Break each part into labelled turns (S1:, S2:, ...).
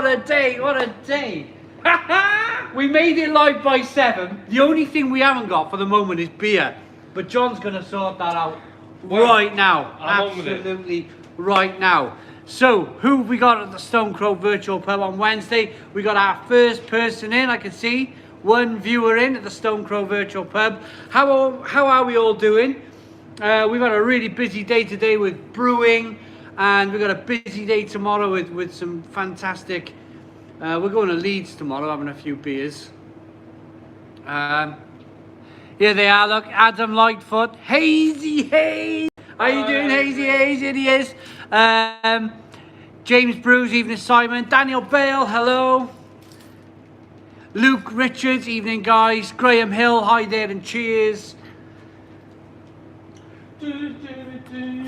S1: what a day, what a day. We made it live by 7. The only thing we haven't got for the moment is beer. But John's going to sort that out right now. Absolutely right now. So, who have we got at the Stone Crow Virtual Pub on Wednesday? We got our first person in, I can see. One viewer in at the Stone Crow Virtual Pub. How are we all doing? We've had a really busy day today with brewing. And we've got a busy day tomorrow with some fantastic... we're going to Leeds tomorrow, having a few beers. Here they are, look. Adam Lightfoot. Hazy Haze. How you doing, Hazy Haze? Here he is. James Brews, evening Simon. Daniel Bale, hello. Luke Richards, evening guys. Graham Hill, hi there and cheers.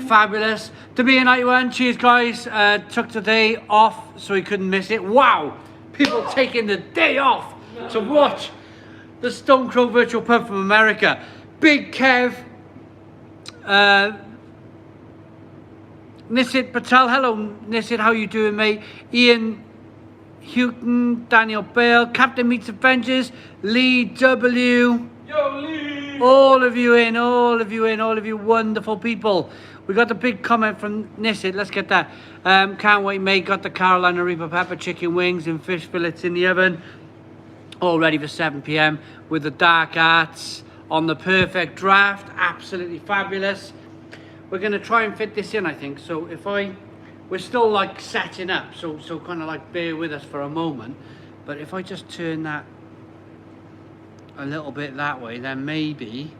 S1: Fabulous. Demir 91, cheers guys. Took today off so he couldn't miss it. Wow, people taking the day off to watch the Stone Crow Virtual Pub from America. Big Kev, Nisit Patel, hello Nisit, how you doing mate? Ian Houghton, Daniel Bale, Captain Meets Avengers, Lee W.
S2: Yo, Lee!
S1: All of you in, all of you wonderful people. We got the big comment from Nisit, let's get that. Can't wait mate, got the Carolina Reaper pepper chicken wings and fish fillets in the oven. All ready for 7 PM with the dark arts on the perfect draft. Absolutely fabulous. We're going to try and fit this in, I think. So we're still like setting up, so kind of like bear with us for a moment. But if I just turn that a little bit that way, then maybe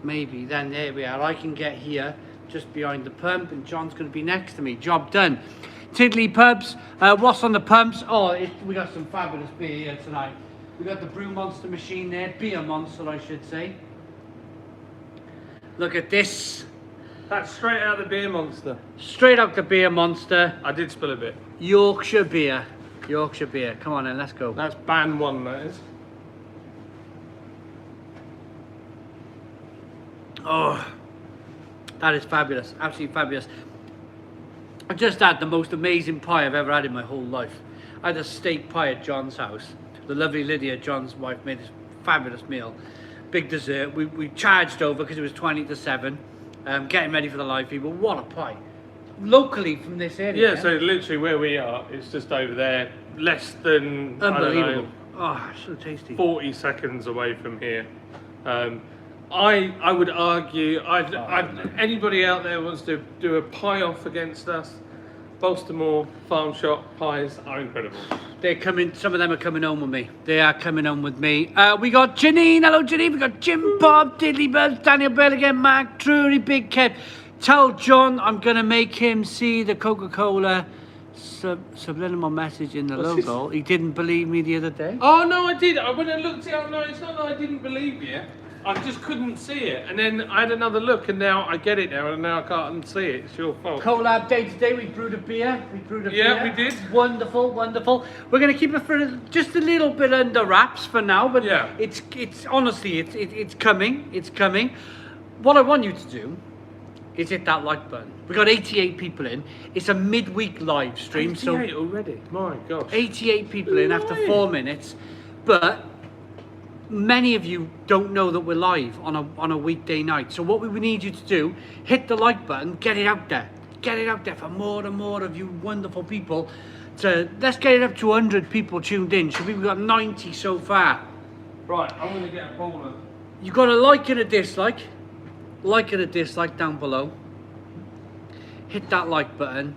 S1: then there we are. I can get here just behind the pump and John's going to be next to me. Job done. Tiddly Pubs, what's on the pumps? Oh, we got some fabulous beer here tonight. We got the Brew Monster machine there, beer monster I should say. Look at this.
S2: That's straight out of the beer monster.
S1: Straight out the beer monster.
S2: I did spill a bit.
S1: Yorkshire beer. Yorkshire beer. Come on then, let's go.
S2: That's ban 1, that is.
S1: Oh, that is fabulous. Absolutely fabulous. I've just had the most amazing pie I've ever had in my whole life. I had a steak pie at John's house. The lovely Lydia, John's wife, made this fabulous meal. Big dessert. We charged over because it was 20 to 7. Getting ready for the live people. What a pie. Locally from this area.
S2: Yeah, so literally where we are, it's just over there. Less than,
S1: unbelievable. Oh, so tasty.
S2: 40 seconds away from here. I would argue, anybody out there wants to do a pie off against us, Baltimore Farm Shop pies are incredible.
S1: They're coming, some of them are coming home with me. They are coming home with me. We got Janine, hello Janine, we got Jim Bob, Diddley Buzz, Daniel Bell again, Mark, Drury, Big Kev. Tell John I'm going to make him see the Coca-Cola subliminal message in the logo. He didn't believe me the other day.
S2: Oh no, I did. When I looked at it, no, it's not that I didn't believe you. I just couldn't see it, and then I had another look, and now I get it now, and now I can't see it. It's your fault.
S1: Collab day today. We brewed a beer.
S2: Yeah, we did.
S1: Wonderful, wonderful. We're going to keep it for just a little bit under wraps for now, but
S2: yeah,
S1: it's honestly it's coming. It's coming. What I want you to do is hit that like button. We got 88 people in. It's a midweek live stream.
S2: 88
S1: so
S2: already. My gosh.
S1: 88 people in after 4 minutes, but many of you don't know that we're live on a weekday night. So what we need you to do, hit the like button, get it out there. Get it out there for more and more of you wonderful people. Let's get it up to 100 people tuned in. So we've got 90 so far.
S2: Right, I'm going to get a bowler.
S1: You got a like and a dislike. Like and a dislike down below. Hit that like button.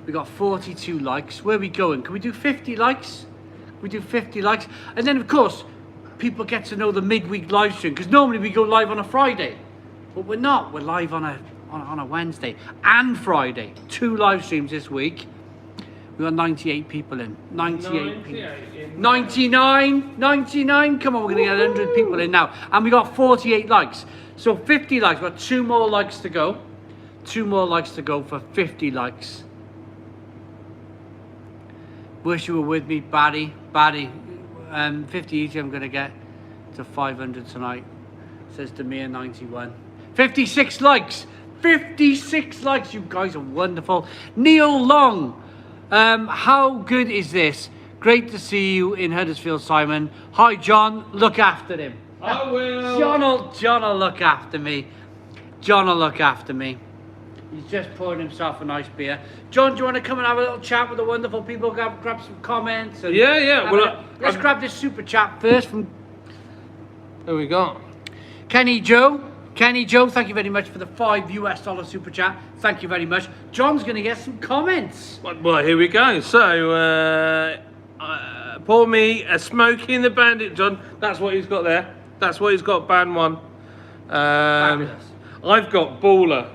S1: We got 42 likes. Where are we going? Can we do 50 likes? We do 50 likes. And then of course, people get to know the midweek live stream, because normally we go live on a Friday, but we're not. We're live on a Wednesday and Friday. 2 live streams this week. We got 98 people in. 98 people. 99. Come on, we're gonna get 100 people in now, and we got 48 likes. So 50 likes. We've got 2 more likes to go. 2 more likes to go for 50 likes. Wish you were with me, Barry. 50 each, I'm going to get to 500 tonight, says Demir 91. 56 likes. 56 likes. You guys are wonderful. Neil Long. How good is this? Great to see you in Huddersfield, Simon. Hi, John. Look after him.
S2: I will.
S1: John will look after me. John will look after me. He's just pouring himself a nice beer. John, do you want to come and have a little chat with the wonderful people? Grab some comments. And
S2: Yeah. Well,
S1: let's grab this super chat first from.
S2: Who we got?
S1: Kenny Joe, thank you very much for the $5 super chat. Thank you very much. John's going to get some comments.
S2: Well, here we go. So, pour me a Smokey and the Bandit, John. That's what he's got there. That's what he's got, band one.
S1: Fabulous.
S2: I've got Baller,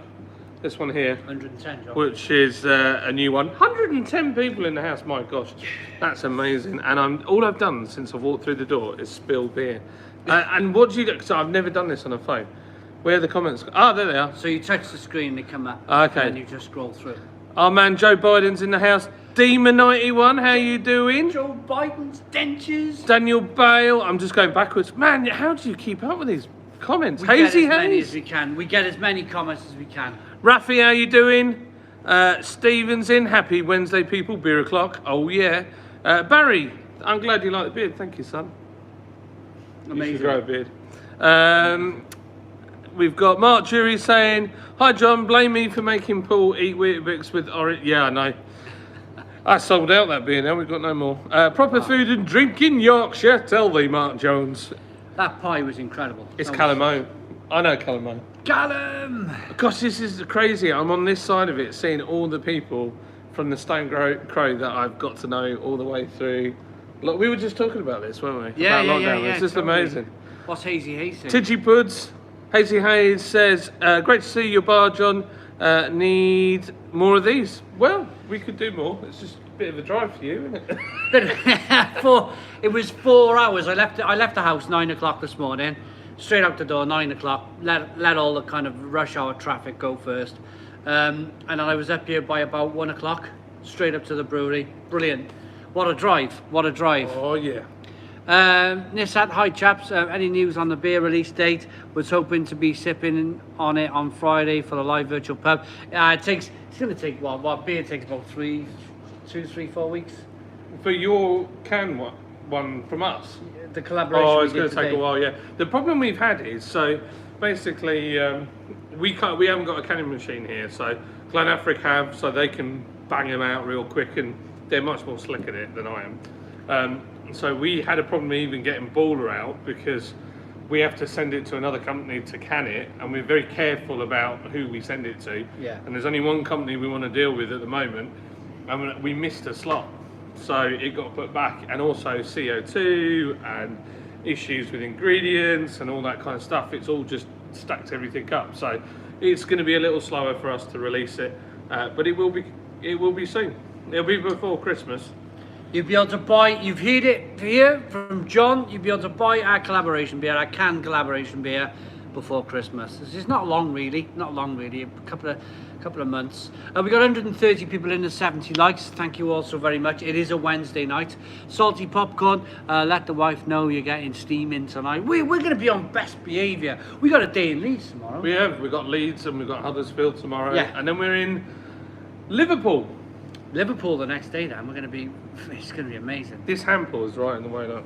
S2: this one here.
S1: 110, John.
S2: Which is a new one. 110 people in the house, my gosh. That's amazing. And all I've done since I've walked through the door is spill beer. And what do you do? So I've never done this on a phone. Where are the comments? There they are.
S1: So you touch the screen, they come up.
S2: Okay.
S1: And then you just scroll through.
S2: Our man Joe Biden's in the house. Demon91, how you doing?
S1: Joe Biden's dentures.
S2: Daniel Bale, I'm just going backwards. Man, how do you keep up with these comments?
S1: We
S2: Hazy
S1: get as many
S2: Haze.
S1: as we can. We get as many comments as we can.
S2: Rafi, how you doing? Stephen's in. Happy Wednesday, people. Beer o'clock. Oh, yeah. Barry, I'm glad you like the beard. Thank you, son.
S1: Amazing.
S2: You should grow a beard. We've got Mark Jury saying, "Hi, John. Blame me for making Paul eat Weetabix with orange." Yeah, I know. I sold out that beer now. We've got no more. Proper food and drink in Yorkshire. Tell thee, Mark Jones.
S1: That pie was incredible.
S2: It's Callum. I know Callum.
S1: Callum!
S2: Gosh, this is crazy. I'm on this side of it, seeing all the people from the Stone Crow that I've got to know all the way through. Look, we were just talking about this, weren't we?
S1: Yeah,
S2: about
S1: yeah.
S2: It's just
S1: totally.
S2: amazing.
S1: What's Hazy Haze saying?
S2: Tidgy Puds. Hazy Hayes says, great to see your bar, John. Need more of these. Well, we could do more. It's just a bit of a drive for you, isn't it?
S1: It was 4 hours. I left the house 9 o'clock this morning. Straight out the door, 9 o'clock. Let all the kind of rush hour traffic go first. And then I was up here by about 1 o'clock. Straight up to the brewery. Brilliant. What a drive. What a drive.
S2: Oh, yeah.
S1: Nisat, hi chaps. Any news on the beer release date? Was hoping to be sipping on it on Friday for the live virtual pub. It's going to take what beer takes about 2, 3, 4 weeks.
S2: For your can one from us?
S1: The collaboration.
S2: Oh, it's going to take a while, yeah. The problem we've had is, so basically, we haven't got a canning machine here, so Glenafric have, so they can bang them out real quick, and they're much more slick at it than I am. So we had a problem even getting Baller out because we have to send it to another company to can it, and we're very careful about who we send it to.
S1: Yeah.
S2: And there's only one company we want to deal with at the moment, and we missed a slot, so it got put back. And also CO2 and issues with ingredients and all that kind of stuff. It's all just stacked everything up. So it's going to be a little slower for us to release it, but it will be soon. It'll be before Christmas.
S1: You'll be able to buy, you've heard it here from John, you'll be able to buy our collaboration beer, our canned collaboration beer before Christmas. This is not long really, a couple of months. We got 130 people in the 70 likes, thank you all so very much. It is a Wednesday night. Salty popcorn, let the wife know you're getting steaming tonight. We're going to be on best behaviour. We got a day in Leeds tomorrow.
S2: We've got Leeds and we've got Huddersfield tomorrow.
S1: Yeah.
S2: And then we're in Liverpool
S1: the next day then, it's going to be amazing.
S2: This Hampel is right in the way up.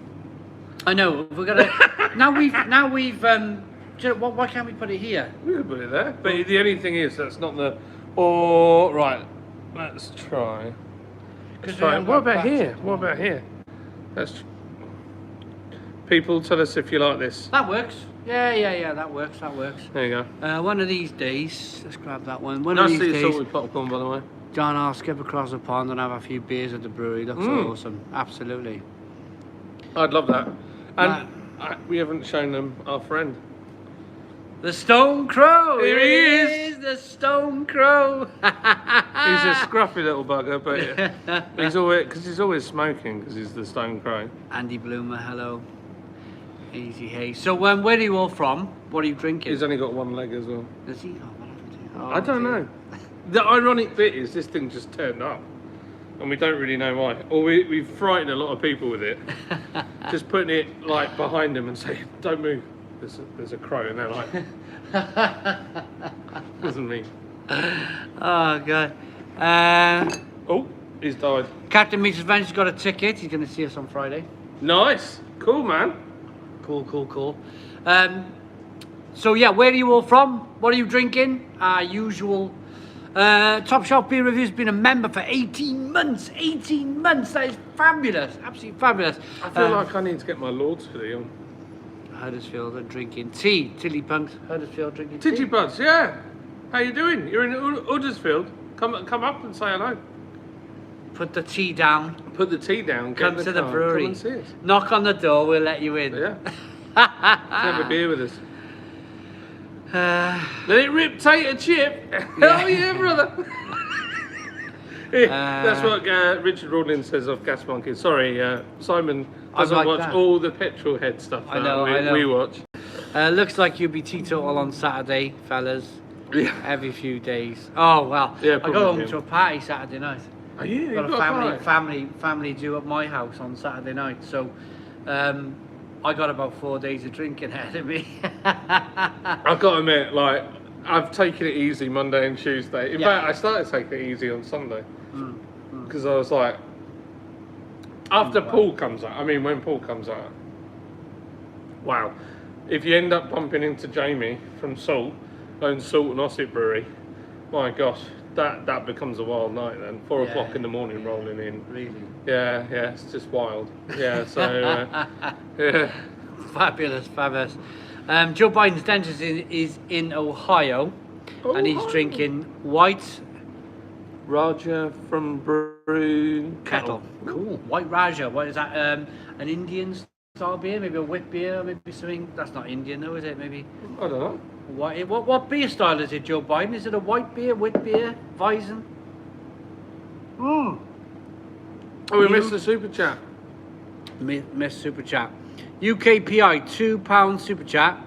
S1: I know, we're going to, now we've, do you know, why can't we put it here?
S2: We could put it there. But the only thing is, that's not the, oh, right, let's try. What about here? People, tell us if you like this.
S1: That works. Yeah, that works.
S2: There you go.
S1: One of these days, let's grab that one. One
S2: Nice
S1: of
S2: to
S1: these
S2: see
S1: days,
S2: salted popcorn, by the way.
S1: John, I'll skip across the pond and have a few beers at the brewery. Looks awesome. Absolutely.
S2: I'd love that. And we haven't shown them our friend.
S1: The Stone Crow.
S2: Here he is.
S1: The Stone Crow.
S2: He's a scruffy little bugger, but he's always smoking because he's the Stone Crow.
S1: Andy Bloomer, hello. Easy Haze. So where are you all from? What are you drinking?
S2: He's only got one leg as well.
S1: Does he? What happened to him?
S2: I don't know. The ironic bit is this thing just turned up, and we don't really know why. Or we've frightened a lot of people with it, just putting it like behind them and saying, "Don't move. There's a crow," and they're like, "Wasn't me."
S1: Oh god.
S2: Oh, He's died.
S1: Captain Meets Adventure's got a ticket. He's going to see us on Friday.
S2: Nice. Cool, man.
S1: Cool. So yeah, where are you all from? What are you drinking? Usual. Top Shelf Beer Review's been a member for 18 months. 18 months. That is fabulous. Absolutely fabulous.
S2: I feel like I need to get my Lord's hoodie on.
S1: Huddersfield are drinking tea. Tilly Punks. Huddersfield drinking tea.
S2: Titty Buds, yeah. How you doing? You're in Huddersfield. Come up and say hello.
S1: Put the tea down.
S2: Put the tea down. Get
S1: Come
S2: in the
S1: to the
S2: car,
S1: brewery.
S2: Come and see us.
S1: Knock on the door. We'll let you in.
S2: Yeah. Have a beer with us. Let it rip, tater chip. Hell yeah, brother. That's what Richard Rawlins says of Gas Monkey. Sorry, Simon doesn't
S1: like
S2: watch
S1: that.
S2: all the petrol head stuff
S1: I know.
S2: we watch.
S1: Looks like you'll be teetotal on Saturday, fellas.
S2: Yeah.
S1: Every few days. Oh well.
S2: Yeah,
S1: I go home to a party Saturday night.
S2: Oh yeah,
S1: Got a family due at my house on Saturday night. So, I got about 4 days of drinking ahead of me.
S2: I've got to admit, like, I've taken it easy Monday and Tuesday. In fact, I started taking it easy on Sunday because I was like, after Paul comes out. I mean, when Paul comes out, wow! If you end up bumping into Jamie from Salt, owns Salt and Ossett Brewery, my gosh, that becomes a wild night then. 4 o'clock in the morning rolling in.
S1: Really?
S2: Yeah, it's just wild. Yeah, so yeah.
S1: Fabulous. Joe Biden's dentist is in Ohio, and he's drinking white
S2: Raja from Brew
S1: kettle. Cool. White Raja. What is that? An Indian style beer? Maybe a wit beer? Maybe something that's not Indian though, is it? Maybe.
S2: I don't know.
S1: What beer style is it, Joe Biden? Is it a white beer, wit beer, Weizen?
S2: Oh, we missed the super chat.
S1: Miss Super Chat. UKPI, £2 Super Chat.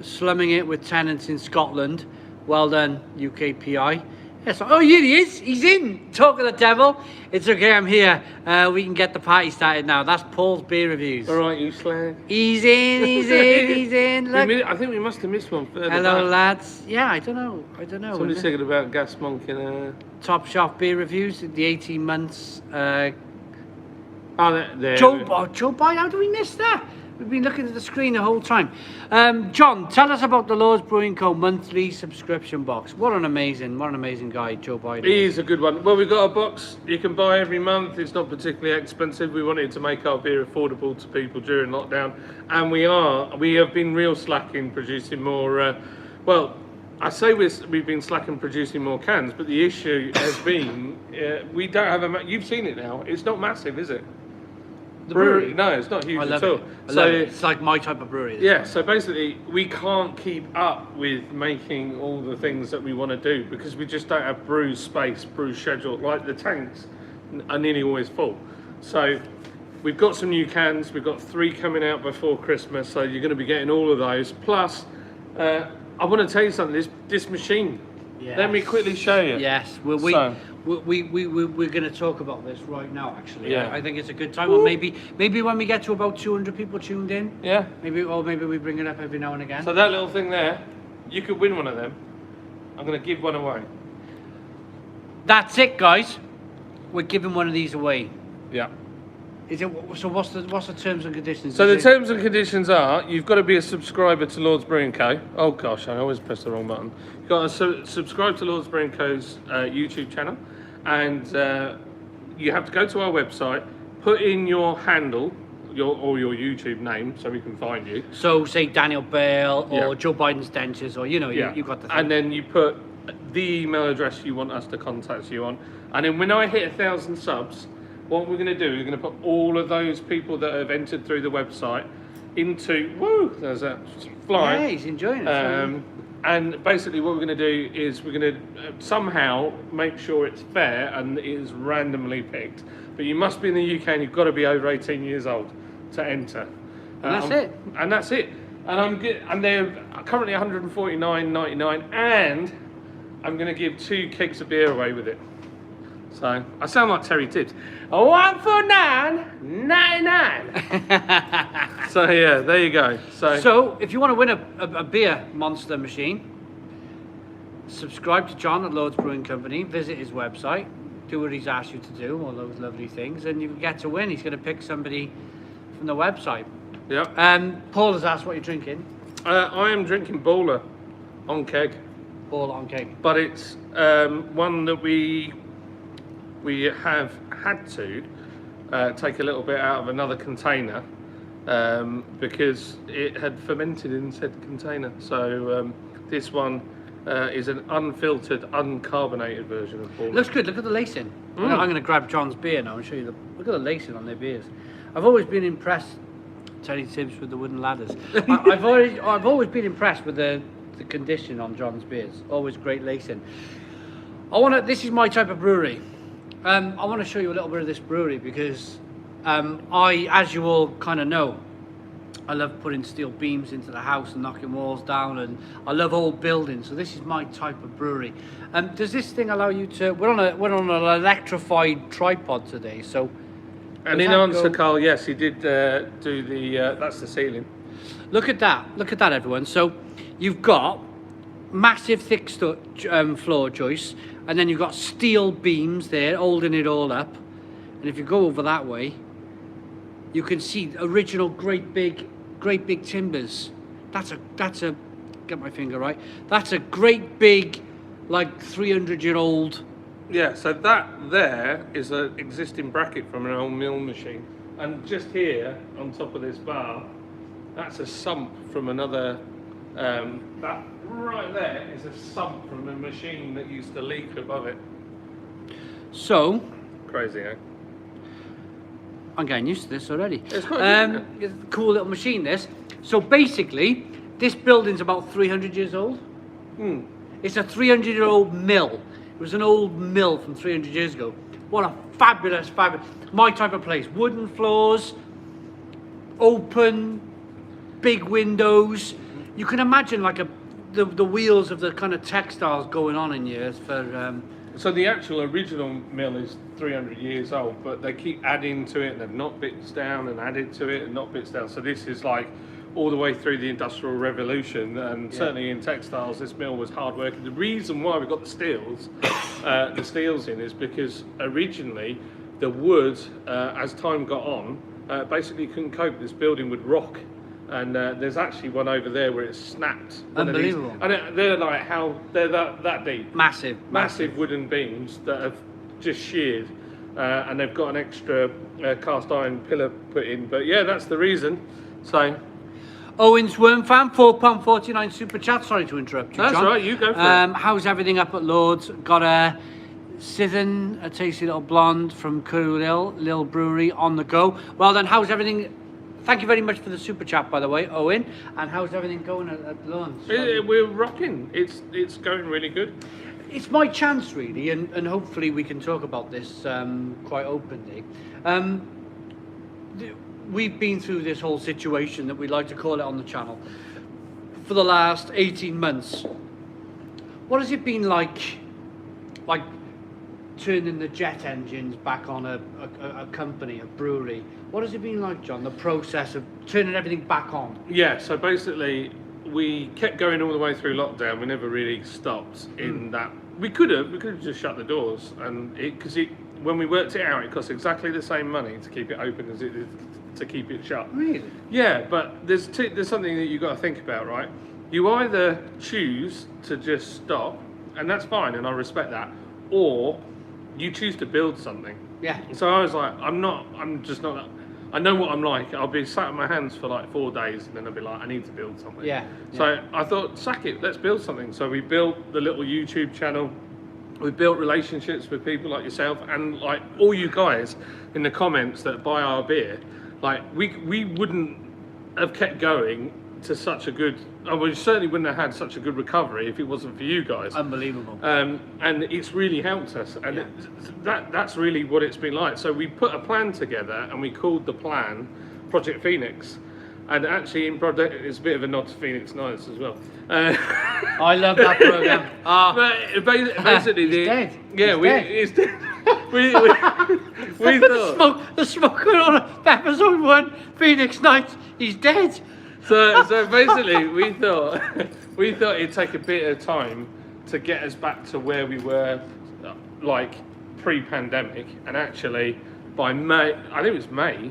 S1: Slumming it with tenants in Scotland. Well done, UKPI. Yes. Oh, here he is. He's in. Talk of the devil. It's okay, I'm here. We can get the party started now. That's Paul's beer reviews.
S2: All right, you slag.
S1: He's in. Look.
S2: I think we must have missed one further
S1: Hello,
S2: back.
S1: lads. Yeah, I don't know.
S2: Somebody's thinking about Gas Monk and
S1: Top Shelf Beer Reviews, the 18 months.
S2: there.
S1: Joe Biden, how do we miss that? We've been looking at the screen the whole time. John, tell us about the Lord's Brewing Co. monthly subscription box. What an amazing guy Joe Biden is.
S2: He's a good one. Well, we've got a box you can buy every month. It's not particularly expensive. We wanted to make our beer affordable to people during lockdown, and we have been real slack in producing more. I say we've been slack in producing more cans, but the issue has been we don't have you've seen it now. It's not massive, is it?
S1: The brewery?
S2: No, it's not huge at all.
S1: I love it. It's like my type of brewery.
S2: Yeah, so basically we can't keep up with making all the things that we want to do because we just don't have brew space, brew schedule. Like the tanks are nearly always full. So we've got some new cans. We've got 3 coming out before Christmas, so you're going to be getting all of those. Plus, I want to tell you something. This machine. Yes. Let me quickly show you.
S1: Yes, we're going to talk about this right now. Actually,
S2: yeah.
S1: I think it's a good time. Or maybe when we get to about 200 people tuned in.
S2: Yeah.
S1: Maybe we bring it up every now and again.
S2: So that little thing there, you could win one of them. I'm going to give one away.
S1: That's it, guys. We're giving one of these away.
S2: Yeah.
S1: Is it so? What's the terms and conditions?
S2: So the terms and conditions are you've got to be a subscriber to Lord's Brewing Co. Oh gosh, I always press the wrong button. You've got to subscribe to Lord's Brewing Co.'s YouTube channel, and you have to go to our website, put in your handle, your YouTube name, so we can find you.
S1: So say Daniel Bale or Joe Biden's dentures, or you got the thing.
S2: And then you put the email address you want us to contact you on, and then when I hit 1,000 subs. What we're going to do, we're going to put all of those people that have entered through the website into, there's that fly.
S1: Yeah, he's enjoying it.
S2: And basically what we're going to do is we're going to somehow make sure it's fair and it is randomly picked. But you must be in the UK and you've got to be over 18 years old to enter.
S1: And
S2: that's it. And they're currently $149.99 and I'm going to give 2 kegs of beer away with it. So I sound like Terry Tibbs. 1 for $9.99. So yeah, there you go.
S1: So if you want to win a beer monster machine, subscribe to John at Lord's Brewing Company. Visit his website. do what he's asked you to do, all those lovely things, and you get to win. He's going to pick somebody from the website.
S2: Yeah.
S1: Paul has asked what you're drinking.
S2: I am drinking Bowler on keg.
S1: Bowler on keg.
S2: But it's one that we have had to take a little bit out of another container because it had fermented in said container. So this one is an unfiltered, uncarbonated version of Bowler.
S1: Looks good. Look at the lacing. I'm going to grab John's beer now and show you look at the lacing on their beers. I've always been impressed, Terry Tibbs, with the wooden ladders. I've always been impressed with the condition on John's beers. Always great lacing. This is my type of brewery. I want to show you a little bit of this brewery because as you all kind of know, I love putting steel beams into the house and knocking walls down, and I love old buildings. So this is my type of brewery. Does this thing allow you to? We're on an electrified tripod today, so.
S2: And in answer, Carl, yes, he did do the. That's the ceiling.
S1: Look at that! Look at that, everyone. So you've got massive thick floor joists, and then you've got steel beams there holding it all up. And if you go over that way, you can see original great big timbers. That's a get my finger right. That's a great big, like 300-year-old.
S2: Yeah, so that there is an existing bracket from an old mill machine. And just here, on top of this bar, that's a sump from another, that right there is a sump from a machine that used to leak above it.
S1: So.
S2: Crazy, eh?
S1: I'm getting used to this already.
S2: It's quite good,
S1: it's a cool little machine, this. So basically, this building's about 300 years old. It's a 300-year-old mill. It was an old mill from 300 years ago. What a fabulous, my type of place. Wooden floors, open, big windows. You can imagine like the wheels of the kind of textiles going on in here for.
S2: So the actual original mill is 300 years old, but they keep adding to it, and they've knocked bits down and added to it and knocked bits down. So this is like all the way through the Industrial Revolution, and certainly in textiles, this mill was hard work. And the reason why we got the steels in is because originally the wood, as time got on, basically couldn't cope. This building would rock. And there's actually one over there where it's snapped.
S1: Unbelievable.
S2: And they're like they're that deep.
S1: Massive
S2: Wooden beams that have just sheared, and they've got an extra cast iron pillar put in. But yeah, that's the reason. So.
S1: Owen's Worm Fan, £4.49 super chat. Sorry to interrupt you, John.
S2: That's right, you go for it.
S1: How's everything up at Lord's? Got a Sithen, a tasty little blonde from Curril, Lil Brewery on the go. Well then, how's everything? Thank you very much for the super chat, by the way, Owen. And how's everything going at Lawrence?
S2: We're rocking. It's going really good.
S1: It's my chance, really, and hopefully we can talk about this quite openly. We've been through this whole situation that we like to call it on the channel for the last 18 months. What has it been like turning the jet engines back on a company, a brewery? What has it been like, John, the process of turning everything back on?
S2: Yeah, so basically we kept going all the way through lockdown. We never really stopped in that. We could have just shut the doors, and because when we worked it out, it cost exactly the same money to keep it open as it did to keep it shut.
S1: Really?
S2: Yeah, but there's something that you've got to think about, right? You either choose to just stop, and that's fine, and I respect that, or you choose to build something.
S1: Yeah.
S2: So I was like, I'm just not. I know what I'm like. I'll be sat on my hands for like 4 days, and then I'll be like, I need to build something.
S1: Yeah.
S2: So I thought, sack it, let's build something. So we built the little YouTube channel. We built relationships with people like yourself, and like all you guys in the comments that buy our beer. Like we wouldn't have kept going to such a good. We certainly wouldn't have had such a good recovery if it wasn't for you guys.
S1: Unbelievable.
S2: And it's really helped us, and that's really what it's been like. So we put a plan together, and we called the plan Project Phoenix. And actually, in Project, it's a bit of a nod to Phoenix Nights as well.
S1: I love that program.
S2: But basically,
S1: he's dead.
S2: Yeah,
S1: He's dead.
S2: we thought
S1: the smoke went on episode 1, Phoenix Nights. He's dead.
S2: So basically, we thought it'd take a bit of time to get us back to where we were, like pre-pandemic, and actually by May, I think it was May,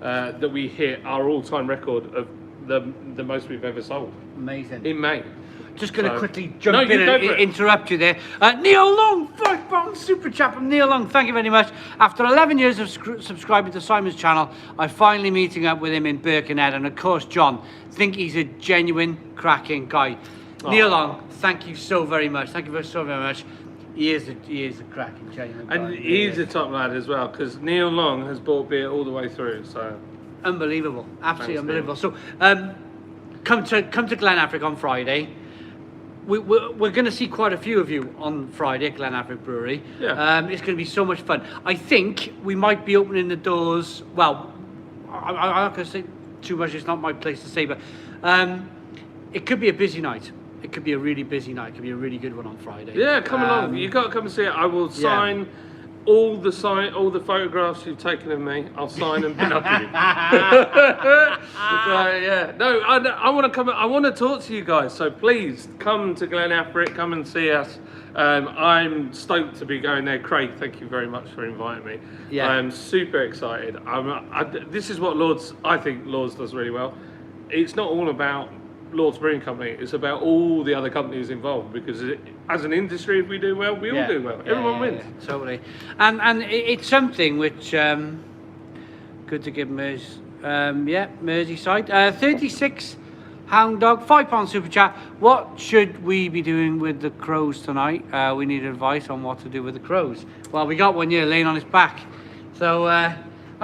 S2: that we hit our all-time record of the most we've ever sold.
S1: Amazing.
S2: In May.
S1: Just going to
S2: So-
S1: quickly jump
S2: No,
S1: in
S2: you go
S1: and
S2: for it.
S1: interrupt you there. Neil Long, £5 super chat from Neil Long. Thank you very much. After 11 years of subscribing to Simon's channel, I'm finally meeting up with him in Birkenhead. And of course, John, think he's a genuine, cracking guy. Neil Long, thank you so very much. Thank you so very much. He is a cracking, genuine guy.
S2: And he's a top lad as well, because Neil Long has bought beer all the way through. So
S1: Unbelievable. Absolutely
S2: Thanks,
S1: unbelievable. So, come to Glen Affric on Friday. We're going to see quite a few of you on Friday at Glen Affric Brewery.
S2: Yeah.
S1: It's going to be so much fun. I think we might be opening the doors. Well, I'm not going to say too much. It's not my place to say, but it could be a busy night. It could be a really busy night. It could be a really good one on Friday.
S2: yeah, come along. You got to come and see it. I will sign all the photographs you've taken of me. I'll sign and pin up with you. So, yeah. No, I want to come. I want to talk to you guys. So please come to Glen Affric. Come and see us. I'm stoked to be going there. Craig, thank you very much for inviting me.
S1: Yeah.
S2: I'm super excited. This is what I think Lords does really well. It's not all about Lord's Brewing Company. It's about all the other companies involved, because as an industry, if we do well, we all do well. Everyone wins.
S1: Yeah, totally. And it's something which good to give Merseyside 36 Hound Dog £5 super chat. What should we be doing with the crows tonight? We need advice on what to do with the crows. Well, we got one here laying on his back, so I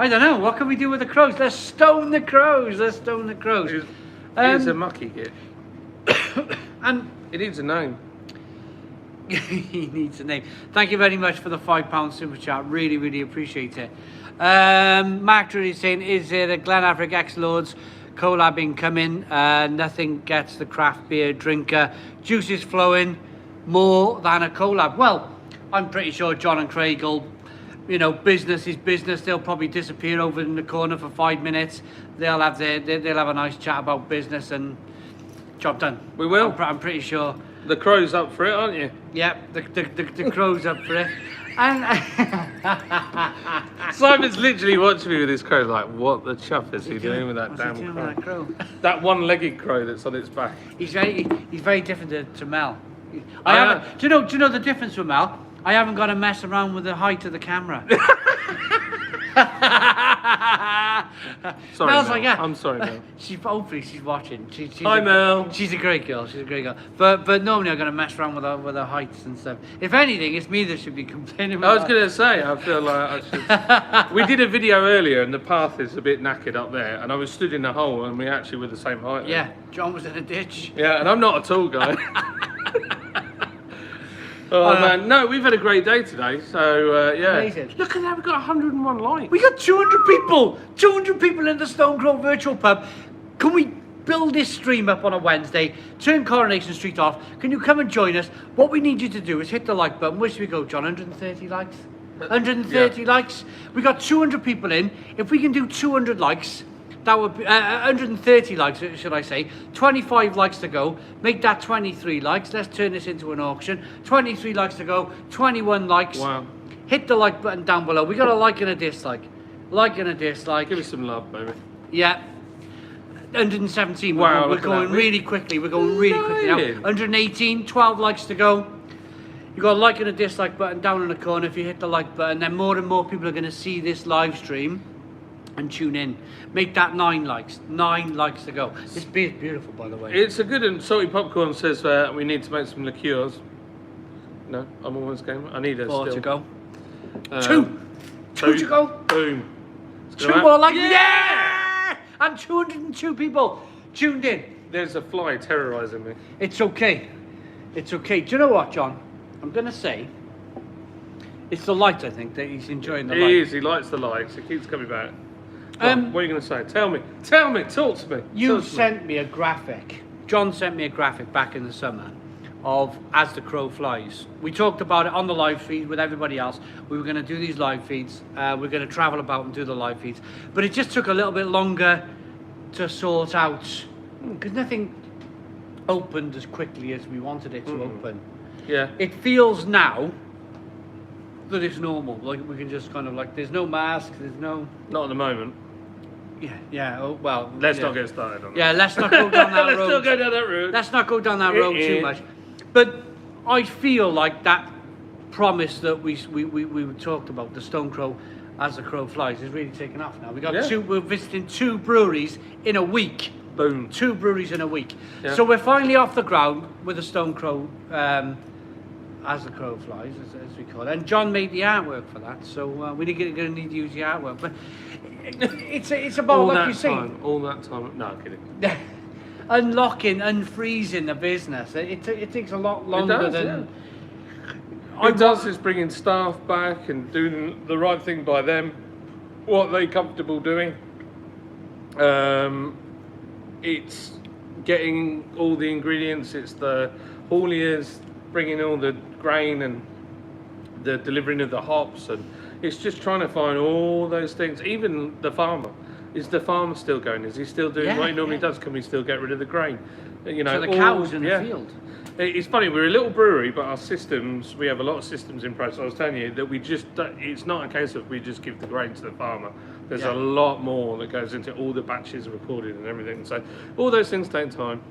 S1: don't know. What can we do with the crows? Let's stone the crows.
S2: It's a mucky kid.
S1: And
S2: It needs a name.
S1: he needs a name. Thank you very much for the £5 super chat. Really, really appreciate it. Mark Drury is saying, is there a Glen Affric X-Lords collabing coming? Nothing gets the craft beer drinker juices flowing more than a collab. Well, I'm pretty sure John and Craig will, business is business. They'll probably disappear over in the corner for 5 minutes. They'll have a nice chat about business and job done.
S2: We will.
S1: I'm pretty sure.
S2: The crow's up for it, aren't you?
S1: Yep, the crow's up for it. And
S2: Simon's literally watching me with his crow, like, what the chuff is he doing with that
S1: what's he
S2: damn
S1: doing
S2: crow?
S1: with that crow?
S2: That one-legged crow that's on its back.
S1: He's very different to Mel.
S2: Oh,
S1: Do you know the difference with Mel? I haven't got to mess around with the height of the camera.
S2: Sorry,
S1: Mel's
S2: Mel.
S1: like, yeah.
S2: I'm sorry, Mel.
S1: Hopefully she's watching.
S2: Hi, Mel.
S1: She's a great girl. But normally I'm gonna mess around with her heights and stuff. If anything, it's me that should be complaining.
S2: I was going to say, I feel like I should... We did a video earlier and the path is a bit knackered up there, and I was stood in the hole and we actually were the same height.
S1: Yeah, John was in a ditch.
S2: Yeah, and I'm not a tall guy. Oh man, no, we've had a great day today, so yeah.
S1: Amazing.
S2: Look at that, we've got 101 likes.
S1: We got 200 people in the Stone Crow virtual pub. Can we build this stream up on a Wednesday, turn Coronation Street off? Can you come and join us? What we need you to do is hit the like button. Where should we go, John? 130 likes? 130 likes. We got 200 people in. If we can do 200 likes, that would be 130 likes, should I say. 25 likes to go. Make that 23 likes. Let's turn this into an auction. 23 likes to go. 21 likes.
S2: Wow.
S1: Hit the like button down below. We got a like and a dislike. Like and a dislike.
S2: Give us some love, baby.
S1: Yeah. 117.
S2: Wow,
S1: We're
S2: look at
S1: going
S2: that.
S1: really quickly. We're going really quickly now.
S2: Lying.
S1: 118. 12 likes to go. You got a like and a dislike button down in the corner. If you hit the like button, then more and more people are going to see this live stream and tune in. Make that 9 likes. 9 likes to go. This beer's beautiful, by the way.
S2: It's a good and salty popcorn says we need to make some liqueurs. No, I'm almost game. I need a
S1: 4
S2: still.
S1: to go.
S2: Um,
S1: 2 to go.
S2: Boom.
S1: 2 more likes. Yeah! And 202 people tuned in.
S2: There's a fly terrorising me.
S1: It's okay. It's okay. Do you know what, John? I'm going to say it's the light, I think, that he's enjoying the light.
S2: He is. He likes the lights. He keeps coming back. What are you going to say? Tell me. Talk to me.
S1: You
S2: Talk to me.
S1: sent me a graphic. John sent me a graphic back in the summer of As the Crow Flies. We talked about it on the live feed with everybody else. We were going to do these live feeds. We're going to travel about and do the live feeds. But it just took a little bit longer to sort out because nothing opened as quickly as we wanted it to open.
S2: Yeah.
S1: It feels now that it's normal. Like we can just kind of like, there's no masks, there's no.
S2: Not at the moment.
S1: Yeah. Oh, well.
S2: Let's not get started on that.
S1: Yeah, let's not go down that
S2: Let's
S1: road.
S2: not go down that road.
S1: Let's not go down that road too much. But I feel like that promise that we talked about, the Stone Crow as the crow flies, is really taken off now. We're visiting 2 breweries in a week.
S2: Boom.
S1: 2 breweries in a week.
S2: Yeah.
S1: So we're finally off the ground with the Stone Crow as the crow flies, as we call it. And John made the artwork for that, so we're going to need to use the artwork. But it's about, like you say,
S2: all that time. No, I'm kidding.
S1: unlocking, unfreezing the business. It takes a lot longer than.
S2: It does is bringing staff back and doing the right thing by them, what they're comfortable doing. It's getting all the ingredients. It's the hauliers bringing all the grain and the delivering of the hops, and it's just trying to find all those things. Even the farmer. Is the farmer still going? Is he still doing what he normally does? Can we still get rid of the grain? You know,
S1: so the cows in the field.
S2: It's funny, we're a little brewery, but our systems, we have a lot of systems in place. I was telling you that we just, it's not a case of we just give the grain to the farmer. There's a lot more that goes into all the batches recorded and everything. So all those things take time.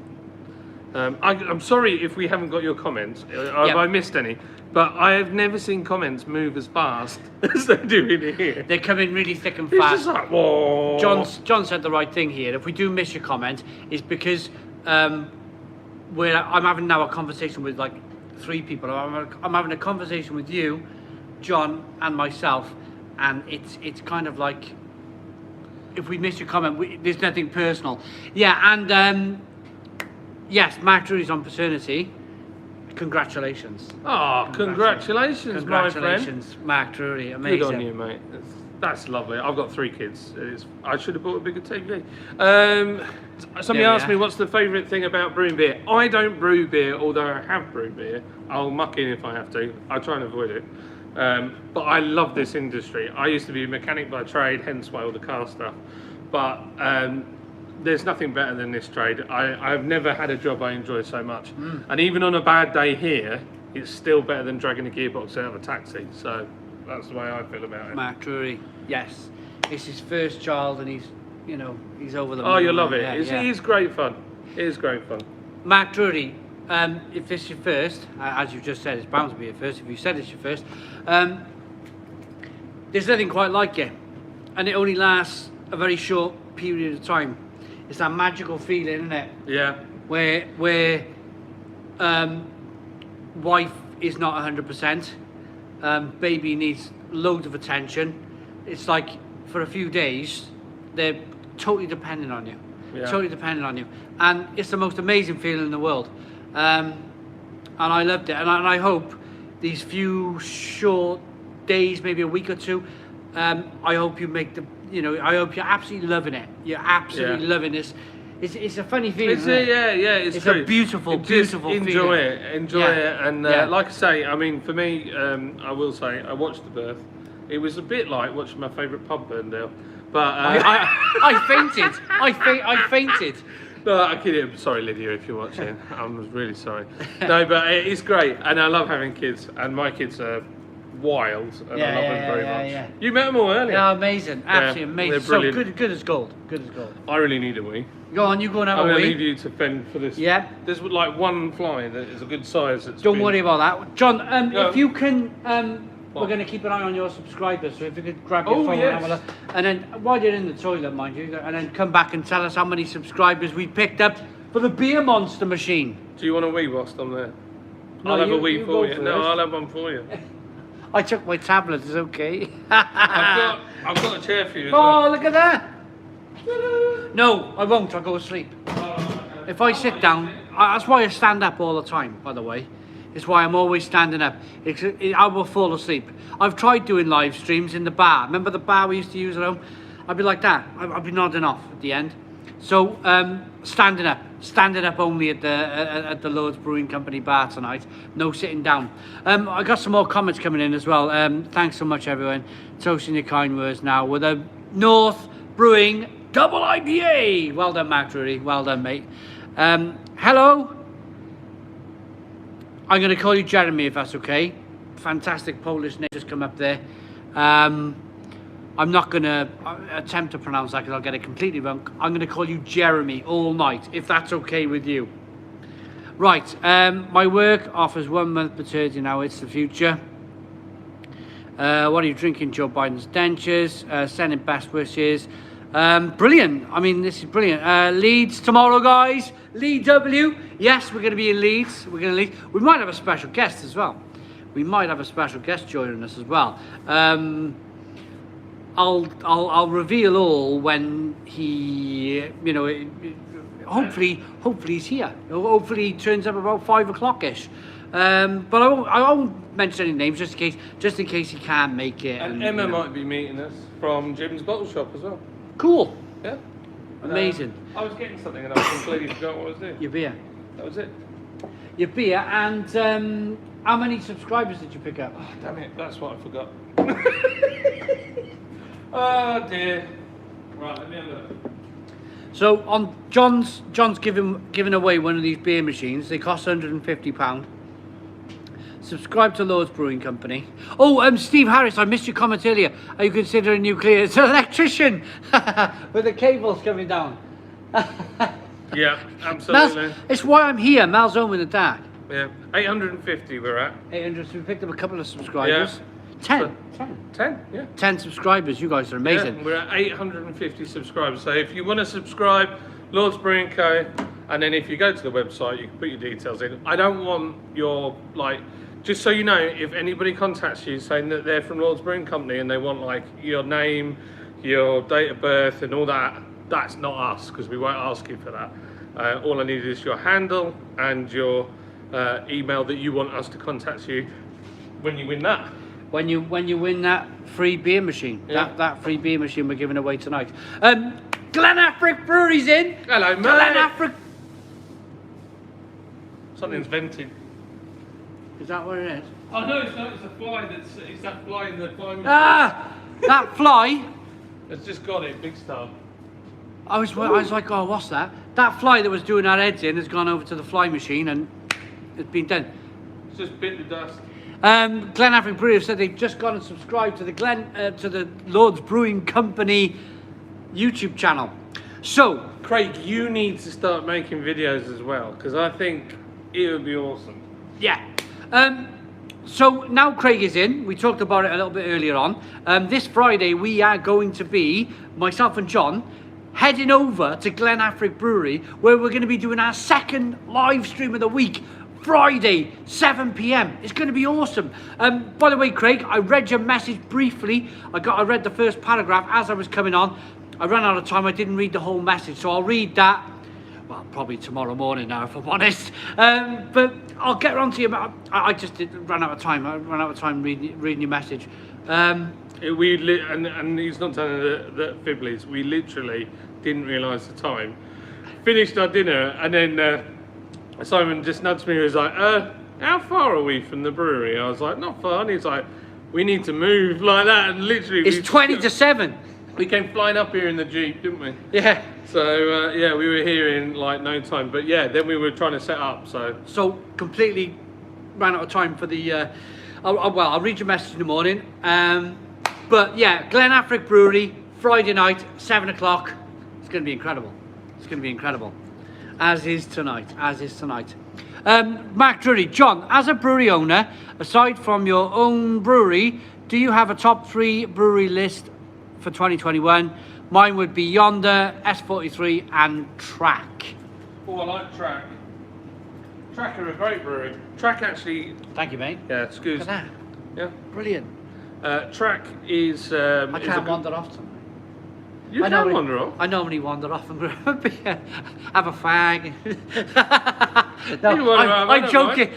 S2: I'm sorry if we haven't got your comments. Have I missed any? But I have never seen comments move as fast as they do in here.
S1: They come in really thick and
S2: It's
S1: fast.
S2: just like, whoa.
S1: John said the right thing here. If we do miss your comment, it's because I'm having now a conversation with like 3 people. I'm having a conversation with you, John, and myself, and it's kind of like, if we miss your comment, there's nothing personal. Yeah, and yes, Mark Drury's on paternity. Congratulations.
S2: Oh, congratulations, my friend.
S1: Mark Drury. Amazing.
S2: Good on you, mate. That's lovely. I've got 3 kids. I should have bought a bigger TV. Somebody asked me what's the favourite thing about brewing beer. I don't brew beer, although I have brewed beer. I'll muck in if I have to. I try and avoid it. But I love this industry. I used to be a mechanic by trade, hence why all the car stuff. But there's nothing better than this trade. I've never had a job I enjoy so much. And even on a bad day here, it's still better than dragging a gearbox out of a taxi. So that's the way I feel about it.
S1: Mark Drury, yes. It's his first child and he's over the moon.
S2: Oh, you'll love it.
S1: Yeah,
S2: It is great fun. It is great fun.
S1: Mark Drury, if this is your first, as you just said, it's bound to be your first. If you said it's your first, there's nothing quite like it. And it only lasts a very short period of time. It's that magical feeling, isn't it?
S2: Yeah.
S1: Where wife is not 100%, baby needs loads of attention. It's like for a few days they're totally dependent on you. Totally dependent on you, and it's the most amazing feeling in the world. And I loved it, and I hope these few short days, maybe a week or 2, I hope you make I hope you're absolutely loving it. You're absolutely loving this. It's a funny feeling.
S2: It's it's
S1: a beautiful
S2: enjoy
S1: feeling.
S2: Enjoy it. And like I say, I mean, for me, I will say, I watched the birth. It was a bit like watching my favourite pub burn down. But
S1: I fainted. I fainted.
S2: No, I kid. Sorry, Lydia, if you're watching. I'm really sorry. No, but it's great, and I love having kids, and my kids are wild, and I love them very much. Yeah. You met them all earlier.
S1: Yeah, amazing, absolutely amazing.
S2: They're
S1: So
S2: brilliant.
S1: good as gold. Good as gold.
S2: I really need a wee.
S1: Go on, you go and have
S2: I'm
S1: a
S2: going to
S1: wee.
S2: leave you to fend for this.
S1: Yeah.
S2: There's like one fly that is a good size.
S1: Don't worry about that, John.
S2: No.
S1: If you can, we're going to keep an eye on your subscribers. So if you could grab your phone and have a look, and then while you're in the toilet, mind you, and then come back and tell us how many subscribers we picked up for the Beer Monster machine.
S2: Do you want a wee whilst I'm there?
S1: No,
S2: I'll have a
S1: you
S2: wee for you.
S1: go
S2: No,
S1: first.
S2: I'll have one for you.
S1: I took my tablet. It's okay.
S2: I've got a chair for you as
S1: Oh,
S2: well.
S1: look at that. No, I won't. I'll go to sleep. If I sit down, that's why I stand up all the time, by the way. It's why I'm always standing up. I will fall asleep. I've tried doing live streams in the bar. Remember the bar we used to use at home? I'd be like that. I'd be nodding off at the end. So, standing up only at the Lord's Brewing Company bar tonight. No sitting down. I got some more comments coming in as well. Thanks so much, everyone. Toasting your kind words now with a North Brewing Double IPA. Well done, Mark Drury. Well done, mate. Hello. I'm going to call you Jeremy if that's okay. fantastic Polish name just come up there. I'm not going to attempt to pronounce that because I'll get it completely wrong. I'm going to call you Jeremy all night, if that's okay with you. Right, my work offers 1 month paternity now, it's the future. What are you drinking? Joe Biden's dentures, sending best wishes. Brilliant, I mean, this is brilliant. Leeds tomorrow, guys. Leeds W. Yes, we're going to be in Leeds. We're going to Leeds. We might have a special guest as well. We might have a special guest joining us as well. I'll reveal all when he, you know, hopefully he's here. Hopefully he turns up about 5 o'clock-ish. But I won't mention any names just in case he can't make it.
S2: And Emma might be meeting us from Jim's Bottle Shop as well.
S1: Cool.
S2: Yeah.
S1: Amazing.
S2: I was getting something and I completely forgot what I was doing.
S1: Your beer.
S2: That was it.
S1: Your beer. And how many subscribers did you pick up?
S2: Oh, damn it, that's what I forgot. Oh dear. Right, let me have a look.
S1: So on John's giving away one of these beer machines. They cost £150. Subscribe to Lord's Brewing Company. Oh, Steve Harris, I missed your comment earlier. Are you considering nuclear? It's an electrician with the cables coming down.
S2: Yeah, absolutely.
S1: It's why I'm here. Mal's home in the dark.
S2: Yeah, 850 we're at.
S1: 800. So we picked up a couple of subscribers.
S2: Yeah.
S1: 10.
S2: 10, yeah.
S1: 10 subscribers. You guys are amazing.
S2: Yeah, we're at 850 subscribers. So if you want to subscribe, Lord's Brewing Co. And then if you go to the website, you can put your details in. I don't want your, like, just so you know, if anybody contacts you saying that they're from Lord's Brewing Company and they want like your name, your date of birth and all that, that's not us because we won't ask you for that. All I need is your handle and your email that you want us to contact you when you win that.
S1: When you win that free beer machine,
S2: yeah.
S1: that free beer machine we're giving away tonight. Glen Affric Brewery's in.
S2: Hello, mate.
S1: Glen Affric.
S2: Something's venting.
S1: Is that what it is?
S2: Oh no, it's not. It's a fly. It's that fly in the fly machine.
S1: Ah, that fly.
S2: It's just got it, big star.
S1: I was like, oh, what's that? That fly that was doing our heads in has gone over to the fly machine and it's been done.
S2: It's just bit the dust.
S1: Glen Affric Brewery have said they've just gone and subscribed to the Lord's Brewing Company YouTube channel. So,
S2: Craig, you need to start making videos as well because I think it would be awesome.
S1: yeah. So now Craig is in. We talked about it a little bit earlier on. This Friday we are going to be, myself and John, heading over to Glen Affric Brewery where we're going to be doing our second live stream of the week. Friday, 7 p.m. It's going to be awesome. By the way, Craig, I read your message briefly. I read the first paragraph as I was coming on. I ran out of time. I didn't read the whole message, so I'll read that. Well, probably tomorrow morning now, if I'm honest. But I'll get around to you. I just ran out of time. I ran out of time reading your message.
S2: And he's not telling the fibblies. We literally didn't realise the time. Finished our dinner, and then Simon just nudged me. He was like, "How far are we from the brewery?" I was like, "Not far." And he's like, "We need to move," like that. And literally,
S1: it's 20 to 7.
S2: We came flying up here in the Jeep, didn't we?
S1: Yeah.
S2: So yeah, we were here in like no time. But yeah, then we were trying to set up. So
S1: completely ran out of time for the. I'll read your message in the morning. But yeah, Glen Affric Brewery, Friday night, 7 o'clock. It's going to be incredible. It's going to be incredible. As is tonight. Mark Drury, John, as a brewery owner, aside from your own brewery, do you have a top 3 brewery list for 2021? Mine would be Yonder, S43 and Track.
S2: Oh, I like Track. Track are a great brewery. Track actually...
S1: Thank you, mate.
S2: Yeah, excuse.
S1: Look at that.
S2: Yeah.
S1: Brilliant.
S2: Track is...
S1: I can't wander off tonight.
S2: You can wander off.
S1: I normally wander off and grab a beer, have a fag.
S2: No,
S1: I'm joking.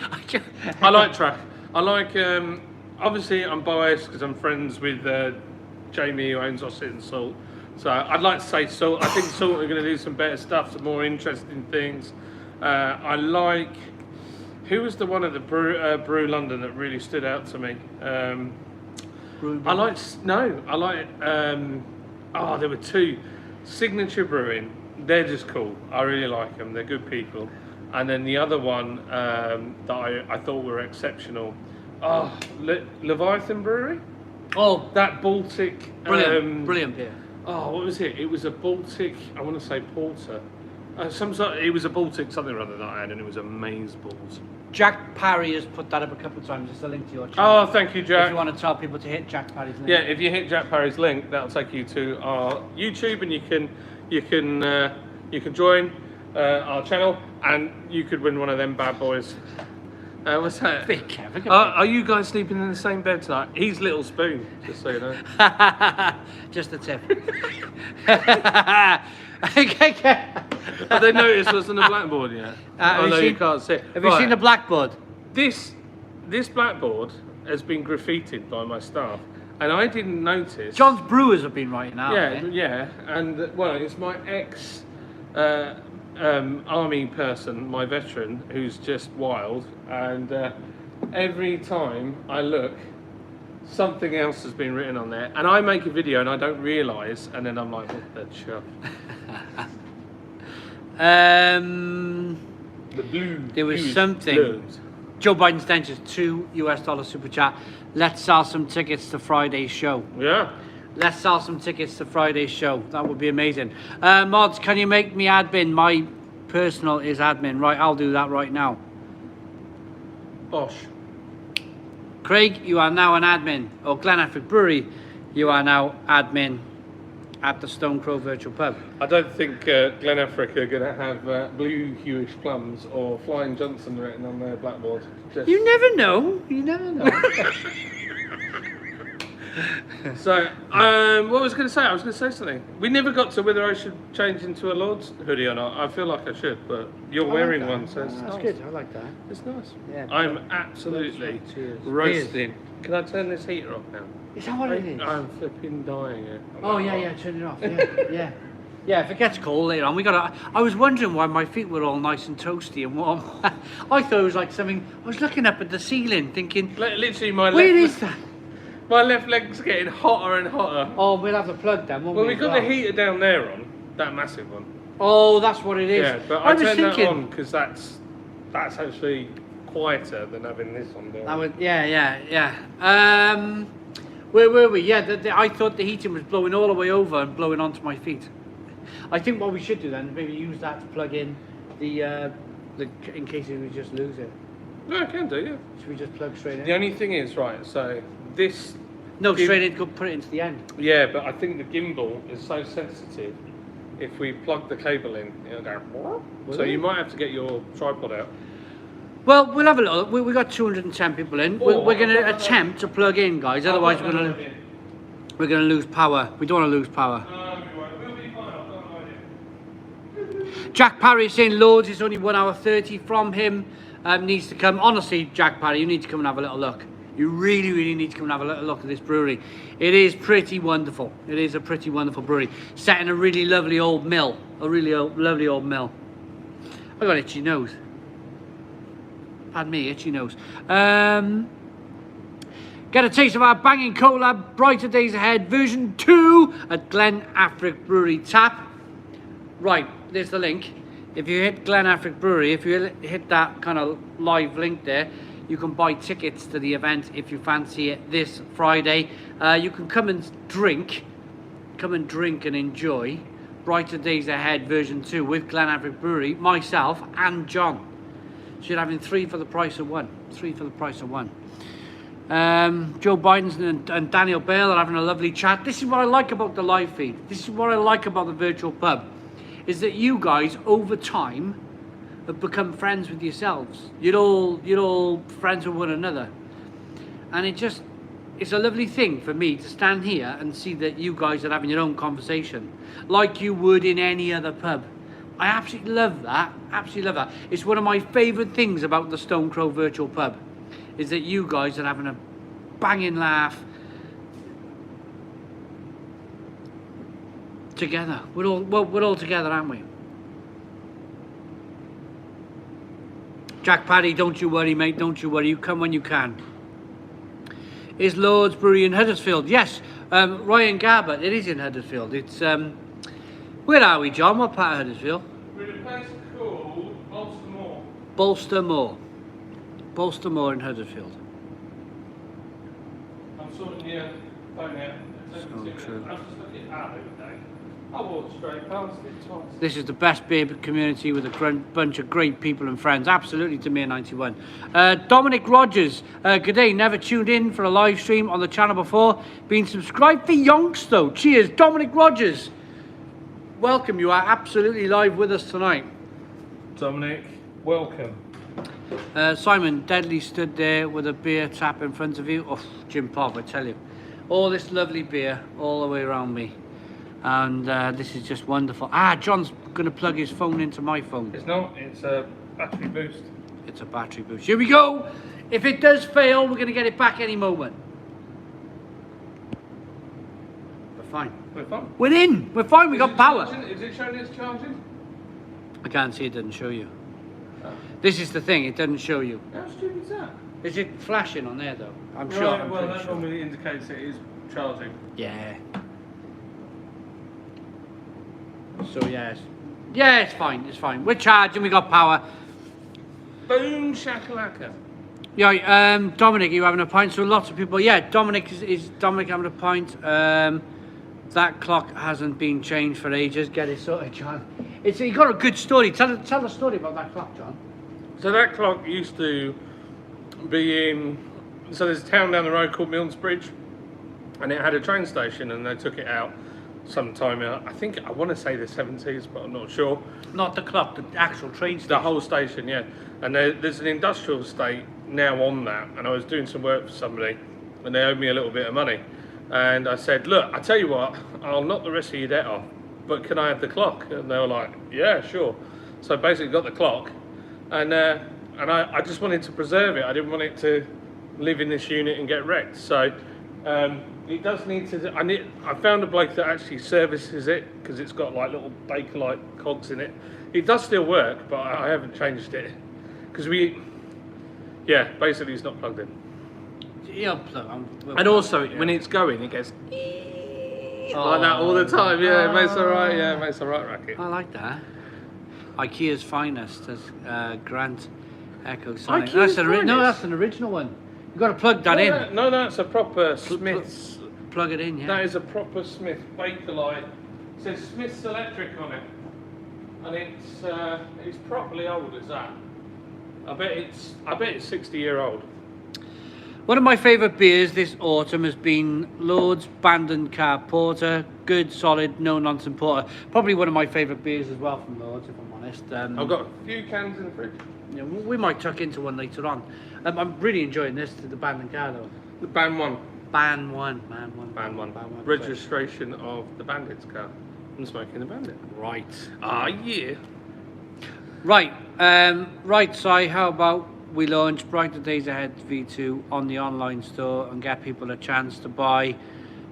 S2: I like Track. I like, obviously I'm biased because I'm friends with Jamie who owns Osset and Salt. So I'd like to say Salt. I think Salt are going to do some better stuff, some more interesting things. I like, who was the one at the Brew London that really stood out to me? I like, there were 2. Signature Brewing, they're just cool. I really like them, they're good people. And then the other one that I thought were exceptional Oh, Leviathan Brewery?
S1: Oh,
S2: That Baltic...
S1: brilliant beer.
S2: Oh, what was it? It was a Baltic, I want to say porter. It was a Baltic something or other that I had, and it was amazeballs.
S1: Jack Parry has put that up a couple of times. It's a link to your channel.
S2: Oh, thank you, Jack.
S1: If you want to tell people to hit Jack Parry's link.
S2: Yeah, if you hit Jack Parry's link, that'll take you to our YouTube, and you can join our channel, and you could win one of them bad boys. What's that?
S1: Big Kevin.
S2: Are you guys sleeping in the same bed tonight? He's Little Spoon, just so you know.
S1: Just a tip.
S2: Have they noticed what's on the blackboard yet? You can't see it.
S1: Have you seen the blackboard?
S2: This blackboard has been graffitied by my staff, and I didn't notice.
S1: John's Brewers have been writing out.
S2: Yeah, and well, it's my ex army person, my veteran, who's just wild, and every time I look, something else has been written on there, and I make a video and I don't realise, and then I'm like, what the chuff. The blue.
S1: There was something.
S2: Blues.
S1: Joe Biden sent us $2 super chat. Let's sell some tickets to Friday's show.
S2: Yeah.
S1: Let's sell some tickets to Friday's show. That would be amazing. Mods, can you make me admin? My personal is admin. Right, I'll do that right now.
S2: Bosh.
S1: Craig, you are now an admin. Or Glen Affric Brewery, you are now admin at the Stone Crow Virtual Pub.
S2: I don't think Glen Affric are going to have blue Hewish plums or Flying Johnson written on their blackboard.
S1: You never know. You never know.
S2: So, what was I going to say? I was going to say something. We never got to whether I should change into a Lord's hoodie or not. I feel like I should, but you're wearing one, so it's
S1: that's
S2: nice.
S1: good. I like that.
S2: It's nice.
S1: Yeah.
S2: I'm absolutely roasting. Can I turn this heater off now?
S1: Is that what it is?
S2: I'm flipping dying here.
S1: Oh yeah, turn it off. Yeah. Yeah, if it gets cold later on, I was wondering why my feet were all nice and toasty and warm. I thought it was like something. I was looking up at the ceiling, thinking,
S2: literally my
S1: where
S2: left.
S1: is that?
S2: My left leg's getting hotter and hotter.
S1: Oh, we'll have the plug then.
S2: Well, we've got the heater down there on that massive one.
S1: Oh, that's what it is.
S2: Yeah, but I turned that on because that's actually quieter than having this on down.
S1: Yeah. Where were we? Yeah, I thought the heating was blowing all the way over and blowing onto my feet. I think what we should do then is maybe use that to plug in the in case we just lose it.
S2: No, I can do, yeah.
S1: Should we just plug straight in?
S2: The only thing is, right, so this...
S1: No, straight in, go put it into the end.
S2: Yeah, but I think the gimbal is so sensitive, if we plug the cable in, it'll go... So you might have to get your tripod out.
S1: Well, we'll have a look. We've got 210 people in. We're going to attempt to plug in, guys. Otherwise, we're going to lose power. We don't want to lose power.
S2: We'll be fine. I've got no idea.
S1: Jack Parry is saying loads. It's only 1 hour 30 from him. Needs to come. Honestly, Jack Parry, you need to come and have a little look. You really, really need to come and have a little look at this brewery. It is pretty wonderful. It is a pretty wonderful brewery. Set in a really lovely old mill. Lovely old mill. I got itchy nose. Pardon me, itchy nose. Get a taste of our banging collab, Brighter Days Ahead, version 2 at Glen Affric Brewery Tap. Right, there's the link. If you hit Glen Affric Brewery, if you hit that kind of live link there, you can buy tickets to the event if you fancy it this Friday. You can come and drink and enjoy Brighter Days Ahead version 2 with Glen Affric Brewery, myself and John. So you're having 3 for the price of 1. 3 for the price of 1. Joe Biden and Daniel Bale are having a lovely chat. This is what I like about the live feed. This is what I like about the virtual pub. Is that you guys, over time, have become friends with yourselves. You're all friends with one another. And it's a lovely thing for me to stand here and see that you guys are having your own conversation. Like you would in any other pub. I absolutely love that. Absolutely love that. It's one of my favourite things about the Stone Crow Virtual Pub. Is that you guys are having a banging laugh. Together. We're all together, aren't we? Jack Paddy, don't you worry, mate. Don't you worry. You come when you can. Is Lord's Brewery in Huddersfield? Yes. Ryan Garbutt, it is in Huddersfield. It's where are we, John? What part of Huddersfield?
S2: We're in a place called Bolstermoor.
S1: Bolstermoor in Huddersfield.
S2: I'm sorting your phone out.
S1: So true.
S2: I'm just looking at it today. I walked straight past it twice.
S1: This is the best beer community with a bunch of great people and friends. Absolutely to me, 91. Dominic Rogers, good day. Never tuned in for a live stream on the channel before. Been subscribed for yonks though. Cheers, Dominic Rogers. Welcome. You are absolutely live with us tonight.
S2: Dominic, welcome.
S1: Simon, Deadly stood there with a beer tap in front of you. Oh, Jim Pop, I tell you. All this lovely beer all the way around me. And this is just wonderful. John's going to plug his phone into my phone.
S2: It's not, it's a battery boost.
S1: It's a battery boost. Here we go. If it does fail, we're going to get it back any moment. We're fine.
S2: We're fine.
S1: We're in. We're fine. We got power.
S2: Is it showing it's charging?
S1: I can't see. It doesn't show you.
S2: Oh.
S1: This is the thing. It doesn't show you.
S2: How stupid is that?
S1: Is it flashing on there though? I'm sure.
S2: Right,
S1: I'm
S2: well,
S1: pretty
S2: that
S1: sure.
S2: normally indicates it is charging.
S1: Yeah. So yes. Yeah, it's fine. It's fine. We're charging. We got power.
S2: Boom shakalaka.
S1: Yeah, Dominic, are you having a pint? So lots of people. Yeah, Dominic is Dominic having a pint. That clock hasn't been changed for ages. Get it sorted, John. You got a good story. Tell the story about that clock, John.
S2: So that clock used to be in. So there's a town down the road called Milnesbridge, and it had a train station, and they took it out sometime. I want to say the 70s, but I'm not sure.
S1: Not the clock, the actual train station.
S2: The whole station, yeah. And there's an industrial estate now on that, and I was doing some work for somebody, and they owed me a little bit of money. And I said, look, I tell you what, I'll knock the rest of your debt off, but can I have the clock? And they were like, yeah, sure. So I basically got the clock, and I just wanted to preserve it. I didn't want it to live in this unit and get wrecked. So it does need to. I found a bloke that actually services it because it's got like little Bakelite cogs in it. It does still work, but I haven't changed it because basically it's not plugged in.
S1: Yeah,
S2: And also, when it's going, it goes like that all the time. Yeah, it makes a right. Yeah, it makes a right racket.
S1: I like that. IKEA's finest as Grant Echo Sonic.
S2: IKEA's
S1: No, that's
S2: finest?
S1: an original one. You've got to plug that in.
S2: No, that's a proper Smith's.
S1: Plug it in, yeah.
S2: That is a proper Smith Bakelite. It says Smith's Electric on it, and it's properly old as that. I bet it's 60-year-old.
S1: One of my favourite beers this autumn has been Lord's Bandon Car Porter. Good, solid, no-nonsense porter. Probably one of my favourite beers as well from Lord's, if I'm honest.
S2: I've got a few cans in the fridge.
S1: Yeah, we might tuck into one later on. I'm really enjoying this, the Bandon Car though.
S2: The Ban 1.
S1: Ban 1.
S2: Ban 1. Registration of the Bandit's car. I'm smoking the Bandit.
S1: Right.
S2: Ah, yeah.
S1: Right. Right, Si, how about we launch Brighter Days Ahead V2 on the online store and get people a chance to buy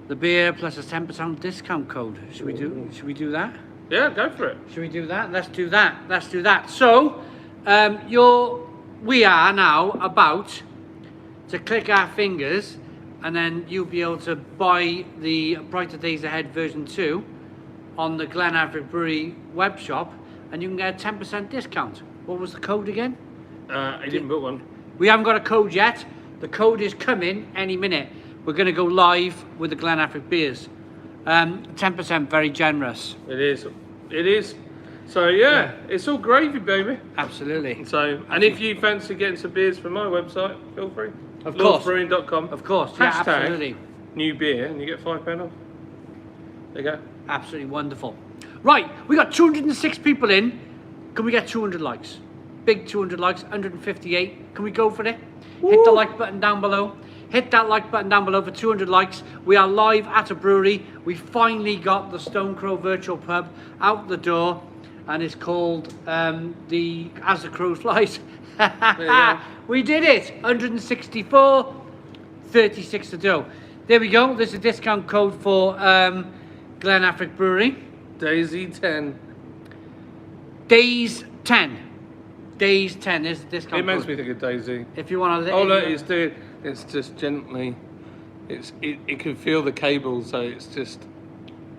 S1: the beer plus a 10% discount code. Should we do that?
S2: Yeah, go for it.
S1: Should we do that? Let's do that. So, we are now about to click our fingers and then you'll be able to buy the Brighter Days Ahead version 2 on the Glen Afric Brewery web shop and you can get a 10% discount. What was the code again?
S2: I didn't put one.
S1: We haven't got a code yet. The code is coming any minute. We're going to go live with the Glen Afric beers. 10%, very generous.
S2: It is. So yeah, it's all gravy, baby.
S1: Absolutely.
S2: So, and if you fancy getting some beers from my website, feel free.
S1: Of course.
S2: LordsBrewing.com.
S1: Of course.
S2: Hashtag
S1: Yeah, absolutely.
S2: new beer, and you get £5 off. There you go.
S1: Absolutely wonderful. Right, we got 206 people in. Can we get 200 likes? Big 200 likes, 158. Can we go for it? Woo. Hit the like button down below. Hit that like button down below for 200 likes. We are live at a brewery. We finally got the Stone Crow Virtual Pub out the door, and it's called As the Crow Flies. We did it. 164, 36 to do. There we go. There's a discount code for Glen Afric Brewery.
S2: Daisy 10.
S1: Days 10. Days 10 is the discount
S2: It makes
S1: code.
S2: me think of Daisy.
S1: If you want to...
S2: Oh look, it's just gently, it can feel the cable, so it's just,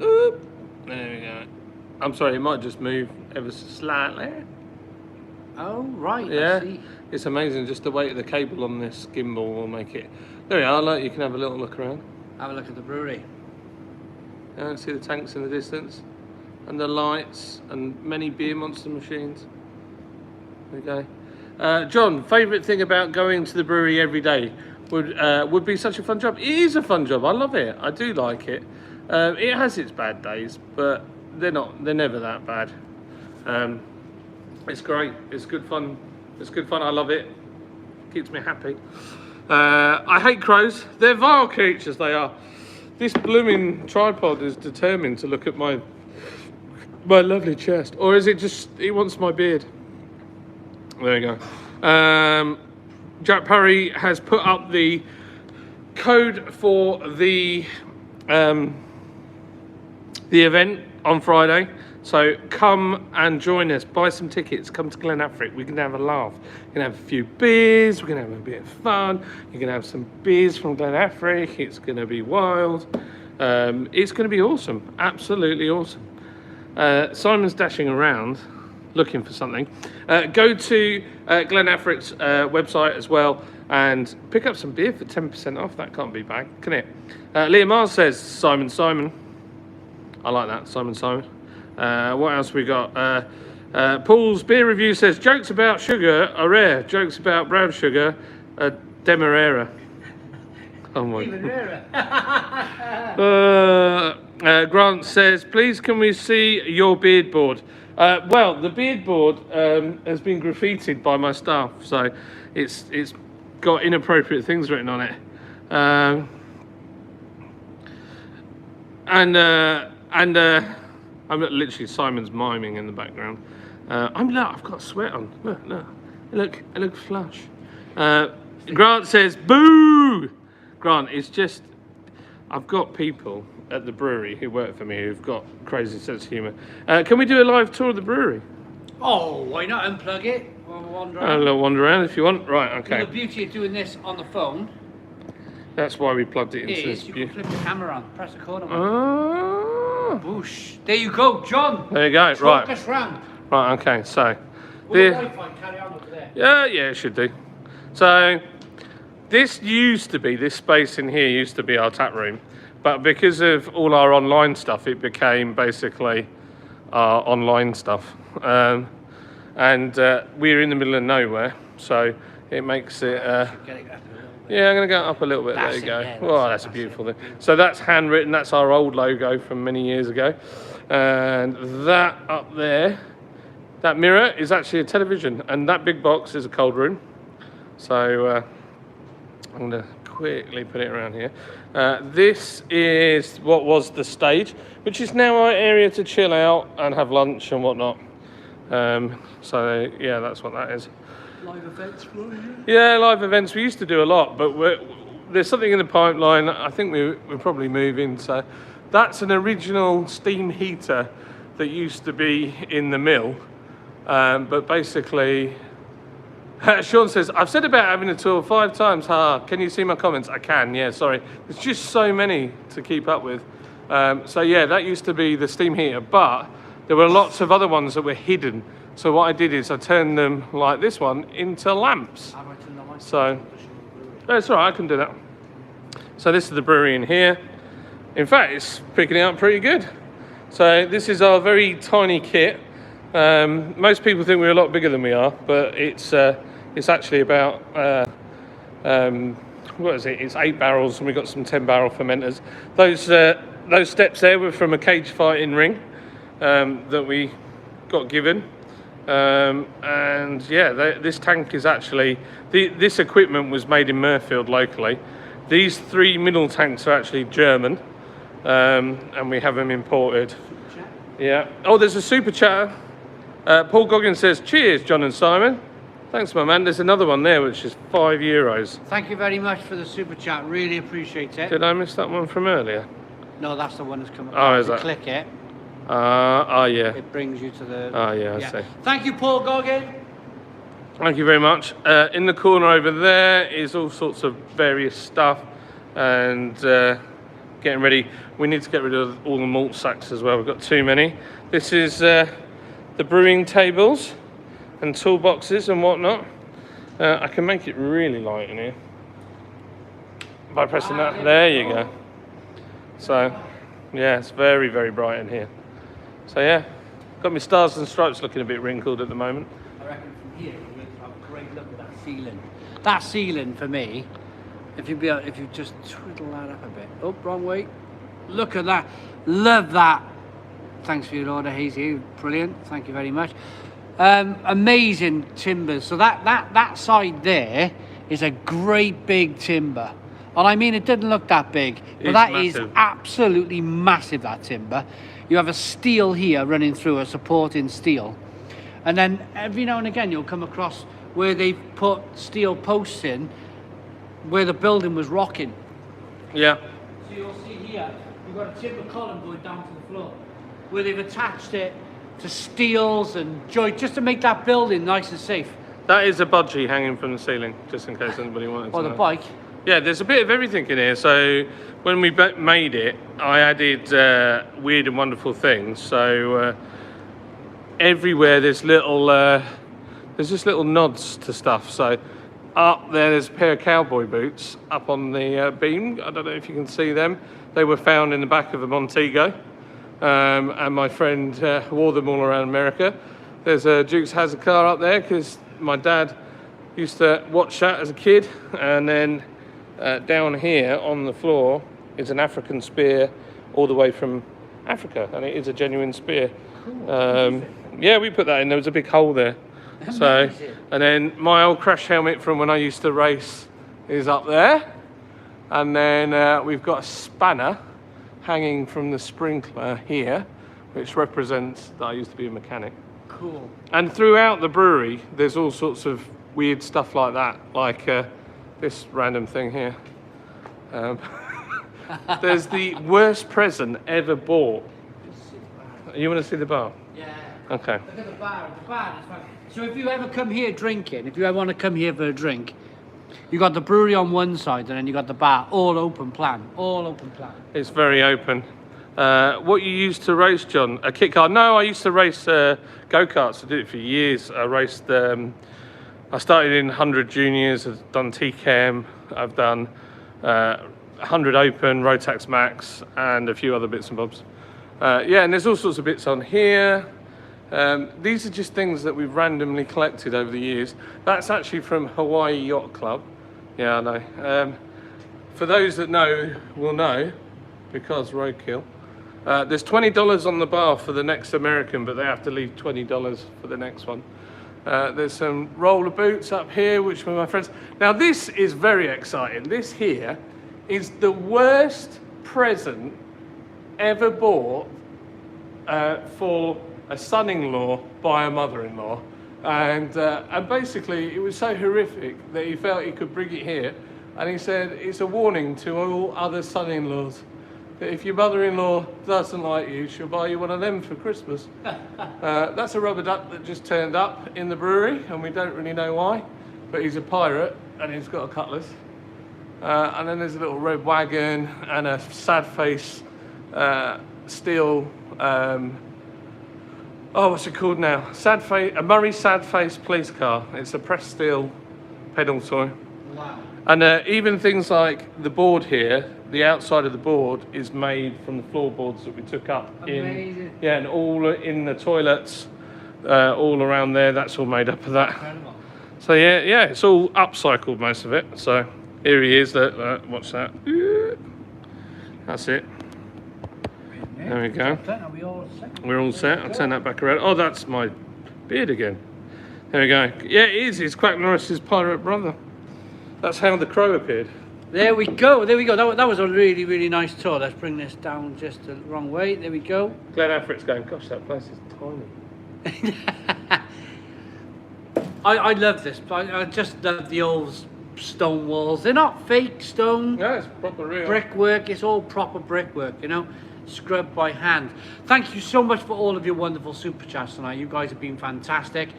S2: oop, there we go. I'm sorry, it might just move ever so slightly.
S1: Oh, right,
S2: Yeah,
S1: I see.
S2: it's amazing, just the weight of the cable on this gimbal will make it. There we are. Look, you can have a little look around.
S1: Have a look at the brewery.
S2: See the tanks in the distance, and the lights, and many beer monster machines. There we go. John, favourite thing about going to the brewery every day would be such a fun job. It is a fun job. I love it. I do like it. It has its bad days, but they're never that bad. It's great. It's good fun. It's good fun. I love it. Keeps me happy. I hate crows. They're vile creatures. They are. This blooming tripod is determined to look at my lovely chest, or is it just it wants my beard? There you go. Jack Parry has put up the code for the event on Friday. So come and join us, buy some tickets, come to Glen Affric. We can have a laugh. We can have a few beers, we can have a bit of fun. You can have some beers from Glen Affric. It's going to be wild. It's going to be awesome, absolutely awesome. Simon's dashing around looking for something. Go to Glen Affric's website as well and pick up some beer for 10% off. That can't be bad, can it? Liam Mars says, Simon. I like that, Simon. What else we got? Paul's beer review says, jokes about sugar are rare. Jokes about brown sugar are demerara. Oh my God. Grant says, please can we see your beard board? Well, the beard board has been graffitied by my staff, so it's got inappropriate things written on it. I'm literally Simon's miming in the background. I've got sweat on. Look, I look flush. Grant says, boo! Grant, it's just, I've got people at the brewery who work for me who've got crazy sense of humour. Can we do a live tour of the brewery?
S1: Oh, why not unplug it? We'll wander around.
S2: A little wander around if you want. Right, okay.
S1: The beauty of doing this on the phone.
S2: That's why we plugged it into this.
S1: You can flip the camera on, press the corner. Boosh. There you go, John.
S2: There you go.
S1: Talk us round.
S2: Right, okay, so.
S1: Will the Wi-Fi carry on over there?
S2: Yeah, it should do. So, this space in here used to be our tap room, but because of all our online stuff, it became basically our online stuff. And we're in the middle of nowhere, so it makes it. Yeah, I'm going to go up a little bit. There you go. Oh, that's a beautiful thing. So that's handwritten. That's our old logo from many years ago. And that up there, that mirror is actually a television. And that big box is a cold room. So I'm going to quickly put it around here. This is what was the stage, which is now our area to chill out and have lunch and whatnot. So yeah, that's what that is.
S1: Live events,
S2: yeah, live events. We used to do a lot, but there's something in the pipeline. I think we're probably moving. So that's an original steam heater that used to be in the mill. But basically, Sean says, I've said about having a tour 5 times. Can you see my comments? I can, yeah, sorry. There's just so many to keep up with. So yeah, that used to be the steam heater, but there were lots of other ones that were hidden. So what I did is I turned them, like this one, into lamps. So, that's all right, I can do that. So this is the brewery in here. In fact, it's picking it up pretty good. So this is our very tiny kit. Most people think we're a lot bigger than we are, but it's actually about, what is it? It's 8 barrels, and we've got some 10-barrel fermenters. Those steps there were from a cage fighting ring that we got given. And yeah, this tank is actually, this equipment was made in Murfield locally. These 3 middle tanks are actually German, and we have them imported. Yeah. Oh, there's a super chatter. Paul Goggins says, cheers, John and Simon. Thanks, my man. There's another one there, which is €5.
S1: Thank you very much for the super chat. Really appreciate it.
S2: Did I miss that one from earlier?
S1: No, that's the one that's coming.
S2: Oh, is that?
S1: Click it.
S2: Yeah.
S1: It brings you to the...
S2: Yeah, I see.
S1: Thank you, Paul Goggin.
S2: Thank you very much. In the corner over there is all sorts of various stuff, and getting ready. We need to get rid of all the malt sacks as well. We've got too many. This is the brewing tables and toolboxes and whatnot. I can make it really light in here. by pressing that. There you go. So, yeah, it's very, very bright in here. So yeah, got my stars and stripes looking a bit wrinkled at the moment.
S1: I reckon from here you'll have a great look at that ceiling. That ceiling for me, if you just twiddle that up a bit. Oh, wrong way. Look at that. Love that. Thanks for your order, Hazy. Brilliant. Thank you very much. Amazing timbers. So that side there is a great big timber. And I mean, it didn't look that big, but that is absolutely massive, that timber. You have a steel here running through, a supporting steel. And then every now and again, you'll come across where they've put steel posts in, where the building was rocking.
S2: Yeah.
S1: So you'll see here, you've got a timber column going down to the floor, where they've attached it to steels and joints, just to make that building nice and safe.
S2: That is a budgie hanging from the ceiling, just in case anybody wanted to know.
S1: The bike.
S2: Yeah, there's a bit of everything in here. So when we made it, I added weird and wonderful things. So everywhere there's just little nods to stuff. So up there's a pair of cowboy boots up on the beam. I don't know if you can see them. They were found in the back of a Montego, and my friend wore them all around America. There's a Dukes Hazzard car up there because my dad used to watch that as a kid, and then down here on the floor is an African spear all the way from Africa, and it is a genuine spear. Cool. Yeah, we put that in. There was a big hole there. So, and then my old crash helmet from when I used to race is up there, and then we've got a spanner hanging from the sprinkler here, which represents that I used to be a mechanic.
S1: Cool. And
S2: throughout the brewery, there's all sorts of weird stuff like that, like this random thing here. There's the worst present ever bought. You want to see the bar?
S1: Yeah.
S2: Okay.
S1: Look at the bar. The bar is fun. So if you ever come here drinking, if you ever want to come here for a drink, you got the brewery on one side, and then you got the bar, all open plan. All open plan.
S2: It's very open. What you used to race, John? A kit car? No, I used to race go-karts. I did it for years. I raced. I started in 100 juniors. I've done TChem. I've done 100 open, Rotax Max, and a few other bits and bobs. Yeah, and there's all sorts of bits on here. These are just things that we've randomly collected over the years. That's actually from Hawaii Yacht Club. Yeah, I know. For those that know, will know, because roadkill. There's $20 on the bar for the next American, but they have to leave $20 for the next one. There's some roller boots up here, which were my friends. Now this is very exciting. This here is the worst present ever bought for a son-in-law by a mother-in-law, and basically it was so horrific that he felt he could bring it here, and he said it's a warning to all other son-in-laws that if your mother-in-law doesn't like you, she'll buy you one of them for Christmas. That's a rubber duck that just turned up in the brewery, and we don't really know why, but he's a pirate and he's got a cutlass. And then there's a little red wagon and a sad face steel, what's it called now? A Murray sad face police car. It's a pressed steel pedal toy.
S1: Wow.
S2: And even things like the board here, the outside of the board is made from the floorboards that we took up.
S1: Amazing.
S2: Yeah, and all in the toilets, all around there, that's all made up of that.
S1: Incredible.
S2: So yeah, it's all upcycled, most of it. So here he is, watch that. That's it. There we go.
S1: Are we all set?
S2: We're all set. I'll turn that back around. Oh, that's my beard again. There we go. Yeah, it is. It's Quack Norris's pirate brother. That's how the Crow appeared.
S1: There we go. There we go. That was a really, really nice tour. Let's bring this down just the wrong way. There we go.
S2: Glen Affrick's going, gosh, that place is tiny.
S1: I love this. I just love the old stone walls. They're not fake stone.
S2: No, it's proper real.
S1: Brickwork. It's all proper brickwork, you know, scrubbed by hand. Thank you so much for all of your wonderful super chats tonight. You guys have been fantastic.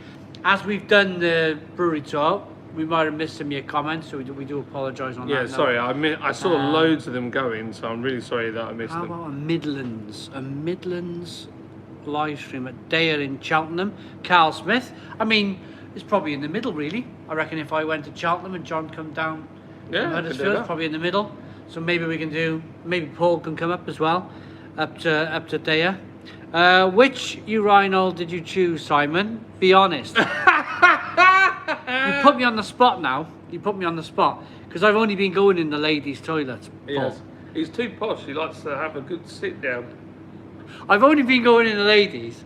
S1: As we've done the brewery tour, we might have missed some of your comments, so we do apologise on that.
S2: Yeah, sorry, I saw loads of them going, so I'm really sorry that I missed them.
S1: How about a Midlands live stream at Dale in Cheltenham? Carl Smith. I mean, it's probably in the middle, really. I reckon if I went to Cheltenham and John come down from Huddersfield, it's probably in the middle. So maybe we can do. Maybe Paul can come up as well, up to there. Which urinal did you choose, Simon? Be honest. You put me on the spot now. You put me on the spot because I've only been going in the ladies' toilets.
S2: Yes. He's too posh. He likes to have a good sit down.
S1: I've only been going in the ladies.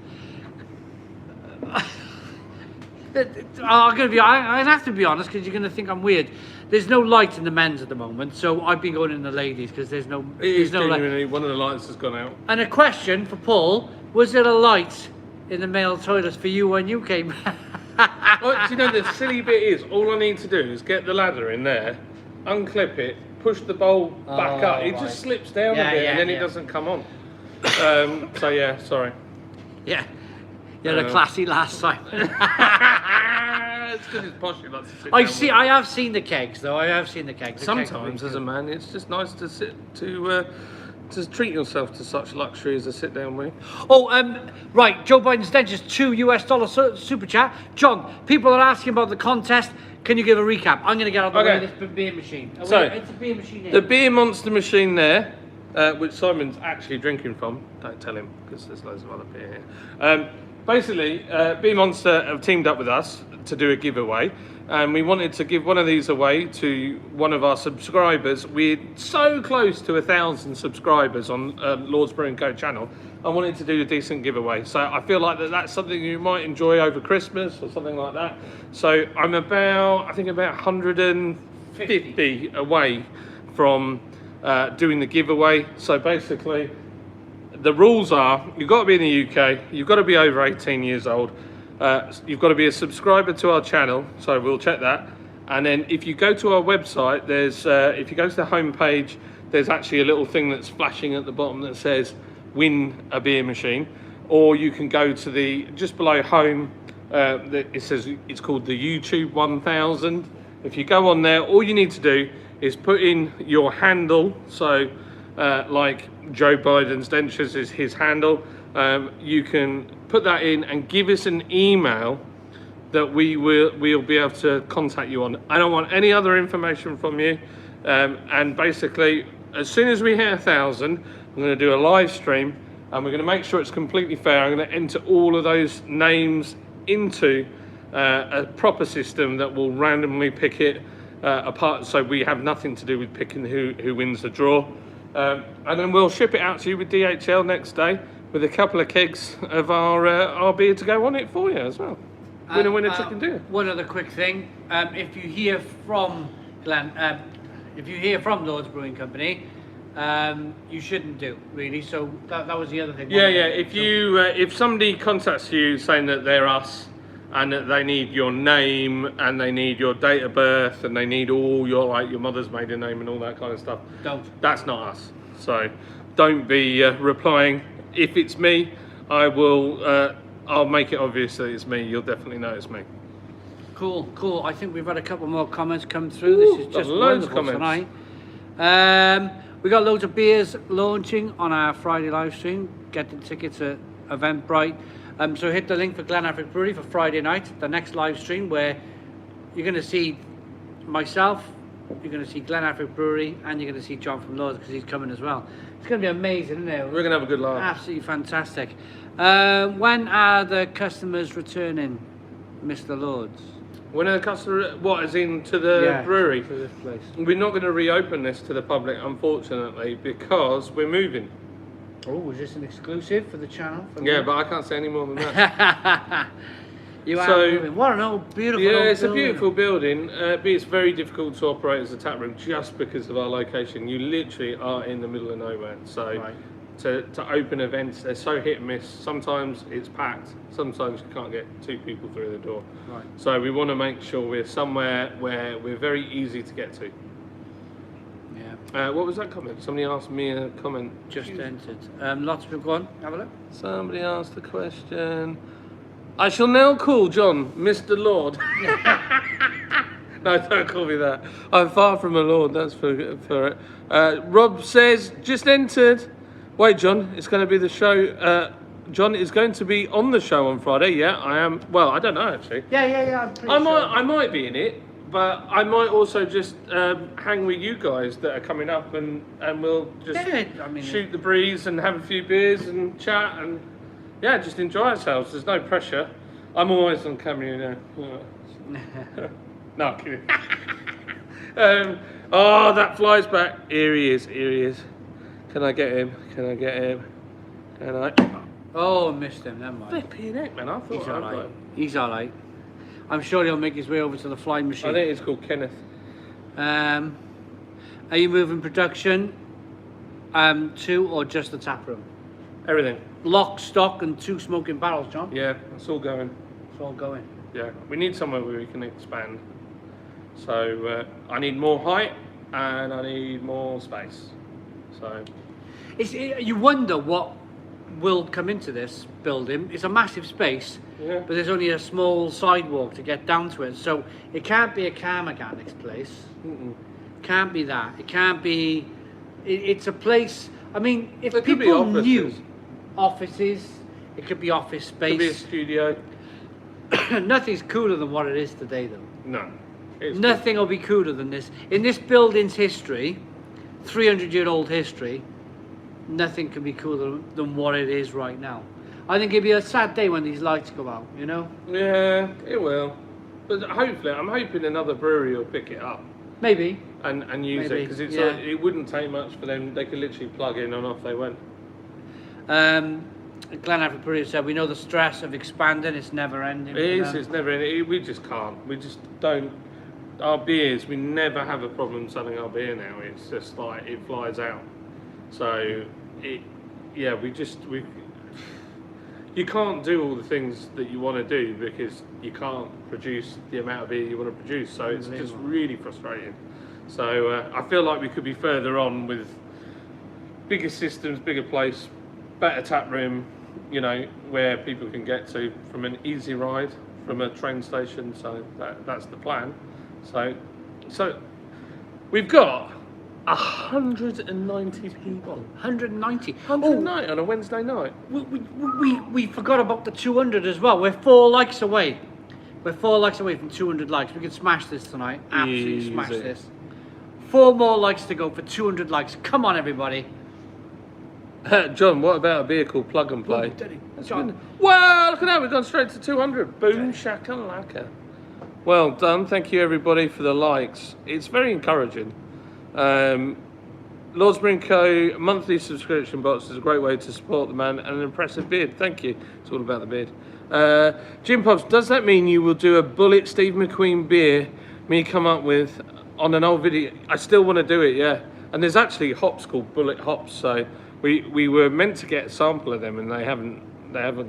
S1: I'd have to be honest because you're going to think I'm weird. There's no light in the men's at the moment, so I've been going in the ladies because there's no.
S2: It is
S1: no light.
S2: genuinely one of the lights has gone out.
S1: And a question for Paul: was there a light in the male toilets for you when you came?
S2: Well, do you know the silly bit is all I need to do is get the ladder in there, unclip it, push the bowl back up. It just slips down a bit and then it doesn't come on. So yeah, sorry.
S1: Yeah, you're a classy lass, Simon.
S2: It's because it's posh. He likes to sit
S1: I
S2: down
S1: see.
S2: with.
S1: I have seen the kegs, though. I have seen the kegs.
S2: Sometimes, as a man, it's just nice to sit to treat yourself to such luxury as a sit down with.
S1: Oh, right. Joe Biden's dentist, $2 super chat. John, people are asking about the contest. Can you give a recap? I'm going to get out of the way of this beer machine.
S2: So,
S1: it's a beer machine here.
S2: The beer monster machine there, which Simon's actually drinking from. Don't tell him because there's loads of other beer here. Basically, Beer Monster have teamed up with us to do a giveaway, and we wanted to give one of these away to one of our subscribers. We're so close to 1,000 subscribers on Lord's Brewing Co channel. I wanted to do a decent giveaway, so I feel like that's something you might enjoy over Christmas or something like that. So I'm I think about 150 away from doing the giveaway. So basically, the rules are, you've got to be in the UK, you've got to be over 18 years old, you've got to be a subscriber to our channel, so we'll check that. And then if you go to our website, there's if you go to the home page, there's actually a little thing that's flashing at the bottom that says win a beer machine, or you can go to the just below home, it says it's called the YouTube 1000. If you go on there, all you need to do is put in your handle, so like Joe Biden's dentures is his handle. You can put that in and give us an email that we'll be able to contact you on. I don't want any other information from you. And basically, as soon as we hit 1,000, I'm going to do a live stream, and we're going to make sure it's completely fair. I'm going to enter all of those names into a proper system that will randomly pick it apart, so we have nothing to do with picking who wins the draw. And then we'll ship it out to you with DHL next day with a couple of kegs of our beer to go on it for you as well. Winner, chicken dinner.
S1: One other quick thing: if you hear from if you hear from Lord's Brewing Company, you shouldn't do really. So that was the other thing.
S2: Yeah. If somebody contacts you saying that they're us and that they need your name and they need your date of birth and they need all your your mother's maiden name and all that kind of stuff, that's not us. So don't be replying. If it's me, I'll make it obvious that it's me. You'll definitely know it's me.
S1: Cool. I think we've had a couple more comments come through. This is just
S2: loads of
S1: wonderful
S2: comments
S1: tonight. We got loads of beers launching on our Friday live stream. Get the tickets at Eventbrite. So hit the link for Glenafric Brewery for Friday night, the next live stream, where you're going to see myself, you're going to see Glenafric Brewery, and you're going to see John from Lords because he's coming as well. It's going to be amazing, isn't it?
S2: We're going to have a good laugh.
S1: Absolutely fantastic. When are the customers returning, Mr. Lords?
S2: When are the customers, what, as in to the brewery?
S1: To this place.
S2: We're not going to reopen this to the public, unfortunately, because we're moving.
S1: Oh, is this an exclusive for the channel?
S2: Yeah, but I can't say any more than that.
S1: You are moving. What an old, beautiful
S2: Yeah,
S1: old
S2: it's
S1: building.
S2: a beautiful building, but it's very difficult to operate as a tap room just because of our location. You literally are in the middle of nowhere. So to open events, they're so hit and miss. Sometimes it's packed. Sometimes you can't get 2 people through the door.
S1: Right.
S2: So we want to make sure we're somewhere where we're very easy to get to. What was that comment? Somebody asked me a comment.
S1: Just entered. Lots of people, go on, have a look.
S2: Somebody asked a question. I shall now call John Mr. Lord. No, don't call me that. I'm far from a lord, that's for it. Rob says, just entered. Wait, John, it's going to be the show. John is going to be on the show on Friday. Yeah, I am. Well, I don't know, actually.
S1: Yeah. I'm pretty sure.
S2: I might be in it. But I might also just hang with you guys that are coming up, and we'll just shoot the breeze and have a few beers and chat and just enjoy ourselves. There's no pressure. I'm always on camera, you know. No, I'm kidding. Oh, that flies back. Here he is. Can I get him? Can I?
S1: Oh, missed him. Never mind.
S2: Flipping heck, man. I thought
S1: He's all right. He's all right. I'm sure he'll make his way over to the flying machine.
S2: I think it's called Kenneth.
S1: Are you moving production to or just the tap room?
S2: Everything.
S1: Lock, stock, and 2 smoking barrels, John?
S2: Yeah, it's all going.
S1: It's all going.
S2: Yeah, we need somewhere where we can expand. So I need more height and I need more space. So
S1: you wonder what will come into this building. It's a massive space, but there's only a small sidewalk to get down to it. So it can't be a car mechanics place. Can't be that. It can't be. It's a place. I mean, if people knew offices, it could be office space. It could
S2: be a studio.
S1: Nothing's cooler than what it is today, though.
S2: No.
S1: Nothing will be cooler than this. In this building's history, 300-year-old history, nothing can be cooler than what it is right now. I think it'd be a sad day when these lights go out, you know?
S2: Yeah, it will. But hopefully, I'm hoping another brewery will pick it up.
S1: Maybe.
S2: And use it, because it wouldn't take much for them. They could literally plug in and off they went.
S1: Glenafric Brewery said, we know the stress of expanding, it's never ending.
S2: It is, it's never ending. We just can't. We just don't. Our beers, we never have a problem selling our beer now. It's just like, it flies out. So, you can't do all the things that you want to do because you can't produce the amount of beer you want to produce. So it's just really frustrating. So I feel like we could be further on with bigger systems, bigger place, better tap room, you know, where people can get to from an easy ride from a train station. So that's the plan. So we've got 190 people.
S1: 190.
S2: 190 on a Wednesday night.
S1: We forgot about the 200 as well. We're 4 likes away. We're 4 likes away from 200 likes. We can smash this tonight. Absolutely smash this. 4 more likes to go for 200 likes. Come on, everybody.
S2: John, what about a beer called Plug and Play?
S1: John.
S2: Wow, look at that. We've gone straight to 200. Boom, shakalaka. Well done. Thank you, everybody, for the likes. It's very encouraging. Lords Brewing Co. monthly subscription box is a great way to support the man and an impressive beard. Thank you. It's all about the beard. Jim Pops, does that mean you will do a Bullet Steve McQueen beer me come up with on an old video? I still want to do it, yeah. And there's actually hops called Bullet Hops, so we were meant to get a sample of them and they haven't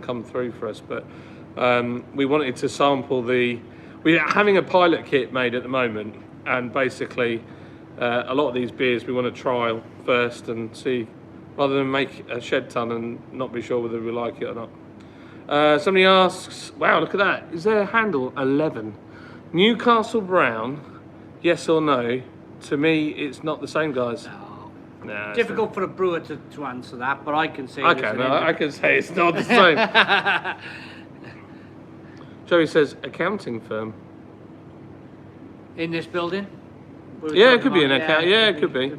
S2: come through for us, but we wanted to sample we're having a pilot kit made at the moment, and basically a lot of these beers we want to trial first and see, rather than make a shed ton and not be sure whether we like it or not. Somebody asks, wow, look at that. Is there a handle 11? Newcastle Brown, yes or no? To me, it's not the same, guys. No,
S1: difficult for a brewer to answer that, but I can say
S2: I can say it's not the same. Joey says, accounting firm.
S1: In this building?
S2: Yeah, it could be an account. Yeah, it could be.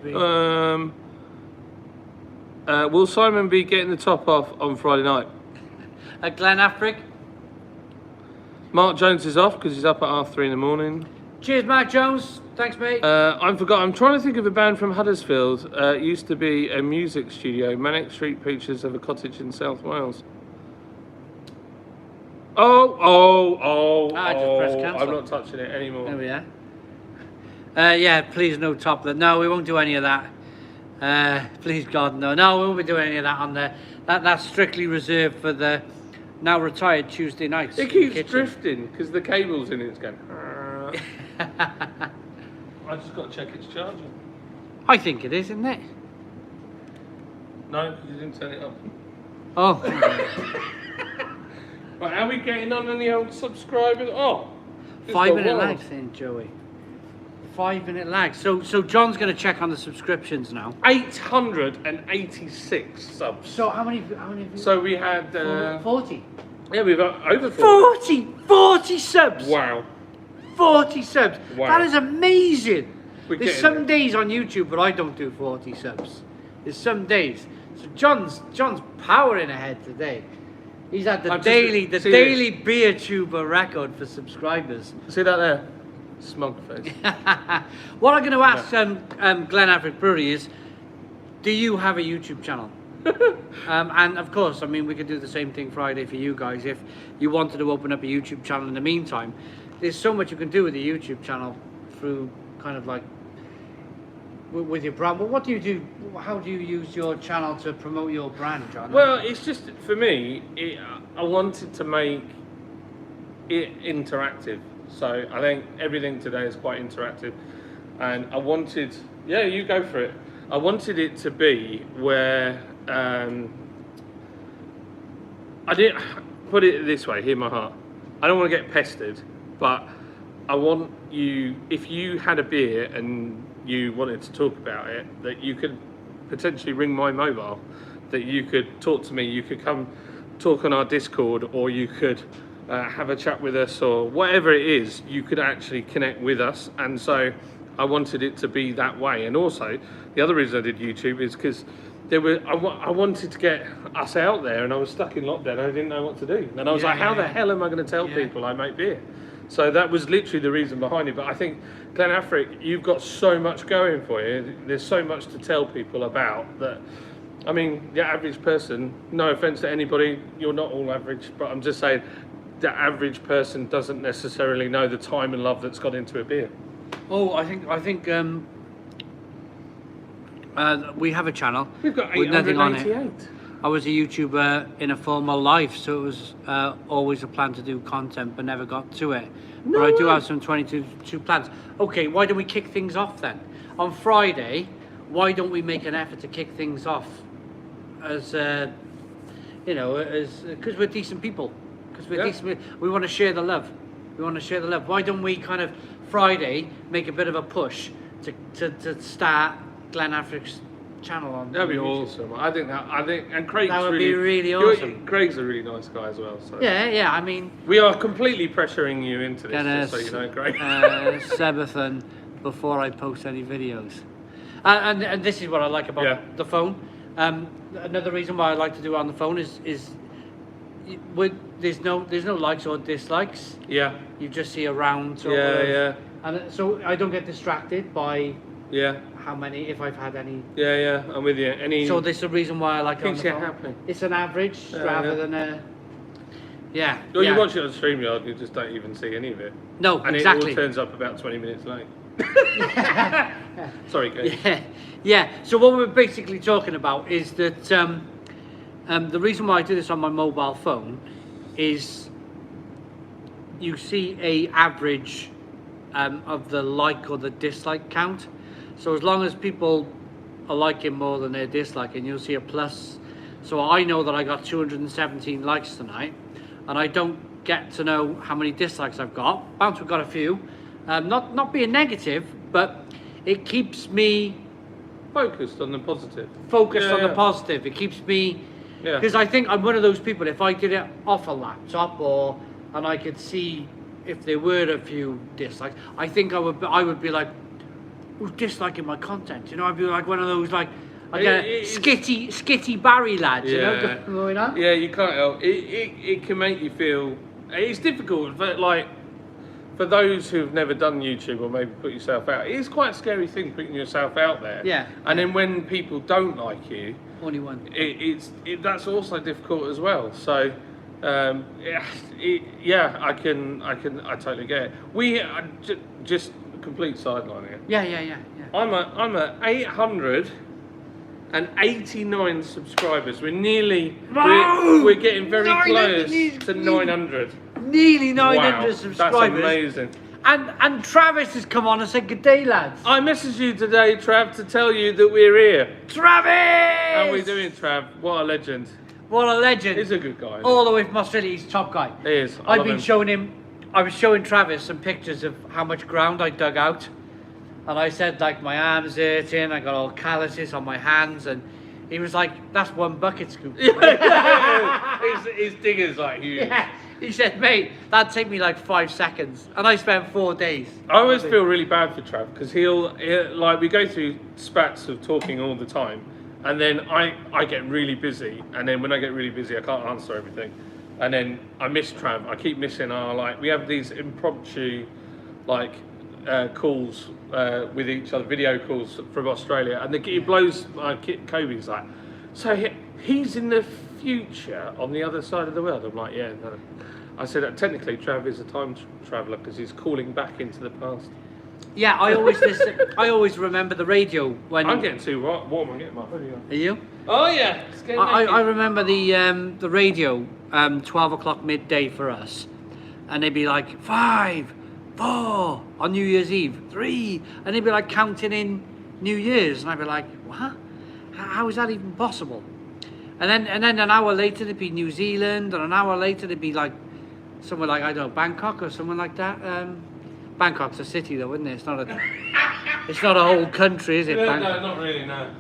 S2: Will Simon be getting the top off on Friday night?
S1: At Glenafric?
S2: Mark Jones is off because he's up at 3:30 in the morning.
S1: Cheers, Mark Jones. Thanks, mate.
S2: I'm trying to think of a band from Huddersfield. It used to be a music studio. Manic Street Preachers of a cottage in South Wales.
S1: I just pressed cancel.
S2: I'm not touching it anymore.
S1: There we are. Yeah, please no top that. No, we won't do any of that. Please God, no. No, we won't be doing any of that on there. That's strictly reserved for the now retired Tuesday nights.
S2: It keeps drifting because the cable's in it. It's going. I just got to check its charging.
S1: I think it is, isn't it?
S2: No, you didn't turn it up.
S1: Oh.
S2: Right, how are we getting on any old subscribers?
S1: 5-minute lag, saying Joey. 5-minute lag. So John's going to check on the subscriptions now.
S2: 886 subs.
S1: So how many?
S2: So we had
S1: 40.
S2: Yeah, we've got over 40.
S1: 40 subs.
S2: Wow.
S1: 40 subs.
S2: Wow.
S1: That is amazing.
S2: We're
S1: There's
S2: getting
S1: some
S2: there.
S1: days on YouTube where I don't do 40 subs. There's some days. So John's powering ahead today. He's at the
S2: I'm just-
S1: daily
S2: see
S1: daily beer tuber record for subscribers.
S2: See that there? Smug face.
S1: What I'm going to ask Glen Affric Brewery is, do you have a YouTube channel? And of course, I mean, we could do the same thing Friday for you guys. If you wanted to open up a YouTube channel in the meantime, there's so much you can do with a YouTube channel through kind of like with your brand. Well, what do you do? How do you use your channel to promote your brand, John?
S2: Well, it's just, for me, I wanted to make it interactive. So I think everything today is quite interactive. And I wanted, yeah, you go for it. I wanted it to be where, I didn't, put it this way, hear my heart. I don't want to get pestered, but I want you, if you had a beer and you wanted to talk about it, that you could potentially ring my mobile, that you could talk to me, you could come talk on our Discord, or you could have a chat with us, or whatever it is, you could actually connect with us. And so I wanted it to be that way. And also, the other reason I did YouTube is because I wanted to get us out there, and I was stuck in lockdown. I didn't know what to do, and I was like, how the hell am I going to tell people I make beer? So that was literally the reason behind it. But I think, Glen Affric, you've got so much going for you. There's so much to tell people about that. I mean, the average person, no offense to anybody, you're not all average, but I'm just saying the average person doesn't necessarily know the time and love that's gone into a beer.
S1: Oh, I think we have a channel.
S2: We've got
S1: with nothing on it.
S2: 888.
S1: I was a YouTuber in a former life, so it was always a plan to do content, but never got to it.
S2: No
S1: but I do
S2: way.
S1: have some 22 plans. Okay, why don't we kick things off then? On Friday, why don't we make an effort to kick things off as, you know, as because we're decent people. Because we're decent, we want to share the love. We want to share the love. Why don't we kind of Friday make a bit of a push to start Glen Affric's channel on?
S2: That'd be
S1: YouTube?
S2: awesome. I think, and Craig's
S1: That would be really awesome.
S2: Craig's a really nice guy as well. So
S1: Yeah, I mean,
S2: we are completely pressuring you into this,
S1: gonna
S2: just so you know, Craig.
S1: Sebathon before I post any videos. And this is what I like about the phone. Another reason why I like to do it on the phone is there's no likes or dislikes.
S2: Yeah.
S1: You just see a round sort of. And so I don't get distracted by how many, if I've had any.
S2: Yeah, I'm with you.
S1: So there's a reason why I like it on
S2: Keeps
S1: the
S2: you
S1: phone.
S2: happy.
S1: It's an average rather than a. Yeah.
S2: Well, you watch it on StreamYard, you just don't even see any of it.
S1: No,
S2: and
S1: exactly.
S2: it all turns up about 20 minutes late. Sorry, Kate.
S1: Yeah. So what we're basically talking about is that the reason why I do this on my mobile phone is you see a average of the like or the dislike count. So as long as people are liking more than they're disliking, you'll see a plus. So I know that I got 217 likes tonight, and I don't get to know how many dislikes I've got. Bounce, we've got a few. Not being negative, but it keeps me
S2: Focused on the positive.
S1: Focused on the positive. It keeps me, because I think I'm one of those people. If I did it off a laptop and I could see if there were a few dislikes, I think I would be like, who's disliking my content? You know, I'd be like one of those like. I get a skitty Barry lad, you know, going on.
S2: Yeah, you can't help. It can make you feel. It's difficult, but like for those who've never done YouTube or maybe put yourself out, it is quite a scary thing putting yourself out there.
S1: Yeah.
S2: And then when people don't like you,
S1: Only one.
S2: That's also difficult as well. So, I totally get it. We just a complete sideline here.
S1: Yeah.
S2: I'm a 889 subscribers. We're getting very close to 900.
S1: Nearly 900
S2: Wow,
S1: subscribers.
S2: That's amazing.
S1: And Travis has come on and said, "Good day, lads."
S2: I messaged you today, Trav, to tell you that we're here.
S1: Travis!
S2: How are we doing, Trav? What a legend.
S1: What a legend.
S2: He's a good guy.
S1: All the way from Australia, he's top guy.
S2: He is.
S1: I was showing Travis some pictures of how much ground I dug out. And I said, like, my arms hurting, I got all calluses on my hands, and he was like, "That's one bucket scoop."
S2: His digger's like huge.
S1: Yeah. He said, mate, that'd take me like 5 seconds. And I spent 4 days.
S2: I always feel really bad for Trav because he'll like we go through spats of talking all the time, and then I get really busy, and then when I get really busy, I can't answer everything, and then I miss Trav. I keep missing our like we have these impromptu like calls with each other, video calls from Australia, and it blows Kobe's like, so he's in the future on the other side of the world. I'm like, yeah. No. I said that technically Trav is a time traveller because he's calling back into the past.
S1: Yeah, I always listen. I always remember the radio when.
S2: I'm getting too warm. I'm getting my hoodie on.
S1: Are you?
S2: Oh yeah.
S1: I remember the radio 12 o'clock midday for us, and they'd be like 5, 4 on New Year's Eve, 3, and they'd be like counting in New Year's, and I'd be like, what? How is that even possible? And then an hour later it'd be New Zealand, and an hour later it'd be like somewhere like, I don't know, Bangkok or somewhere like that. Bangkok's a city though, isn't it? It's not a whole country, is it?
S2: No, not really, no.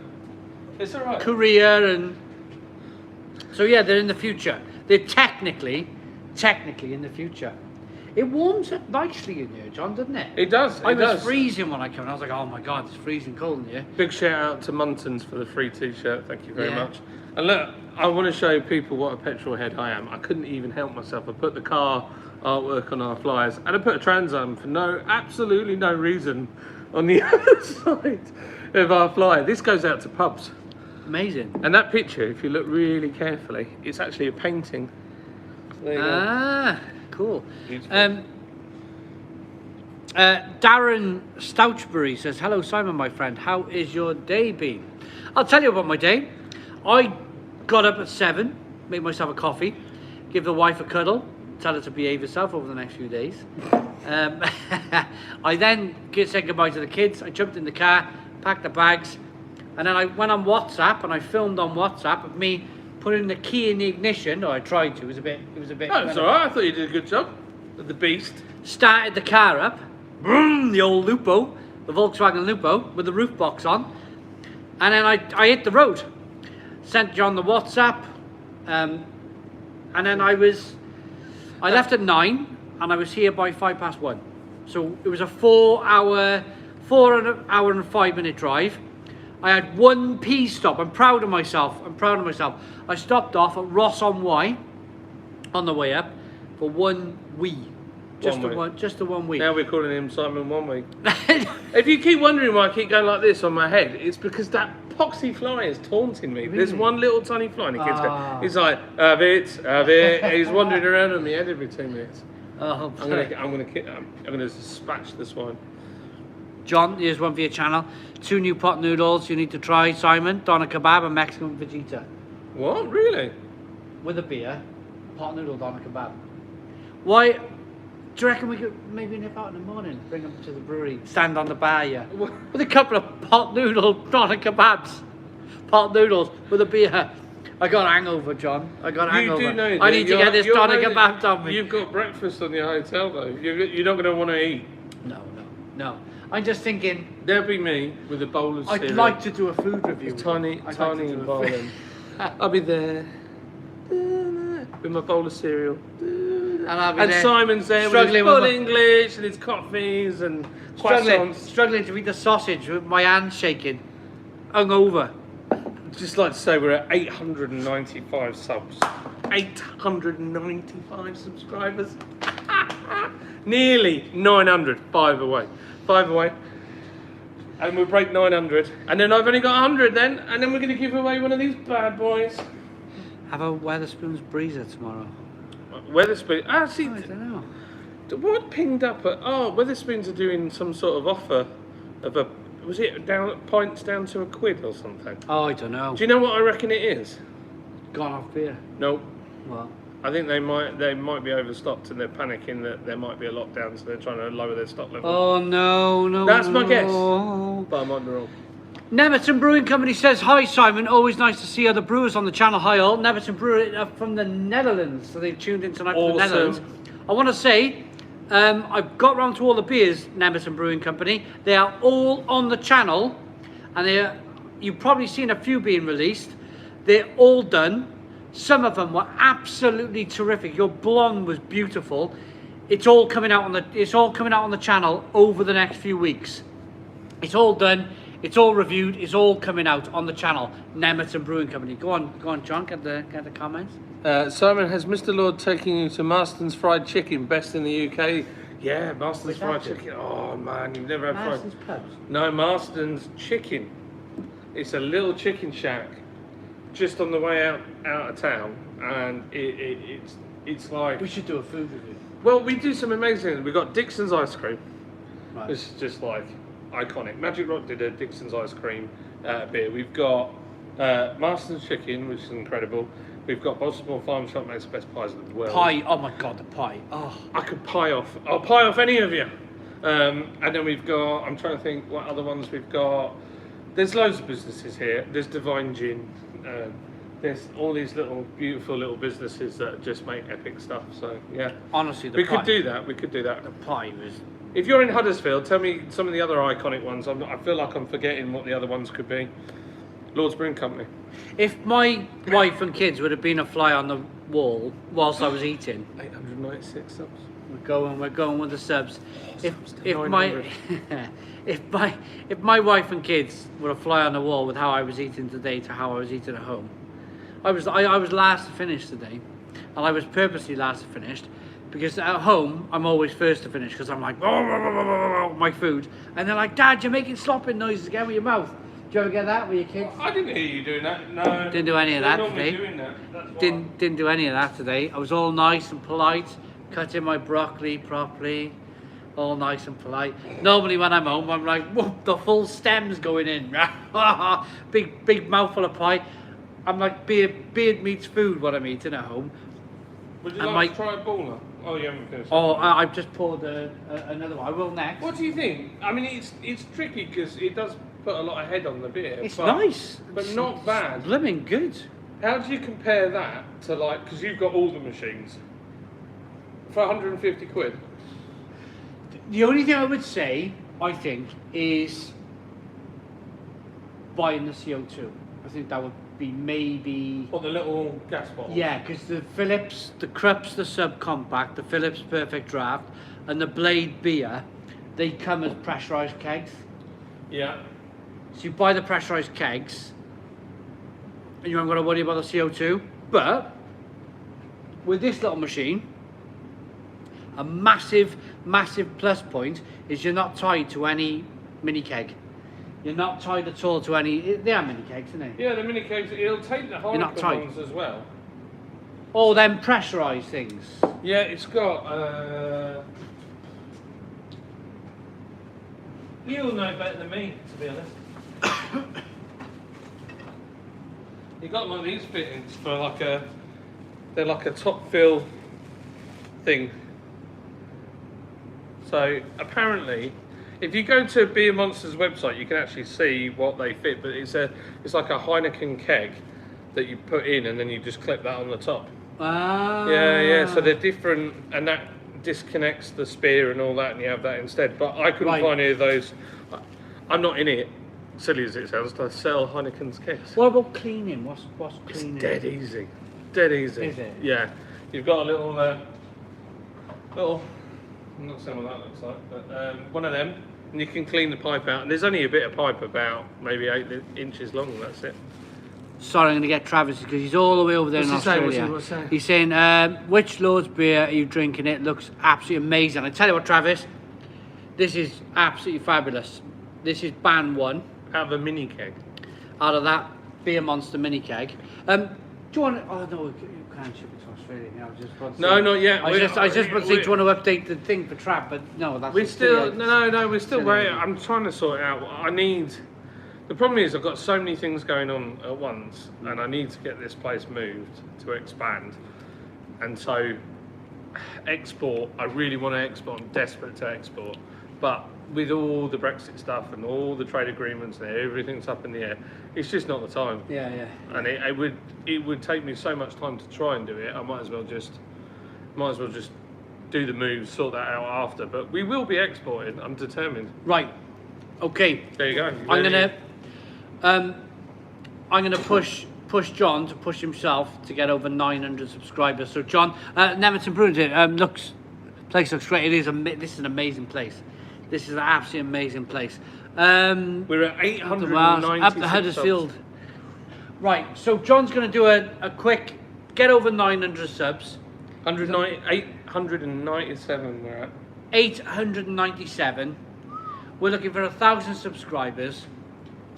S2: It's alright.
S1: Korea and so yeah, they're in the future. They're technically in the future. It warms up nicely in here, John, doesn't it?
S2: It does.
S1: I was freezing when I came in. I was like, oh my god, it's freezing cold in here.
S2: Big shout out to Muntons for the free t-shirt. Thank you very
S1: Yeah.
S2: much. And look, I want to show people what a petrol head I am. I couldn't even help myself. I put the car artwork on our flyers, and I put a Trans Am for absolutely no reason on the other side of our flyer. This goes out to pubs.
S1: Amazing.
S2: And that picture, if you look really carefully, it's actually a painting. There you go.
S1: Cool.
S2: Beautiful.
S1: Darren Stouchbury says, hello Simon, my friend, how is your day been? I'll tell you about my day. I got up at 7, made myself a coffee, give the wife a cuddle, tell her to behave herself over the next few days. I then said goodbye to the kids. I jumped in the car, packed the bags, and then I went on WhatsApp and I filmed on WhatsApp of me putting the key in the ignition. Or I tried to. It was a bit.
S2: Oh, it's alright. I thought you did a good job. The beast.
S1: Started the car up. Vroom, the old Lupo, the Volkswagen Lupo with the roof box on, and then I hit the road. Sent John the WhatsApp, and then I left at 9 and I was here by 1:05. So it was a 4 hour and 5 minute drive. I had one P stop. I'm proud of myself. I stopped off at Ross on Wye on the way up for one wee. Just the one week.
S2: Now we're calling him Simon 1 week. If you keep wondering why I keep going like this on my head, it's because that poxy fly is taunting me. Really? There's one little tiny fly and he keeps going. He's like, have it. He's wandering around on my head every 2 minutes.
S1: Oh,
S2: I'm gonna dispatch this one.
S1: John, here's one for your channel. 2 new pot noodles you need to try, Simon. Doner kebab and Mexican fajita.
S2: What? Really?
S1: With a beer. Pot noodle doner kebab. Why? Do you reckon we could maybe nip out in the morning, bring them to the brewery, stand on the bar, yeah? With a couple of pot noodle doner kebabs. Pot noodles with a beer. I got a hangover, John. I got a hangover.
S2: You do know
S1: I need to get this doner kebab on me.
S2: You've got breakfast on your hotel, though. You're not going to want to eat.
S1: No. I'm just thinking.
S2: There'll be me with a bowl of cereal.
S1: I'd like to do a food review.
S2: Tiny bowl. I'll be there with my bowl of cereal. And Simon's there with his full English and his coffees and
S1: struggling to eat the sausage with my hands shaking. Hungover.
S2: Just like to say we're at 895 subs. 895 subscribers. Nearly 900. 5 away. And we'll break 900. And then I've only got 100 then. And then we're going to give away one of these bad boys.
S1: Have a Wetherspoons Breezer tomorrow.
S2: Wetherspoons. See,
S1: I don't know.
S2: What pinged up at? Oh, Wetherspoons are doing some sort of offer of a. Was it pints down to £1 or something?
S1: Oh, I don't know.
S2: Do you know what I reckon it is?
S1: Gone off beer.
S2: Nope.
S1: What?
S2: I think they might be overstocked and they're panicking that there might be a lockdown, so they're trying to lower their stock level.
S1: Oh no!
S2: That's my guess, but I might be wrong.
S1: Nemerton Brewing Company says, hi Simon, always nice to see other brewers on the channel. Hi all. Nemerton Brewery from the Netherlands, so they've tuned in tonight from the Netherlands. I want to say, I've got round to all the beers, Nemerton Brewing Company. They are all on the channel, and you've probably seen a few being released. They're all done. Some of them were absolutely terrific. Your blonde was beautiful. It's all coming out on the channel over the next few weeks. It's all done. It's all reviewed. It's all coming out on the channel. Nemerton Brewing Company. Go on, John. Get the comments.
S2: Simon, has Mr. Lord taken you to Marston's Fried Chicken, best in the UK? Yeah, Marston's Fried Chicken. Oh man, you've never had
S1: Marston's Pubs?
S2: No, Marston's Chicken. It's a little chicken shack just on the way out of town, and it's like...
S1: We should do a food review.
S2: Well, we do some amazing things. We've got Dixon's ice cream.
S1: Right.
S2: This is just like iconic. Magic Rock did a Dixon's ice cream beer. We've got Marston's Chicken, which is incredible. We've got Baltimore Farm Shop makes the best pies in the world.
S1: Pie, oh my god, the pie. Oh,
S2: I could I'll pie off any of you. And then we've got, I'm trying to think what other ones we've got. There's loads of businesses here. There's Divine Gin. There's all these little beautiful little businesses that just make epic stuff. So yeah,
S1: honestly,
S2: we could do that. We could do that.
S1: The pie was.
S2: If you're in Huddersfield, tell me some of the other iconic ones. I feel like I'm forgetting what the other ones could be. Lord's Brewing Company.
S1: If my wife and kids would have been a fly on the wall whilst I was eating,
S2: 896 subs.
S1: We're going with the subs. If
S2: my
S1: if my wife and kids were a fly on the wall with how I was eating today to how I was eating at home, I was last to finish today, and I was purposely last to finish because at home I'm always first to finish because I'm like my food, and they're like, Dad, you're making slopping noises again with your mouth. Do you ever get that with your kids?
S2: I didn't hear you doing that. No.
S1: Didn't do any of that today.
S2: Doing that. That's why.
S1: Didn't do any of that today. I was all nice and polite, cutting my broccoli properly, all nice and polite. Normally when I'm home, I'm like, whoa, the full stem's going in. big mouthful of pie. I'm like beard meets food when I'm eating at home.
S2: Would you like to try a baller? Oh, you haven't finished.
S1: Oh, I've just poured another one. I will next.
S2: What do you think? I mean, it's tricky because it does put a lot of head on the beer.
S1: It's nice,
S2: but not bad.
S1: Blooming good.
S2: How do you compare that to like? Because you've got all the machines for 150 quid.
S1: The only thing I would say, I think, is buying the CO2. I think that would be maybe...
S2: Or the little gas bottles?
S1: Yeah, because the Phillips, the Krups, the subcompact, the Phillips Perfect Draft, and the Blade beer, they come as pressurised kegs.
S2: Yeah.
S1: So you buy the pressurised kegs, and you haven't got to worry about the CO2. But, with this little machine, a massive plus point is you're not tied to any mini keg. You're not tied at all to any. They are mini kegs, aren't they?
S2: Yeah, the mini kegs. It'll take the Heineken ones as well.
S1: All them pressurised things.
S2: Yeah, it's got. You'll know better than me, to be honest. You got one of these fittings for like a. They're like a top fill thing. So apparently, if you go to Beer Monster's website, you can actually see what they fit. But it's like a Heineken keg that you put in, and then you just clip that on the top.
S1: Ah.
S2: Yeah. So they're different, and that disconnects the spear and all that, and you have that instead. But I couldn't find any of those. I'm not in it. Silly as it sounds, to sell Heineken's kegs.
S1: What about cleaning? What's cleaning?
S2: It's dead easy. Dead easy.
S1: Is it?
S2: Yeah. You've got a little. I'm not saying what that looks like, but one of them, and you can clean the pipe out. And there's only a bit of pipe about maybe 8 inches long, and that's it.
S1: Sorry, I'm going to get Travis because he's all the way over there in Australia.
S2: What's he saying?
S1: He's saying, which Lord's beer are you drinking? It looks absolutely amazing. I tell you what, Travis, this is absolutely fabulous. This is Ban 1.
S2: Out of a mini keg.
S1: Out of that Beer Monster mini keg. Do you want to... Oh, no, you can't ship it to Australia now.
S2: No, not yet.
S1: I was just about to say, do you want to update the thing for Trav? But no, that's...
S2: We're still... No, we're still waiting. I'm trying to sort it out. I need... The problem is I've got so many things going on at once, and I need to get this place moved to expand. And so, export, I really want to export. I'm desperate to export. But with all the Brexit stuff and all the trade agreements and everything's up in the air, it's just not the time.
S1: Yeah.
S2: And it would take me so much time to try and do it. I might as well just do the move, sort that out after. But we will be exporting. I'm determined.
S1: Right. Okay.
S2: There you go.
S1: I'm gonna push push John to push himself to get over 900 subscribers. So John, Neverton Brewing, place looks great. This is an amazing place. This is an absolutely amazing place.
S2: We're at 896
S1: up the Huddersfield. Right, so John's going to do a quick get over 900 subs.
S2: 897 we're at.
S1: 897. We're looking for 1,000 subscribers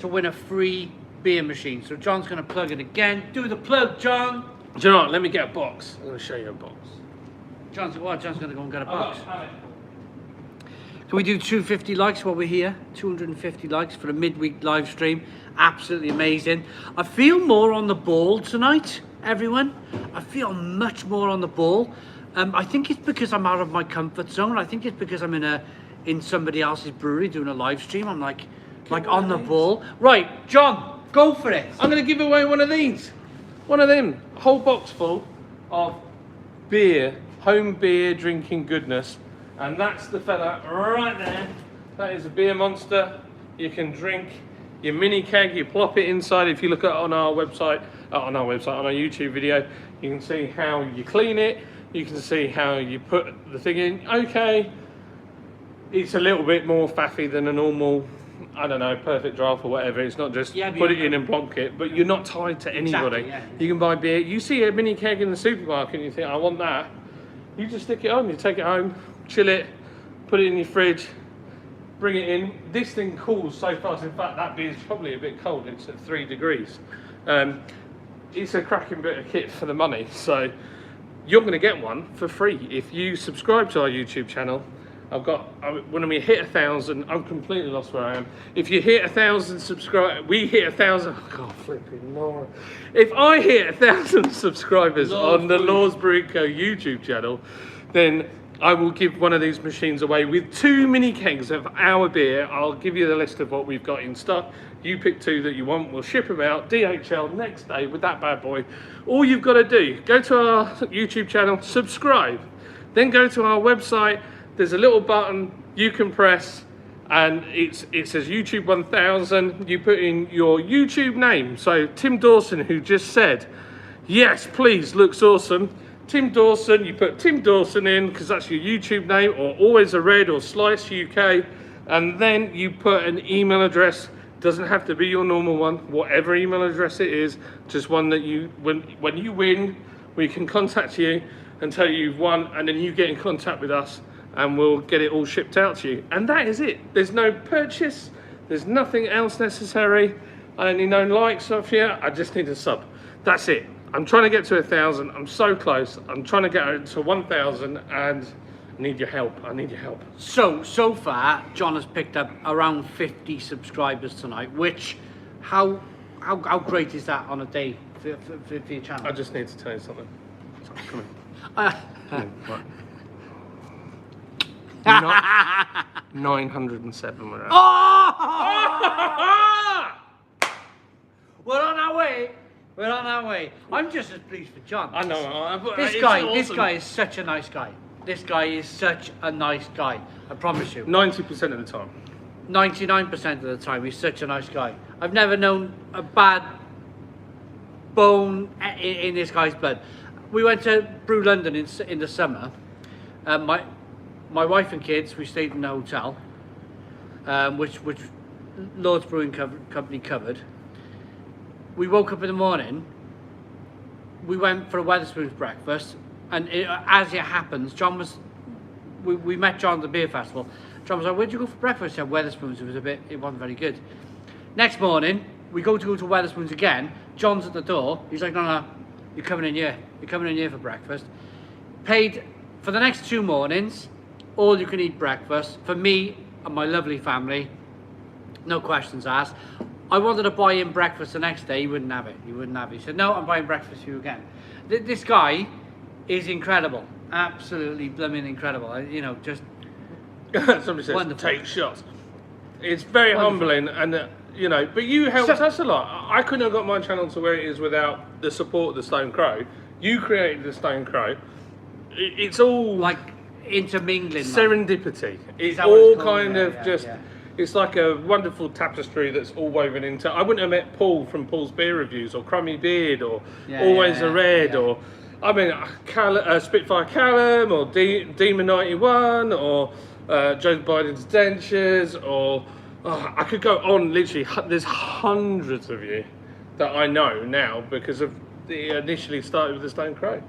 S1: to win a free beer machine. So John's going to plug it again. Do the plug, John.
S2: Do you know what? Let me get a box. I'm going to show you a box.
S1: John's going to go and get a box. Can we do 250 likes while we're here? 250 likes for a midweek live stream. Absolutely amazing. I feel more on the ball tonight, everyone. I feel much more on the ball. I think it's because I'm out of my comfort zone. I think it's because I'm in somebody else's brewery doing a live stream. I'm like on the ball. Right, John, go for it.
S2: I'm going to give away one of these. One of them. A whole box full of beer, home beer drinking goodness. And that's the fella right there. That is a beer monster. You can drink your mini keg, you plop it inside. If you look at on our website, on our YouTube video, you can see how you clean it. You can see how you put the thing in. Okay, it's a little bit more faffy than a normal, I don't know, perfect draft or whatever. It's not just put it in and plonk it, but you're not tied to anybody. You can buy beer. You see a mini keg in the supermarket and you think, I want that. You just stick it on, you take it home, chill it, put it in your fridge, bring it in. This thing cools so fast. In fact, that beer's probably a bit cold. It's at 3 degrees. It's a cracking bit of kit for the money. So you're going to get one for free if you subscribe to our YouTube channel. When we hit 1,000, I'm completely lost where I am. If you hit 1,000 subscribers, we hit 1,000. Oh, God, flipping Lord. If I hit 1,000 subscribers on the Lord's Brewing Co YouTube channel, then I will give one of these machines away with 2 mini kegs of our beer. I'll give you the list of what we've got in stock. You pick 2 that you want. We'll ship them out DHL next day with that bad boy. All you've got to do, go to our YouTube channel, subscribe, then go to our website. There's a little button you can press and it says YouTube 1000. You put in your YouTube name. So Tim Dawson, who just said, yes, please, looks awesome. Tim Dawson, you put Tim Dawson in because that's your YouTube name, or Always a Red or Slice UK, and then you put an email address. Doesn't have to be your normal one, whatever email address it is, just one that you, when you win, we can contact you and tell you you've won, and then you get in contact with us and we'll get it all shipped out to you. And that is it. There's no purchase, there's nothing else necessary. I don't need no likes off here, I just need a sub. That's it. I'm trying to get to 1,000. I'm so close. I'm trying to get to 1,000 and I need your help. I need your help.
S1: So far, John has picked up around 50 subscribers tonight, which, how great is that on a day for your channel?
S2: I just need to tell you something. Come in. Come in. Right. 907 we're at.
S1: Oh! We're on our way. We're on our way. I'm just as pleased for John.
S2: I know.
S1: This guy is such a nice guy. This guy is such a nice guy. I promise you.
S2: 90% of the time.
S1: 99% of the time, he's such a nice guy. I've never known a bad bone in this guy's blood. We went to Brew London in the summer. My wife and kids, we stayed in a hotel, which Lord's Brewing Company covered. We woke up in the morning, we went for a Wetherspoons breakfast, and as it happens, we met John at the beer festival. John was like, where'd you go for breakfast? I said, Wetherspoons. It wasn't very good. Next morning, we go to Wetherspoons again. John's at the door. He's like, no, you're coming in here. You're coming in here for breakfast. Paid for the next 2 mornings, all you can eat breakfast for me and my lovely family. No questions asked. I wanted to buy him breakfast the next day. He wouldn't have it. He said, no, I'm buying breakfast for you again. This guy is incredible. Absolutely blooming incredible. Just
S2: somebody says, wonderful. Take shots. It's very humbling, and but you helped us a lot. I couldn't have got my channel to where it is without the support of the Stone Crow. You created the Stone Crow. It's all
S1: like intermingling.
S2: Serendipity. It's all kind of just. It's like a wonderful tapestry that's all woven into. I wouldn't have met Paul from Paul's Beer Reviews, or Crummy Beard, or Always a Red, or I mean, Spitfire Callum, or Demon 91, or Joe Biden's Dentures, or I could go on. Literally, there's hundreds of you that I know now because of the initially started with the Stone Crow.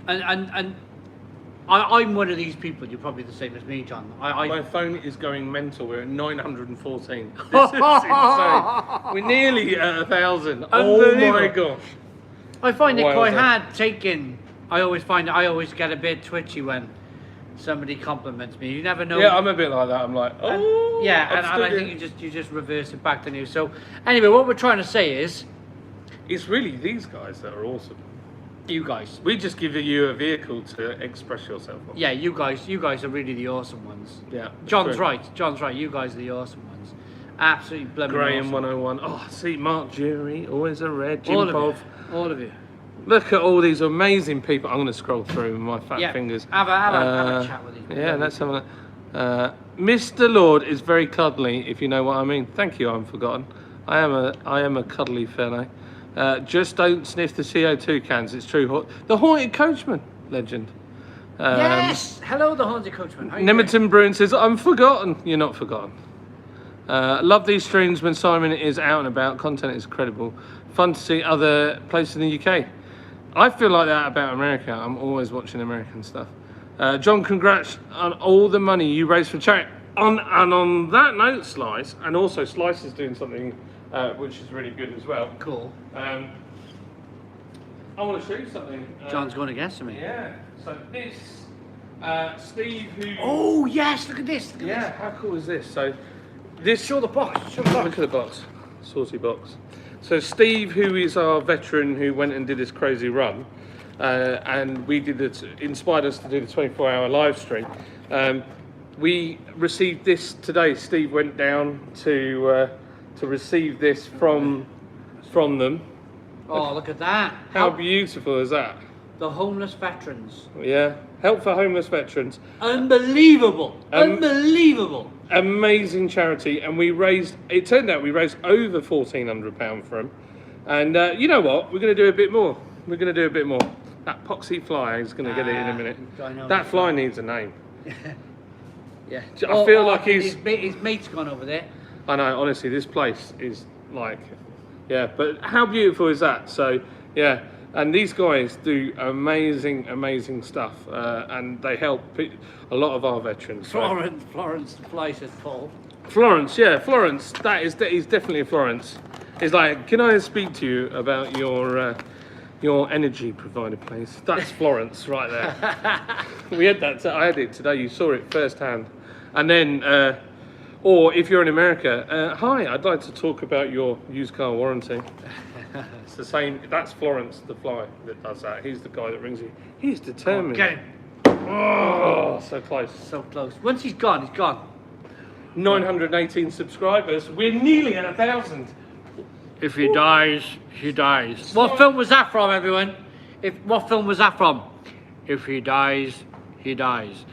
S1: And I'm one of these people. You're probably the same as me, John.
S2: My phone is going mental. We're at 914. This is insane. We're nearly at 1,000. Oh my gosh!
S1: I find it quite hard taking. I always get a bit twitchy when somebody compliments me. You never know.
S2: Yeah, I'm a bit like that. I'm like, oh.
S1: And I think you just reverse it back to you. So anyway, what we're trying to say is,
S2: it's really these guys that are awesome.
S1: You guys.
S2: We just give you a vehicle to express yourself on.
S1: Yeah, you guys are really the awesome ones.
S2: Yeah.
S1: John's right. You guys are the awesome ones. Absolutely blooming
S2: Graham
S1: awesome.
S2: 101. Oh, see, Mark Jury, Always a Red, Jim
S1: All
S2: Pov.
S1: of you.
S2: Look at all these amazing people. I'm going to scroll through with my fat fingers.
S1: Have a chat with you.
S2: Yeah, let's have a Mr. Lord is very cuddly, if you know what I mean. Thank you, I'm forgotten. I am a cuddly fellow. Just don't sniff the CO2 cans. It's true. The Haunted Coachman legend.
S1: Yes. Hello, the Haunted Coachman.
S2: Nemerton Brewing says, I'm forgotten. You're not forgotten. Love these streams when Simon is out and about. Content is incredible. Fun to see other places in the UK. I feel like that about America. I'm always watching American stuff. John, congrats on all the money you raised for charity. On that note, Slice, and also Slice is doing something which is really good as well.
S1: Cool.
S2: I want to show you something.
S1: John's going against me.
S2: Yeah. So this, Steve, who.
S1: Oh yes! Look at this.
S2: How cool is this? So this.
S1: Show the box.
S2: Look at the box. Saucy box. So Steve, who is our veteran, who went and did this crazy run, and we did it, inspired us to do the 24-hour live stream. We received this today. Steve went down to receive this from them.
S1: Oh, look at that!
S2: How beautiful is that?
S1: The homeless veterans.
S2: Yeah, help for homeless veterans.
S1: Unbelievable! Unbelievable!
S2: Amazing charity, and it turned out we raised over £1,400 for them. And you know what? We're going to do a bit more. That poxy fly is going to get it in a minute. That fly needs a name.
S1: Yeah.
S2: I feel like his
S1: mate's gone over there.
S2: I know, honestly, this place is like, but how beautiful is that? So, yeah, and these guys do amazing stuff, and they help a lot of our veterans.
S1: Florence, the fly says Paul.
S2: Florence, that is definitely Florence. It's like, can I speak to you about your energy provider, please? That's Florence right there. We had that. I had it today. You saw it firsthand, and then. Or if you're in America, hi, I'd like to talk about your used car warranty. It's the same. That's Florence, the fly, that does that. He's the guy that rings you. He's determined.
S1: Get him.
S2: Oh, so close.
S1: So close. Once he's gone, he's gone.
S2: 918 subscribers. We're nearly at 1,000.
S1: If he dies, he dies. What film was that from, everyone? What film was that from? If he dies, he dies.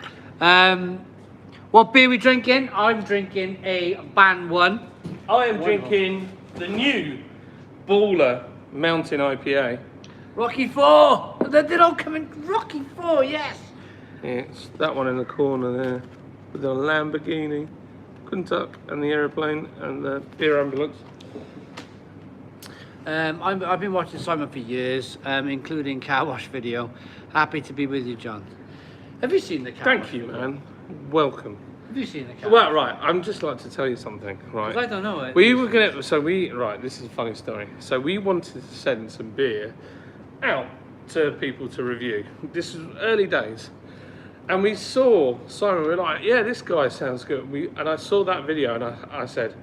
S1: What beer are we drinking? I'm drinking a Ban 1.
S2: I am drinking the new Baller Mountain IPA.
S1: Rocky 4! They don't come in. Rocky 4, yes!
S2: It's that one in the corner there with the Lamborghini, Quintuck, and the aeroplane, and the beer ambulance.
S1: I've been watching Simon for years, including Car Wash video. Happy to be with you, John. Have you seen the Car Wash?
S2: Thank you, man. Welcome.
S1: Have you seen the Car Wash?
S2: Well, right. I'm just like to tell you something, right?
S1: I don't know it.
S2: We were gonna. Right. This is a funny story. So we wanted to send some beer out to people to review. This was early days, and we saw Simon. We were like, yeah, this guy sounds good. And I saw that video, and I said,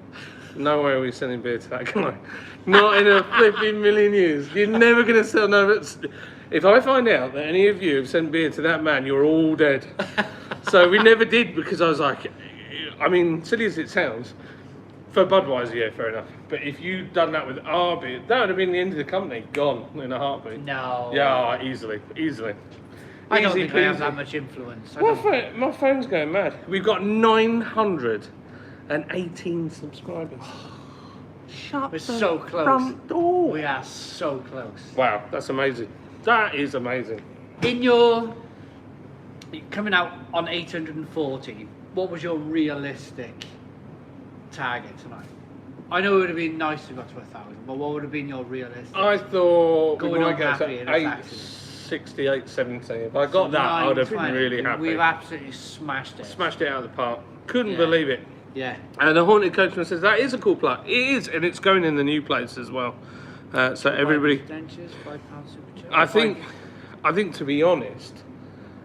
S2: no way are we sending beer to that guy. Not in a flipping million years. You're never gonna sell. No, if I find out that any of you have sent beer to that man, you're all dead. So we never did, because I was like, I mean, silly as it sounds, for Budweiser, yeah, fair enough. But if you'd done that with our beer, that would have been the end of the company, gone in a heartbeat.
S1: No.
S2: Yeah, easily.
S1: I don't think I have that much influence.
S2: My phone's going mad. We've got 900 and 18 subscribers. Shut
S1: We're
S2: the
S1: so close.
S2: front door.
S1: We are so close.
S2: Wow, that's amazing. That is amazing.
S1: In your coming out on 840, what was your realistic target tonight? I know it would have been nice to go to 1,000, but what would have been your realistic?
S2: I thought we
S1: Going
S2: might
S1: on
S2: get
S1: happy
S2: to
S1: in a factory.
S2: 860, 870. If I got that, I would have been
S1: 920.
S2: really happy.
S1: We've absolutely smashed it.
S2: Smashed it out of the park. Couldn't
S1: Yeah.
S2: believe it.
S1: Yeah.
S2: And the Haunted Coachman says that is a cool plug. It is, and it's going in the new place as well. So everybody,
S1: Dentures, £5 super chat.
S2: I think to be honest,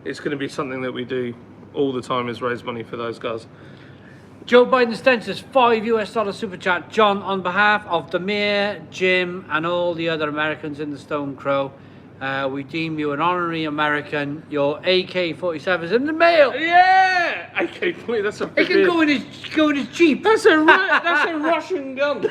S2: it's going to be something that we do all the time is raise money for those guys.
S1: Joe Biden Stencers, $5 super chat. John, on behalf of Demir, Jim, and all the other Americans in the Stone Crow, we deem you an honorary American. Your AK-47 is in the mail.
S2: Yeah, AK-40. That's a.
S1: It can go in his Jeep.
S2: That's a Russian gun.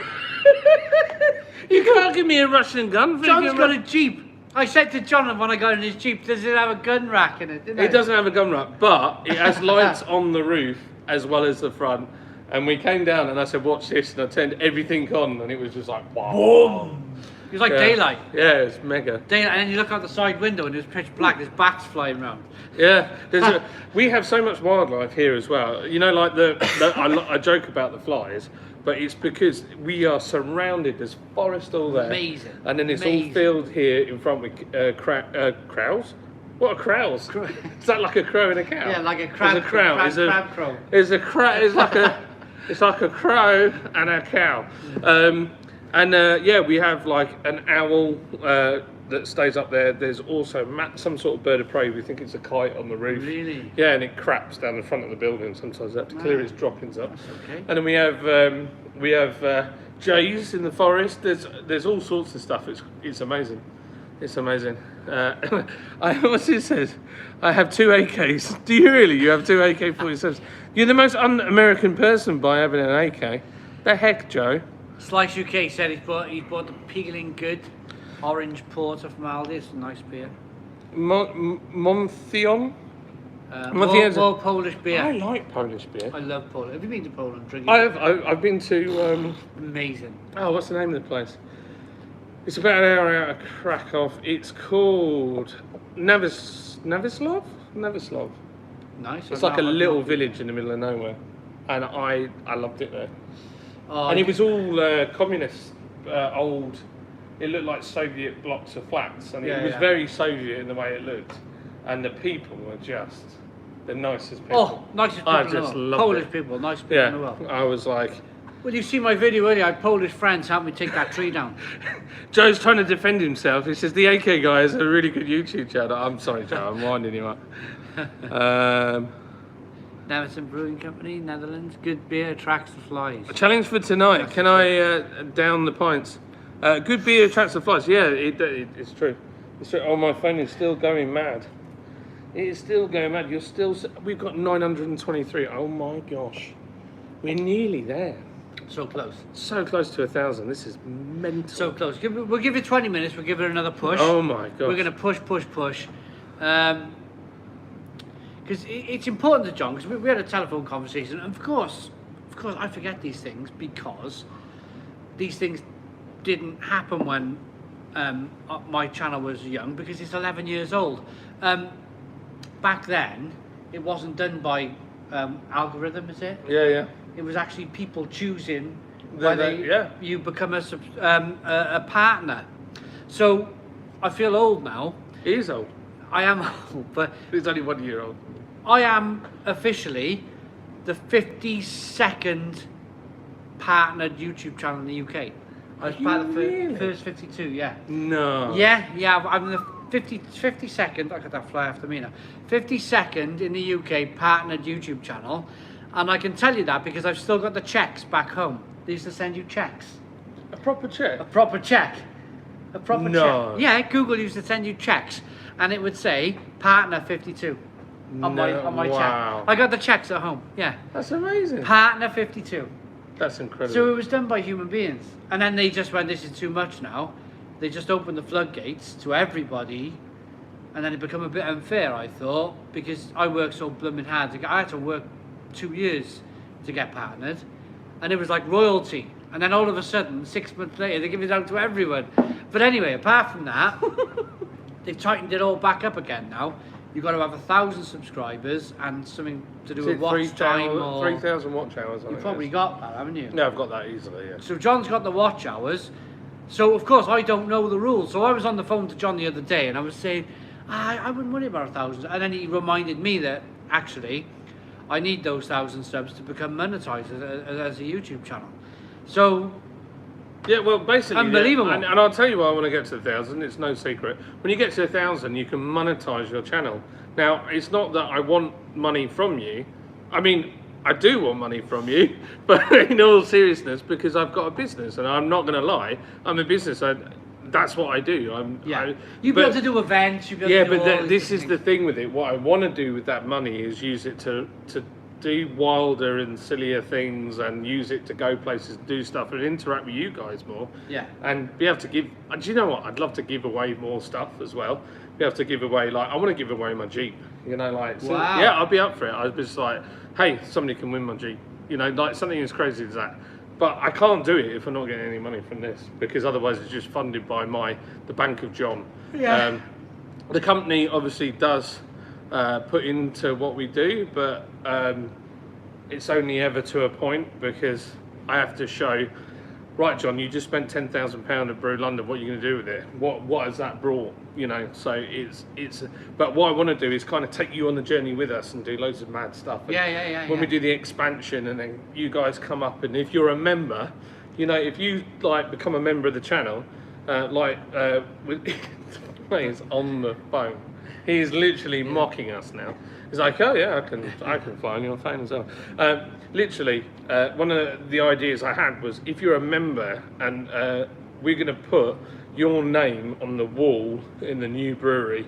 S2: You can't give me a Russian gun.
S1: John's got a Jeep. I said to John when I got in his Jeep, does it have a gun rack in it? Didn't
S2: It doesn't have a gun rack, but it has lights on the roof as well as the front. And we came down and I said, watch this, and I turned everything on and it was just like, wow.
S1: Boom. It was like
S2: Yeah.
S1: daylight.
S2: Yeah, it's mega.
S1: Daylight, and then you look out the side window and it's pitch black, there's bats flying around.
S2: Yeah, we have so much wildlife here as well. You know, like I joke about the flies, but it's because we are surrounded. There's forest all there.
S1: Amazing.
S2: And then it's
S1: Amazing.
S2: all filled here in front with crows. What are crows? Is that like a crow and a cow?
S1: Yeah, like a crab.
S2: There's a crow.
S1: Crab crow.
S2: It's a crow. It's like a crow and a cow. Yeah, we have like an owl that stays up there. There's also some sort of bird of prey. We think it's a kite on the roof.
S1: Really?
S2: Yeah, and it craps down the front of the building. Sometimes they have to clear its droppings up.
S1: Okay.
S2: And then we have jays in the forest. There's all sorts of stuff. It's amazing. It's amazing. What's it says? I have 2 AKs. Do you really? You have 2 AK-47s. You're the most un-American person by having an AK. The heck, Joe?
S1: Slice UK said he's bought the Peeling Good orange porter from Aldi. It's a nice beer.
S2: Montheon?
S1: More Polish beer.
S2: I like Polish beer.
S1: I love Poland. Have you been to Poland drinking?
S2: I've been to.
S1: Amazing.
S2: Oh, what's the name of the place? It's about an hour out of Krakow. It's called Navislav.
S1: Nice.
S2: It's like a little village in the middle of nowhere, and I loved it there.
S1: Oh,
S2: And it was all communist, old. It looked like Soviet blocks of flats, and it was very Soviet in the way it looked. And the people were just the nicest people.
S1: Oh, nicest people
S2: I
S1: in the
S2: just
S1: world.
S2: loved
S1: Polish
S2: it.
S1: people, nice people in the world.
S2: I was like,
S1: Well, you see my video earlier. I had Polish friends help me take that tree down.
S2: Joe's trying to defend himself. He says the AK guy has a really good YouTube channel. I'm sorry, Joe. I'm winding you up.
S1: Neverton Brewing Company, Netherlands. Good beer attracts the flies.
S2: A challenge for tonight. Can I down the pints? Good beer attracts the flies. Yeah, it's true. It's true. Oh, my phone is still going mad. It is still going mad. We've got 923. Oh my gosh. We're nearly there.
S1: So close.
S2: So close to 1,000. This is mental.
S1: So close. We'll give it 20 minutes. We'll give it another push.
S2: Oh my gosh.
S1: We're going to push. Because it's important to John, because we had a telephone conversation, and of course, I forget these things because these things didn't happen when my channel was young, because it's 11 years old. Back then, it wasn't done by algorithm, is it?
S2: Yeah.
S1: It was actually people choosing you become a partner. So I feel old now.
S2: He is old.
S1: I am old, but
S2: He's only 1 year old.
S1: I am officially the 52nd partnered YouTube channel in the UK. I was part of the first 52, yeah.
S2: No.
S1: Yeah, I'm the 52nd, I got that fly after me now, 52nd in the UK partnered YouTube channel, and I can tell you that because I've still got the checks back home. They used to send you checks.
S2: A proper check?
S1: A proper check. A proper
S2: No.
S1: check. Yeah, Google used to send you checks, and it would say partner 52 on my
S2: Wow.
S1: check. I got the checks at home. Yeah.
S2: That's amazing.
S1: Partner 52.
S2: That's incredible.
S1: So it was done by human beings, and then they just went, this is too much now. They just opened the floodgates to everybody, and then it became a bit unfair, I thought, because I worked so blooming hard. I had to work 2 years to get partnered, and it was like royalty. And then all of a sudden, 6 months later, they give it out to everyone. But anyway, apart from that, they've tightened it all back up again now. You've got to have 1,000 subscribers and something to do with watch time.
S2: 3,000 watch hours.
S1: You've probably got that, haven't you?
S2: No, I've got that easily, yeah.
S1: So John's got the watch hours. So of course I don't know the rules. So I was on the phone to John the other day and I was saying, I wouldn't worry about 1,000. And then he reminded me that actually I need those 1,000 subs to become monetized as a YouTube channel. So
S2: yeah, well, basically,
S1: unbelievable.
S2: Yeah, and I'll tell you why I want to get to 1,000. It's no secret. When you get to 1,000, you can monetize your channel. Now, it's not that I want money from you. I mean, I do want money from you, but in all seriousness, because I've got a business, and I'm not going to lie, I'm a business. That's what I do.
S1: You'll be able to do events. You'll be able to do all
S2: this
S1: these
S2: is the thing with it. What I want to do with that money is use it to do wilder and sillier things, and use it to go places, do stuff, and interact with you guys more.
S1: Yeah.
S2: And be able to give. Do you know what? I'd love to give away more stuff as well. Be able to give away, like, I want to give away my Jeep. You know, like, so,
S1: wow.
S2: Yeah, I'll be up for it. I'd be just like, hey, somebody can win my Jeep. You know, like something as crazy as that. But I can't do it if I'm not getting any money from this, because otherwise it's just funded by the Bank of John.
S1: Yeah.
S2: The company obviously does put into what we do, but it's only ever to a point, because I have to show, right, John, you just spent £10,000 at Brew London. What are you going to do with it? What has that brought? You know, so it's. But what I want to do is kind of take you on the journey with us and do loads of mad stuff. And when we do the expansion, and then you guys come up, and if you're a member, you know, if you like become a member of the channel, he's on the phone. He's literally mocking us now. He's like, oh yeah, I can fly on your phone as well. Literally, one of the ideas I had was, if you're a member, and we're going to put your name on the wall in the new brewery,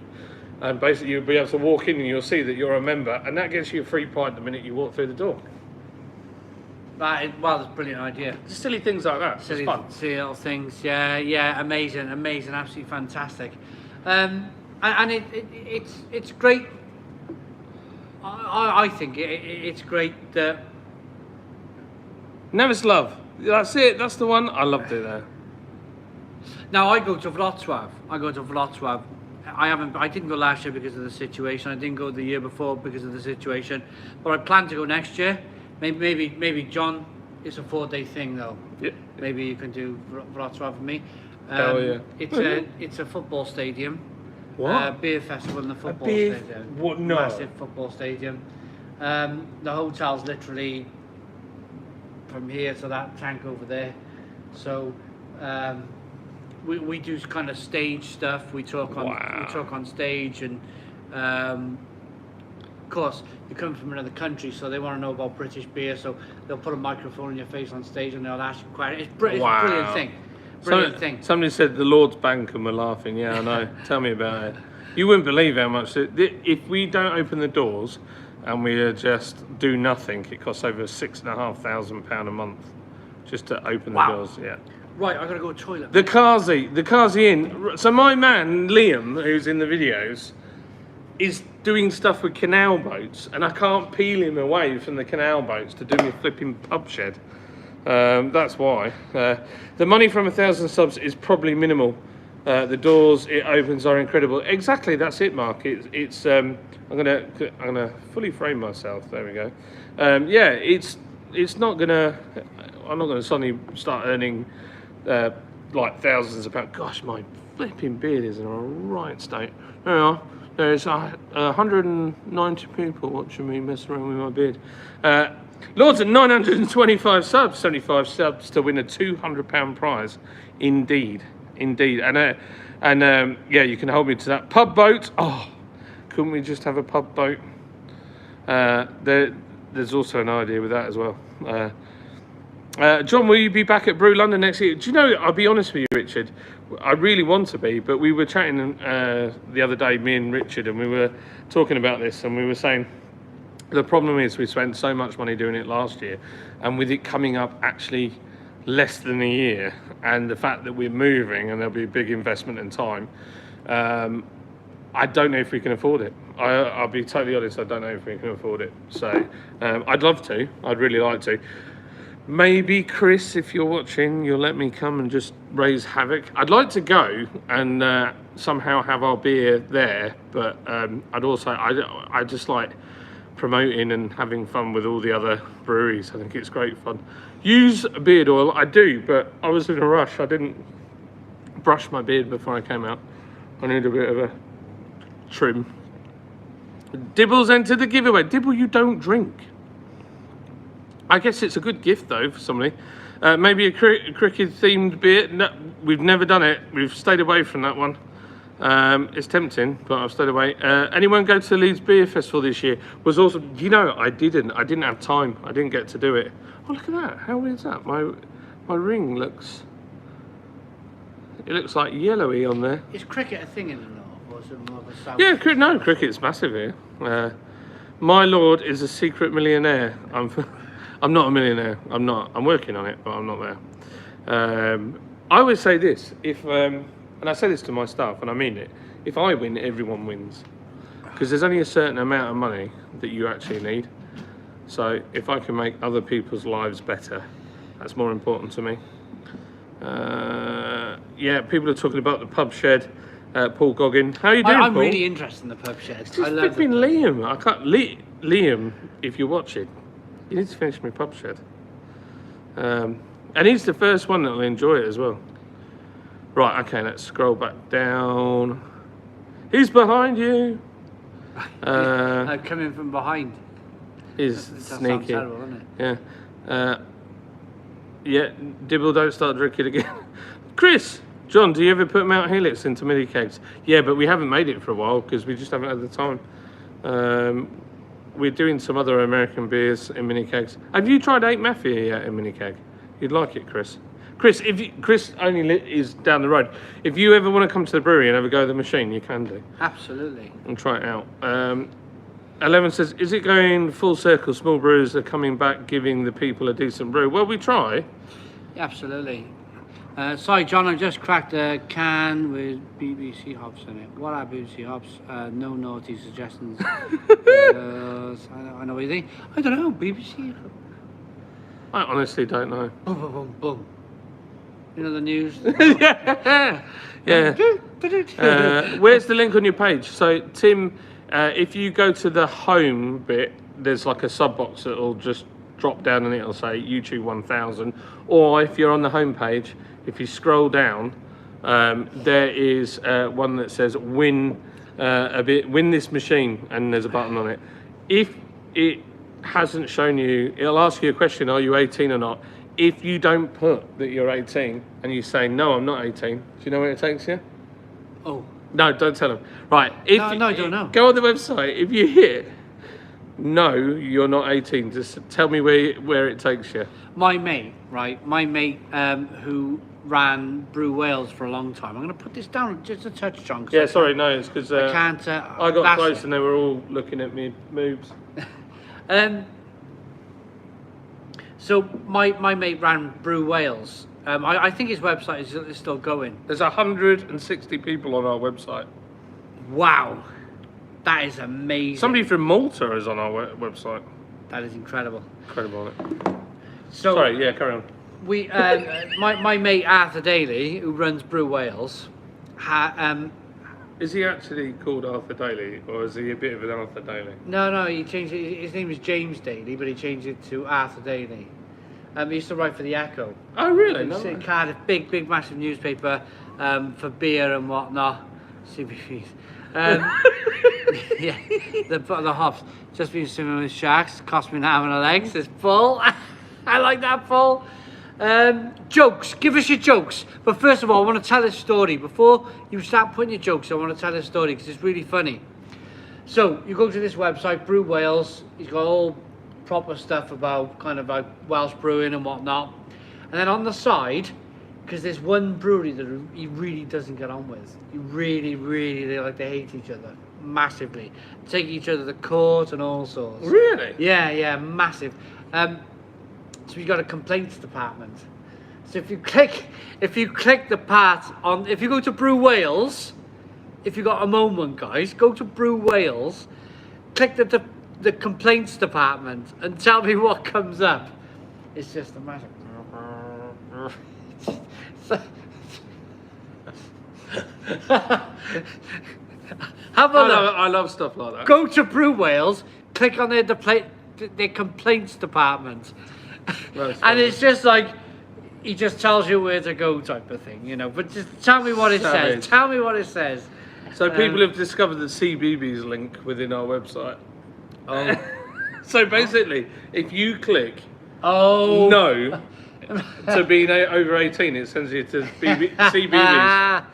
S2: and basically you'll be able to walk in and you'll see that you're a member, and that gets you a free pint the minute you walk through the door.
S1: That's a brilliant idea.
S2: Just silly things like that. It's fun.
S1: Silly little things. Yeah, amazing, absolutely fantastic. And it's great. I think it's great that.
S2: Nevis Love. That's it. That's the one. I loved it there.
S1: Now I go to Wrocław. I didn't go last year because of the situation. I didn't go the year before because of the situation. But I plan to go next year. Maybe John. It's a 4-day thing though.
S2: Yeah.
S1: Maybe you can do Wrocław for me.
S2: Hell yeah.
S1: It's a football stadium.
S2: What?
S1: Beer festival in the football stadium.
S2: What? No.
S1: Massive football stadium. The hotel's literally from here to that tank over there. So we do kind of stage stuff. We talk on stage, and of course you come from another country, so they want to know about British beer. So they'll put a microphone in your face on stage, and they'll ask you questions. It's a brilliant thing. Brilliant thing.
S2: Somebody said the Lord's Bank, and we're laughing. Yeah, I know. Tell me about it. You wouldn't believe how much if we don't open the doors and we just do nothing, it costs over £6,500 a month just to open the doors. Yeah.
S1: Right, I gotta go to the toilet.
S2: The Kazi Inn. So my man Liam, who's in the videos, is doing stuff with canal boats, and I can't peel him away from the canal boats to do my flipping pub shed. That's why. The money from 1,000 subs is probably minimal. The doors it opens are incredible. Exactly, that's it, Mark. It's. I'm gonna fully frame myself. There we go. Yeah, it's not gonna. I'm not gonna suddenly start earning like thousands of pounds. Gosh, my flipping beard is in a right state. There we are. There's 190 people watching me mess around with my beard. Lords at 925 subs, 75 subs to win a £200 prize. Indeed. And yeah, you can hold me to that. Pub boat. Oh, couldn't we just have a pub boat? There's also an idea with that as well. John, will you be back at Brew London next year? Do you know, I'll be honest with you, Richard, I really want to be, but we were chatting the other day, me and Richard, and we were talking about this, and we were saying, the problem is we spent so much money doing it last year, and with it coming up actually less than a year, and the fact that we're moving and there'll be a big investment in time, I don't know if we can afford it. I'll be totally honest, I don't know if we can afford it. So I'd love to, I'd really like to. Maybe Chris, if you're watching, you'll let me come and just raise havoc. I'd like to go and somehow have our beer there, but I'd also I just like promoting and having fun with all the other breweries. I think it's great fun. Use beard oil, I do, but I was in a rush. I didn't brush my beard before I came out. I need a bit of a trim. Dibble's entered the giveaway. Dibble, you don't drink. I guess it's a good gift though for somebody. Maybe a cricket themed beer. No, we've never done it. We've stayed away from that one. It's tempting, but I've stayed away. Anyone go to the Leeds Beer Festival this year? Was awesome. You know, I didn't have time. I didn't get to do it. Oh, look at that. How weird is that? My ring looks... It looks like yellowy on there.
S1: Is cricket a thing in the north, or is it more of a south?
S2: Yeah, no, cricket's massive here. My lord is a secret millionaire. I'm not a millionaire. I'm not. I'm working on it, but I'm not there. I always say this: if and I say this to my staff, and I mean it. If I win, everyone wins, because there's only a certain amount of money that you actually need. So if I can make other people's lives better, that's more important to me. Yeah, people are talking about the pub shed. Paul Goggin, how are you doing,
S1: I'm
S2: Paul?
S1: really interested in the pub shed.
S2: It's just flipping Liam. I can't. Liam, if you're watching, you need to finish my pub shed. And he's the first one that'll enjoy it as well. Right, okay, let's scroll back down. He's behind you.
S1: I'm coming from behind.
S2: Is
S1: That
S2: sneaky.
S1: sounds terrible, doesn't it?
S2: Yeah. Yeah, Dibble, don't start drinking again. Chris, John, do you ever put Mount Helix into mini kegs? Yeah, but we haven't made it for a while because we just haven't had the time. We're doing some other American beers in mini kegs. Have you tried 8 Mafia yet in mini keg? You'd like it, Chris. Chris only is down the road. If you ever want to come to the brewery and ever go to the machine, you can do.
S1: Absolutely.
S2: And try it out. 11 says, is it going full circle? Small brewers are coming back, giving the people a decent brew. Well, we try.
S1: Yeah, absolutely. Sorry, John, I just cracked a can with BBC hops in it. What are BBC hops? No naughty suggestions. I know what you think. I don't know, BBC.
S2: I honestly don't know.
S1: Boom, boom, boom, boom. You know the news?
S2: Yeah. Where's the link on your page? So, Tim, if you go to the home bit, there's like a sub box that'll just drop down and it'll say YouTube 1000. Or if you're on the home page, if you scroll down, there is one that says win win this machine, and there's a button on it. If it hasn't shown you, it'll ask you a question: are you 18 or not? If you don't put that you're 18 and you say no, I'm not 18, do you know where it takes you?
S1: Oh.
S2: No, don't tell them. Right. If
S1: No, I don't know.
S2: Go on the website. If you hit no, you're not 18, just tell me where it takes you.
S1: My mate, who ran Brew Wales for a long time. I'm going to put this down just a touch, John.
S2: Yeah, sorry, no, it's because
S1: I can't.
S2: I got close and they were all looking at me moves.
S1: So my mate ran Brew Wales. I think his website is still going.
S2: There's 160 people on our website.
S1: Wow, that is amazing.
S2: Somebody from Malta is on our website.
S1: That is incredible.
S2: Incredible, isn't it?
S1: So
S2: sorry, yeah, carry on.
S1: We, my mate Arthur Daly, who runs Brew Wales,
S2: is he actually called Arthur Daly, or is he a bit of an Arthur Daly?
S1: No, he changed it. His name is James Daly, but he changed it to Arthur Daly. He used to write for the Echo.
S2: Oh, really?
S1: No. Cardiff, big, massive newspaper for beer and whatnot. CBPs. Yeah, the hops. Just been swimming with sharks. Cost me an arm and a leg. Says Paul. I like that, Paul. Jokes. Give us your jokes. But first of all, I want to tell a story. Before you start putting your jokes, I want to tell a story because it's really funny. So you go to this website, Brew Wales. He's got all proper stuff about kind of like Welsh brewing and whatnot. And then on the side, because there's one brewery that he really doesn't get on with. He really, they hate each other massively. Take each other to court and all sorts.
S2: Really?
S1: Yeah, massive. So we got a complaints department. So if you click the part on, if you go to Brew Wales, if you got a moment, guys, go to Brew Wales, click the complaints department, and tell me what comes up. It's just a matter. Have a look.
S2: I love stuff like that.
S1: Go to Brew Wales, click on their complaints department, and it's just like he just tells you where to go type of thing, you know. But just tell me what it says. Tell me what it says.
S2: So people have discovered the CBBS link within our website.
S1: Oh.
S2: So basically, if you click
S1: Oh
S2: no to being over 18, it sends you to CBBS.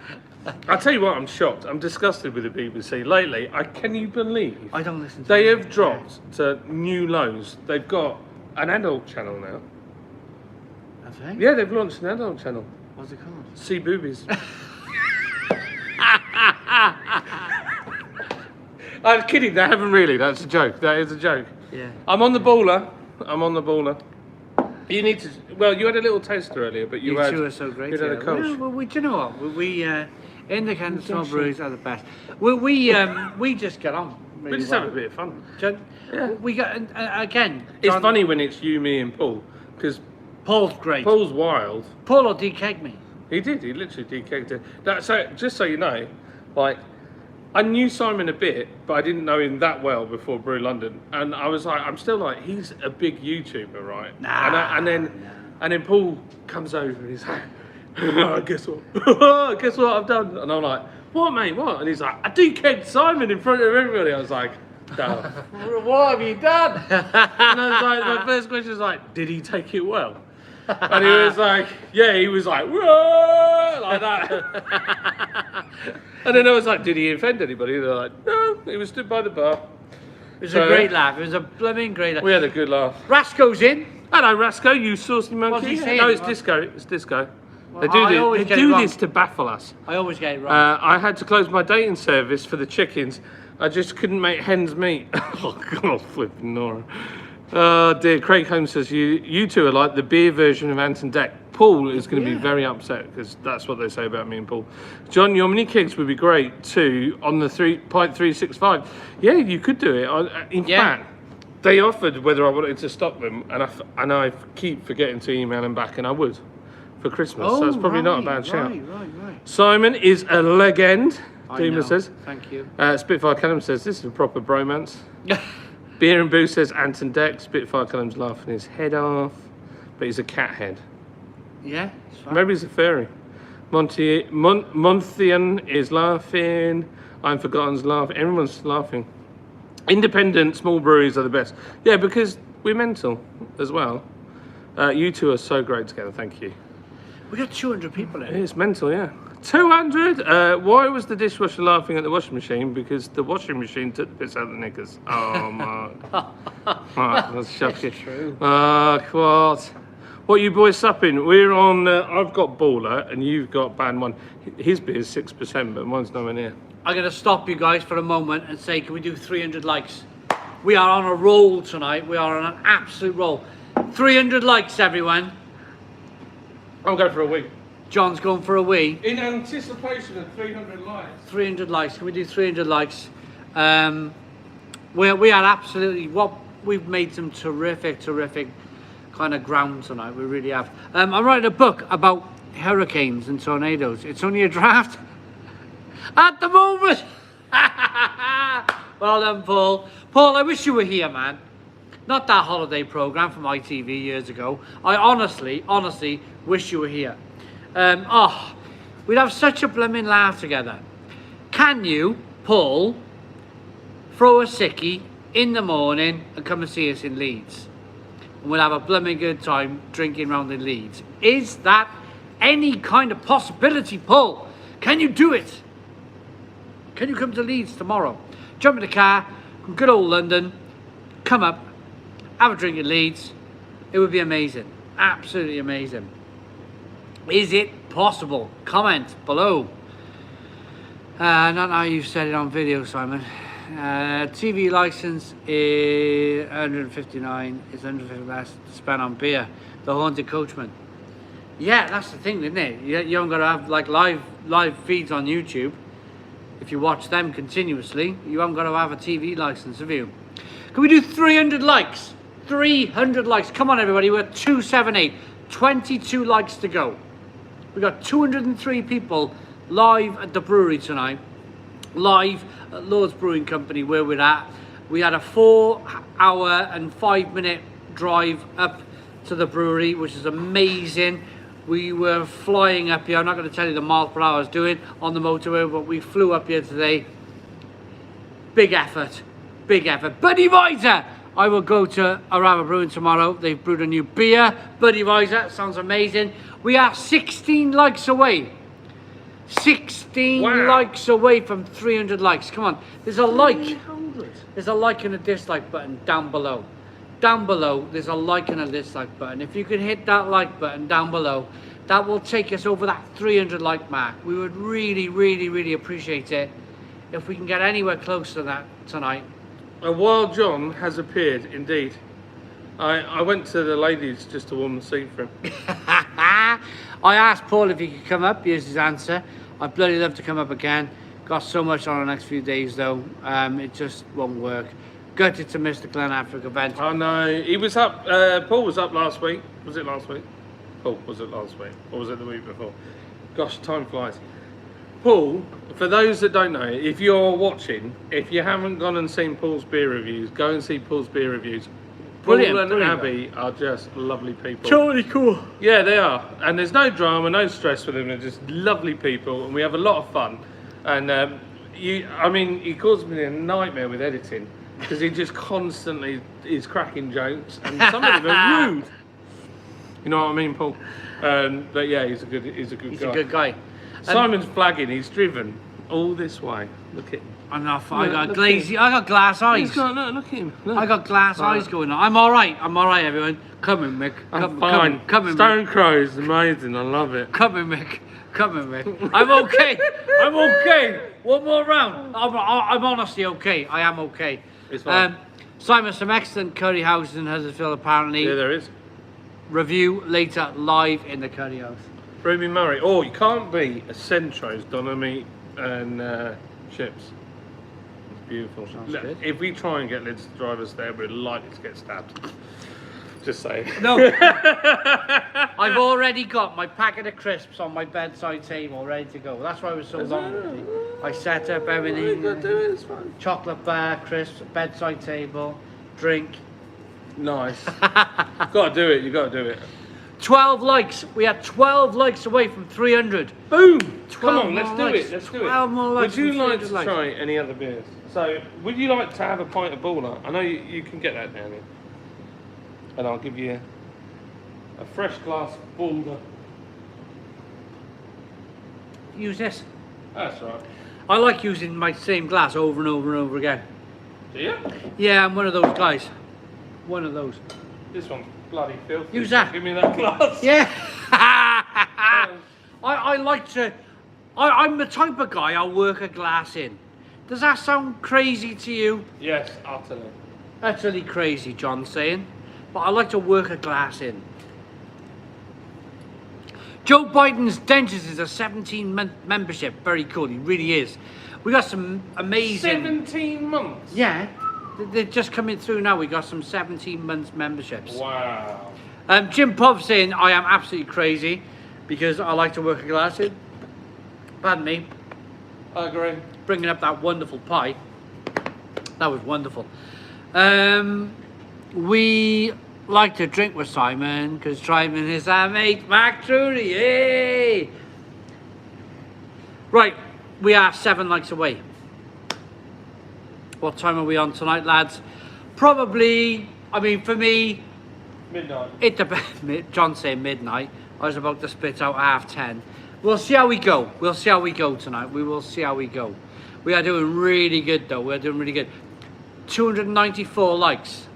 S2: I'll tell you what, I'm shocked. I'm disgusted with the BBC lately. Can you believe
S1: I don't listen to
S2: they
S1: them.
S2: have dropped to new lows? They've got an adult channel now.
S1: Have they?
S2: Yeah, they've launched an adult channel.
S1: What's it called?
S2: See Boobies. I'm kidding, they haven't really. That's a joke. That is a joke.
S1: Yeah.
S2: I'm on the baller. You need to. Well, you had a little taster earlier, but you had.
S1: two are so great.
S2: You had a coach.
S1: Well, do you know what? We independent small breweries are the best. We just get on. Really
S2: We just
S1: well.
S2: have a bit of fun.
S1: Yeah. We got again.
S2: It's
S1: John,
S2: funny when it's you, me, and Paul, because
S1: Paul's great.
S2: Paul's wild.
S1: Paul will de-keg me.
S2: He did. He literally dekegged it. So just so you know, like, I knew Simon a bit, but I didn't know him that well before Brew London, and I was like, I'm still like, he's a big YouTuber, right? And then Paul comes over and he's like, guess what? Guess what I've done? And I'm like, what, mate? What? And he's like, I dekegged Simon in front of everybody. I was like, no. What have you done? And I was like, my first question was like, did he take it well? And he was like, yeah, he was like, whoa, like that. And then I was like, did he offend anybody? They're like, no, he was stood by the bar.
S1: It was a great laugh. It was a blooming great laugh.
S2: We had a good laugh.
S1: Rasco's in.
S2: Hello, Rasco, you saucy monkey.
S1: What's he saying?
S2: No, it's disco. It's disco.
S1: Well,
S2: They do this to baffle us.
S1: I always get it wrong.
S2: I had to close my dating service for the chickens. I just couldn't make hens meet. Oh, God, flipping Nora. Oh, dear. Craig Holmes says, you two are like the beer version of Ant and Dec. Paul is going to be very upset because that's what they say about me and Paul. John, your mini kegs would be great too on the 3.365. Yeah, you could do it. In fact, they offered whether I wanted to stock them, and I keep forgetting to email them back, and I would for Christmas. So it's probably not a bad shout.
S1: Right.
S2: Simon is a legend.
S1: I
S2: Dima
S1: know.
S2: says.
S1: Thank you.
S2: Spitfire Callum says this is a proper bromance. Beer and Boo says Ant and Dec. Spitfire Callum's laughing his head off, but he's a cat head.
S1: Yeah, it's fine.
S2: Maybe he's a fairy. Monthian is laughing. I'm Forgotten's laughing. Everyone's laughing. Independent small breweries are the best. Yeah, because we're mental as well. You two are so great together. Thank you.
S1: We got 200 people in.
S2: It's mental, yeah. 200? Why was the dishwasher laughing at the washing machine? Because the washing machine took the piss out of the knickers. Oh, Mark. Mark, that's shocking.
S1: It's true.
S2: What you boys supping? We're on, I've got Baller and you've got Band 1. His beer's 6%, but mine's nowhere near.
S1: I'm going to stop you guys for a moment and say, can we do 300 likes? We are on a roll tonight. We are on an absolute roll. 300 likes, everyone.
S2: I'll go for a week.
S1: John's going for a wee.
S2: In anticipation of 300 likes.
S1: 300 likes. Can we do 300 likes? We are absolutely, we've made some terrific kind of ground tonight. We really have. I'm writing a book about hurricanes and tornadoes. It's only a draft at the moment. Well done, Paul. Paul, I wish you were here, man. Not that holiday program from ITV years ago. I honestly wish you were here. We'd have such a blooming laugh together. Can you, Paul, throw a sickie in the morning and come and see us in Leeds? And we'll have a blooming good time drinking round in Leeds. Is that any kind of possibility, Paul? Can you do it? Can you come to Leeds tomorrow? Jump in the car from good old London, come up, have a drink at Leeds. It would be amazing. Absolutely amazing. Is it possible? Comment below. Not now you've said it on video, Simon. TV license is 159. It's 150 less to spend on beer. The Haunted Coachman. Yeah, that's the thing, isn't it? You haven't got to have like live feeds on YouTube. If you watch them continuously, you haven't got to have a TV license, have you? Can we do 300 likes? 300 likes. Come on, everybody. We're at 278. 22 likes to go. We got 203 people live at the brewery tonight. Live at Lord's Brewing Company, where we're at. We had a 4-hour and 5-minute drive up to the brewery, which is amazing. We were flying up here. I'm not going to tell you the miles per hour I was doing on the motorway, but we flew up here today. Big effort. Big effort. Budweiser! I will go to Arava Brewing tomorrow. They've brewed a new beer. Budweiser. Sounds amazing. We are 16 likes away. 16 likes away from 300 likes. Come on. There's a like.
S2: 300.
S1: There's a like and a dislike button down below. Down below, there's a like and a dislike button. If you could hit that like button down below, that will take us over that 300 like mark. We would really, really, really appreciate it if we can get anywhere close to that tonight.
S2: A Wild John has appeared, indeed. I went to the ladies just to warm the seat for him.
S1: I asked Paul if he could come up. Here's his answer. I'd bloody love to come up again. Got so much on the next few days though. It just won't work. Gutted to miss the Glen Africa event.
S2: Oh no, he was up, Paul was up last week. Was it last week? Paul, was it last week? Or was it the week before? Gosh, time flies. Paul, for those that don't know, if you're watching, if you haven't gone and seen Paul's beer reviews, go and see Paul's beer reviews.
S1: Brilliant,
S2: Paul and
S1: brilliant.
S2: Abby are just lovely people.
S1: Totally cool.
S2: Yeah, they are. And there's no drama, no stress with them. They're just lovely people, and we have a lot of fun. And he caused me a nightmare with editing because he just constantly is cracking jokes, and some of them are rude. You know what I mean, Paul? But yeah, he's a good guy.
S1: He's a good guy.
S2: Simon's flagging. He's driven all this way. Look at him.
S1: Enough. I got glazy. I got glass eyes.
S2: Look at him. Look.
S1: I got glass eyes going on. I'm all right. I'm all right, everyone. Come in, Mick.
S2: I'm fine.
S1: Come in,
S2: Stone
S1: Mick.
S2: Crow's amazing. I love it.
S1: Come in, Mick. Come in, Mick. I'm okay. I'm okay. One more round. I'm honestly okay. I am okay.
S2: It's fine.
S1: Simon, some excellent curry houses in Huddersfield apparently.
S2: Yeah, there is.
S1: Review later live in the curry house.
S2: Ruby Murray. Oh, you can't beat a Centro's doner meat and chips. It's beautiful.
S1: Sounds
S2: Look,
S1: good.
S2: if we try and get Lids drivers there, we're likely to get stabbed. Just saying.
S1: No. I've already got my packet of crisps on my bedside table ready to go. That's why I was so long with it. I set up everything.
S2: You got to do it. It's fine.
S1: Chocolate bar, crisps, bedside table, drink.
S2: Nice. Got to do it. You got to do it.
S1: 12 likes. We are 12 likes away from 300.
S2: Boom!
S1: 12
S2: Come on,
S1: more
S2: let's do
S1: likes.
S2: it. Let's do
S1: 12
S2: it.
S1: more likes
S2: Would you
S1: from
S2: like to
S1: 300 likes.
S2: try any other beers? So, would you like to have a pint of Baller? I know you can get that down here. And I'll give you a fresh glass Baller.
S1: Use this.
S2: That's right.
S1: I like using my same glass over and over and over again.
S2: Do you?
S1: Yeah, I'm one of those guys. One of those.
S2: This one's bloody filthy.
S1: Use that.
S2: Give me that glass.
S1: Yeah. I like to. I'm the type of guy I'll work a glass in. Does that sound crazy to you?
S2: Yes, utterly.
S1: Utterly crazy, John's saying. But I like to work a glass in. Joe Biden's dentist is a 17-month membership. Very cool. He really is. We got some amazing.
S2: 17 months.
S1: Yeah. They're just coming through now. We got some 17 months memberships.
S2: Wow.
S1: Jim Pov saying I am absolutely crazy because I like to work a glass in. Pardon me.
S2: I agree.
S1: Bringing up that wonderful pie. That was wonderful. We like to drink with Simon because Simon is our mate, Mark Trudy. Yay! Right, we are 7 likes away. What time are we on tonight, lads? Probably, I mean, for me,
S2: Midnight.
S1: it depends. John saying midnight. I was about to spit out 10:30. We'll see how we go. We'll see how we go tonight. We will see how we go. We are doing really good, though. We're doing really good. 294 likes.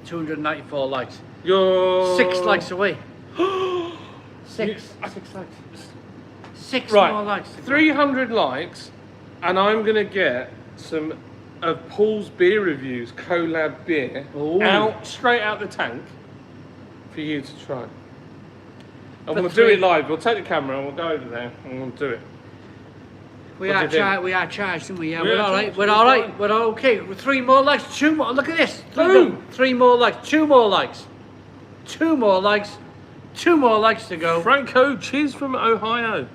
S1: 294 likes.
S2: You're
S1: 6 likes away. Six likes. 6
S2: Right.
S1: more likes. to go.
S2: 300 likes, and I'm going to get some of Paul's beer reviews, collab beer,
S1: Ooh.
S2: out straight out the tank for you to try. And
S1: For
S2: we'll do
S1: three-
S2: it live. We'll take the camera and we'll go over there and we'll do it.
S1: We
S2: What
S1: are
S2: do you think?
S1: charged, didn't we? Yeah,
S2: We
S1: we're
S2: are
S1: all right.
S2: charged,
S1: We're
S2: we're
S1: all right.
S2: fine.
S1: We're all okay. With 3 more likes, 2 more. Look at this.
S2: Boom.
S1: 3 more likes, 2 more likes, 2 more likes, 2 more likes to go.
S2: Franco Cheese from Ohio.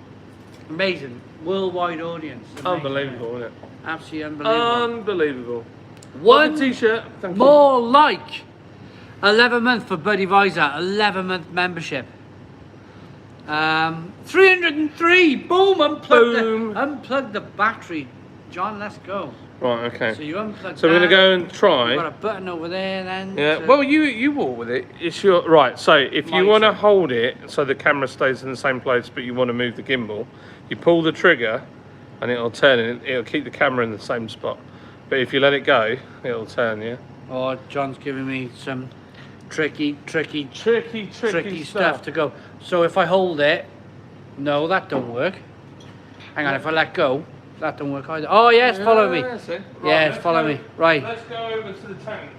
S1: Amazing. Worldwide audience. Amazing.
S2: Unbelievable, isn't it?
S1: Absolutely unbelievable.
S2: Unbelievable.
S1: One
S2: T-shirt. Thank you.
S1: more like. 11 month for Buddy Visor. 11-month membership. 303. Boom.
S2: Boom.
S1: Unplug the battery. John, let's go.
S2: Right, okay.
S1: So you unplug
S2: So we're
S1: that.
S2: going to go and try.
S1: We've got a button over there then.
S2: Yeah,
S1: to-
S2: well, you walk with it. It's your right. So if you
S1: Might
S2: want to
S1: be.
S2: hold it so the camera stays in the same place, but you want to move the gimbal, you pull the trigger, and it'll turn, and it'll keep the camera in the same spot. But if you let it go, it'll turn. Yeah.
S1: Oh, John's giving me some tricky
S2: Tricky
S1: stuff to go. So if I hold it, no, that don't work. Hang on, if I let go, that don't work either. Oh yes, follow me.
S2: That's it.
S1: Yes,
S2: let's
S1: follow
S2: go-
S1: me. Right.
S2: Let's go over to the tanks.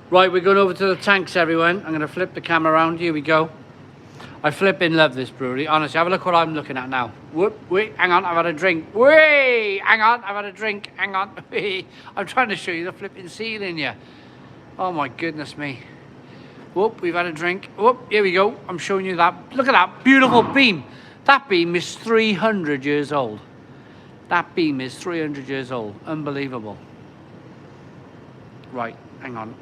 S1: Right, we're going over to the tanks, everyone. I'm going to flip the camera around. Here we go. I flipping love this brewery. Honestly, have a look what I'm looking at now. Whoop, wait, hang on, I've had a drink. Wait, hang on, I've had a drink. Hang on. I'm trying to show you the flipping ceiling here. Oh my goodness me. Whoop, we've had a drink. Whoop, here we go. I'm showing you that. Look at that beautiful beam. That beam is 300 years old. That beam is 300 years old. Unbelievable. Right, hang on.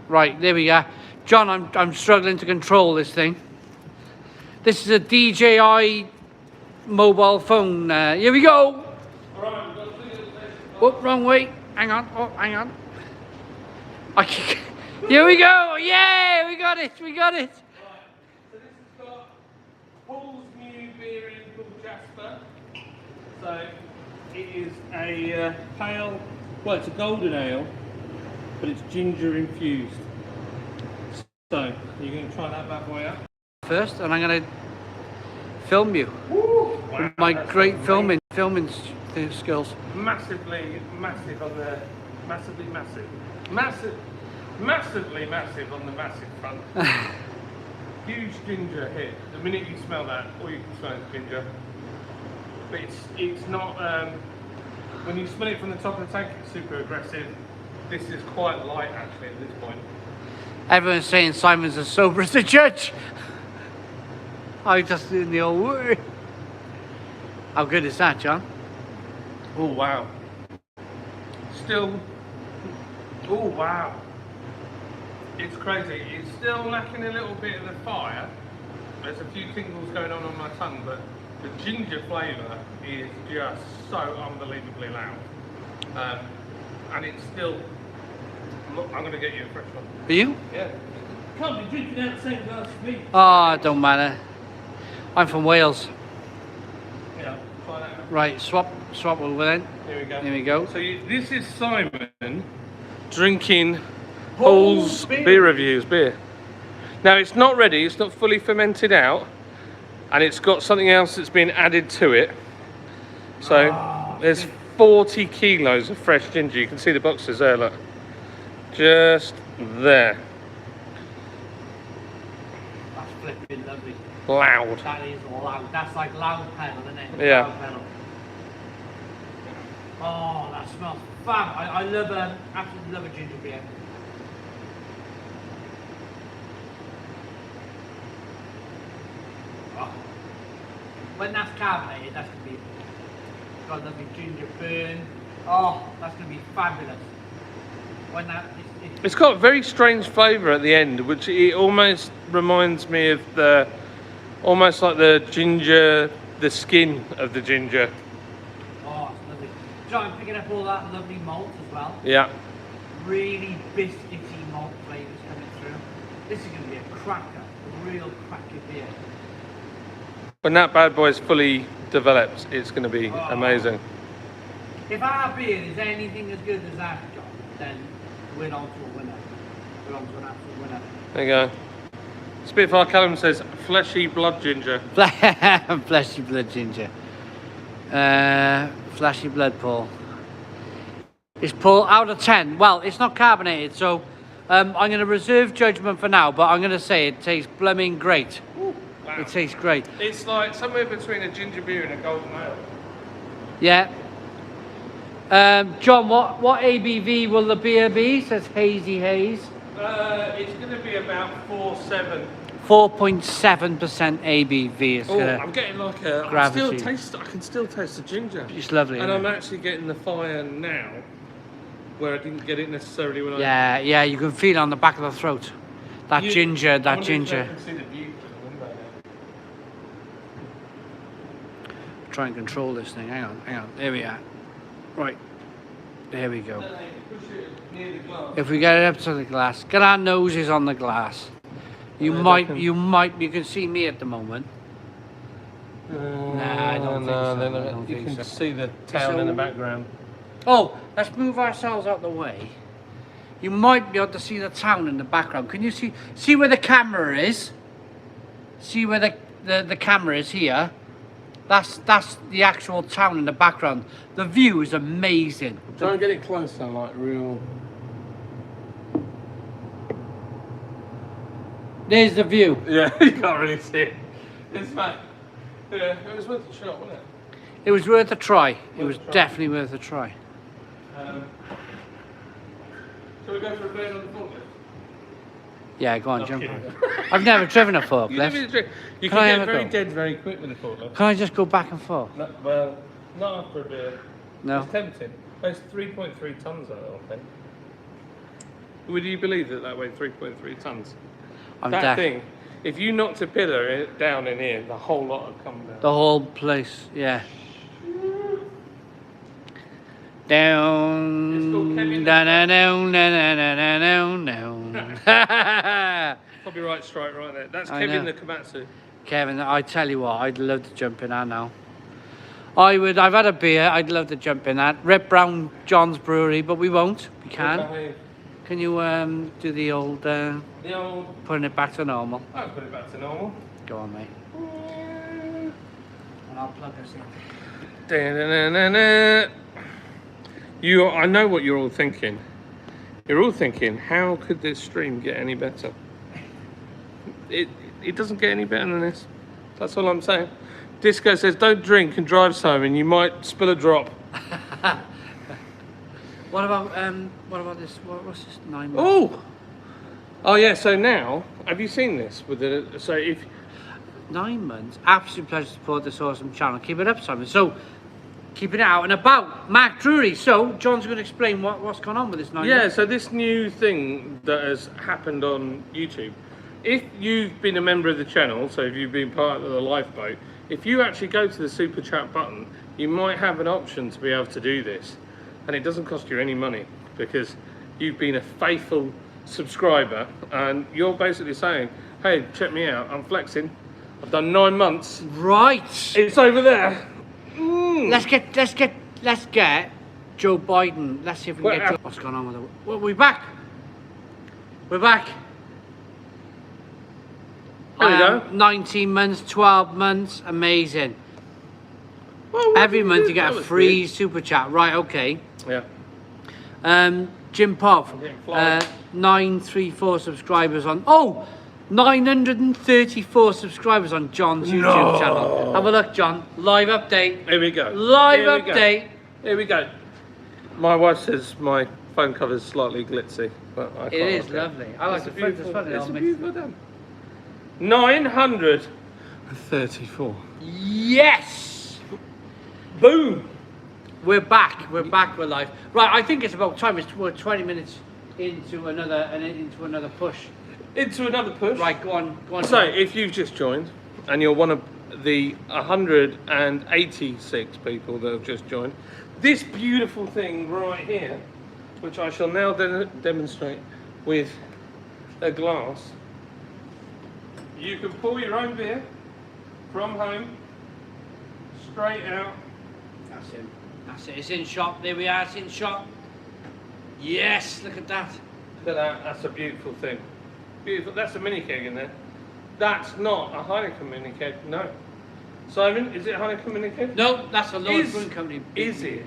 S1: Right, there we go. John, I'm struggling to control this thing. This is a DJI mobile phone. Here we go. Oh, wrong way. Hang on. Oh, hang on. Here we go. Yeah, we got it.
S2: So this has got Paul's new beer in called Jasper. So it is a pale, well, it's a golden ale, but it's ginger infused. So you're going to try that bad boy out.
S1: First, and I'm going to film you.
S2: Woo! Wow,
S1: My
S2: that's
S1: great
S2: amazing.
S1: filming skills.
S2: Massively massive on the massively massive on the massive front. Huge ginger hit. The minute you smell that, all you can smell is ginger. But it's not. When you smell it from the top of the tank, it's super aggressive. This is quite light actually at this point.
S1: Everyone's saying Simon's as sober as the judge. I just in the old word. How good is that, John?
S2: Oh wow. Still. Oh wow. It's crazy. It's still lacking a little bit of the fire. There's a few tingles going on my tongue, but the ginger flavour is just so unbelievably loud. And it's still. Look, I'm going to get you a fresh one.
S1: Are you?
S2: Yeah. Can't be drinking out the same glass as me.
S1: Oh, it don't matter. I'm from Wales.
S2: Yeah, try that out.
S1: Right, swap over then.
S2: Here we go.
S1: Here we go.
S2: So this is Simon drinking Paul's beer reviews beer. Now it's not ready, it's not fully fermented out, and it's got something else that's been added to it. So there's 40 kilos of fresh ginger. You can see the boxes there, look. Just there.
S1: That's flipping lovely.
S2: Loud.
S1: That is loud. That's like loud pedal, isn't it?
S2: Yeah.
S1: Loud pedal. Oh, that smells fab. I love absolutely love a ginger beer. Oh. When that's carbonated, that's gonna be got a lovely ginger burn. Oh, that's gonna be fabulous. When that
S2: It's got a very strange flavour at the end, which it almost reminds me of almost like the ginger, the skin of the ginger.
S1: oh, it's lovely. John, I'm picking up all that lovely malt as well.
S2: Yeah.
S1: Really biscuity malt flavours coming through. This is going to be a cracker, a real cracker beer.
S2: When that bad boy is fully developed, it's going to be amazing.
S1: If our beer is anything as good as that, John, then we're on to a winner. We're on to an absolute winner.
S2: There you go. Spitfire Callum says, fleshy blood ginger.
S1: Fleshy blood ginger. Flashy blood, Paul. Is Paul out of 10? Well, it's not carbonated, so I'm going to reserve judgment for now, but I'm going to say it tastes blooming great.
S2: Ooh, wow.
S1: It tastes great.
S2: It's like somewhere between a ginger beer and a golden ale.
S1: Yeah, John, what ABV will the beer be? Says Hazy Haze.
S2: It's going to be about 4.7.
S1: 4.7% ABV. It's
S2: Oh,
S1: gonna
S2: I'm getting like a.
S1: gravity.
S2: I can still taste the ginger.
S1: It's lovely.
S2: And
S1: isn't
S2: I'm
S1: it?
S2: actually getting the fire now, where I didn't get it necessarily when I.
S1: Yeah, you can feel it on the back of the throat. That ginger,
S2: I
S1: that
S2: wonder if
S1: ginger.
S2: I can see the view through the window now.
S1: Try and control this thing. Hang on. There we are. Right. There we go.
S2: Push it near the glass.
S1: If we get it up to the glass, get our noses on the glass. You can see me at the moment. Nah, I don't think so. I don't
S2: You
S1: think
S2: can
S1: so.
S2: see the town in the background.
S1: Oh, let's move ourselves out the way. You might be able to see the town in the background. Can you see where the camera is? See where the camera is here? That's the actual town in the background. The view is amazing.
S2: Try and get it closer, like real.
S1: There's the view.
S2: Yeah, you can't really see it. It's fine. Yeah, it was worth a shot, wasn't it?
S1: It was worth a try. It was
S2: a try.
S1: definitely worth a try.
S2: Shall we go for a blade on the forklift?
S1: Yeah, go on,
S2: Not
S1: jump
S2: kidding.
S1: on. I've never driven a
S2: You,
S1: forklift.
S2: you
S1: Can I
S2: can
S1: have
S2: get
S1: a
S2: very
S1: go?
S2: dead very quick with a forklift.
S1: Can I just go back and forth?
S2: No, well, not after a beer.
S1: No.
S2: It's tempting. It's 3.3 tonnes, that little thing. Would you believe that weighed 3.3 tonnes?
S1: I'm
S2: That
S1: deaf.
S2: thing, if you knocked a pillar down in here, the whole lot would come down.
S1: The whole place, yeah. Down,
S2: Kevin.
S1: down, down, down, down, down, down.
S2: Copyright strike right there. That's
S1: I
S2: Kevin
S1: know.
S2: the Komatsu.
S1: Kevin, I tell you what, I'd love to jump in that now. I've had a beer, I'd love to jump in that. Rip round John's Brewery, but we won't. We can. Can you do the old
S2: The old.
S1: putting it back to normal?
S2: I'll put it back to normal.
S1: Go on, mate. And I'll plug us in.
S2: Da-na-na-na-na. I know what you're all thinking. You're all thinking, how could this stream get any better? It doesn't get any better than this. That's all I'm saying. Disco says, don't drink and drive home, and you might spill a drop.
S1: What about this? What's this 9 months?
S2: Oh yeah. So now, have you seen this? So if
S1: 9 months, absolute pleasure to support this awesome channel. Keep it up, Simon. So, keeping it out and about. Mark Drury. So, John's going to explain what's gone on with this 9
S2: yeah,
S1: months.
S2: so this new thing that has happened on YouTube. If you've been a member of the channel, so if you've been part of the lifeboat, if you actually go to the super chat button, you might have an option to be able to do this. And it doesn't cost you any money because you've been a faithful subscriber and you're basically saying, hey, check me out, I'm flexing. I've done 9 months.
S1: Right.
S2: It's over there.
S1: Let's get Joe Biden. Let's see if we can get Joe. What's going on with it? Well, we're back. We're back.
S2: There we go.
S1: 19 months, 12 months, amazing.
S2: Well, what
S1: Every
S2: did
S1: month
S2: do?
S1: you get
S2: That
S1: a
S2: was
S1: free
S2: weird.
S1: super chat. Right, okay.
S2: Yeah.
S1: Jim Pop,
S2: getting flying.
S1: 934 subscribers on. Oh, 934 subscribers on John's YouTube channel. Have a look, John. Live update.
S2: Here we go.
S1: Live
S2: Here we go.
S1: update.
S2: Here we go. My wife says my phone cover's slightly glitzy, but I can't.
S1: It is
S2: help it.
S1: lovely. I like the front. It's funny.
S2: It's
S1: I'll
S2: a
S1: mix-
S2: beautiful done. 934.
S1: Yes.
S2: Boom.
S1: We're back. We're back. We're live. Right. I think it's about time. We're 20 minutes into another push.
S2: Into another push.
S1: Right. Go on. Go on.
S2: So,
S1: John.
S2: if you've just joined and you're one of the 186 people that have just joined, this beautiful thing right here, which I shall now demonstrate with a glass, you can pour your own beer from home, straight out.
S1: That's it. That's it. It's in shop. There we are. It's in shop. Yes. Look at that.
S2: Look at that, that's a beautiful thing. Beautiful, that's a mini keg in there. That's not a Heineken mini keg, no. Simon, is it a Heineken mini keg?
S1: No, that's a Lord
S2: Is-
S1: Brewing Company.
S2: Is it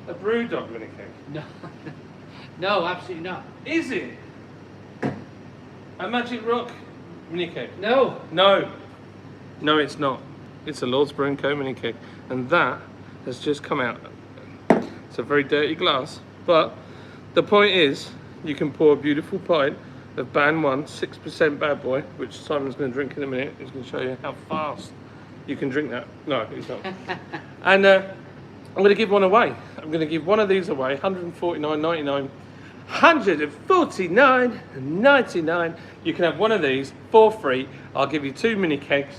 S2: a Brewdog mini keg?
S1: No. No, absolutely not.
S2: Is it a Magic Rock mini keg?
S1: No.
S2: No. No, it's not. It's a Lord's Brewing Co mini keg. And that has just come out. It's a very dirty glass, but the point is, you can pour a beautiful pint of Ban 1 6% Bad Boy, which Simon's going to drink in a minute. He's going to show you how fast you can drink that. No, he's not. And I'm going to give one away. I'm going to give one of these away, $149.99. $149.99. You can have one of these for free. I'll give you 2 mini kegs.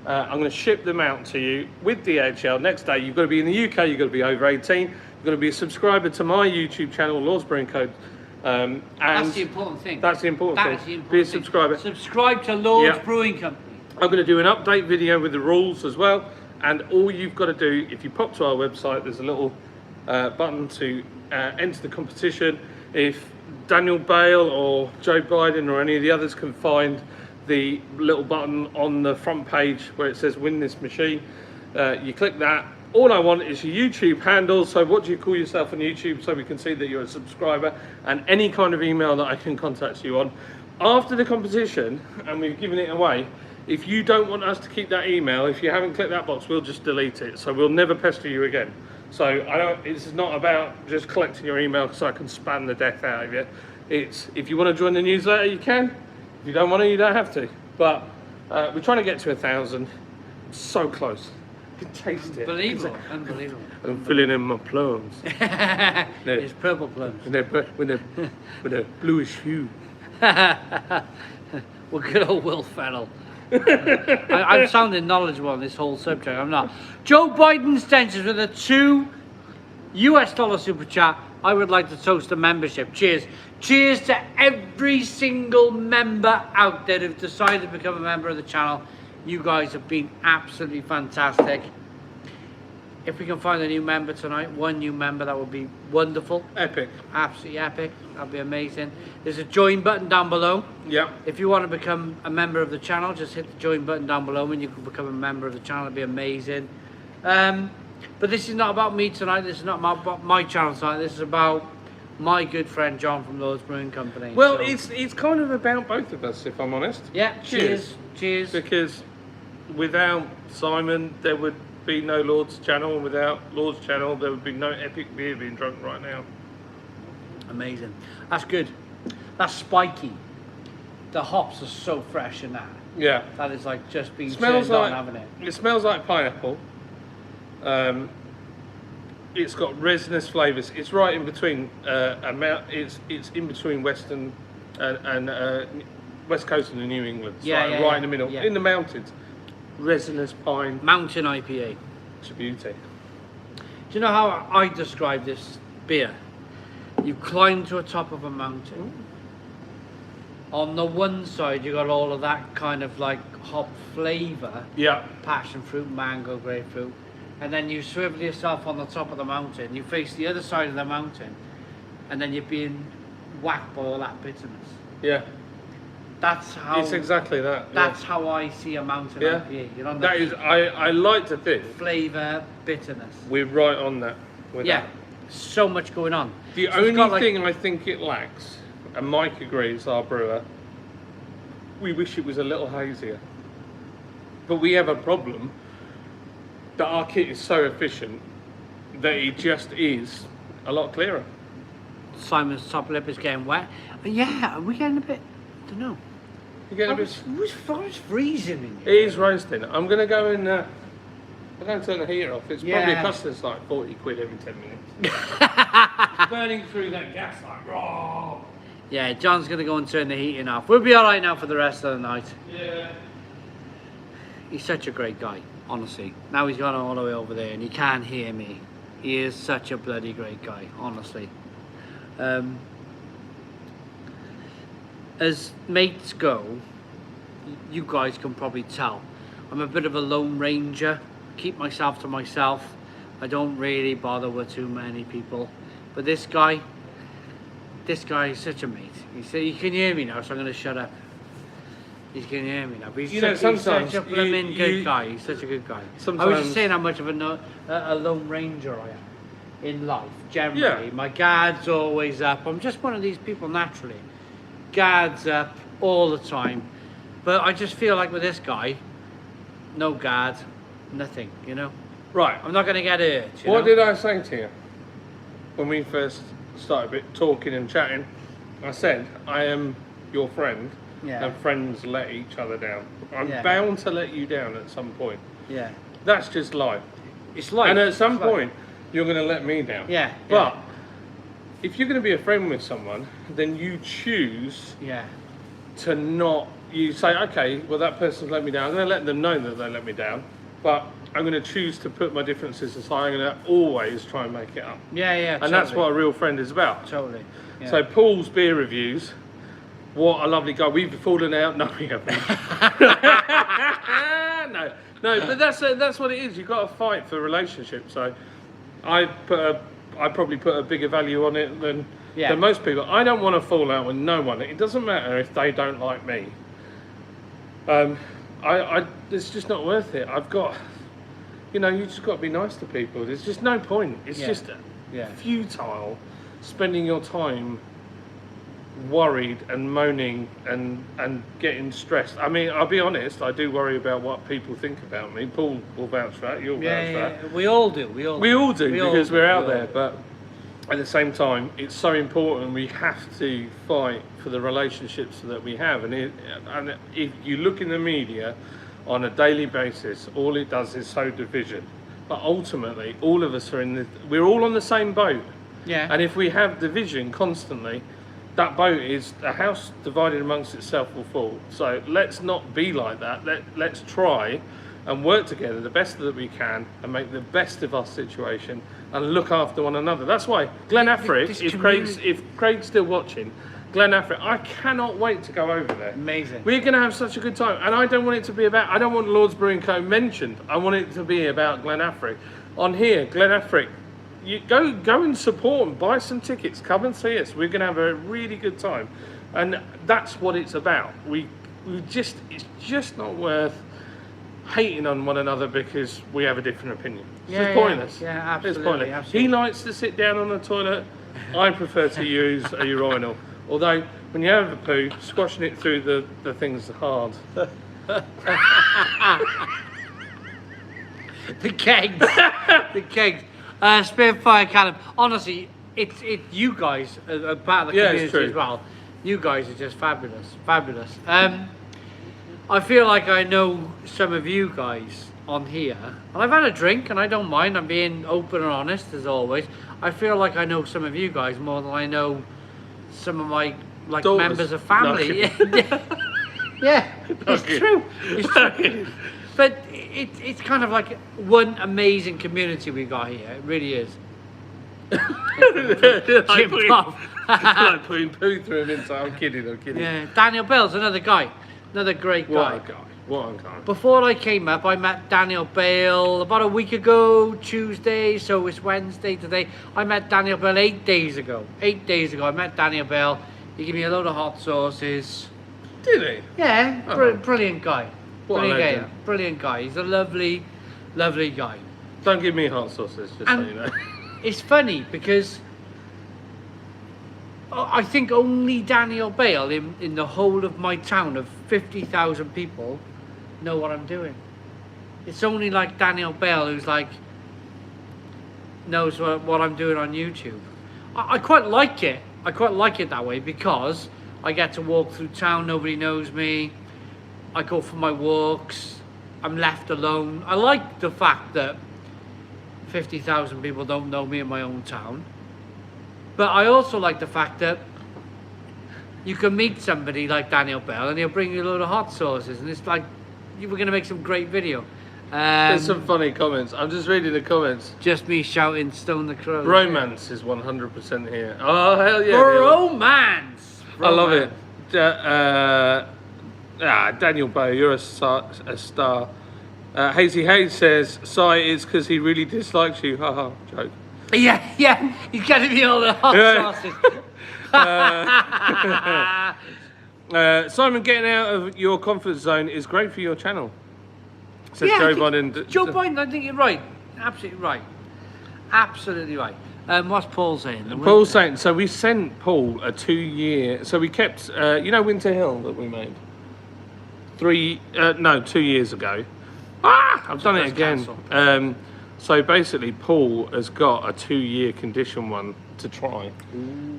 S2: I'm going to ship them out to you with DHL. Next day, you've got to be in the UK, you've got to be over 18, you've got to be a subscriber to my YouTube channel, Lord's Brewing Code. And
S1: that's the important thing.
S2: That's the important thing. Be a subscriber.
S1: Subscribe to Lord's Brewing Company.
S2: I'm going to do an update video with the rules as well. And all you've got to do, if you pop to our website, there's a little button to enter the competition. If Daniel Bale or Joe Biden or any of the others can find the little button on the front page where it says win this machine, you click that. All I want is your YouTube handle. So what do you call yourself on YouTube, so we can see that you're a subscriber, and any kind of email that I can contact you on. After the competition, and we've given it away, if you don't want us to keep that email, if you haven't clicked that box, we'll just delete it. So we'll never pester you again. So it's not about just collecting your email so I can spam the death out of you. It's, if you want to join the newsletter, you can. If you don't want to, you don't have to. But we're trying to get to 1,000. So close. You can taste it.
S1: Unbelievable. Unbelievable.
S2: I'm filling in my plums.
S1: It's purple plums.
S2: With a bluish hue.
S1: Well, good old Will Ferrell. I'm sounding knowledgeable on this whole subject. I'm not. Joe Biden Stencils with a $2 super chat. I would like to toast a membership. Cheers. Cheers to every single member out there who've decided to become a member of the channel. You guys have been absolutely fantastic. If we can find a new member tonight, one new member, that would be wonderful.
S2: Epic.
S1: Absolutely epic. That'd be amazing. There's a join button down below.
S2: Yeah.
S1: If you want to become a member of the channel, just hit the join button down below and you can become a member of the channel. It'd be amazing. But this is not about me tonight. This is not about my channel tonight. This is about my good friend John from Lord's Brewing Company.
S2: Well,
S1: so,
S2: it's kind of about both of us, if I'm honest.
S1: yeah. Cheers. Cheers.
S2: Because without Simon, there would be no Lord's channel, and without Lord's channel, there would be no epic beer being drunk right now.
S1: Amazing. That's good. That's spiky. The hops are so fresh in that.
S2: Yeah.
S1: That is like just being
S2: Smells
S1: turned
S2: like,
S1: on, haven't it?
S2: It smells like pineapple. It's got resinous flavours. It's right in between. It's in between Western and West Coast and New England. It's right in the middle, in the mountains. Resinous pine.
S1: Mountain IPA.
S2: It's a beauty.
S1: Do you know how I describe this beer? You climb to the top of a mountain. On the one side, you got all of that kind of like hop flavour.
S2: Yeah.
S1: Passion fruit, mango, grapefruit. And then you swivel yourself on the top of the mountain. You face the other side of the mountain. And then you're being whacked by all that bitterness.
S2: Yeah.
S1: That's how.
S2: It's exactly that.
S1: That's how I see a mountain IPA. You know,
S2: that is. I like to think.
S1: Flavour, bitterness.
S2: We're right on that. With that.
S1: So much going on.
S2: The only thing I think it lacks, and Mike agrees, our brewer, we wish it was a little hazier. But we have a problem that our kit is so efficient that it just is a lot clearer.
S1: Simon's top lip is getting wet. Yeah, are we getting a bit? I don't know.
S2: You get a bit.
S1: It's freezing in
S2: It
S1: here.
S2: is roasting. I'm gonna go and. I'm going to turn the heater off. It's probably cost us like 40 quid every 10 minutes. Burning through that gas like raw.
S1: Yeah, John's going to go and turn the heating off. We'll be alright now for the rest of the night.
S2: Yeah.
S1: He's such a great guy, honestly. Now he's gone all the way over there and he can't hear me. He is such a bloody great guy, honestly. As mates go, you guys can probably tell, I'm a bit of a lone ranger. Keep myself to myself. I don't really bother with too many people. But this guy is such a mate. He can hear me now, so I'm going to shut up. He can hear me now. But he's such a blooming good guy. He's such a good guy. I was just saying how much of a lone ranger I am in life, generally. Yeah. My guard's always up. I'm just one of these people naturally. Guard's up all the time. But I just feel like with this guy, no guard, nothing, you know?
S2: Right.
S1: I'm not going to get hurt.
S2: What did I say to you when we first started talking and chatting? I said, I am your friend, and friends let each other down. I'm bound to let you down at some point.
S1: Yeah.
S2: That's just life.
S1: It's life.
S2: And at some point, you're going to let me down.
S1: Yeah.
S2: But if you're going to be a friend with someone, then you choose to not. You say, okay, well, that person's let me down. I'm going to let them know that they let me down. But I'm going to choose to put my differences aside. I'm going to always try and make it up.
S1: Yeah, yeah.
S2: And that's what a real friend is about.
S1: Totally. Yeah.
S2: So Paul's beer reviews. What a lovely guy. We've fallen out. No, we haven't. no. But that's what it is. You've got to fight for relationships. So I probably put a bigger value on it than most people. I don't want to fall out with no one. It doesn't matter if they don't like me. It's just not worth it. I've got, you just got to be nice to people. There's just no point. It's just futile spending your time worried and moaning and getting stressed. I mean, I'll be honest, I do worry about what people think about me. Paul will vouch for that, you'll vouch for that.
S1: We all do. We all do
S2: because we're out there, but at the same time, it's so important. We have to fight for the relationships that we have. And if you look in the media on a daily basis, all it does is sow division. But ultimately, all of us we're all on the same boat.
S1: Yeah.
S2: And if we have division constantly, that boat is a house divided amongst itself will fall. So let's not be like that. Let's try and work together the best that we can and make the best of our situation and look after one another. That's why Glen Affric, if Craig's still watching, Glen Affric, I cannot wait to go over there.
S1: Amazing.
S2: We're going to have such a good time. And I don't want it to be about, I don't want Lord's Brewing Co. mentioned. I want it to be about Glen Affric. On here, Glen Affric, you go and support and buy some tickets. Come and see us. We're going to have a really good time. And that's what it's about. It's just not worth hating on one another because we have a different opinion. It's pointless.
S1: Yeah, absolutely.
S2: It's pointless.
S1: Absolutely.
S2: He likes to sit down on the toilet. I prefer to use a urinal. Although, when you have a poo, squashing it through the thing's hard.
S1: The kegs. The kegs. Spitfire Callum. Honestly, it's you guys are part of the community as well. You guys are just fabulous. I feel like I know some of you guys on here, and I've had a drink, and I don't mind. I'm being open and honest as always. I feel like I know some of you guys more than I know some of my members of family. Yeah, it's true. It's true. But it's kind of like one amazing community we got here. It really is.
S2: Like putting poo through him inside. I'm kidding.
S1: Yeah, Daniel Bell's another guy. Another great guy.
S2: What a guy.
S1: Before I came up, I met Daniel Bale about a week ago, Tuesday, so it's Wednesday today. I met Daniel Bale 8 days ago. 8 days ago, I met Daniel Bale. He gave me a load of hot sauces.
S2: Did he?
S1: Yeah, brilliant guy. Brilliant guy. He's a lovely guy.
S2: Don't give me hot sauces, just so you know.
S1: It's funny because I think only Daniel Bale in the whole of my town of 50,000 people know what I'm doing. It's only like Daniel Bale who's knows what I'm doing on YouTube. I quite like it. I quite like it that way because I get to walk through town, nobody knows me. I go for my walks. I'm left alone. I like the fact that 50,000 people don't know me in my own town. But I also like the fact that you can meet somebody like Daniel Bell and he'll bring you a load of hot sauces and it's like, we're going to make some great video.
S2: There's some funny comments. I'm just reading the comments.
S1: Just me shouting Stone the Crow.
S2: Romance is 100% here. Oh, hell yeah.
S1: Romance!
S2: I love it. Daniel Bow, you're a star. Hazy Hayes says, "Sigh is because he really dislikes you." Haha, joke.
S1: Yeah, he's getting me all the hot
S2: sauces. Simon, getting out of your comfort zone is great for your channel. Says Joe Biden.
S1: Joe Biden, I think you're right. Absolutely right. Absolutely right. What's Paul saying?
S2: Paul's saying, so we sent Paul a 2-year, so we kept, Winter Hill that we made? 2 years ago. I've done it again. So basically, Paul has got a 2-year condition one to try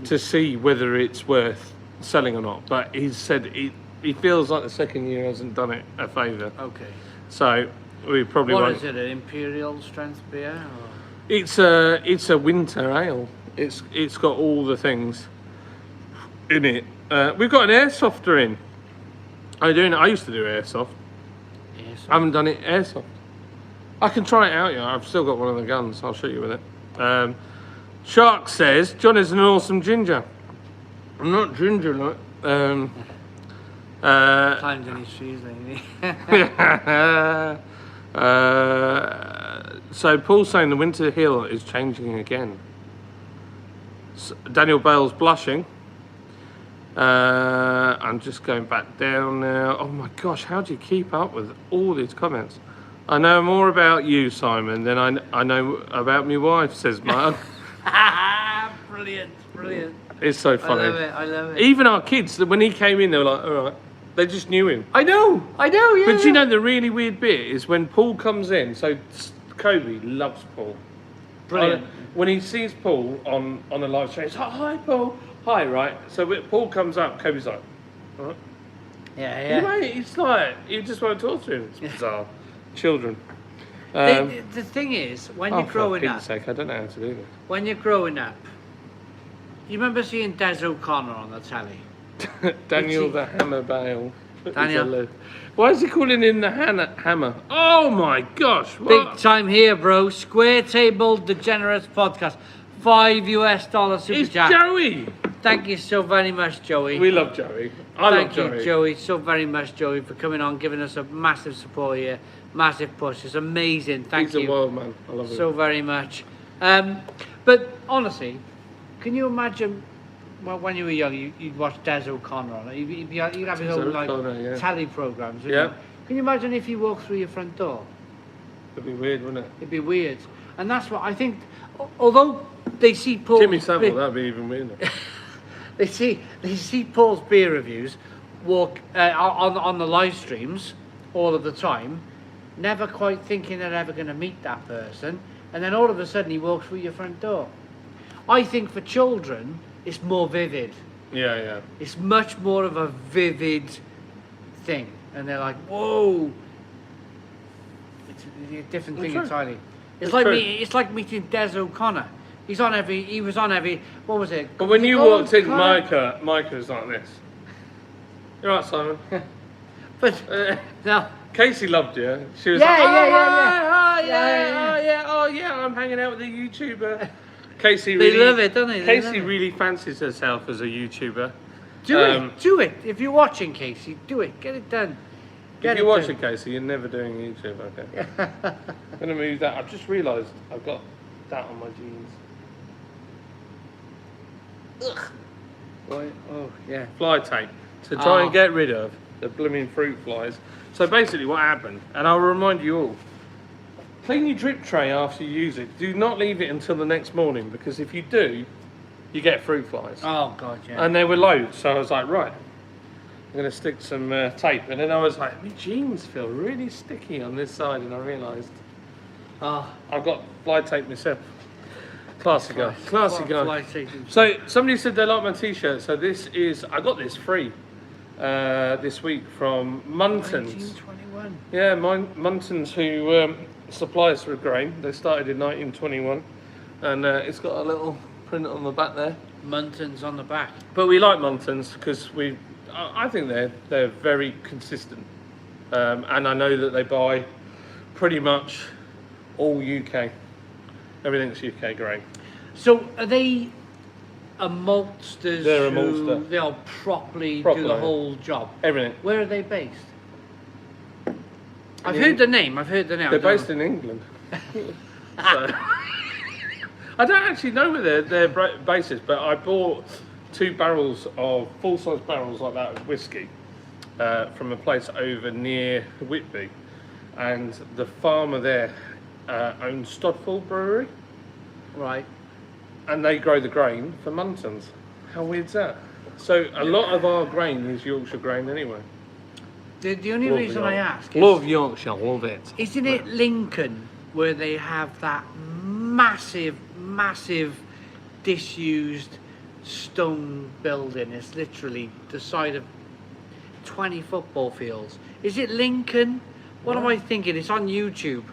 S2: to see whether it's worth selling or not. But he said he feels like the second year hasn't done it a favour.
S1: Okay.
S2: So we probably
S1: What
S2: won't.
S1: is it? An imperial strength beer? Or?
S2: It's a winter ale. It's got all the things in it. We've got an air softer in. I used to do airsoft.
S1: Yes.
S2: I haven't done it airsoft. I can try it out, I've still got one of the guns. I'll shoot you with it. Shark says, John is an awesome ginger. I'm not ginger, like.
S1: Climbed in his shoes lately.
S2: So Paul's saying the Winter Hill is changing again. Daniel Bale's blushing. I'm just going back down now. Oh my gosh, how do you keep up with all these comments? I know more about you, Simon, than I know about my wife, says Mark.
S1: Brilliant, brilliant.
S2: It's so funny.
S1: I love it.
S2: Even our kids, when he came in, they were like, all right. They just knew him.
S1: I know, yeah.
S2: But you know, the really weird bit is when Paul comes in, so Kobe loves Paul.
S1: Brilliant.
S2: When he sees Paul on a live stream, he's like, hi, Paul. Hi, right? So when Paul comes up, Kobe's like, all right.
S1: Yeah.
S2: Anyway, it's like, you just want to talk to him. It's bizarre. Children.
S1: The thing is, when you're growing
S2: for
S1: up,
S2: Pete's sake, I don't know how to do
S1: when you're growing up, you remember seeing Des O'Connor on the telly?
S2: this. Daniel the Hammer Bale.
S1: Daniel.
S2: Why is he calling in the hammer? Oh my gosh. What?
S1: Big time here, bro. Square Table Degenerates Podcast. $5 super
S2: It's
S1: chat.
S2: Joey.
S1: Thank you so very much, Joey.
S2: We love Joey. I love Joey.
S1: Thank you, Joey, so very much, Joey, for coming on, giving us a massive support here, massive push. It's amazing. Thank you.
S2: He's a wild man. I love him.
S1: So very much. But honestly, can you imagine? Well, when you were young, you'd watch Des O'Connor on it. You'd have his own
S2: yeah.
S1: tally programs.
S2: Yeah.
S1: You? Can you imagine if he walked through your front door?
S2: It'd be weird, wouldn't it?
S1: It'd be weird, and that's what I think. Although they see Paul,
S2: Jimmy Savile, that'd be even weirder.
S1: they see Paul's beer reviews walk on the live streams all of the time, never quite thinking they're ever going to meet that person, and then all of a sudden he walks through your front door. I think for children, it's more vivid.
S2: Yeah.
S1: It's much more of a vivid thing, and they're like, "Whoa!" It's a different thing
S2: true.
S1: entirely. It's
S2: It's
S1: like
S2: true.
S1: it's like meeting Des O'Connor. He was on every. What was it?
S2: But when you
S1: Oh,
S2: walked in,
S1: Connor.
S2: Micah was like this. You're right, Simon.
S1: But no.
S2: Casey loved you. She was
S1: Yeah,
S2: like,
S1: yeah.
S2: oh yeah, I'm hanging out with a YouTuber. Casey
S1: They
S2: really
S1: love it, don't they? They love
S2: Casey
S1: it.
S2: really fancies herself as a YouTuber.
S1: Do it. If you're watching, Casey, do it. Get it done.
S2: If you're watching, Casey, you're never doing YouTube, okay? I'm gonna move that. I've just realised I've got that on my jeans.
S1: Boy, oh yeah.
S2: Fly tape to try
S1: Oh.
S2: and get rid of the blooming fruit flies. So basically, what happened, and I'll remind you all: clean your drip tray after you use it. Do not leave it until the next morning, because if you do, you get fruit flies.
S1: Oh god, yeah.
S2: And there were loads, so I was like, right, I'm going to stick some tape. And then I was like, my jeans feel really sticky on this side, and I realised I've got fly tape myself. Classy guy. Classy guy.
S1: Fly taking.
S2: So somebody said they like my t-shirt. So this is, I got this free this week from Muntons.
S1: 1921.
S2: Yeah, Muntons, who supply us with grain. They started in 1921, and it's got a little print on the back there.
S1: Muntons on the back.
S2: But we like Muntons because I think they're very consistent, and I know that they buy pretty much all UK. Everything's UK grain.
S1: So are they a maltsters?
S2: They're a
S1: who
S2: maltster.
S1: They'll properly do
S2: Properly.
S1: the whole job.
S2: Everything.
S1: Where are they based? I've heard the name.
S2: They're based in England. So, I don't actually know where their base is, but I bought 2 barrels of full-size barrels like that of whiskey from a place over near Whitby, and the farmer there owns Stodfall Brewery,
S1: Right.
S2: and they grow the grain for Muntons. How weird's that? So a lot of our grain is Yorkshire grain anyway.
S1: The only reason I ask
S2: Love Yorkshire, love it.
S1: isn't it Lincoln where they have that massive, massive disused stone building. It's literally the side of 20 football fields. Is it Lincoln? What am I thinking? It's on YouTube.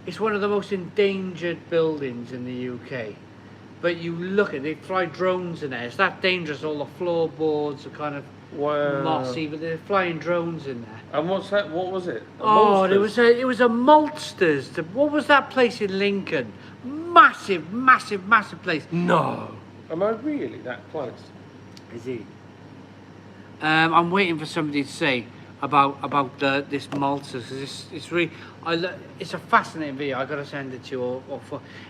S1: It's one of the most endangered buildings in the UK. But you look at it, they fly drones in there. It's that dangerous. All the floorboards are kind of mossy, but they're flying drones in there.
S2: And what's that? What was it?
S1: It was a Maltsters. What was that place in Lincoln? Massive, massive, massive place.
S2: No. Am I really that close?
S1: Is he? I'm waiting for somebody to say about this Maltsters. It's really it's a fascinating video. I got to send it to you. Or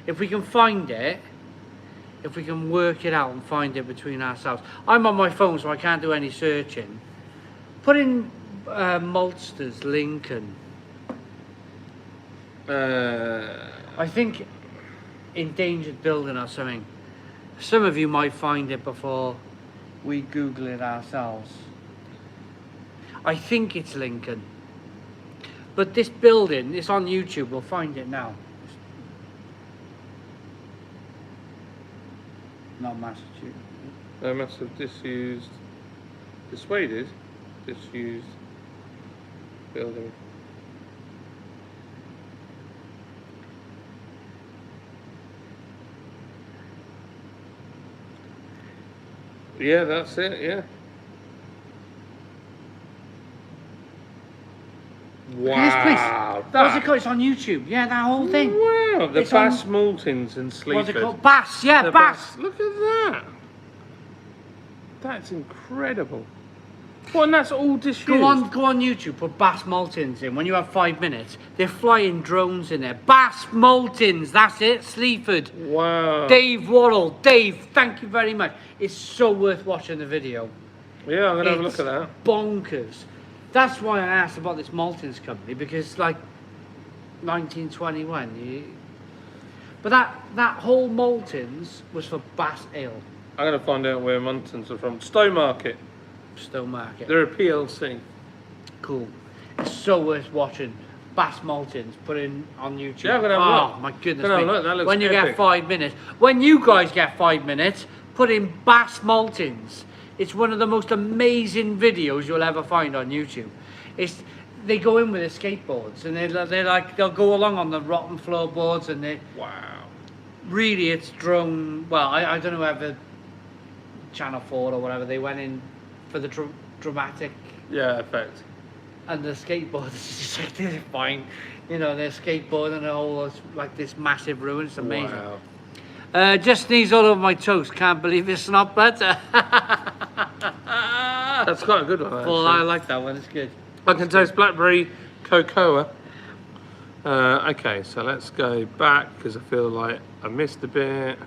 S1: if we can find it. If we can work it out and find it between ourselves. I'm on my phone, so I can't do any searching. Put in Maltsters, Lincoln. I think endangered building or something. Some of you might find it before we Google it ourselves. I think it's Lincoln. But this building, it's on YouTube. We'll find it now. Not Massachusetts.
S2: Massive disused, disused building. Yeah, that's it. Yeah.
S1: This place.
S2: Wow.
S1: What's it called? It's on YouTube. Yeah, that whole thing.
S2: Wow. The
S1: It's
S2: Bass
S1: on-
S2: Maltings in Sleaford.
S1: What's it called? Bass. Yeah,
S2: The
S1: Bass.
S2: Look at that. That's incredible. Well, and that's all disused.
S1: Go on YouTube. Put Bass Maltins in. When you have 5 minutes, they're flying drones in there. Bass Maltins. That's it. Sleaford.
S2: Wow.
S1: Dave Worrell. Dave, thank you very much. It's so worth watching the video.
S2: Yeah, I'm gonna have a
S1: It's
S2: look at that.
S1: bonkers. That's why I asked about this Maltins company, because like 1921, but that whole Maltins was for Bass Ale.
S2: I'm gonna find out where Muntons are from. Stowmarket.
S1: Stowmarket.
S2: They're a PLC.
S1: Cool. It's so worth watching. Bass Maltins, put in on YouTube.
S2: Yeah, I'm gonna have a look.
S1: Oh my goodness
S2: Gonna have
S1: me.
S2: a look, that looks
S1: When you
S2: epic.
S1: get 5 minutes, when you guys get 5 minutes, put in Bass Maltins. It's one of the most amazing videos you'll ever find on YouTube. They go in with their skateboards and they'll go along on the rotten floorboards and they
S2: Wow.
S1: really it's drone. Well, I don't know whether Channel 4 or whatever they went in for the dramatic.
S2: Yeah, effect.
S1: And the skateboarders is just like they're fine, they're skateboarding and all like this massive ruin. It's amazing.
S2: Wow.
S1: Just sneeze all over my toast. Can't believe it's not better.
S2: That's quite a good one. Actually.
S1: Well, I like that one. It's good.
S2: I can taste blackberry cocoa. Okay, so let's go back because I feel like I missed a bit.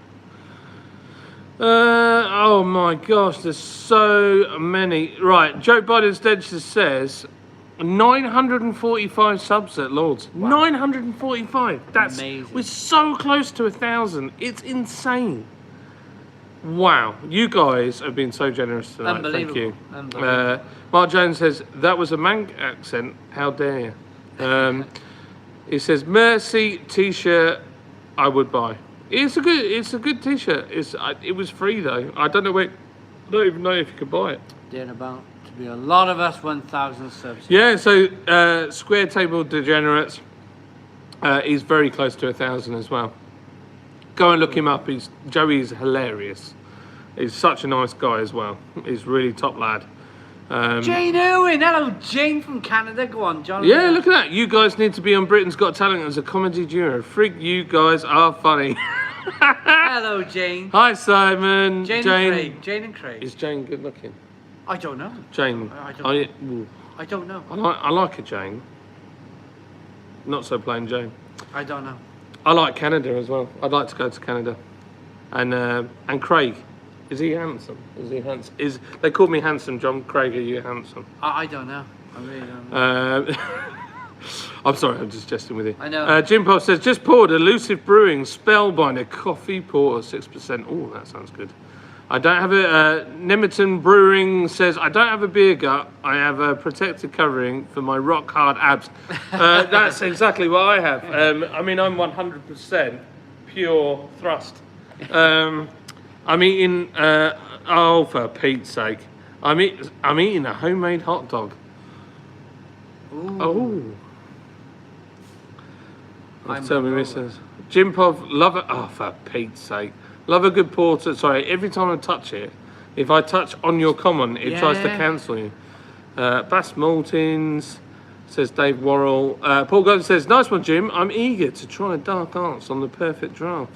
S2: Oh my gosh, there's so many. Right, Joe Biden's Dentist says 945 subs at Lords.
S1: Wow.
S2: 945. That's
S1: amazing.
S2: We're so close to 1,000. It's insane. Wow, you guys have been so generous tonight. Thank you.
S1: Unbelievable.
S2: Mark Jones says that was a Manc accent. How dare you? He says Mercy T-shirt. I would buy. It's a good T-shirt. It was free though. I don't even know if you could buy it.
S1: There's about to be a lot of us 1,000 subs.
S2: Yeah. So Square Table Degenerates is very close to 1,000 as well. Go and look him up. Joey's hilarious. He's such a nice guy as well. He's really top lad.
S1: Jane Owen, hello Jane from Canada. Go on, John.
S2: Yeah, look at that. You guys need to be on Britain's Got Talent as a comedy duo. Frig, you guys are funny.
S1: Hello Jane.
S2: Hi Simon.
S1: Jane and Craig.
S2: Is Jane good looking?
S1: I don't know.
S2: Jane.
S1: I don't know.
S2: I like a Jane. Not so plain Jane.
S1: I don't know.
S2: I like Canada as well. I'd like to go to Canada. And Craig. Is he handsome? They called me handsome, John. Craig, are you handsome?
S1: I don't know. I really don't know.
S2: I'm sorry, I'm just jesting with you.
S1: I know.
S2: Jim Pop says, just poured Elusive Brewing Spellbinder Coffee Porter 6%. Oh, that sounds good. I don't have a Nemerton Brewing says I don't have a beer gut. I have a protective covering for my rock hard abs. That's exactly what I have. I mean, I'm 100% pure thrust. I'm eating. Oh, for Pete's sake! I'm eating a homemade hot dog.
S1: Ooh.
S2: Oh. Tell me, Mrs. Jim Pov, love it. Oh, for Pete's sake. Love a good porter. Sorry, every time I touch it, if I touch on your comment, it tries to cancel you. Bass Maltins, says Dave Worrell. Paul Golden says, nice one, Jim. I'm eager to try dark arts on the perfect draft.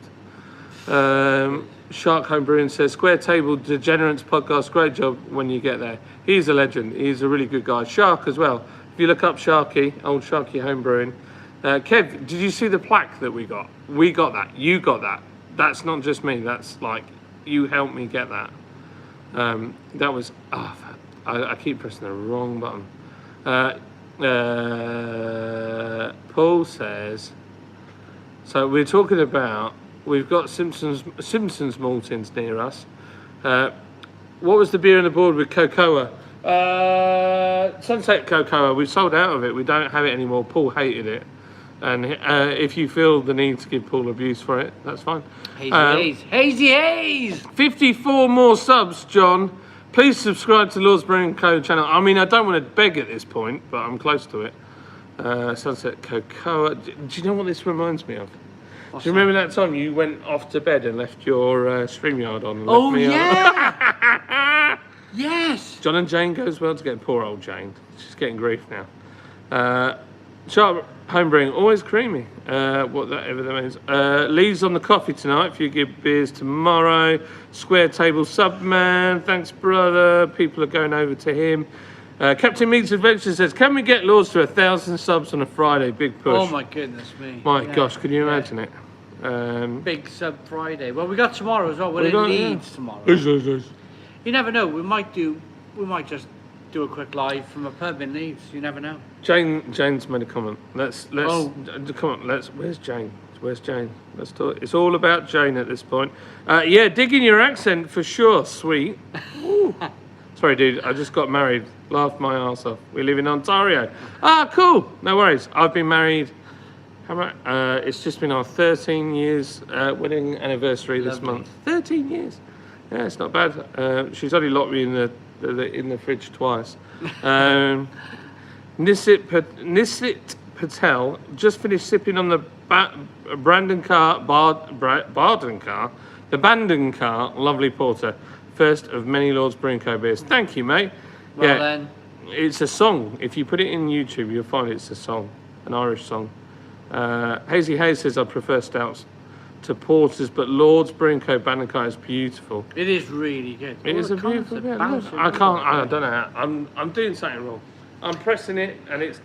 S2: Shark Home Brewing says, Square Table Degenerates podcast, great job when you get there. He's a legend. He's a really good guy. Shark as well. If you look up Sharky, old Sharky Home Brewing. Kev, did you see the plaque that we got? We got that. You got that. That's not just me. That's like, you helped me get that. That was, I keep pressing the wrong button. Paul says, so we're talking about, we've got Simpsons Maltins near us. What was the beer on the board with Cocoa? Sunset Cocoa. We sold out of it. We don't have it anymore. Paul hated it. And if you feel the need to give Paul abuse for it, that's fine.
S1: Hazy Haze!
S2: 54 more subs, John. Please subscribe to Lord's Brewing Co. channel. I mean, I don't want to beg at this point, but I'm close to it. Sunset Cocoa. Do you know what this reminds me of? Do you remember that time you went off to bed and left your StreamYard on? And left me
S1: yeah! Yes!
S2: John and Jane goes well together. Poor old Jane. She's getting grief now. Sharp Homebrewing, always creamy. Whatever that means. Leaves on the coffee tonight. Few good beers tomorrow. Square Table Subman. Thanks, brother. People are going over to him. Captain Meeks Adventure says, can we get Lords to 1,000 subs on a Friday? Big push.
S1: Oh my goodness me.
S2: My gosh, can you imagine it?
S1: Big sub Friday. Well, we got tomorrow as well. We're in Leeds tomorrow. You never know. We might just do a quick live from a pub in Leeds. You never know.
S2: Jane's made a comment. Let's come on. Where's Jane? Where's Jane? Let's talk. It's all about Jane at this point. Yeah, digging your accent for sure. Sweet. Sorry, dude. I just got married. Laughed my arse off. We live in Ontario. Cool. No worries. I've been married. It's just been our 13 years wedding anniversary this month. 13 years. Yeah, it's not bad. She's only locked me in the fridge twice. Nisit Patel just finished sipping on the Brandon Carr, the Bandon Carr lovely porter. First of many Lord's Brewing Co. beers. Thank you, mate.
S1: Well then.
S2: It's a song. If you put it in YouTube, you'll find it's a song, an Irish song. Hazy Hayes says I prefer stouts to porters, but Lord's Brewing Co. Bandon Carr is beautiful.
S1: It is really good.
S2: It is a beautiful beer. I don't know. I'm doing something wrong. I'm pressing it and it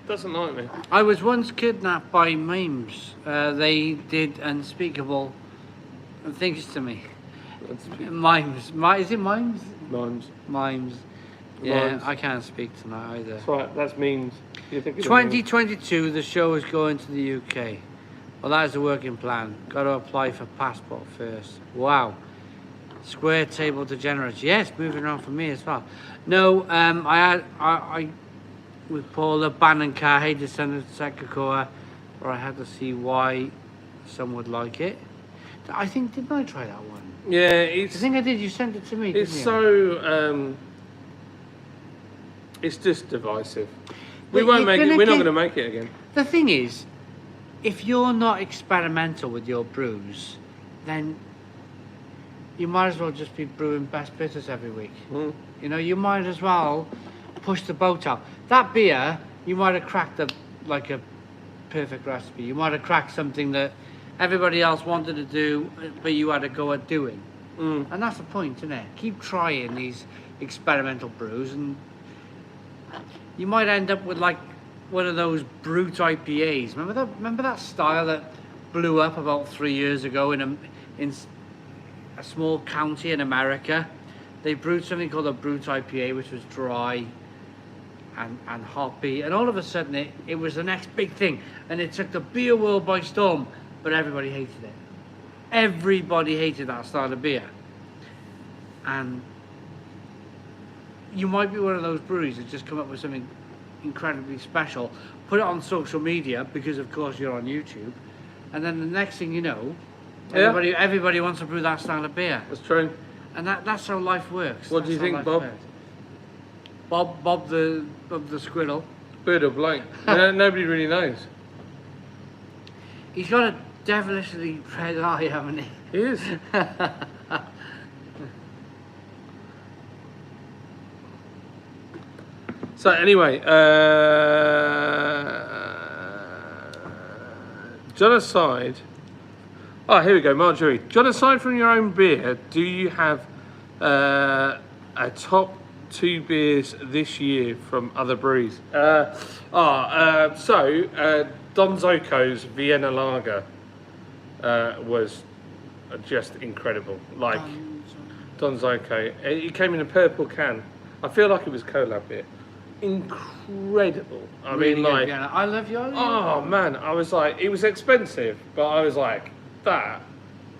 S2: doesn't like me.
S1: I was once kidnapped by mimes. They did unspeakable things to me. Mimes. Is it mimes? Mimes. Yeah, mimes. I can't speak tonight either.
S2: That's right, that's memes.
S1: 2022, the show is going to the UK. Well, that is the working plan. Got to apply for passport first. Wow. Square Table Degenerates. Yes, moving on for me as well. No, I with Paula Bannon Car, Hey Descendant Sakakoa, where I had to see why some would like it. I think, didn't I try that one?
S2: Yeah,
S1: I think I did. You sent it to me.
S2: It's so. It's just divisive. We're not going to make it again.
S1: The thing is, if you're not experimental with your brews, then you might as well just be brewing best bitters every week. You know, you might as well push the boat out. That beer, you might have cracked a perfect recipe. You might have cracked something that everybody else wanted to do, but you had to go at doing. And that's the point, isn't it? Keep trying these experimental brews, and you might end up with like one of those brute IPAs. Remember that style that blew up about 3 years ago in a small county in America? They brewed something called a brute IPA, which was dry and hoppy, and all of a sudden it was the next big thing, and it took the beer world by storm. But everybody hated it. Everybody hated that style of beer. and you might be one of those breweries that just come up with something incredibly special, put it on social media because of course you're on YouTube, and then the next thing you know, everybody wants to brew that style of beer.
S2: That's true.
S1: And that's how life works.
S2: What do you think, Bob?
S1: Bob the squirrel.
S2: Bird or Blake? Nobody really knows.
S1: He's got a devilishly red eye, haven't he?
S2: He is. So anyway, John aside. Oh, here we go, Marjorie. John, aside from your own beer, do you have a top 2 beers this year from other breweries? Don Zoko's Vienna Lager was just incredible. Like Don Zoko, it came in a purple can. I feel like it was collab beer. Incredible. I mean, like,
S1: Vienna. I love you.
S2: oh man, I was like, it was expensive, but I was like, that.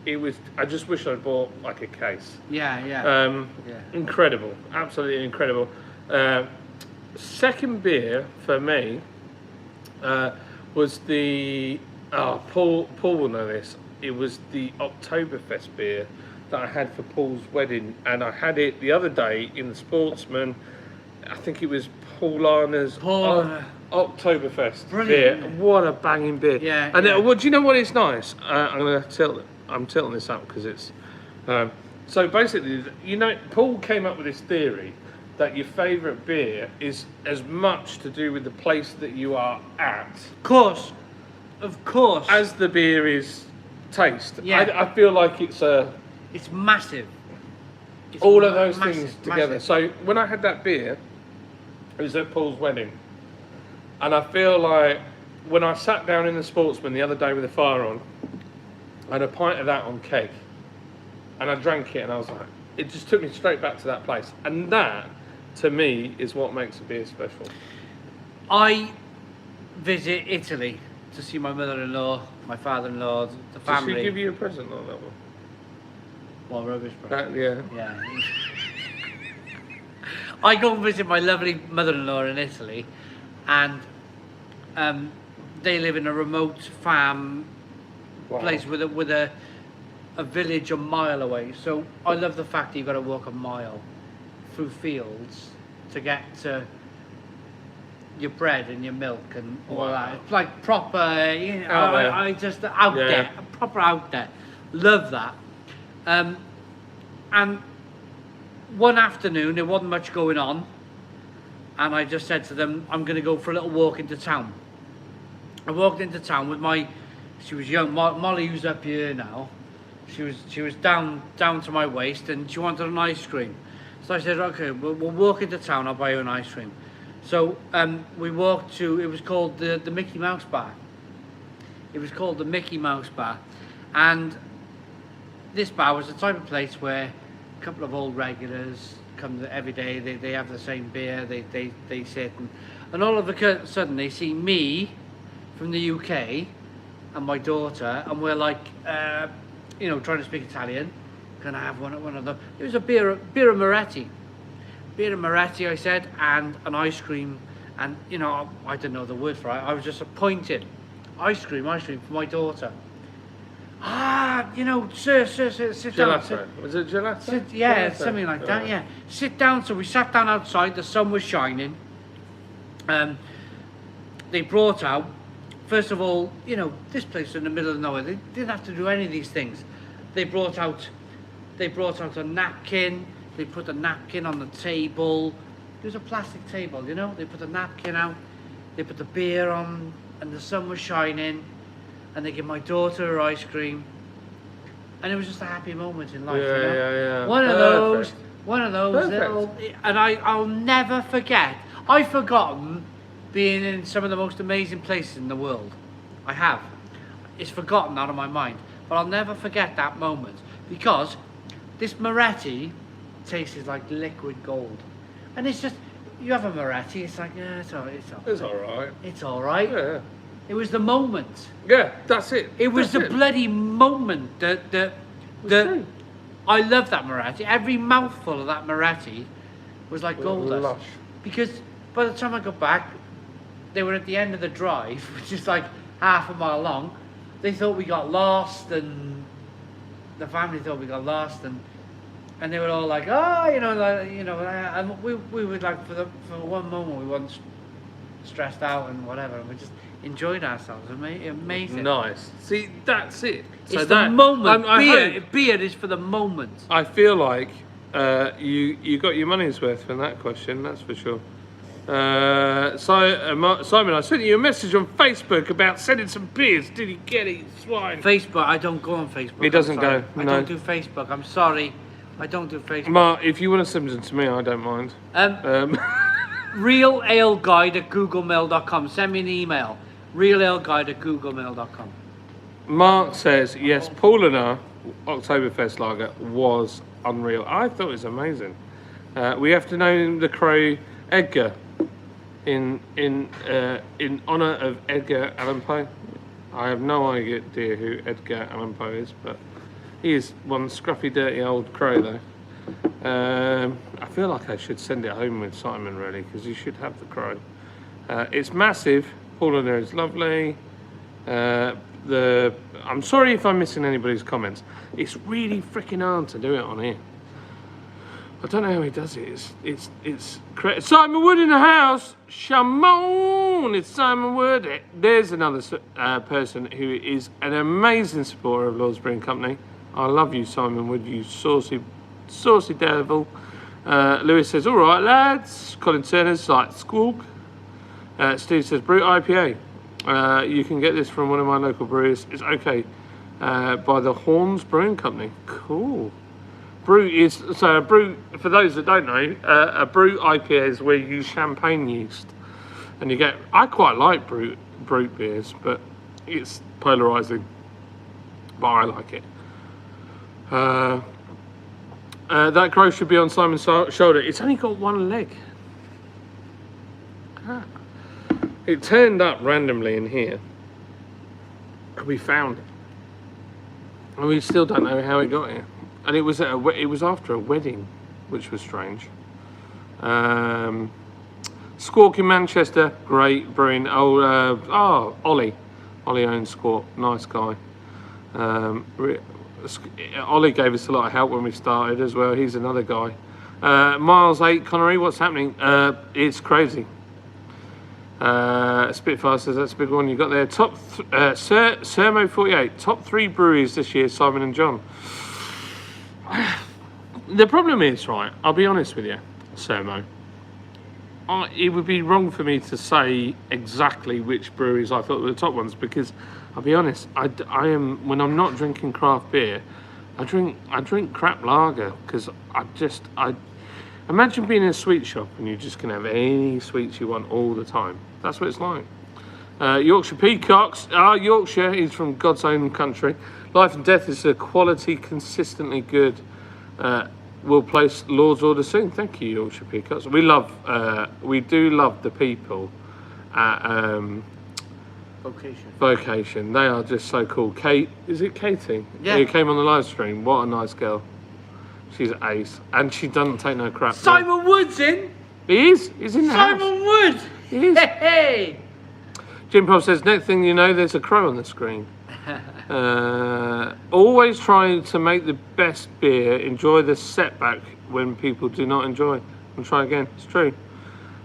S2: It was. I just wish I'd bought like a case.
S1: Yeah.
S2: Incredible, absolutely incredible. Second beer for me was the. Oh, Paul will know this. It was the Oktoberfest beer that I had for Paul's wedding, and I had it the other day in the Sportsman. I think it was Paulaner's Oktoberfest
S1: Brilliant.
S2: beer. What a banging beer!
S1: Yeah.
S2: And do you know what is nice? I'm tilting this up because it's. So basically, Paul came up with this theory that your favourite beer is as much to do with the place that you are at,
S1: of course,
S2: as the beer is taste.
S1: Yeah.
S2: I feel like it's
S1: massive. It's
S2: all of those
S1: massive,
S2: things together.
S1: massive.
S2: So when I had that beer, it was at Paul's wedding, and I feel like when I sat down in the Sportsman the other day with the fire on, I had a pint of that on keg, and I drank it, and I was like, it just took me straight back to that place, and that, to me, is what makes a beer special.
S1: I visit Italy to see my mother-in-law, my father-in-law, the family.
S2: Did she give you a present on that one?
S1: What rubbish, bro?
S2: Yeah.
S1: I go and visit my lovely mother-in-law in Italy, and they live in a remote farm place with a village a mile away. So I love the fact that you've got to walk a mile through fields to get to your bread and your milk and all that. It's like proper, I just out there, proper out there. Love that. And one afternoon there wasn't much going on, and I just said to them, I'm going to go for a little walk into town. I walked into town with she was young, Molly, who's up here now. She was down to my waist, and she wanted an ice cream. So I said, okay, we'll walk into town, I'll buy you an ice cream. So we walked to, it was called the Mickey Mouse Bar. It was called the Mickey Mouse Bar. And this bar was the type of place where a couple of old regulars come every day, they have the same beer, they sit, and all of a sudden they see me from the UK and my daughter, and we're like, trying to speak Italian. Can I have one of them? It was a beer Moretti. Beer Moretti, I said, and an ice cream, and I didn't know the word for it. I was just appointed. Ice cream for my daughter. Sir, sit down.
S2: Was it gelato?
S1: Gelato. Something like that, yeah. Sit down. So we sat down outside, the sun was shining. They brought out, first of all, this place in the middle of nowhere, they didn't have to do any of these things. They brought out a napkin, they put a napkin on the table. It was a plastic table, they put the napkin out, they put the beer on, and the sun was shining, and they give my daughter her ice cream, and it was just a happy moment in life.
S2: Yeah.
S1: One of those little, and I'll never forget. I've forgotten being in some of the most amazing places in the world. I have. It's forgotten out of my mind, but I'll never forget that moment, because this Moretti tasted like liquid gold, and it's just, you have a Moretti, it's like, yeah, it's all right. It's all right.
S2: Yeah.
S1: It was the moment.
S2: Yeah, that's it.
S1: It was the bloody moment that I love that Moretti. Every mouthful of that Moretti was like gold dust.
S2: Lush.
S1: Because by the time I got back, they were at the end of the drive, which is like half a mile long. They thought we got lost, and the family thought we got lost, and they were all like, oh, and we were like, for one moment we weren't stressed out and whatever, and we just enjoyed ourselves. Amazing.
S2: Nice. See, that's it.
S1: It's the moment. Beer is for the moment.
S2: I feel like you got your money's worth from that question, that's for sure. Simon, I sent you a message on Facebook about sending some beers. Did you get it, swine?
S1: Facebook, I don't go on Facebook.
S2: He doesn't go.
S1: I don't do Facebook. I'm sorry. I don't do Facebook.
S2: Mark, if you want to send them to me, I don't mind.
S1: realaleguide@googlemail.com. Send me an email. realaleguide@googlemail.com.
S2: Mark says, yes, Paulaner Oktoberfest lager was unreal. I thought it was amazing. We have to name the crow Edgar in honour of Edgar Allan Poe. I have no idea who Edgar Allan Poe is, but he is one scruffy, dirty old crow, though. I feel like I should send it home with Simon, really, because he should have the crow. It's massive. Paulaner is lovely. I'm sorry if I'm missing anybody's comments. It's really freaking hard to do it on here. I don't know how he does it. It's crazy. Simon Wood in the house. Shamon. It's Simon Wood. There's another person who is an amazing supporter of Lord's Brewing Company. I love you, Simon Wood. You saucy devil. Lewis says, "All right, lads." Colin Turner's like squawk. Steve says, "Brew IPA. You can get this from one of my local breweries. It's okay. By the Horns Brewing Company. Cool." Brew is a brew. For those that don't know, a brew IPA is where you use champagne yeast, and you get. I quite like brut beers, but it's polarizing. But I like it. That crow should be on Simon's shoulder. It's only got one leg. It turned up randomly in here, and we found it, and we still don't know how it got here. And it was after a wedding, which was strange. Squawk in Manchester, great brewing. Ollie owns Squawk, nice guy. Ollie gave us a lot of help when we started as well. He's another guy. Miles 8, Connery, what's happening? It's crazy. Spitfire says that's a big one you got there. Sermo 48, top 3 breweries this year, Simon and John. The problem is, right, I'll be honest with you, Sermo. It would be wrong for me to say exactly which breweries I thought were the top ones, because I'll be honest, I am, when I'm not drinking craft beer, I drink crap lager, because I imagine being in a sweet shop and you just can have any sweets you want all the time. That's what it's like. Yorkshire Peacocks. Yorkshire is from God's own country. Life and Death is a quality, consistently good. We'll place Lord's order soon. Thank you, Yorkshire Peacocks. We do love the people at Vocation. They are just so cool. Kate, is it Katie?
S1: Yeah.
S2: Who came on the live stream. What a nice girl. She's ace, and she doesn't take no crap.
S1: Simon Wood's in.
S2: He is. He's in the house.
S1: Simon Wood.
S2: He is.
S1: Hey.
S2: Jim Pop says, next thing you know, there's a crow on the screen. Always trying to make the best beer. Enjoy the setback when people do not enjoy. I'll try again. It's true.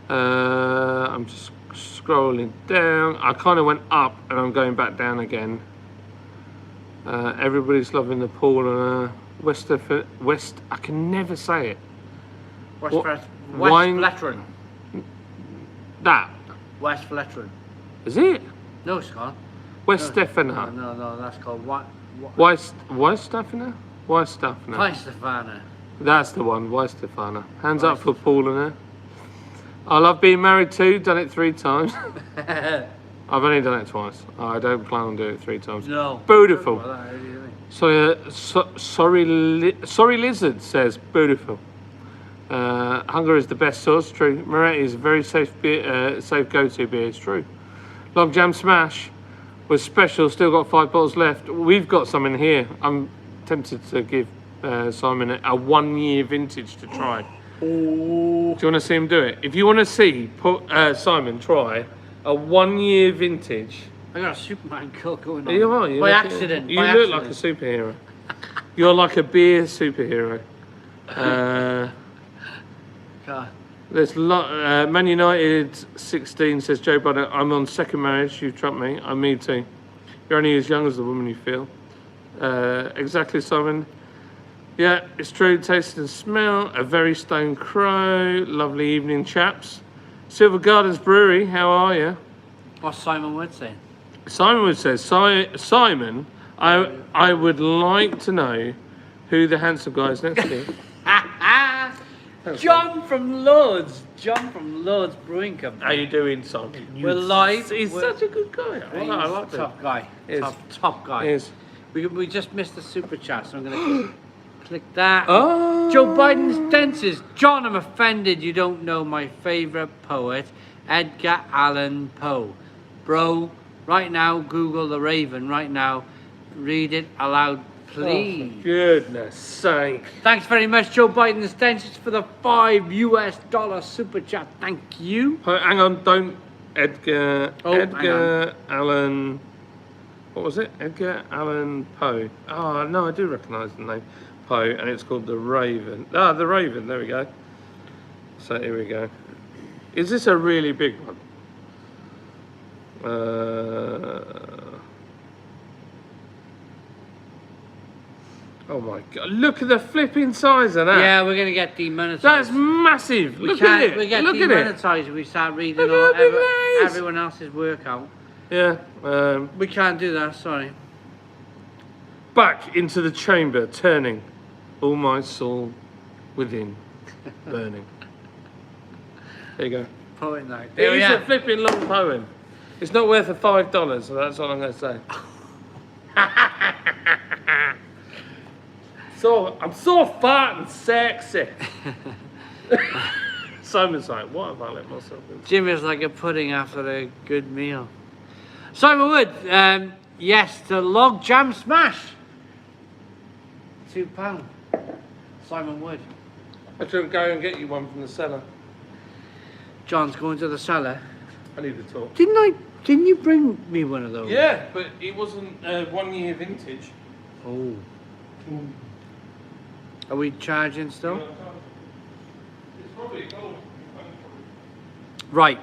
S2: I'm just scrolling down. I kind of went up and I'm going back down again. Everybody's loving the pool and West. I can never say it.
S1: West Fletron.
S2: That.
S1: West Fletron.
S2: Is it?
S1: No, it's called.
S2: West Stefana.
S1: No, that's called
S2: West Stefana? West Stefana.
S1: West Stefana.
S2: That's the one, West Stefana. Hands up for Paul and her. I love being married too, done it 3 times. I've only done it twice. I don't plan on doing it 3 times.
S1: No.
S2: Beautiful. Sorry Lizard says, beautiful. Hunger is the best sauce, true. Moretti is a very safe beer, safe go-to beer, it's true. Long Jam Smash was special, still got 5 bottles left. We've got some in here. I'm tempted to give Simon a 1 year vintage to try.
S1: Oh.
S2: Do you want to see him do it? If you want to see Simon try a 1 year vintage.
S1: I got a Superman coat going on.
S2: You are.
S1: By accident.
S2: You look like a superhero. You're like a beer superhero.
S1: God.
S2: There's Man United 16 says Joe Budden. I'm on second marriage. You trumped me. I'm me too. You're only as young as the woman you feel. Exactly, Simon. Yeah, it's true. Taste and smell. A very stone crow. Lovely evening, chaps. Silver Gardens Brewery. How are you?
S1: What's Simon Wood saying?
S2: Simon Wood says, Simon, I would like to know who the handsome guy is next to you.
S1: John from Lords. John from Lords Brewing Company.
S2: How you doing, Simon?
S1: We're live.
S2: He's such a good guy. I like him.
S1: Top guy. Top guy.
S2: Yes.
S1: We just missed the super chat, so I'm going to click that.
S2: Oh.
S1: Joe Biden's dentist. John, I'm offended you don't know my favourite poet, Edgar Allan Poe. Bro, right now, Google The Raven. Right now, read it aloud, please.
S2: Oh, for goodness sake.
S1: Thanks very much, Joe Biden's dentist, for the $5 super chat. Thank you.
S2: Hang on, don't. Edgar Allan. What was it? Edgar Allan Poe. Oh, no, I do recognise the name. Poe, and it's called The Raven. Ah, The Raven, there we go. So here we go. Is this a really big one? Oh my god, look at the flipping size of that.
S1: Yeah, we're going to get demonetized.
S2: That's massive. Look at it.
S1: We get
S2: Look at it.
S1: demonetized if we start reading
S2: Look how big that is.
S1: everyone else's work out.
S2: Yeah.
S1: We can't do that, sorry.
S2: Back into the chamber, turning, all my soul within, burning. There you go.
S1: Poet night.
S2: It is a flipping long poem. It's not worth a $5, so that's all I'm going to say. So I'm so fat and sexy. Simon's like, what have I let myself into?
S1: Jim is like a pudding after a good meal. Simon Wood, yes, the log jam smash. £2. Simon Wood.
S2: I should go and get you one from the cellar.
S1: John's going to the cellar.
S2: I need to talk.
S1: Didn't you bring me one of those?
S2: Yeah, but it wasn't 1 year vintage.
S1: Oh. Are we charging still?
S2: It's probably gold.
S1: Right.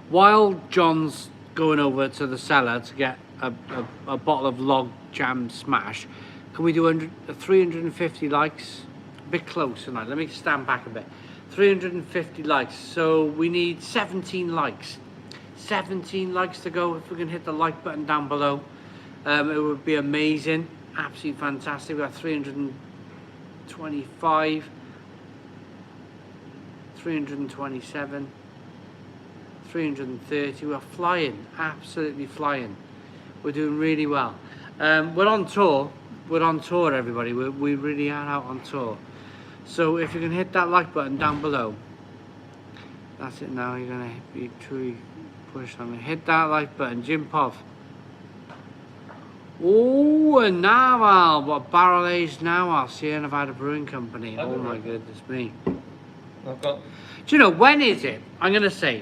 S1: While John's going over to the cellar to get a bottle of log jam smash, can we do 350 likes? A bit close tonight. Let me stand back a bit. 350 likes. So we need 17 likes. 17 likes to go. If we can hit the like button down below, it would be amazing. Absolutely fantastic. We've got 325, 327, 330. We're flying, absolutely flying. We're doing really well. We're on tour. We're on tour, everybody. We really are out on tour. So if you can hit that like button down below, that's it. Now you're gonna be truly push on me. Hit that like button, Jim Pov. Oh, a narwhal. What barrel aged narwhal? Sierra Nevada Brewing Company. Oh my goodness me.
S2: I've got.
S1: Do you know when is it? I'm gonna say,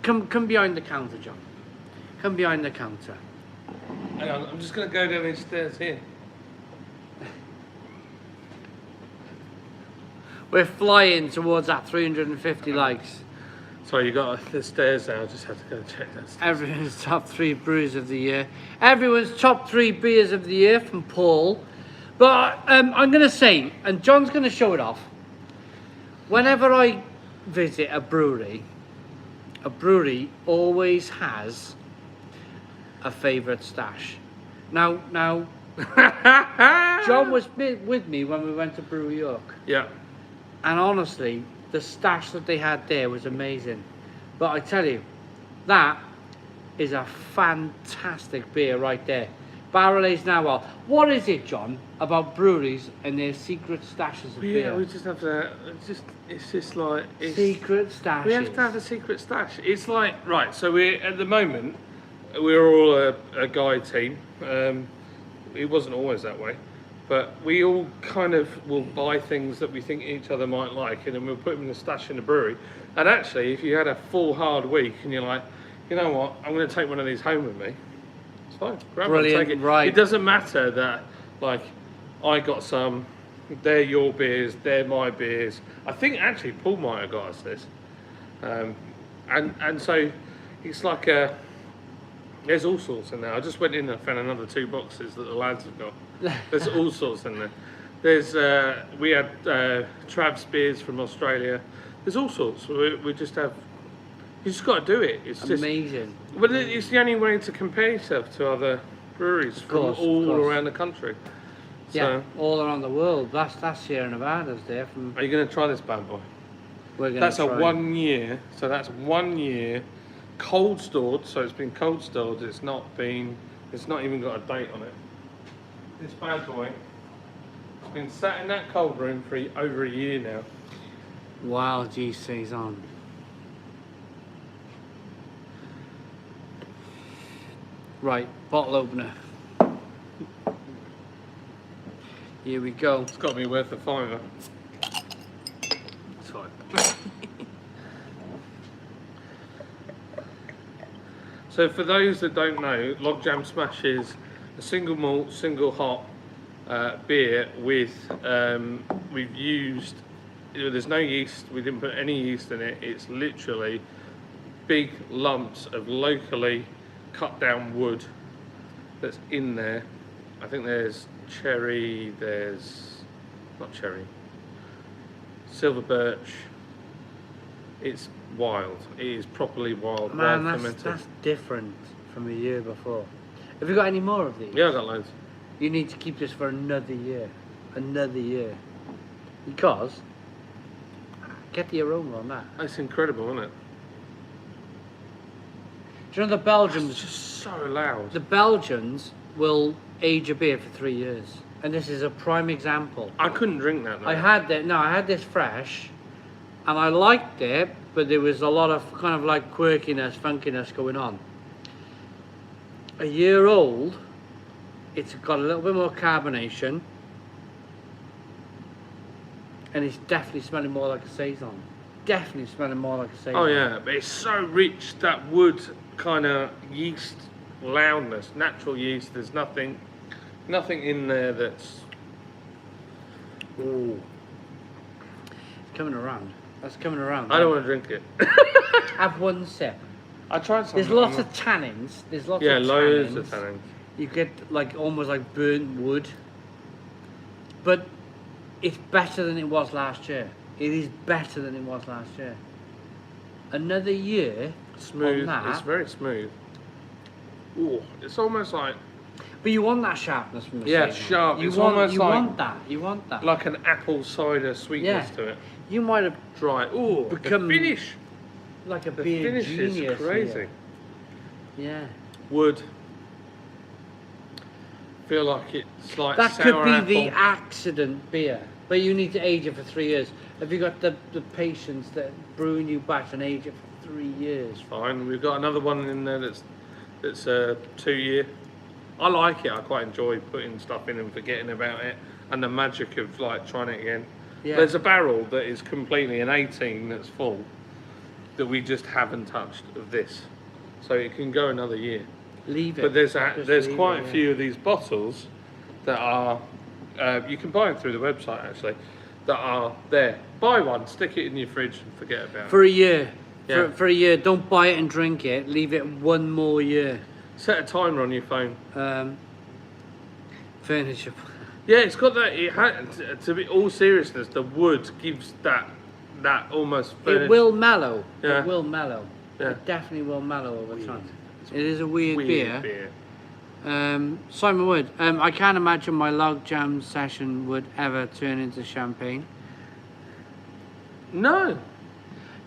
S1: come behind the counter, John. Come behind the counter.
S2: Hang on, I'm just going to go down these stairs here.
S1: We're flying towards that 350 likes.
S2: Sorry, you got the stairs there. I just had to go check that.
S1: Everyone's top 3 brews of the year. Everyone's top 3 beers of the year from Paul. But I'm going to say, and John's going to show it off. Whenever I visit a brewery always has a favourite stash. Now, John was with me when we went to Brewery York.
S2: Yeah.
S1: And honestly, the stash that they had there was amazing. But I tell you, that is a fantastic beer right there. Barrel aged narwhal. What is it, John, about breweries and their secret stashes of beer?
S2: Yeah, we just have to. It's just like
S1: secret stashes.
S2: We have to have a secret stash. It's like right. So we're at the moment, we're all a guy team. It wasn't always that way, But we all kind of will buy things that we think each other might like, and then we'll put them in the stash in the brewery. And actually, if you had a full hard week and you're like, you know what, I'm going to take one of these home with me, it's fine. Grab
S1: Brilliant,
S2: one, take it.
S1: right.
S2: It doesn't matter that, like, I got some, they're your beers, they're my beers. I think actually Paul might have got us this. And so it's like there's all sorts in there. I just went in and found another 2 boxes that the lads have got. There's all sorts in there. There's we had Trav's beers from Australia. There's all sorts. We just have. You just got to do it. It's just
S1: Amazing.
S2: But it's the only way to compare yourself to other breweries from all around the country.
S1: Yeah,
S2: So,
S1: all around the world. That's Sierra Nevadas there. From
S2: are you going to try this bad boy?
S1: we're gonna
S2: That's
S1: try.
S2: a 1 year. So that's 1 year, cold stored. So it's been cold stored. It's not even got a date on it. This bad boy has been sat in that cold room for over a year now.
S1: Wow, GC's on. Right, bottle opener. Here we go.
S2: It's got to be worth a £5. It's fine. So for those that don't know, Logjam Smash is a single malt, single hop beer with, we've used, there's no yeast, we didn't put any yeast in it. It's literally big lumps of locally cut down wood that's in there. I think there's cherry, there's not cherry, silver birch. It's wild. It is properly wild.
S1: Man,
S2: wild
S1: that's different from a year before. Have you got any more of these?
S2: Yeah, I got loads.
S1: You need to keep this for another year. Another year. Because, get the aroma on that.
S2: It's incredible, isn't it?
S1: Do you know the
S2: It's
S1: Belgians,
S2: just so loud.
S1: the Belgians will age a beer for 3 years. And this is a prime example.
S2: I couldn't drink that though.
S1: I had this fresh, and I liked it, but there was a lot of kind of like quirkiness, funkiness going on. A year old, it's got a little bit more carbonation, and it's definitely smelling more like a saison. Definitely smelling more like a saison.
S2: Oh yeah, but it's so rich, that wood kind of yeast loudness, natural yeast. There's nothing in there that's.
S1: Ooh. It's coming around. That's coming around.
S2: I don't want to drink it.
S1: Have one sip.
S2: I tried some.
S1: There's lots of tannins. There's lots
S2: yeah,
S1: of tannins.
S2: loads of tannins.
S1: You get like almost like burnt wood. But it's better than it was last year. It is better than it was last year. Another year
S2: Smooth.
S1: on that.
S2: It's very smooth. Ooh, it's almost like.
S1: But you want that sharpness from the
S2: Yeah,
S1: saison.
S2: sharp.
S1: You
S2: It's
S1: want,
S2: almost
S1: you
S2: like-
S1: want that. You want that.
S2: Like an apple cider sweetness
S1: Yeah.
S2: to it.
S1: You might have
S2: Dry. Ooh,
S1: Become-
S2: the finish.
S1: like a
S2: The
S1: beer
S2: finish
S1: genius
S2: is crazy.
S1: here. Yeah.
S2: Wood. Feel like it's like
S1: That
S2: sour
S1: could be the
S2: apple.
S1: accident beer. But you need to age it for 3 years. Have you got the patience that brewing you back and age it for 3 years?
S2: Fine. We've got another one in there that's a 2 year. I like it. I quite enjoy putting stuff in and forgetting about it, and the magic of like trying it again.
S1: Yeah.
S2: There's a barrel that is completely an 18 that's full that we just haven't touched of this, so it can go another year.
S1: Leave it.
S2: But there's
S1: Just leave
S2: quite
S1: it,
S2: a
S1: yeah.
S2: few of these bottles that are you can buy them through the website actually. That are there. Buy one, stick it in your fridge, and forget about it.
S1: For a year.
S2: Yeah.
S1: For a year. Don't buy it and drink it. Leave it one more year.
S2: Set a timer on your phone.
S1: Furniture.
S2: Yeah, it's got that. It had, to be all seriousness, the wood gives that almost.
S1: It will mellow.
S2: Yeah.
S1: It will mellow.
S2: Yeah.
S1: It definitely will mellow over
S2: Weird.
S1: time. It is a weird beer.
S2: beer.
S1: Simon Wood, I can't imagine my log jam session would ever turn into champagne.
S2: No,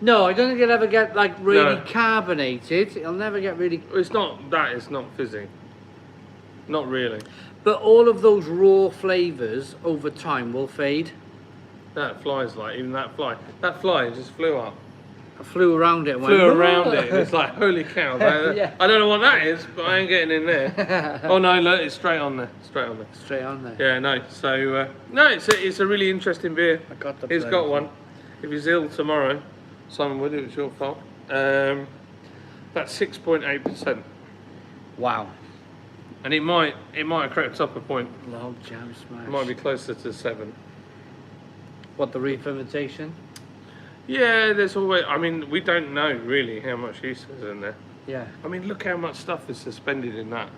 S1: No, I don't think it'll ever get like really
S2: No.
S1: carbonated. It'll never get really.
S2: it's not that. It's not fizzy. Not really.
S1: But all of those raw flavours over time will fade.
S2: That fly's like even that fly. That fly just flew up.
S1: I flew around it. And
S2: Flew
S1: went,
S2: around it. It's like, holy cow.
S1: Yeah.
S2: I don't know what that is, but I ain't getting in there. Oh no, look, it's straight on there. Straight on there.
S1: Straight on there.
S2: Yeah, no. So, no, it's a really interesting beer.
S1: I got the
S2: He's
S1: bloody
S2: got one. If he's ill tomorrow, Simon Wood, it was your fault. That's 6.8%.
S1: Wow.
S2: And it might have crept up a point.
S1: Log jam smash.
S2: It might be closer to 7.
S1: What, the re-fermentation?
S2: Yeah, there's always. I mean, we don't know really how much yeast is in there.
S1: Yeah.
S2: I mean, look how much stuff is suspended in that.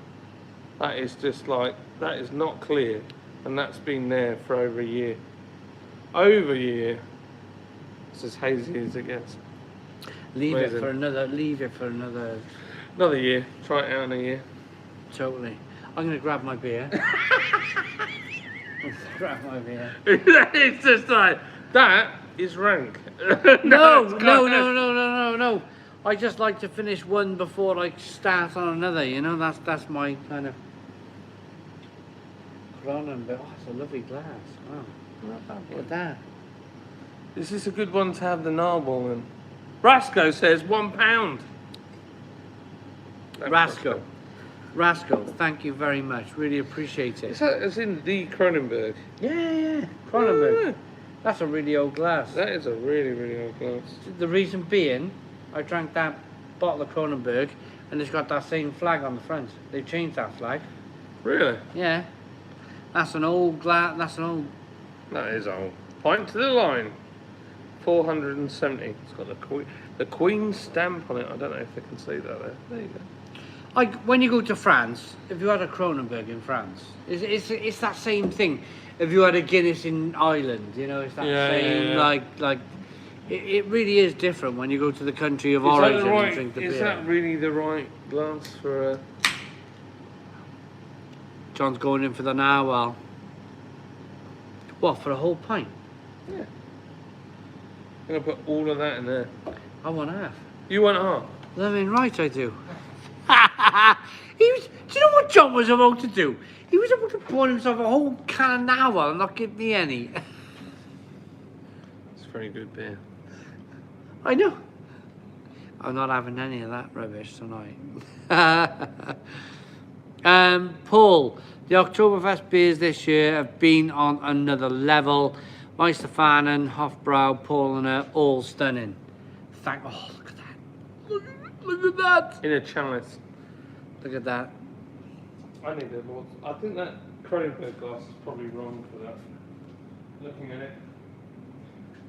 S2: That is just like, that is not clear, and that's been there for over a year. Over a year. It's as hazy as it gets.
S1: Leave
S2: Amazing.
S1: it for another.
S2: Another year. Try it out in a year.
S1: Totally. I'm going to grab my beer. Grab my beer.
S2: It's just like, that is rank.
S1: No. I just like to finish one before I start on another, you know, that's my kind of Cronenberg. Oh, it's a lovely glass. Wow. Look at that.
S2: This is a good one to have the narwhal in. Rasco says £1.
S1: Rascal, thank you very much. Really appreciate it.
S2: It's in the Cronenberg.
S1: Yeah. Cronenberg.
S2: Yeah.
S1: That's a really old glass.
S2: That is a really, really old glass.
S1: The reason being, I drank that bottle of Cronenberg and it's got that same flag on the front. They've changed that flag.
S2: Really?
S1: Yeah. That's an old glass.
S2: That is old. Pint to the line. 470. It's got the Queen stamp on it. I don't know if they can see that there. There you go.
S1: Like when you go to France, if you had a Cronenberg in France, it's that same thing. If you had a Guinness in Ireland, you know, it's that same like. It really is different when you go to the country of origin and drink the beer.
S2: Is that really the right glass for a...
S1: John's going in for the narwhal. What, for a whole pint?
S2: Yeah. I'm going to put all of that in there.
S1: I want half.
S2: You want half?
S1: I mean, right, I do. Do you know what John was about to do? He was about to pour himself a whole can of narwhal and not give me any.
S2: It's very good beer.
S1: I know. I'm not having any of that rubbish tonight. Paul, the Oktoberfest beers this year have been on another level. Meisterfanen, Hofbrau, Paulaner, all stunning. Oh, look at that. Look at that.
S2: In a chalice.
S1: Look at that.
S2: I need a more... I think that Cronenberg glass is probably wrong for that. Looking at it.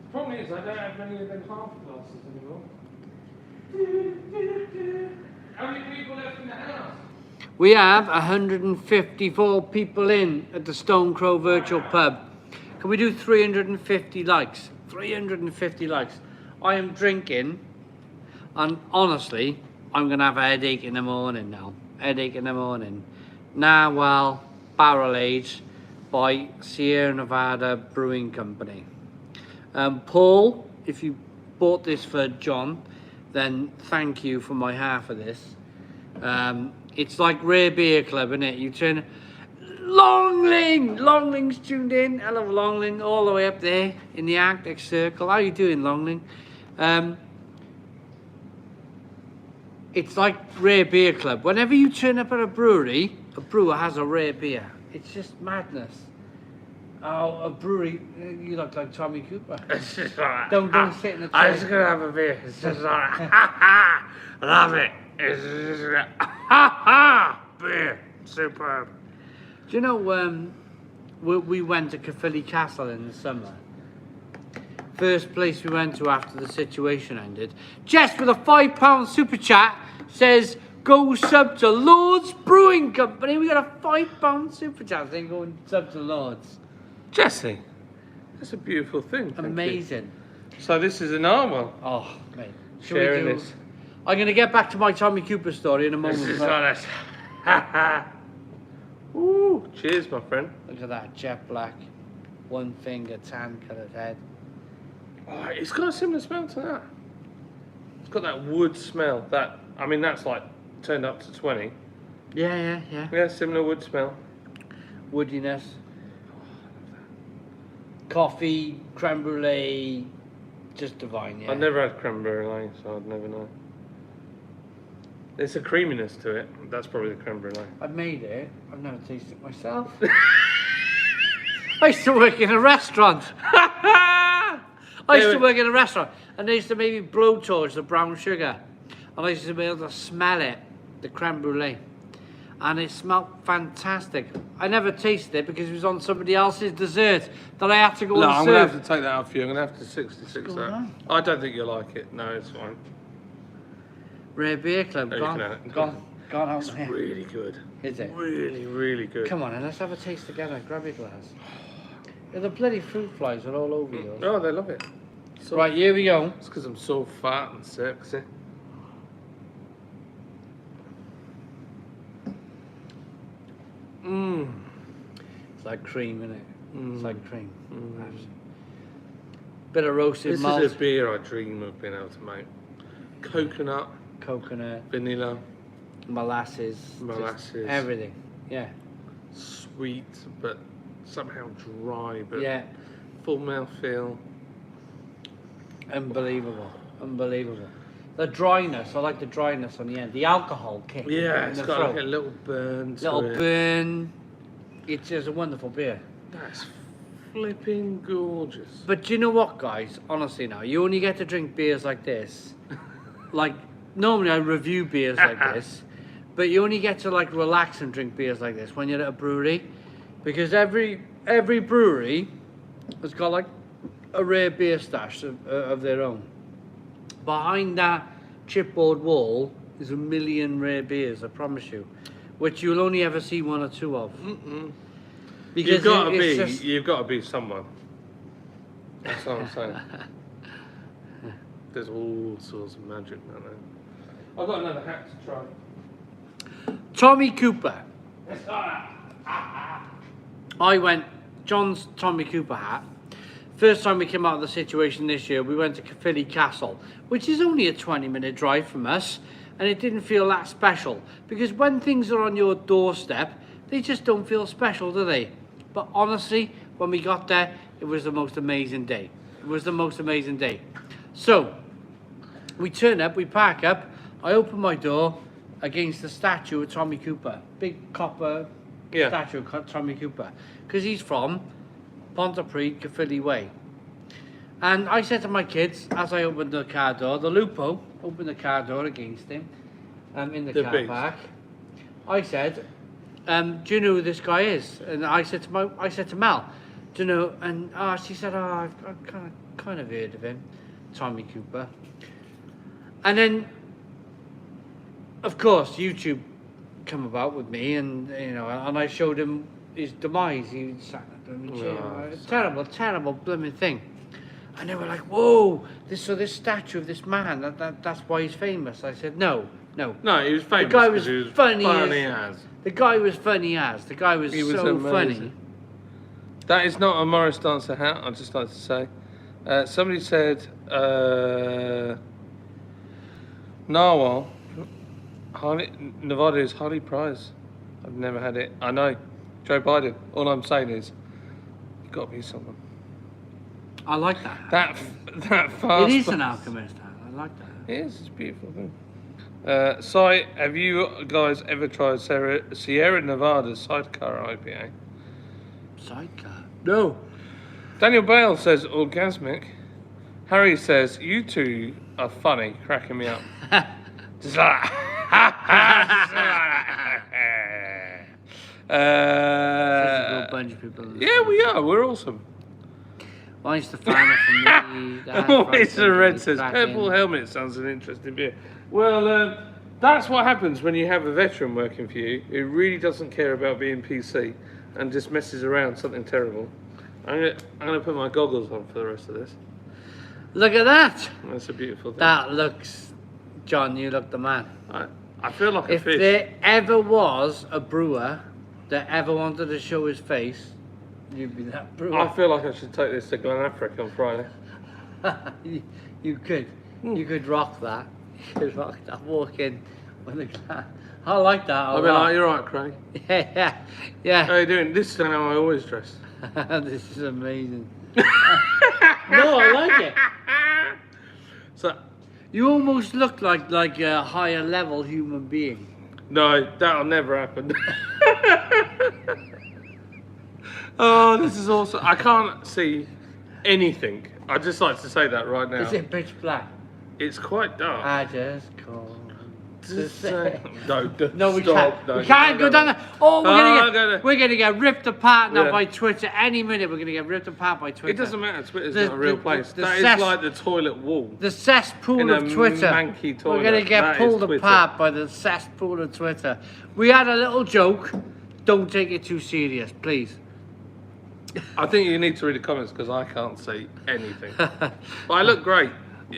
S2: The problem is I don't have many of them half glasses anymore. How many people left in the house?
S1: We have 154 people in at the Stone Crow Virtual Pub. Can we do 350 likes? 350 likes. I am drinking, and honestly, I'm going to have a headache in the morning now. Headache in the morning. Narwhal Barrel Aged by Sierra Nevada Brewing Company. Paul, if you bought this for John, then thank you for my half of this. It's like Rare Beer Club, isn't it? You turn... Longling's tuned in. Hello, Longling, all the way up there in the Arctic Circle. How you doing, Longling? It's like Rare Beer Club. Whenever you turn up at a brewery, a brewer has a rare beer. It's just madness. Oh, a brewery, you look like Tommy Cooper.
S2: It's just like...
S1: Don't sit in the
S2: I'm
S1: chair.
S2: just going to have a beer. It's just like... I love it. It's just like... beer. Superb.
S1: Do you know, we went to Caerphilly Castle in the summer. First place we went to after the situation ended. Jess with a £5 super chat says, go sub to Lord's Brewing Company. We got a £5 super chat saying go and sub to Lord's.
S2: Jesse, that's a beautiful thing. Thank
S1: Amazing.
S2: you. So this is an narwhal.
S1: Oh, mate. Should
S2: Sharing
S1: we do...
S2: this.
S1: I'm going to get back to my Tommy Cooper story in a moment.
S2: This is honest. Ooh, cheers, my friend.
S1: Look at that, jet black, one finger, tan coloured head.
S2: Oh, it's got a similar smell to that. It's got that wood smell. That, I mean, that's like turned up to 20.
S1: Yeah.
S2: Yeah, similar wood smell.
S1: Woodiness. Coffee, creme brulee, just divine, yeah.
S2: I've never had cranberry lane, so I'd never know. There's a creaminess to it. That's probably the cranberry lane.
S1: I've made it. I've never tasted it myself. I used to work in a restaurant. I used to work in a restaurant, and they used to make me blowtorch the brown sugar, and I used to be able to smell it, the creme brulee, and it smelled fantastic. I never tasted it because it was on somebody else's dessert that I had to go and
S2: I'm
S1: serve.
S2: going to have to take that off you. I'm going to have to 66
S1: What's
S2: that.
S1: going on?
S2: I don't think you'll like it. No, it's fine.
S1: Rare Beer Club,
S2: No, you can have it.
S1: gone out
S2: It's
S1: there.
S2: really good.
S1: Is it?
S2: Really, really good.
S1: Come on, and let's have a taste together. Grab your glass. Yeah, the bloody fruit flies are all over yours.
S2: Oh, they love it. So,
S1: Right, here we go.
S2: It's because I'm so fat and sexy. Mmm.
S1: It's like cream, isn't it? It's like cream.
S2: Mm.
S1: Bit of roasted
S2: This
S1: malt,
S2: is a beer I dream of being able to make. Coconut,
S1: coconut,
S2: vanilla,
S1: molasses, just
S2: Molasses.
S1: everything. Yeah,
S2: sweet but somehow dry, but
S1: yeah,
S2: full mouthfeel.
S1: unbelievable, unbelievable. The dryness, I like the dryness on the end. The alcohol kick.
S2: Yeah,
S1: in
S2: it's
S1: the
S2: got
S1: throat.
S2: like a little burn to
S1: Little
S2: it.
S1: burn. It's just a wonderful beer.
S2: That's flipping gorgeous.
S1: But do you know what, guys? Honestly, now you only get to drink beers like this. Like normally, I review beers like this, but you only get to like relax and drink beers like this when you're at a brewery, because every brewery has got like a rare beer stash of their own. Behind that chipboard wall is a million rare beers, I promise you, which you'll only ever see one or two of. Because
S2: You've got to
S1: it's
S2: be.
S1: just-
S2: You've got to be someone. That's what I'm saying. There's all sorts of magic down there. I've got another hat to try.
S1: Tommy Cooper. I went, John's Tommy Cooper hat. First time we came out of the situation this year, we went to Caerphilly Castle, which is only a 20-minute drive from us, and it didn't feel that special. Because when things are on your doorstep, they just don't feel special, do they? But honestly, when we got there, it was the most amazing day. It was the most amazing day. So, we turn up, we park up, I open my door against the statue of Tommy Cooper. Big copper statue of Tommy Cooper. Because he's from Pontypridd, Caerphilly Way. And I said to my kids, as I opened the car door, the Lupo opened the car door against him, in the car park. I said, do you know who this guy is? And I said to Mel, do you know? And she said, I've kind of heard of him, Tommy Cooper. And then, of course, YouTube come about with me, and and I showed him his demise. He sat in the chair. Terrible blooming thing. And they were like, "Whoa! This statue of this man. That's why he's famous." I said, "No."
S2: No, he was famous.
S1: The guy was
S2: because he was
S1: funny
S2: as.
S1: The guy was funny as. The guy was
S2: He was
S1: so
S2: amazing.
S1: funny.
S2: That is not a Morris Dancer hat, I'd just like to say. Somebody said, Narwhal, Nevada is highly prized. I've never had it. I know. Joe Biden. All I'm saying is, you've got to be someone.
S1: I like that.
S2: That fast.
S1: It is an alchemist hat. I like that.
S2: It is. It's a beautiful thing. Si, have you guys ever tried Sierra Nevada Sidecar IPA?
S1: Sidecar. No.
S2: Daniel Bale says orgasmic. Harry says you two are funny, cracking me up. Just like
S1: Physical bunch of people.
S2: yeah, we are. We're awesome.
S1: Mine's the final for me.
S2: It's the red says purple helmet sounds an interesting beer. Well, that's what happens when you have a veteran working for you who really doesn't care about being PC and just messes around something terrible. I'm gonna put my goggles on for the rest of this.
S1: Look at that.
S2: That's a beautiful thing.
S1: That looks, John, you look the man.
S2: I feel like a
S1: If
S2: fish.
S1: there ever was a brewer that ever wanted to show his face, you'd be that brewer.
S2: I feel like I should take this to Glenafric on Friday.
S1: you could. You could rock that. You could rock that. Walk in with a glass. I like that.
S2: I'll be like, you're right, Craig.
S1: Yeah.
S2: How you doing? This is how I always dress.
S1: This is amazing. No, I like it.
S2: So,
S1: You almost look like a higher level human being.
S2: no, that'll never happen. Oh, this is awesome. I can't see anything. I'd just like to say that right now.
S1: Is it pitch black?
S2: It's quite dark.
S1: I just called to
S2: Just
S1: say.
S2: no,
S1: We
S2: stop.
S1: can't.
S2: No,
S1: We can't go down there. Oh,
S2: Oh,
S1: we're gonna get ripped apart now
S2: Yeah.
S1: by Twitter. Any minute we're gonna get ripped apart by Twitter.
S2: It doesn't matter. Twitter's
S1: The-
S2: not a real
S1: the-
S2: place.
S1: the
S2: That is
S1: cess-
S2: like the toilet wall.
S1: The cesspool
S2: In a
S1: of Twitter.
S2: manky
S1: We're
S2: toilet.
S1: gonna get
S2: That is
S1: pulled
S2: Twitter.
S1: apart by the cesspool of Twitter. We had a little joke. Don't take it too serious, please.
S2: I think you need to read the comments because I can't see anything. But I look great.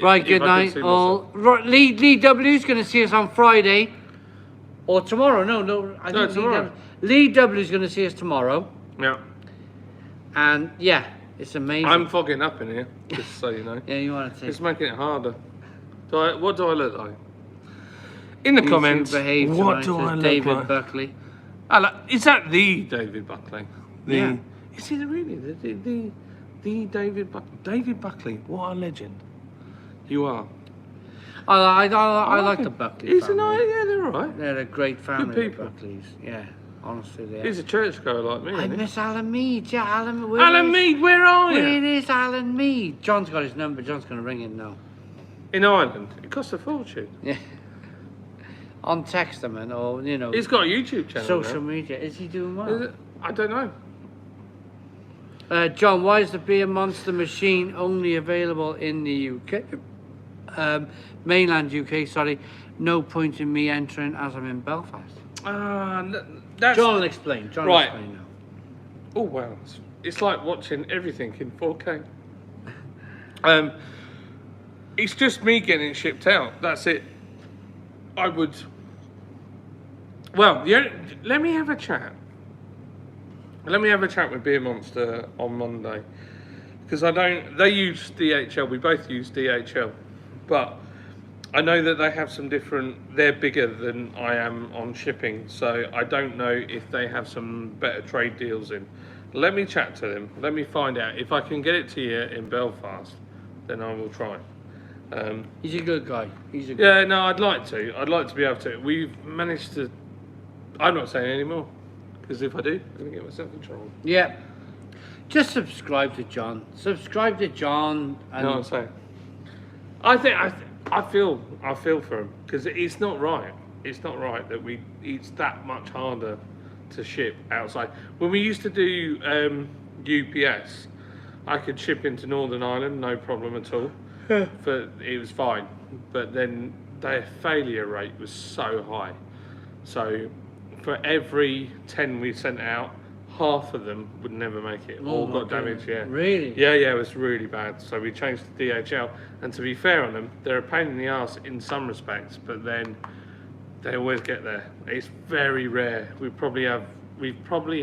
S1: Right,
S2: if
S1: good
S2: I could
S1: night.
S2: see
S1: All right, Lee W's going to see us on Friday or tomorrow. No, I
S2: No,
S1: think
S2: tomorrow.
S1: Lee W's going to see us tomorrow,
S2: myself.
S1: and yeah, it's amazing.
S2: Yeah. I'm fogging up in here, just so you know.
S1: Yeah, you want to
S2: It's
S1: take.
S2: making it harder. What do I look like? In the
S1: You
S2: comments,
S1: two behave
S2: what
S1: tonight,
S2: do I
S1: says
S2: look
S1: David
S2: like?
S1: Buckley.
S2: Is that the David Buckley?
S1: Yeah.
S2: Is it really the David Buckley? David Buckley, what a legend! You are.
S1: I like
S2: him.
S1: the Buckley
S2: He's
S1: family.
S2: yeah, they're all right.
S1: They're a great family,
S2: people.
S1: the Buckleys. Yeah, honestly, they are.
S2: He's a churchgoer like me.
S1: I
S2: isn't he?
S1: miss Alan Mead. Yeah, Alan.
S2: Alan Mead, where are
S1: Where
S2: you?
S1: is Alan Mead? John's got his number. John's going to ring him now.
S2: In Ireland. It costs a fortune.
S1: Yeah. On Texterman or, you know,
S2: He's got a YouTube channel.
S1: social
S2: now.
S1: media. Is he doing well?
S2: Is it? I don't know.
S1: John, why is the Beer Monster machine only available in the UK? Mainland UK, sorry. No point in me entering as I'm in Belfast.
S2: That's
S1: John will explain. John will
S2: Right.
S1: explain now.
S2: Oh wow, it's like watching everything in 4K. It's just me getting it shipped out. That's it. I would. Well, let me have a chat. Let me have a chat with Beer Monster on Monday because I don't. They use DHL. We both use DHL, but I know that they have some different. They're bigger than I am on shipping, so I don't know if they have some better trade deals in. Let me chat to them. Let me find out if I can get it to you in Belfast. Then I will try.
S1: He's a good guy. He's a good
S2: Yeah, no, I'd like to. I'd like to be able to. We've managed to. I'm not saying anymore because if I do, I'm gonna get myself in trouble.
S1: Yeah. Just subscribe to John. Subscribe to John. And
S2: You know what I'm saying? I feel for him because it's not right. It's not right that it's that much harder to ship outside. When we used to do UPS, I could ship into Northern Ireland, no problem at all. It was fine, but then their failure rate was so high. So for every 10 we sent out, half of them would never make it. All
S1: my
S2: got damaged.
S1: goodness.
S2: Yeah.
S1: Really?
S2: Yeah, it was really bad. So we changed to DHL. And to be fair on them, they're a pain in the ass in some respects, but then they always get there. It's very rare. We've probably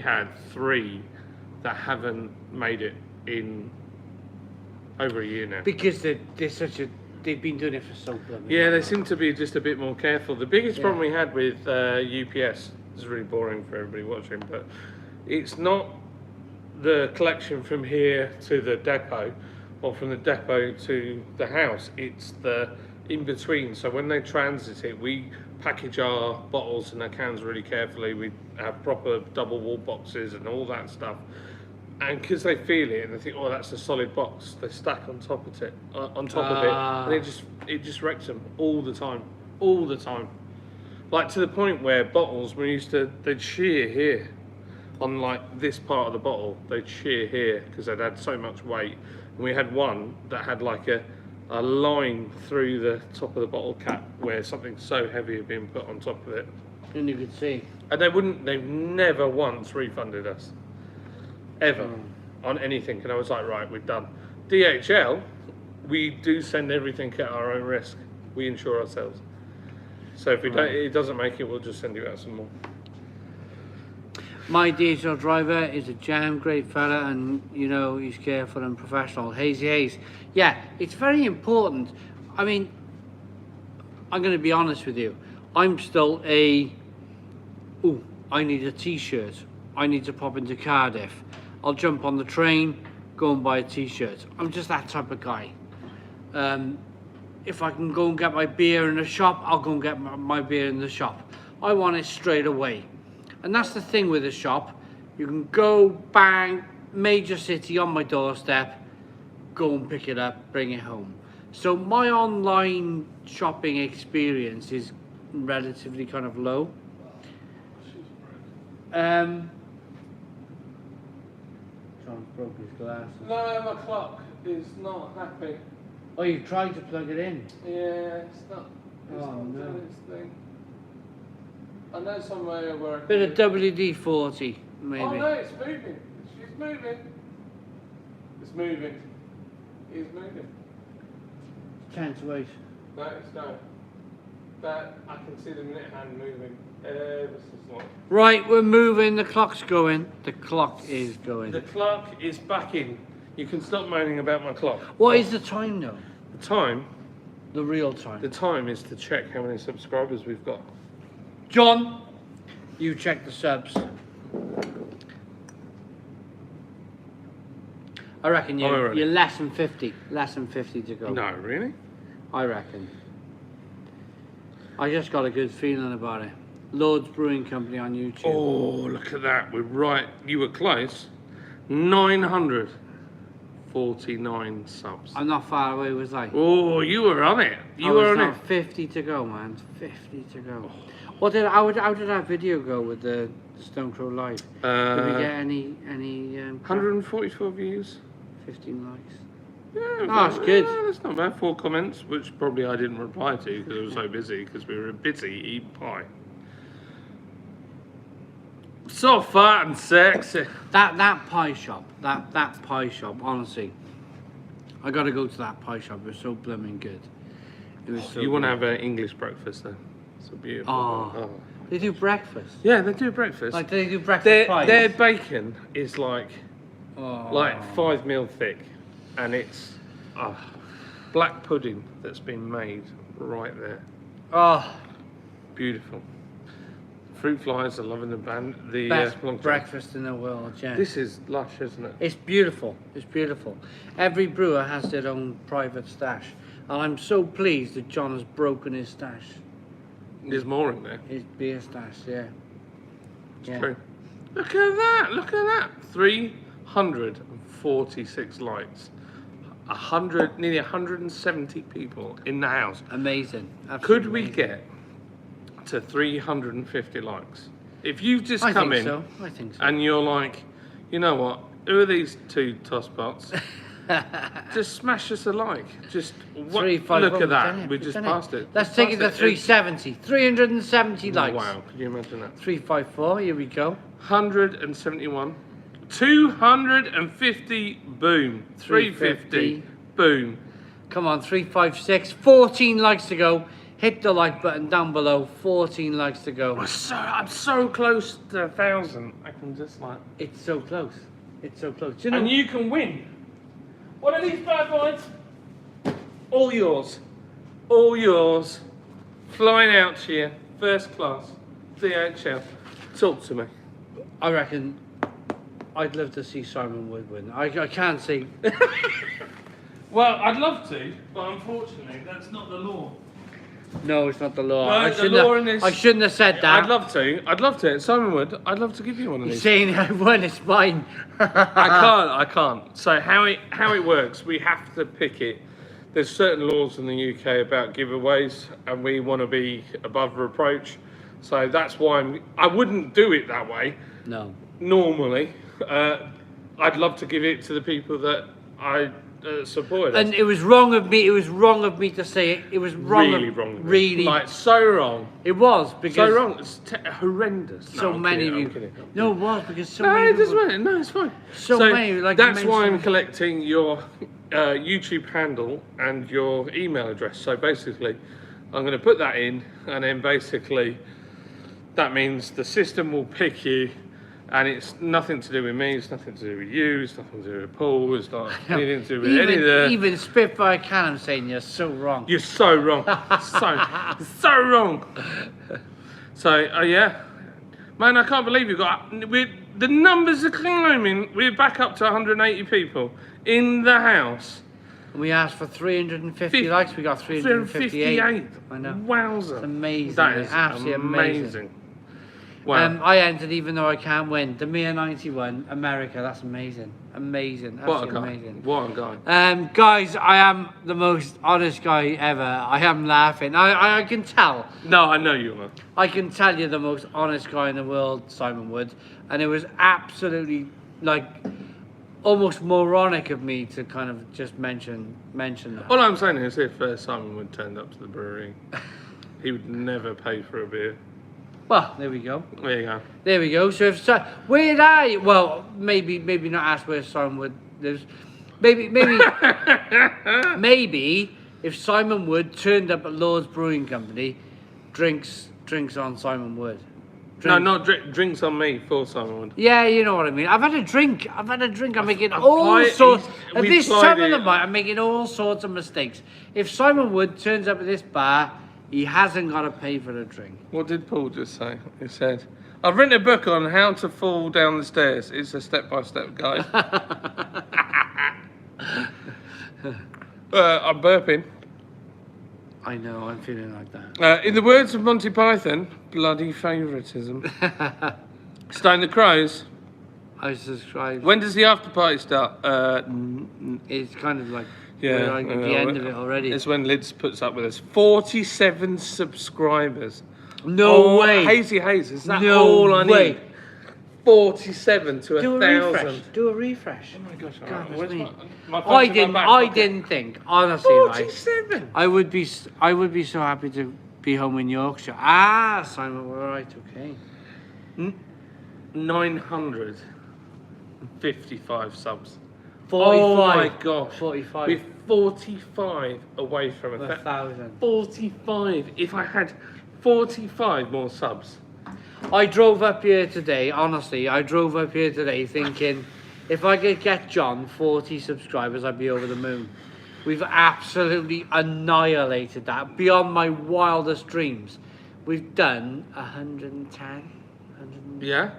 S2: had 3 that haven't made it in over a year now.
S1: Because they've been doing it for so long.
S2: Yeah, they seem to be just a bit more careful. The biggest problem we had with UPS is really boring for everybody watching, but it's not the collection from here to the depot or from the depot to the house. It's the in between. So when they transit it, we package our bottles and our cans really carefully. We have proper double wall boxes and all that stuff. And because they feel it and they think, oh, that's a solid box, they stack on top of it, and it just wrecks them all the time. Like to the point where bottles, they'd shear here, on like this part of the bottle, they'd shear here because they'd had so much weight. And we had one that had like a line through the top of the bottle cap where something so heavy had been put on top of it.
S1: And you could see.
S2: And they've never once refunded us. Ever on anything, and I was like, right, we're done. DHL, we do send everything at our own risk. We insure ourselves. So if it doesn't make it, we'll just send you out some more.
S1: My diesel driver is a jam, great fella, and you know he's careful and professional. Hazy Hayes, yeah, it's very important. I mean, I'm going to be honest with you. I'm still I need a T-shirt. I need to pop into Cardiff. I'll jump on the train, go and buy a t-shirt. I'm just that type of guy. If I can go and get my beer in the shop, I'll go and get my beer in the shop. I want it straight away. And that's the thing with a shop. You can go, bang, major city on my doorstep, go and pick it up, bring it home. So my online shopping experience is relatively kind of low. John broke his glasses.
S2: No, my clock is not happy.
S1: Oh, you tried to plug it in?
S2: Yeah, it's not doing its thing. I know somewhere where...
S1: Bit of WD-40, maybe.
S2: Oh no, it's moving. She's moving. It's moving. It's moving.
S1: Can't wait.
S2: No, it's not. But I can see the minute hand moving. Ever so slightly.
S1: Right, we're moving. The clock's going. The clock is going.
S2: The clock is back in. You can stop moaning about my clock.
S1: What is the time though?
S2: The time?
S1: The real time.
S2: The time is to check how many subscribers we've got.
S1: John, you check the subs. I reckon you're less than 50. Less than 50 to go.
S2: No, really?
S1: I reckon. I just got a good feeling about it. Lord's Brewing Company on YouTube.
S2: Oh, look at that. We're right. You were close. 949 subs.
S1: I'm not far away, was I?
S2: Oh, you were on it. You were on it.
S1: 50 to go, man. 50 to go. How did that video go with the Stone Crow Live? Did we get any
S2: 144 views.
S1: 15 likes.
S2: Yeah,
S1: that's good.
S2: Yeah, that's not bad. 4 comments, which probably I didn't reply to because I was so busy because we were busy eating pie. So fat and sexy.
S1: That pie shop, that pie shop, honestly, I gotta go to that pie shop. It was so blooming good. It was so
S2: You want to
S1: good.
S2: have an English breakfast then? So beautiful.
S1: Oh. They do breakfast.
S2: Yeah, they do breakfast.
S1: Like they do breakfast pies.
S2: Their bacon is like 5 mil thick, and it's black pudding that's been made right there.
S1: Oh,
S2: Beautiful. Fruit flies are loving the
S1: best
S2: long
S1: breakfast in the world. Yeah.
S2: This is lush, isn't it?
S1: It's beautiful. It's beautiful. Every brewer has their own private stash, and I'm so pleased that John has broken his stash.
S2: There's more in there.
S1: His beer stash, yeah.
S2: It's true. Look at that! Look at that! 346 likes. Nearly 170 people in the house.
S1: Amazing.
S2: Could
S1: Absolutely
S2: we
S1: amazing.
S2: get to 350 likes? If you've just
S1: I
S2: come
S1: think
S2: in
S1: so. I think so.
S2: and you're like, you know what? Who are these two tosspots? Just smash us a like. Just look at that. We just passed it.
S1: Let's take it to 370. 370 likes.
S2: Wow, can you imagine that?
S1: 354. Here we go.
S2: 171. 250. Boom. 350. Boom.
S1: Come on, 356. 14 likes to go. Hit the like button down below. 14 likes to go.
S2: I'm so close to 1,000. I can just like.
S1: It's so close. It's so close. Do you know?
S2: And you can win. What are these bad boys? All yours. All yours. Flying out to you. First class. DHL. Talk to me.
S1: I reckon I'd love to see Simon Wood win. I can't see.
S2: Well, I'd love to, but unfortunately, that's not the law.
S1: No, it's not the law.
S2: No,
S1: I shouldn't have said that.
S2: I'd love to. Simon Wood, I'd love to give you one of
S1: You're
S2: these.
S1: saying I won, it's mine.
S2: I can't. So how it works, we have to pick it. There's certain laws in the UK about giveaways, and we want to be above reproach. So that's why I wouldn't do it that way.
S1: No.
S2: Normally, I'd love to give it to the people that I supported.
S1: And it was wrong of me. It was wrong of me to say it. It was wrong.
S2: Really wrong. of me.
S1: Really.
S2: Like so wrong.
S1: It was because
S2: So wrong. It's horrendous.
S1: so many of you.
S2: I'm kidding.
S1: No, it was because so
S2: No,
S1: many.
S2: it doesn't
S1: people-
S2: matter. No, it's fine.
S1: So many, like you
S2: that's why I'm
S1: mentioned.
S2: collecting your YouTube handle and your email address. So basically, I'm going to put that in, and then basically, that means the system will pick you, and it's nothing to do with me. It's nothing to do with you. It's nothing to do with Paul. It's not anything to do with any of the.
S1: Even Spitfire Cannon saying you're so wrong.
S2: You're so wrong. so wrong. So yeah, man, I can't believe you got. the numbers are climbing. We're back up to 180 people in the house.
S1: We asked for 350 likes. We got 358. I know.
S2: Wowza.
S1: It's amazing.
S2: That is
S1: absolutely amazing.
S2: Wow.
S1: I entered even though I can't win. The Mere 91, America. That's amazing. Amazing.
S2: What a
S1: Absolutely
S2: guy.
S1: amazing.
S2: What a guy.
S1: Guys, I am the most honest guy ever. I am laughing. I can tell.
S2: No, I know you are.
S1: I can tell you the most honest guy in the world, Simon Wood. And it was absolutely like almost moronic of me to kind of just mention that.
S2: All I'm saying is if Simon Wood turned up to the brewery, he would never pay for a beer.
S1: Well, there we go.
S2: There you go.
S1: There we go. So if where'd I? Well, maybe not ask where Simon Wood lives. Maybe maybe if Simon Wood turned up at Lord's Brewing Company, drinks on Simon Wood.
S2: No, not drinks on me for Simon Wood.
S1: Yeah, you know what I mean. I've had a drink. I'm making all sorts. At this time of the night, I'm making all sorts of mistakes. If Simon Wood turns up at this bar, he hasn't got to pay for the drink.
S2: What did Paul just say? He said, I've written a book on how to fall down the stairs. It's a step-by-step guide. I'm burping.
S1: I know, I'm feeling like that.
S2: In the words of Monty Python, bloody favouritism. Stone the Crows.
S1: I subscribe.
S2: When does the after party start?
S1: It's kind of like,
S2: Yeah,
S1: we're like at the end of it already.
S2: It's when Lids puts up with us. 47 subscribers.
S1: No way.
S2: Hazy Haze, is that
S1: No
S2: all I
S1: way.
S2: need? 47 to
S1: Do a
S2: 1,000.
S1: refresh. Do a refresh.
S2: Oh my gosh,
S1: God,
S2: alright,
S1: that's
S2: where's
S1: me.
S2: my phone's in my back
S1: I
S2: pocket.
S1: didn't think, honestly, right?
S2: 47?
S1: I would be so happy to be home in Yorkshire. Ah, Simon, we're all right, okay.
S2: 955 subs.
S1: 45.
S2: Oh my gosh.
S1: 45.
S2: We're 45 away from
S1: 1,000.
S2: 45. If I had 45 more subs.
S1: I drove up here today, honestly, thinking if I could get John 40 subscribers, I'd be over the moon. We've absolutely annihilated that beyond my wildest dreams. We've done 110.
S2: Yeah?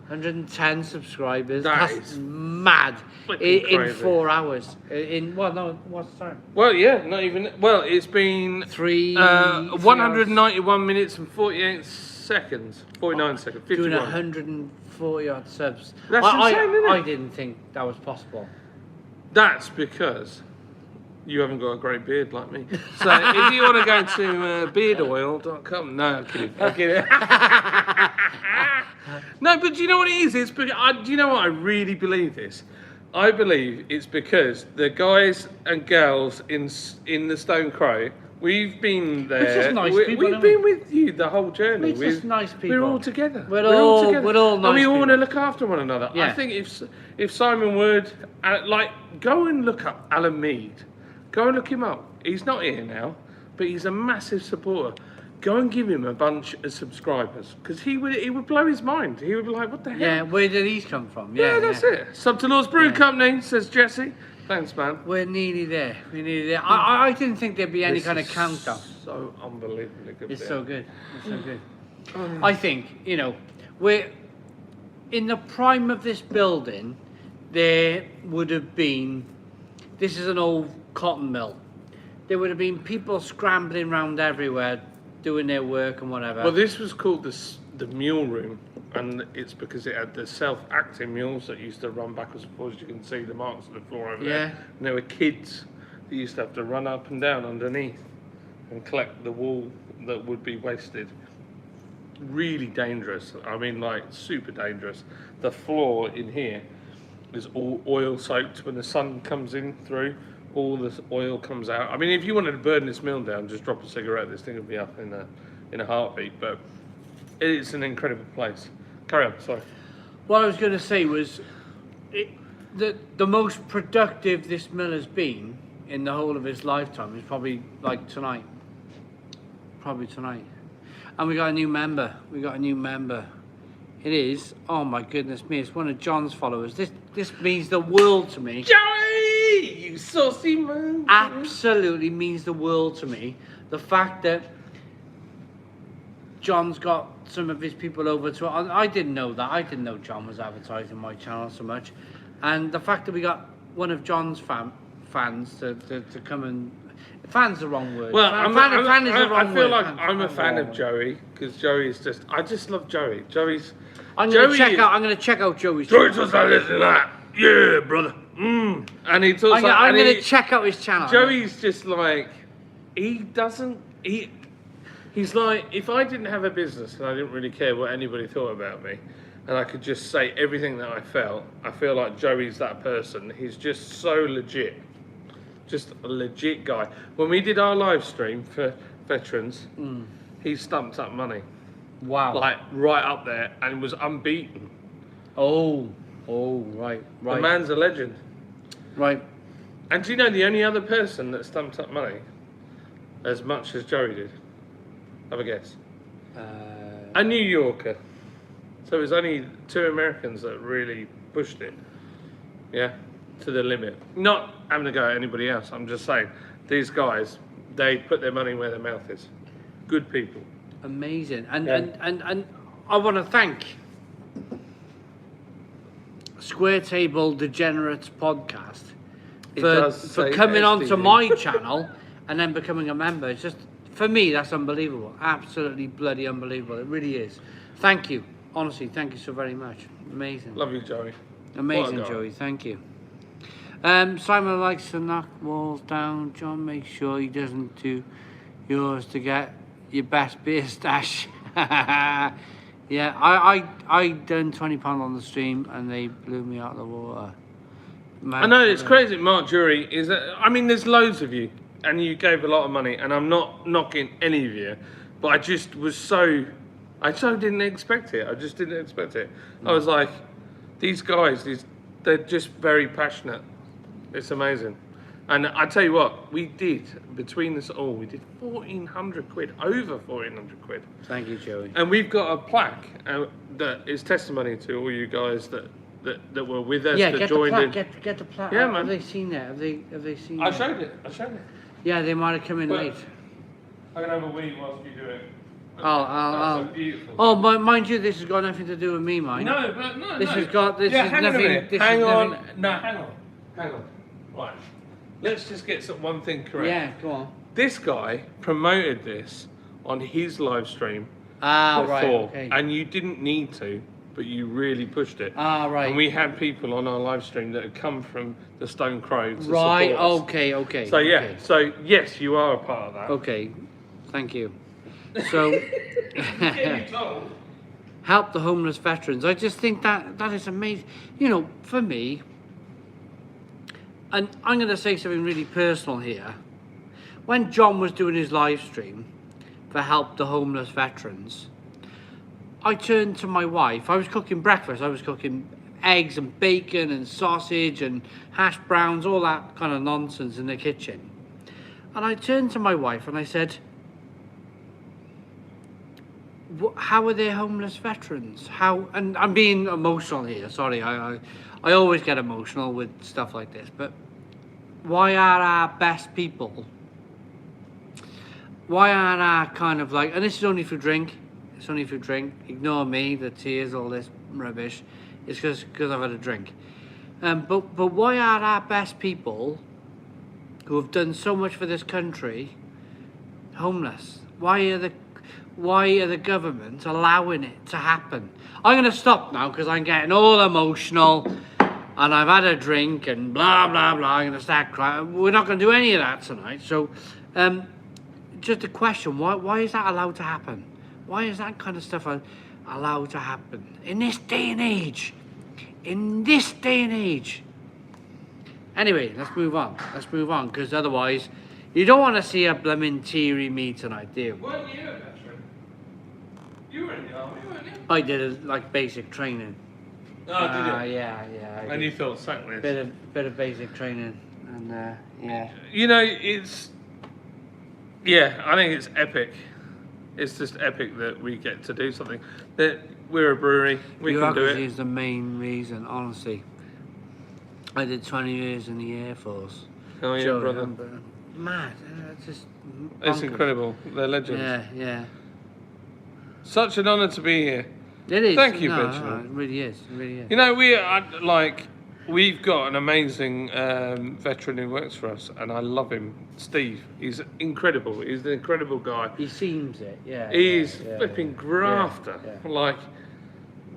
S1: 110 subscribers.
S2: That
S1: That's
S2: is
S1: mad.
S2: flipping
S1: In
S2: crazy.
S1: 4 hours. What's the time?
S2: Well, yeah, not even. Well, it's been 191 minutes and 48 seconds. 49 seconds. 51.
S1: Doing 140 odd subs.
S2: That's insane, isn't it?
S1: I didn't think that was possible.
S2: That's because you haven't got a great beard like me. So if you want to go to beardoil.com, no, I'm kidding. I'm kidding. No, but do you know what it is? It's because do you know what I really believe this? I believe it's because the guys and girls in the Stone Crow, we've been there.
S1: We're just nice people,
S2: We've
S1: aren't
S2: been
S1: we?
S2: with you the whole journey.
S1: We're just nice people.
S2: We're all together.
S1: We're all
S2: together.
S1: nice
S2: and we all want to
S1: people.
S2: look after one another.
S1: Yeah.
S2: I think if Simon Wood, go and look up Alan Mead. Go and look him up. He's not here now, but he's a massive supporter. Go and give him a bunch of subscribers because he would blow his mind. He would be like, "What the hell?"
S1: Yeah, where did these come from?
S2: Yeah, that's it. Sub to Lord's Brewing
S1: Yeah.
S2: Company, says Jesse. Thanks, man.
S1: We're nearly there. I didn't think there'd be any
S2: This
S1: kind of
S2: is
S1: countdown.
S2: So unbelievably good.
S1: It's
S2: beer.
S1: so good. It's so good. I think, we're in the prime of this building. There would have been, this is an old cotton mill. There would have been people scrambling around everywhere doing their work and whatever.
S2: Well, this was called the mule room, and it's because it had the self-acting mules that used to run backwards and forwards. You can see the marks on the floor over there.
S1: Yeah.
S2: And there were kids that used to have to run up and down underneath and collect the wool that would be wasted. Really dangerous. I mean, like super dangerous. The floor in here is all oil soaked. When the sun comes in through, all this oil comes out. I mean, if you wanted to burn this mill down, just drop a cigarette. This thing would be up in a heartbeat. But it's an incredible place. Carry on. Sorry.
S1: What I was going to say was, the most productive this mill has been in the whole of its lifetime is probably like tonight. Probably tonight. And we got a new member. It is, oh my goodness me, it's one of John's followers. This means the world to me.
S2: Joey, you saucy man.
S1: Absolutely means the world to me. The fact that John's got some of his people over to. I didn't know that. I didn't know John was advertising my channel so much, and the fact that we got one of John's fans to come and. Fan's the wrong word.
S2: Well,
S1: Fan is the wrong word.
S2: I feel like I'm a fan of Joey because Joey's just. I just love Joey.
S1: I'm gonna check out Joey's.
S2: Joey does that, listen to that. Yeah, brother. And he talks.
S1: I'm gonna check out his channel.
S2: Joey's just like, he's like, if I didn't have a business and I didn't really care what anybody thought about me, and I could just say everything that I felt, I feel like Joey's that person. He's just so legit. Just a legit guy. When we did our live stream for veterans, he stumped up money.
S1: Wow.
S2: Like right up there and was unbeaten.
S1: Oh, right.
S2: The man's a legend.
S1: Right.
S2: And do you know the only other person that stumped up money as much as Joey did? Have a guess. A New Yorker. So it was only 2 Americans that really pushed it. Yeah. To the limit. Not having to go at anybody else. I'm just saying, these guys, they put their money where their mouth is. Good people.
S1: Amazing. And I want to thank Square Table Degenerates podcast for coming onto my channel and then becoming a member. It's just, for me, that's unbelievable. Absolutely bloody unbelievable. It really is. Thank you. Honestly, thank you so very much. Amazing.
S2: Love you, Joey.
S1: Amazing, Joey. Thank you. Simon likes to knock walls down. John makes sure he doesn't do yours to get your best beer stash. Yeah, I done £20 on the stream and they blew me out of the water.
S2: I know, it's crazy. Mark Jury is. I mean, there's loads of you, and you gave a lot of money, and I'm not knocking any of you, but I just was so. I so didn't expect it. I just didn't expect it. I was like, these guys, they're just very passionate. It's amazing. And I tell you what, we did, between us all, we did 1,400 quid, over 1,400 quid.
S1: Thank you, Joey.
S2: And we've got a plaque that is testimony to all you guys that were with us, that joined in.
S1: Get the plaque.
S2: Yeah, man.
S1: Have they seen it? Have they seen it?
S2: I showed it.
S1: Yeah, they might have come in late.
S2: I'm going to have a wee whilst you do it.
S1: Oh,
S2: so beautiful.
S1: Oh, mind you, this has got nothing to do with me, mind.
S2: No, but no.
S1: This has nothing.
S2: Hang on. Hang on. Right. Let's just get one thing correct.
S1: Yeah, go on.
S2: This guy promoted this on his live stream
S1: before,
S2: right,
S1: okay.
S2: And you didn't need to, but you really pushed it.
S1: Right.
S2: And we had people on our live stream that had come from the Stone Crow to
S1: right,
S2: support us.
S1: Okay.
S2: So yeah,
S1: okay.
S2: So yes, you are a part of that.
S1: Okay, thank you. So, help the homeless veterans. I just think that is amazing. You know, for me, and I'm going to say something really personal here. When John was doing his live stream for Help the Homeless Veterans, I turned to my wife. I was cooking breakfast. I was cooking eggs and bacon and sausage and hash browns, all that kind of nonsense in the kitchen. And I turned to my wife and I said, how are they homeless veterans? How? And I'm being emotional here. Sorry, I always get emotional with stuff like this. But why are our best people? Why aren't our kind of like? And this is only for drink. It's only for drink. Ignore me, the tears, all this rubbish. It's because I've had a drink. But why are our best people, who have done so much for this country, homeless? Why are the government allowing it to happen? I'm going to stop now because I'm getting all emotional and I've had a drink and blah, blah, blah. I'm going to start crying. We're not going to do any of that tonight. So just a question, why is that allowed to happen? Why is that kind of stuff allowed to happen in this day and age? In this day and age. Anyway, let's move on because otherwise you don't want to see a blooming teary me tonight, do you?
S2: Weren't you a veteran? You were in the army, weren't you?
S1: I did like basic training.
S2: Oh, did you?
S1: Yeah.
S2: And you thought sackless.
S1: Bit of basic training, and yeah.
S2: You know, it's. Yeah, I think it's epic. It's just epic that we get to do something. That we're a brewery, we can do it.
S1: Bureaucracy is the main reason, honestly. I did 20 years in the Air Force.
S2: Oh yeah, brother.
S1: Mad. It's just.
S2: It's
S1: bonkers.
S2: incredible. They're legends.
S1: Yeah.
S2: Such an honour to be here.
S1: It is.
S2: Thank you,
S1: no,
S2: Benjamin.
S1: it really is. It really is.
S2: You know, we've got an amazing veteran who works for us, and I love him, Steve. He's incredible. He's an incredible guy.
S1: He seems it, yeah.
S2: He's flipping grafter.
S1: Yeah.
S2: Like,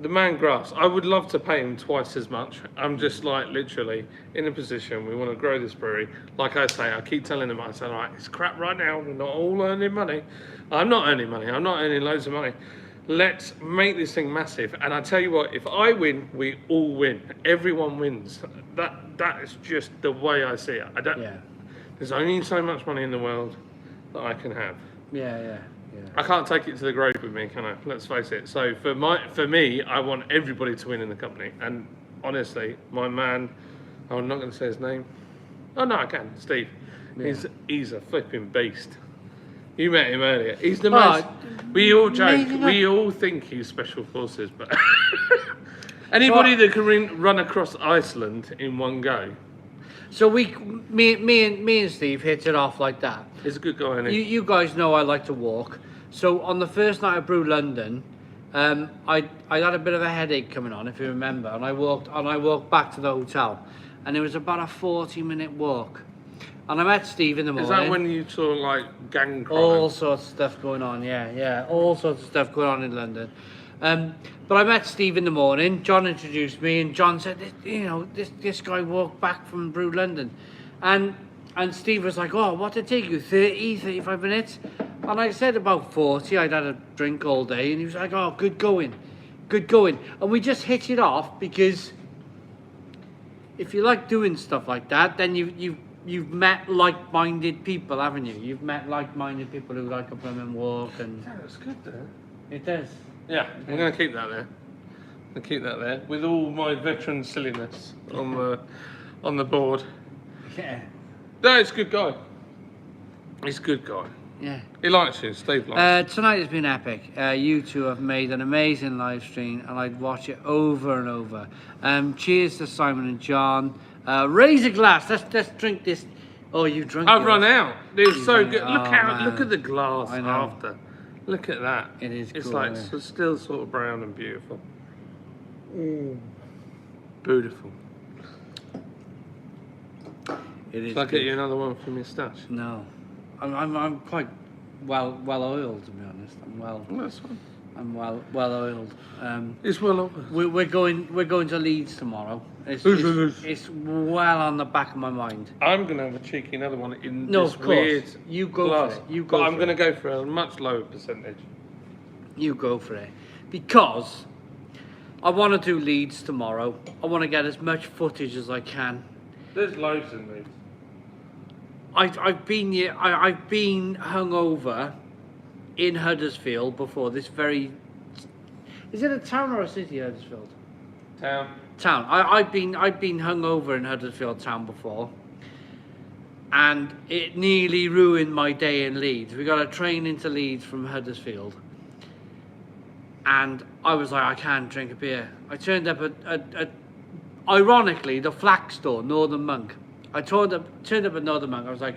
S2: the man grafts. I would love to pay him twice as much. I'm just like literally in a position, we want to grow this brewery. Like I say, I keep telling him, I say, all right, it's crap right now. We're not all earning money. I'm not earning money. I'm not earning loads of money. Let's make this thing massive. And I tell you what, if I win, we all win. Everyone wins. That is just the way I see it. There's only so much money in the world that I can have.
S1: Yeah.
S2: I can't take it to the grave with me, can I? Let's face it. So for me, I want everybody to win in the company. And honestly, my man, I'm not going to say his name. Oh no, I can. Steve. Yeah. He's a flipping beast. You met him earlier. He's the most. We all joke. We all think he's special forces, but anybody that can run across Iceland in one go.
S1: So me and Steve hit it off like that.
S2: He's a good guy, isn't he?
S1: You guys know I like to walk. So on the first night of Brew London, I had a bit of a headache coming on, if you remember, and I walked back to the hotel, and it was about a 40-minute walk, and I met Steve in the morning.
S2: Is that when you saw like gang crime?
S1: All sorts of stuff going on, yeah, all sorts of stuff going on in London. But I met Steve in the morning. John introduced me, and John said, this guy walked back from Brew London, and Steve was like, oh, what did it take you, 35 minutes? And I said about 40. I'd had a drink all day, and he was like, oh, good going. And we just hit it off, because if you like doing stuff like that, then you've met like-minded people, haven't you? You've met like-minded people who like a blooming walk, and
S2: yeah, that's good there.
S1: It does.
S2: Yeah, I'm going to keep that there. I'll keep that there with all my veteran silliness on the board.
S1: Yeah.
S2: No, he's a good guy. He's a good guy.
S1: Yeah.
S2: He likes you. Steve likes you.
S1: Tonight has been epic. You two have made an amazing live stream, and I'd watch it over and over. Cheers to Simon and John. Raise a glass. Let's drink this. Oh, you drunk?
S2: I've run out. It's so good.
S1: Oh,
S2: Look out!
S1: man.
S2: Look at the glass
S1: I know.
S2: after. Look at that.
S1: It is.
S2: It's
S1: cool,
S2: like
S1: yeah.
S2: still sort of brown and beautiful. Beautiful.
S1: It is.
S2: Shall I get you another one from your stash?
S1: No, I'm quite well oiled, to be honest.
S2: That's fine.
S1: I'm well oiled.
S2: It's well over.
S1: We're going to Leeds tomorrow. It's well on the back of my mind.
S2: I'm going to have a cheeky another one in
S1: No,
S2: this
S1: of course.
S2: weird
S1: You go
S2: glass.
S1: for it. You go.
S2: But I'm
S1: for
S2: going to
S1: it.
S2: go for a much lower percentage.
S1: You go for it, because I want to do Leeds tomorrow. I want to get as much footage as I can.
S2: There's loads in Leeds.
S1: I've been here. I've been hungover in Huddersfield before. This very. Is it a town or a city, Huddersfield?
S2: Town.
S1: I've been hungover in Huddersfield town before, and it nearly ruined my day in Leeds. We got a train into Leeds from Huddersfield, and I was like, I can't drink a beer. I turned up at ironically, the Flack store, Northern Monk. I turned up at Northern Monk. I was like,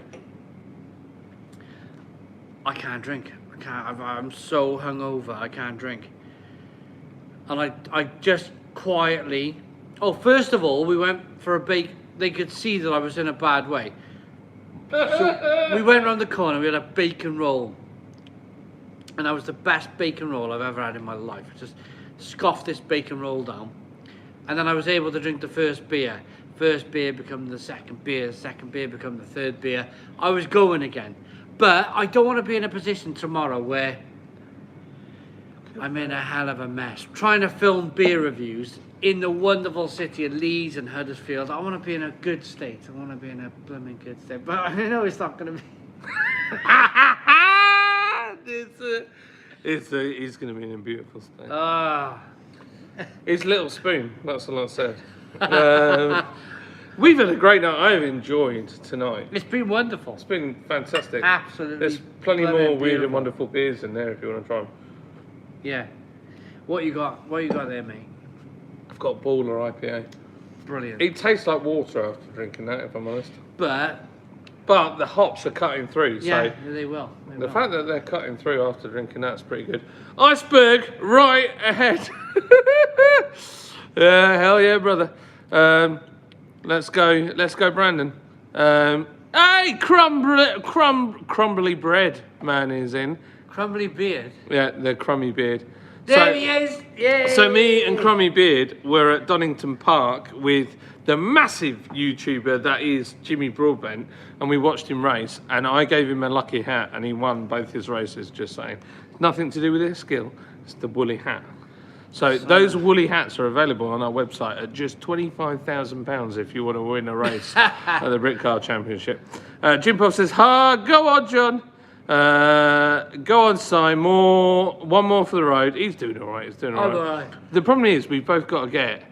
S1: I can't drink. I'm so hungover. I can't drink. And I just quietly. Oh, first of all, we went for a bake. They could see that I was in a bad way. So we went around the corner. We had a bacon roll, and that was the best bacon roll I've ever had in my life. I just scoffed this bacon roll down, and then I was able to drink the first beer. First beer become the second beer. Second beer become the third beer. I was going again, but I don't want to be in a position tomorrow where I'm in a hell of a mess trying to film beer reviews in the wonderful city of Leeds and Huddersfield. I want to be in a good state. I want to be in a blooming good state, but I know it's not going to be.
S2: He's going to be in a beautiful state. His little spoon. That's all I said. We've had a great night. I've enjoyed tonight.
S1: It's been wonderful.
S2: It's been fantastic.
S1: Absolutely.
S2: There's plenty more weird
S1: beautiful.
S2: and wonderful beers in there if you want to try them.
S1: Yeah. What you got? What you got there, mate?
S2: I've got Baller IPA.
S1: Brilliant.
S2: It tastes like water after drinking that, if I'm honest.
S1: But
S2: but the hops are cutting through.
S1: Yeah,
S2: So
S1: they will.
S2: the fact that they're cutting through after drinking that's pretty good. Iceberg right ahead. Yeah, hell yeah, brother. Let's go, Brandon. Hey, crumbly bread man is in.
S1: Crumbly beard.
S2: Yeah, the crummy beard.
S1: There he is. Yay.
S2: So me and Crummy Beard were at Donington Park with the massive YouTuber that is Jimmy Broadbent, and we watched him race, and I gave him a lucky hat, and he won both his races, just saying. Nothing to do with his skill, it's the woolly hat. So those woolly hats are available on our website at just £25,000 if you want to win a race at the Britcar Championship. Jim Pop says, go on, John. Go on, Si. One more for the road. He's doing all right. He's doing all right. The problem is we've both got to get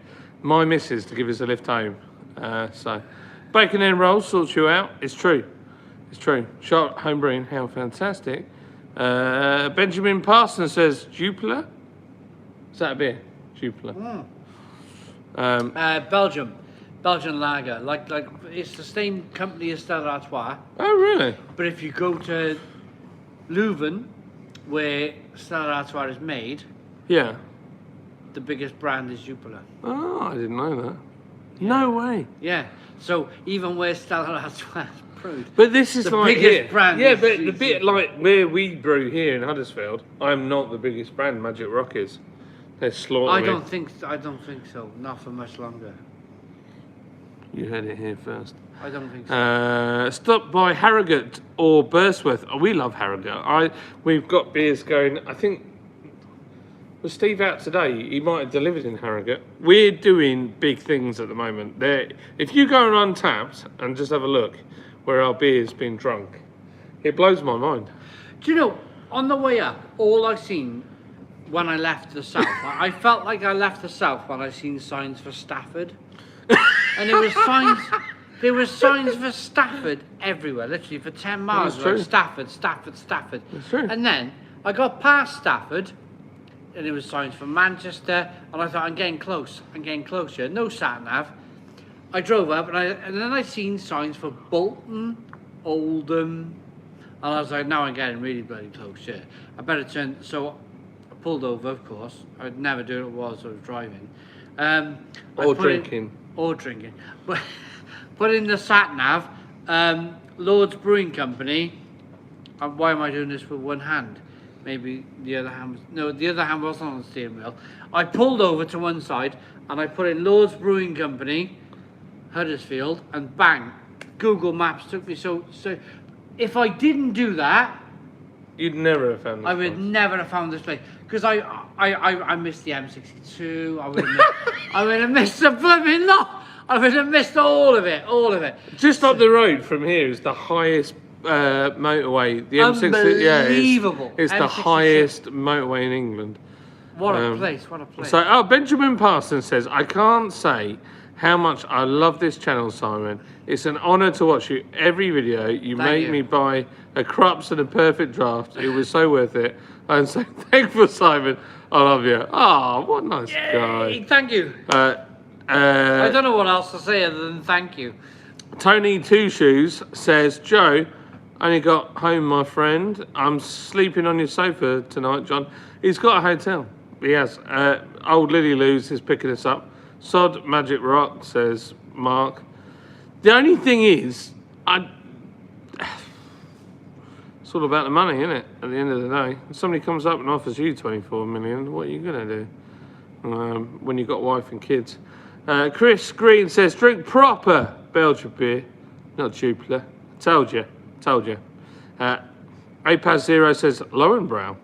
S2: my missus to give us a lift home. So bacon and rolls sorts you out. It's true. It's true. Sharp home brewing. How fantastic. Benjamin Parsons says Jupiler. Is that a beer? Jupiler.
S1: Belgian lager. Like it's the same company as Stella Artois.
S2: Oh really?
S1: But if you go to Leuven, where Stella Artois is made,
S2: yeah,
S1: the biggest brand is Jupiler.
S2: Oh, I didn't know that. Yeah. No way.
S1: Yeah. So even where Stella Artois is brewed,
S2: but this is
S1: the
S2: like
S1: biggest
S2: here.
S1: brand.
S2: Yeah, but the bit like where we brew here in Huddersfield, I'm not the biggest brand. Magic Rock is. They're slaughtering.
S1: I don't think so. Not for much longer.
S2: You heard it here first.
S1: I don't think so.
S2: Stop by Harrogate or Bursworth. Oh, we love Harrogate. We've got beers going. I think was Steve out today? He might have delivered in Harrogate. We're doing big things at the moment. If you go on Untapped and just have a look where our beer's been drunk, it blows my mind.
S1: Do you know, on the way up, all I seen when I left the south, I felt like I left the south when I seen signs for Stafford. And there was signs for Stafford everywhere, literally for 10 miles.
S2: That's true.
S1: Stafford.
S2: That's true.
S1: And then I got past Stafford, and there was signs for Manchester, and I thought, I'm getting closer. No sat nav. I drove up, and then I seen signs for Bolton, Oldham, and I was like, now I'm getting really bloody close here. I better turn. So I pulled over, of course. I'd never do it while I was driving.
S2: Or drinking.
S1: But put in the sat nav, Lord's Brewing Company. Why am I doing this with one hand? Maybe the other hand. The other hand wasn't on the steering wheel. I pulled over to one side and I put in Lord's Brewing Company, Huddersfield, and bang, Google Maps took me. So if I didn't do that,
S2: you'd never have found this
S1: I would
S2: place.
S1: never have found this place. Because I missed the M62. I would have missed the blooming lot. I would have missed all of it.
S2: Just up the road from here is the highest motorway. The M60.
S1: Unbelievable.
S2: Yeah, it's the highest motorway in England.
S1: What a place.
S2: So, Benjamin Parsons says, I can't say how much I love this channel, Simon. It's an honour to watch you every video. You made me buy a Krups and a perfect draft. It was so worth it. I'm so thankful, Simon. I love you. What a nice guy.
S1: Thank you. I don't know what else to say other than thank you.
S2: Tony Two Shoes says, Joe, only got home, my friend. I'm sleeping on your sofa tonight, John. He's got a hotel. He has. Old Lily Lou's is picking us up. Sod Magic Rock, says Mark. The only thing is, it's all about the money, isn't it? At the end of the day, if somebody comes up and offers you 24 million, what are you gonna do when you've got wife and kids? Chris Green says, drink proper Belgian beer, not Jupiler. Told you. Apaz Zero says, Lowenbrow.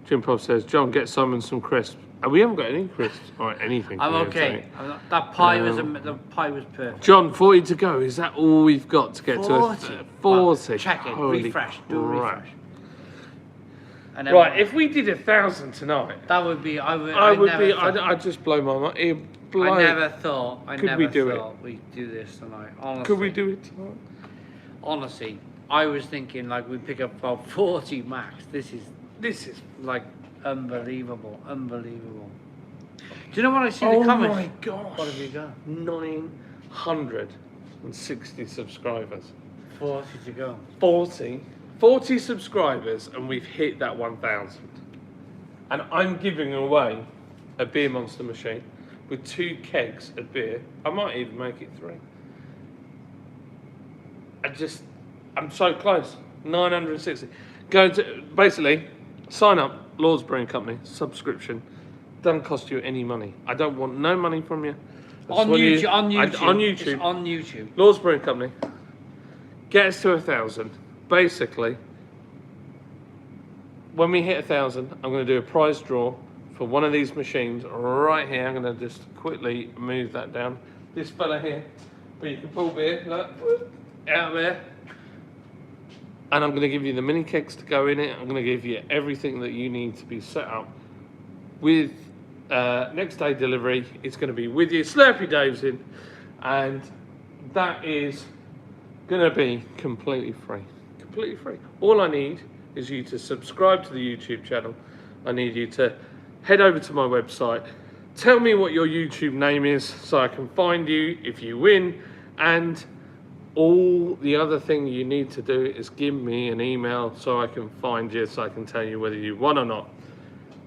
S2: Jim Pop says, John, get Simon some crisps. We haven't got any crisps or anything.
S1: I'm okay. That pie was perfect.
S2: John, 40 to go. Is that all we've got to get
S1: 40?
S2: to 40?
S1: Check it.
S2: Holy
S1: refresh. Do a refresh. And then
S2: right, if we did 1,000 tonight,
S1: that would be.
S2: I'd just blow my mind.
S1: I never thought we'd do this tonight. Honestly.
S2: Could we do it tonight?
S1: Honestly, I was thinking like we'd pick up about 40 max. This is like unbelievable. Do you know what I see the comments?
S2: Oh my gosh.
S1: What have you got?
S2: 960 subscribers.
S1: 40 to go.
S2: 40 subscribers, and we've hit that 1,000. And I'm giving away a beer monster machine with 2 kegs of beer. I might even make it 3. I'm so close. 960. Go to basically sign up. Lord's Brewing Company subscription. Doesn't cost you any money. I don't want no money from you.
S1: On YouTube. On YouTube.
S2: It's
S1: on YouTube.
S2: Lord's Brewing Company. Get us to 1,000. Basically, when we hit 1,000, I'm going to do a prize draw for one of these machines right here. I'm going to just quickly move that down. This fella here, where you can pull beer, look, out there. And I'm going to give you the mini kegs to go in it. I'm going to give you everything that you need to be set up with next day delivery. It's going to be with you, Slurpy Dave's in, and that is going to be completely free. Completely free. All I need is you to subscribe to the YouTube channel. I need you to head over to my website, tell me what your YouTube name is so I can find you if you win, and all the other thing you need to do is give me an email so I can find you, so I can tell you whether you won or not.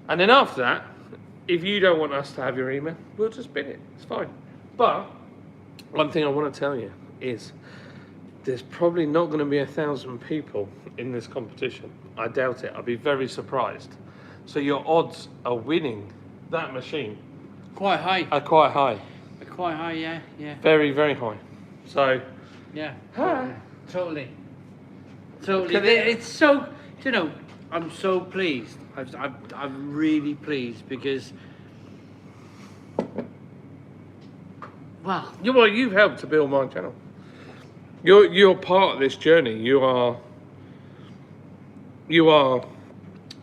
S2: And then after that, if you don't want us to have your email, we'll just bin it. It's fine. But one thing I want to tell you is there's probably not going to be 1,000 people in this competition. I doubt it. I'll be very surprised. So your odds of winning that machine
S1: Quite high.
S2: are quite high.
S1: Quite high, yeah.
S2: Very, very high. So
S1: Yeah.
S2: Huh.
S1: Totally. It's so, I'm so pleased. I'm really pleased because, well,
S2: you've helped to build my channel. You're part of this journey. You are.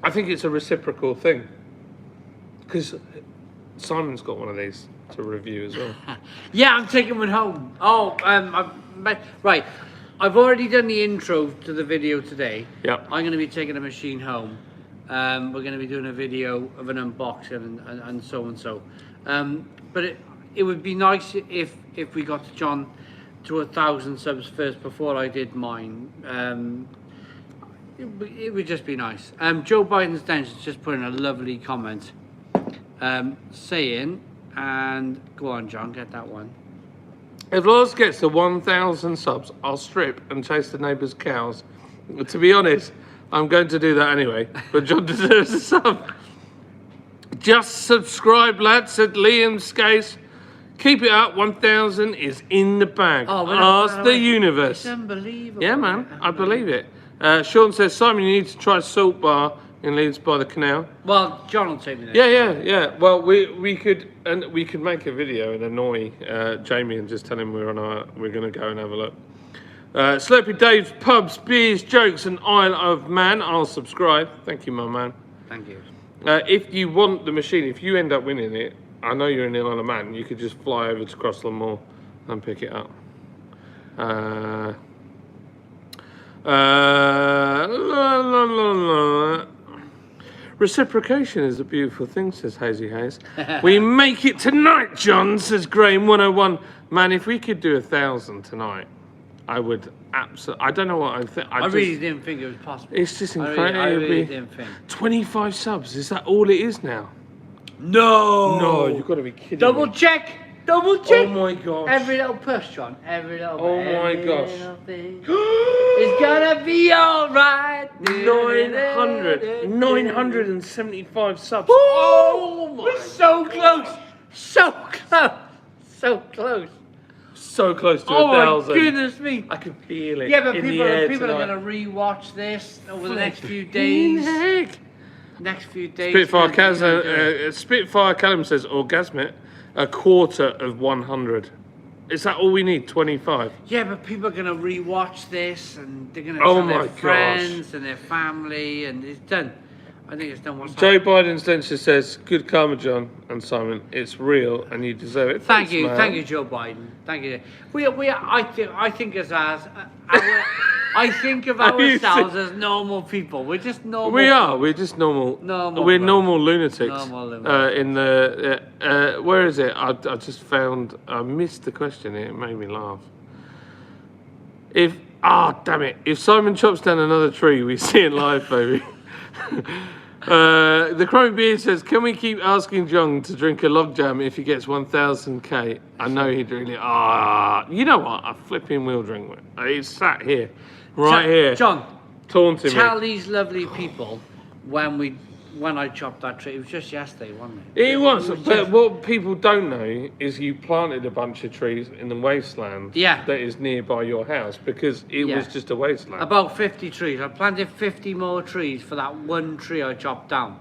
S2: I think it's a reciprocal thing. Because Simon's got one of these to review as well.
S1: yeah, I'm taking one home. Right. I've already done the intro to the video today.
S2: Yep.
S1: I'm going to be taking a machine home. We're going to be doing a video of an unboxing and so and so. But it would be nice if we got to John to 1,000 subs first before I did mine. It would just be nice. Joe Biden's just put in a lovely comment saying, and go on, John, get that one.
S2: If Loz gets to 1,000 subs, I'll strip and chase the neighbours' cows. To be honest, I'm going to do that anyway, but John deserves a sub. Just subscribe, lads, said Liam Skase. Keep it up, 1,000 is in the bag. Ask the universe.
S1: It's unbelievable.
S2: Yeah, man, I believe it. Sean says, Simon, you need to try Salt Bar in Leeds by the canal.
S1: Well, John will take me there.
S2: Yeah. Well, we could make a video and annoy Jamie and just tell him we're going to go and have a look. Slurpy Dave's Pubs, Beers, Jokes and Isle of Man. I'll subscribe. Thank you, my man.
S1: Thank you.
S2: If you want the machine, if you end up winning it, I know you're in the Isle of Man, you could just fly over to Crossland Moor and pick it up. Reciprocation is a beautiful thing, says Hazy Hayes. We make it tonight, John, says Graham 101. Man, if we could do 1,000 tonight, I would absolutely. I don't know what I think.
S1: I really didn't think it was possible.
S2: It's just incredible.
S1: I really didn't think.
S2: 25 subs. Is that all it is now?
S1: No,
S2: you've got to be kidding
S1: Double
S2: me.
S1: check. Oh
S2: my gosh.
S1: Every little push, John. Every little.
S2: Oh my gosh.
S1: It's gonna be alright.
S2: 975 subs.
S1: Oh my! We're so close. So close. So close.
S2: So close to 1,000.
S1: Oh my goodness me!
S2: I can feel it.
S1: Yeah, but
S2: in
S1: people
S2: the air
S1: are
S2: tonight.
S1: gonna re-watch this over the next few days.
S2: Heck.
S1: Next few days.
S2: Spitfire Callum says orgasmic, a quarter of 100. Is that all we need? 25.
S1: Yeah, but people are gonna re-watch this and they're gonna
S2: Oh
S1: tell
S2: my
S1: their
S2: gosh.
S1: friends and their family, and it's done. I think it's done. What's
S2: Joe Biden's dentist says, "Good karma, John and Simon. It's real, and you deserve it."
S1: Thank
S2: Thanks,
S1: you,
S2: man.
S1: thank you, Joe Biden. Thank you. I think as I think of ourselves as normal people. We're just normal.
S2: We are. We're just normal. We're normal lunatics.
S1: Normal lunatics.
S2: In the where is it? I just found. I missed the question here. It made me laugh. If Ah, damn it. If Simon chops down another tree, we see it live, baby. The Crummy Beard says, can we keep asking John to drink a log jam if he gets 1,000k? I know he'd really... you know what? I flipping will drink it. It's sat here. Right here.
S1: John,
S2: taunting
S1: tell
S2: me.
S1: these lovely people when I chopped that tree. It was just yesterday, wasn't it?
S2: It was, but what people don't know is you planted a bunch of trees in the wasteland that is nearby your house because it was just a wasteland.
S1: About 50 trees. I planted 50 more trees for that one tree I chopped down.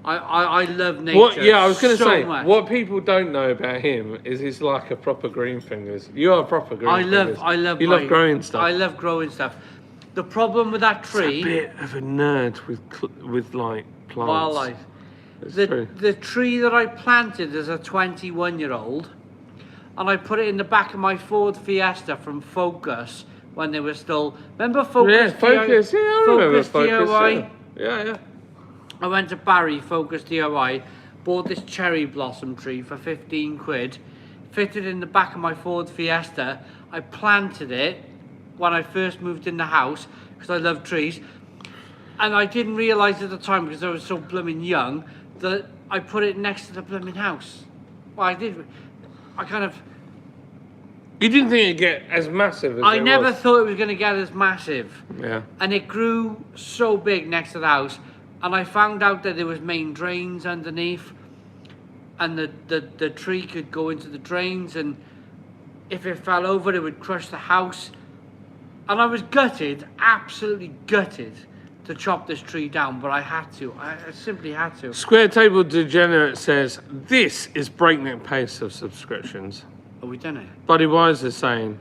S1: I love nature.
S2: I was going to say,
S1: much.
S2: what people don't know about him is he's like a proper green fingers. You are a proper green fingers.
S1: You
S2: love growing stuff.
S1: I love growing stuff. The problem with that tree...
S2: He's a bit of a nerd with like plants.
S1: Wildlife. The tree that I planted as a 21-year-old, and I put it in the back of my Ford Fiesta from Focus when they were still... Remember Focus?
S2: Yeah, Focus. Yeah, I remember Focus.
S1: DIY?
S2: Yeah.
S1: I went to Barry, Focus DIY, bought this cherry blossom tree for 15 quid, fitted in the back of my Ford Fiesta. I planted it when I first moved in the house because I love trees, and I didn't realise at the time because I was so blooming young that I put it next to the blooming house. Well, I did. I kind of...
S2: You didn't think it'd get as massive as
S1: I never thought it was going to get as massive.
S2: Yeah.
S1: And it grew so big next to the house, and I found out that there was main drains underneath, and the tree could go into the drains, and if it fell over it would crush the house. And I was gutted, absolutely gutted, to chop this tree down, but I had to. I simply had to.
S2: Square Table Degenerate says, this is breakneck pace of subscriptions.
S1: Are we done it?
S2: Buddy Wise is saying,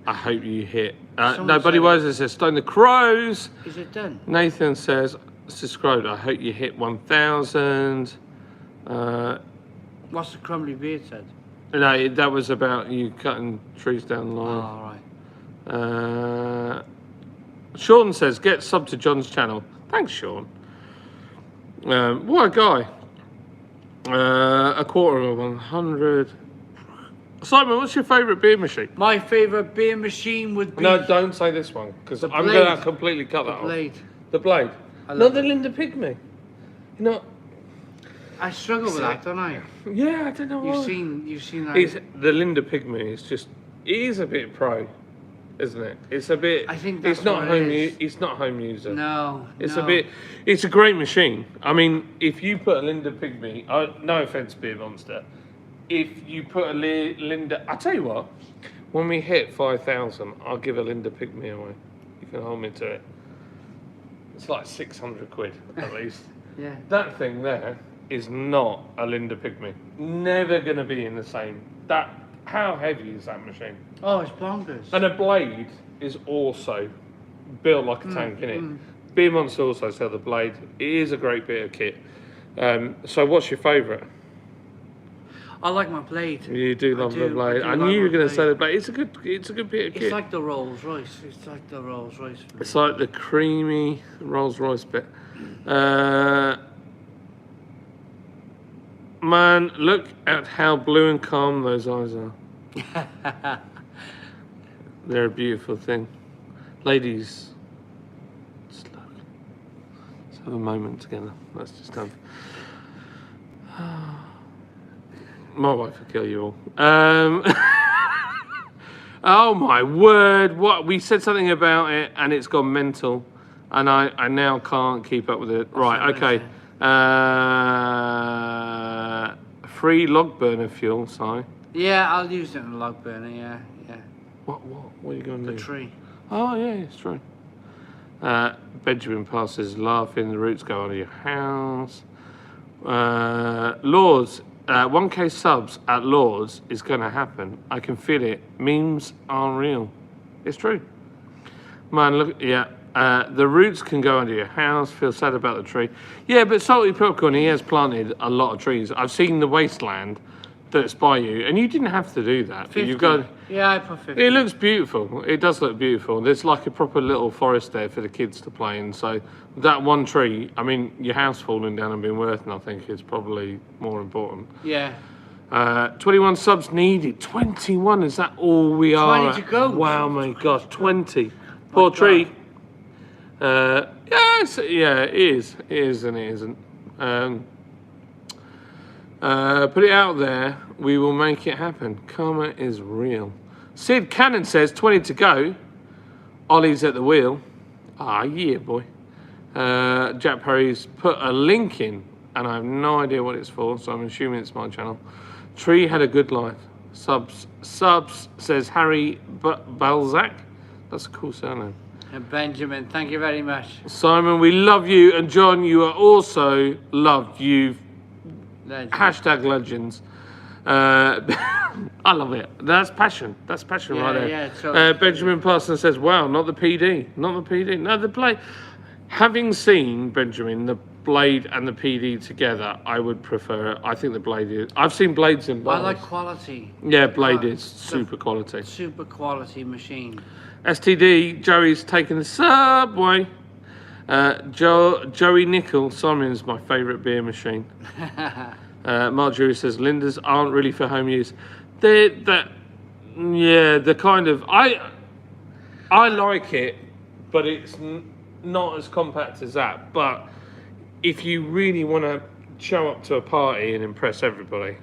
S2: I hope you hit.
S1: Someone
S2: Buddy
S1: said
S2: Wise says, Stone the Crows.
S1: Is it done?
S2: Nathan says, subscribed, I hope you hit 1,000.
S1: What's the Crumbly Beard said?
S2: No, that was about you cutting trees down the line.
S1: Oh, right.
S2: Sean says, get sub to John's channel. Thanks, Sean. What a guy. A quarter of 100. Simon, what's your favourite beer machine?
S1: My favourite beer machine would be...
S2: No, don't say this one, because I'm going to completely cut that off. The Blade. Not the Linda Pygmy. You know...
S1: I struggle with that, don't I?
S2: Yeah, I don't know why.
S1: You've seen that.
S2: The Linda Pygmy is just... It is a bit pro, isn't it? It's a bit...
S1: I think that's
S2: it's not
S1: what
S2: home.
S1: it is.
S2: It's not home user.
S1: No.
S2: It's a bit... It's a great machine. I mean, if you put a Linda Pygmy... no offence, Beer Monster. If you put a Linda... I'll tell you what. When we hit 5,000, I'll give a Linda Pygmy away. You can hold me to it. It's like 600 quid, at least.
S1: Yeah.
S2: That thing there is not a Linda Pygmy. Never going to be in the same. How heavy is that machine?
S1: Oh, it's bonkers.
S2: And a Blade is also built like a tank, innit? Beer Monster also sell the Blade. It is a great bit of kit. So what's your favourite?
S1: I like my Blade.
S2: You do love the Blade. I knew you were going to say the Blade. It's a good bit of kit.
S1: It's like the Rolls Royce. It's like the Rolls Royce.
S2: It's like the creamy Rolls Royce bit. Man, look at how blue and calm those eyes are. They're a beautiful thing. Ladies, just look. Let's have a moment together. Let's just have... My wife will kill you all. Oh my word! What we said something about it, and it's gone mental, and I now can't keep up with it. Right? Okay. Free log burner fuel. Sorry.
S1: Yeah, I'll use it in a log burner. Yeah.
S2: What are you going to do?
S1: The tree.
S2: Oh yeah, it's true. Benjamin passes laughing. The roots go under your house. Lords. 1K subs at Lords is going to happen. I can feel it. Memes are real. It's true. Man, look, yeah. The roots can go under your house. Feel sad about the tree. Yeah, but Salty Popcorn, he has planted a lot of trees. I've seen the wasteland that's by you, and you didn't have to do that.
S1: 50.
S2: You've got...
S1: Yeah, I put 50.
S2: It looks beautiful. It does look beautiful. There's like a proper little forest there for the kids to play in. So that one tree, I mean, your house falling down and being worth nothing is probably more important.
S1: Yeah.
S2: 21 subs needed. 21, is that all we are?
S1: 20 to go.
S2: Wow, my gosh, 20. Poor Tree. Yes, yeah, it is. It is and it isn't. Put it out there. We will make it happen. Karma is real. Sid Cannon says 20 to go. Ollie's at the wheel. Ah, yeah, boy. Jack Perry's put a link in, and I have no idea what it's for, so I'm assuming it's my channel. Tree had a good life. Subs says Harry Balzac. That's a cool surname.
S1: And Benjamin, thank you very much.
S2: Simon, we love you, and John, you are also loved. You hashtag legends. I love it. That's passion. That's passion right there.
S1: Yeah, so
S2: Benjamin Parsons says, "Wow, not the PD, not the PD. No, the Blade." Having seen Benjamin, the Blade and the PD together, I would prefer it. I think the Blade is. I've seen Blades in bars.
S1: I like quality.
S2: Yeah, Blade is super quality.
S1: Super quality machine.
S2: STD, Joey's taking the subway. Joey Nickel, Simon's my favourite beer machine. Marjorie says Linda's aren't really for home use. They're kind of I like it, but it's not as compact as that. But if you really want to show up to a party and impress everybody,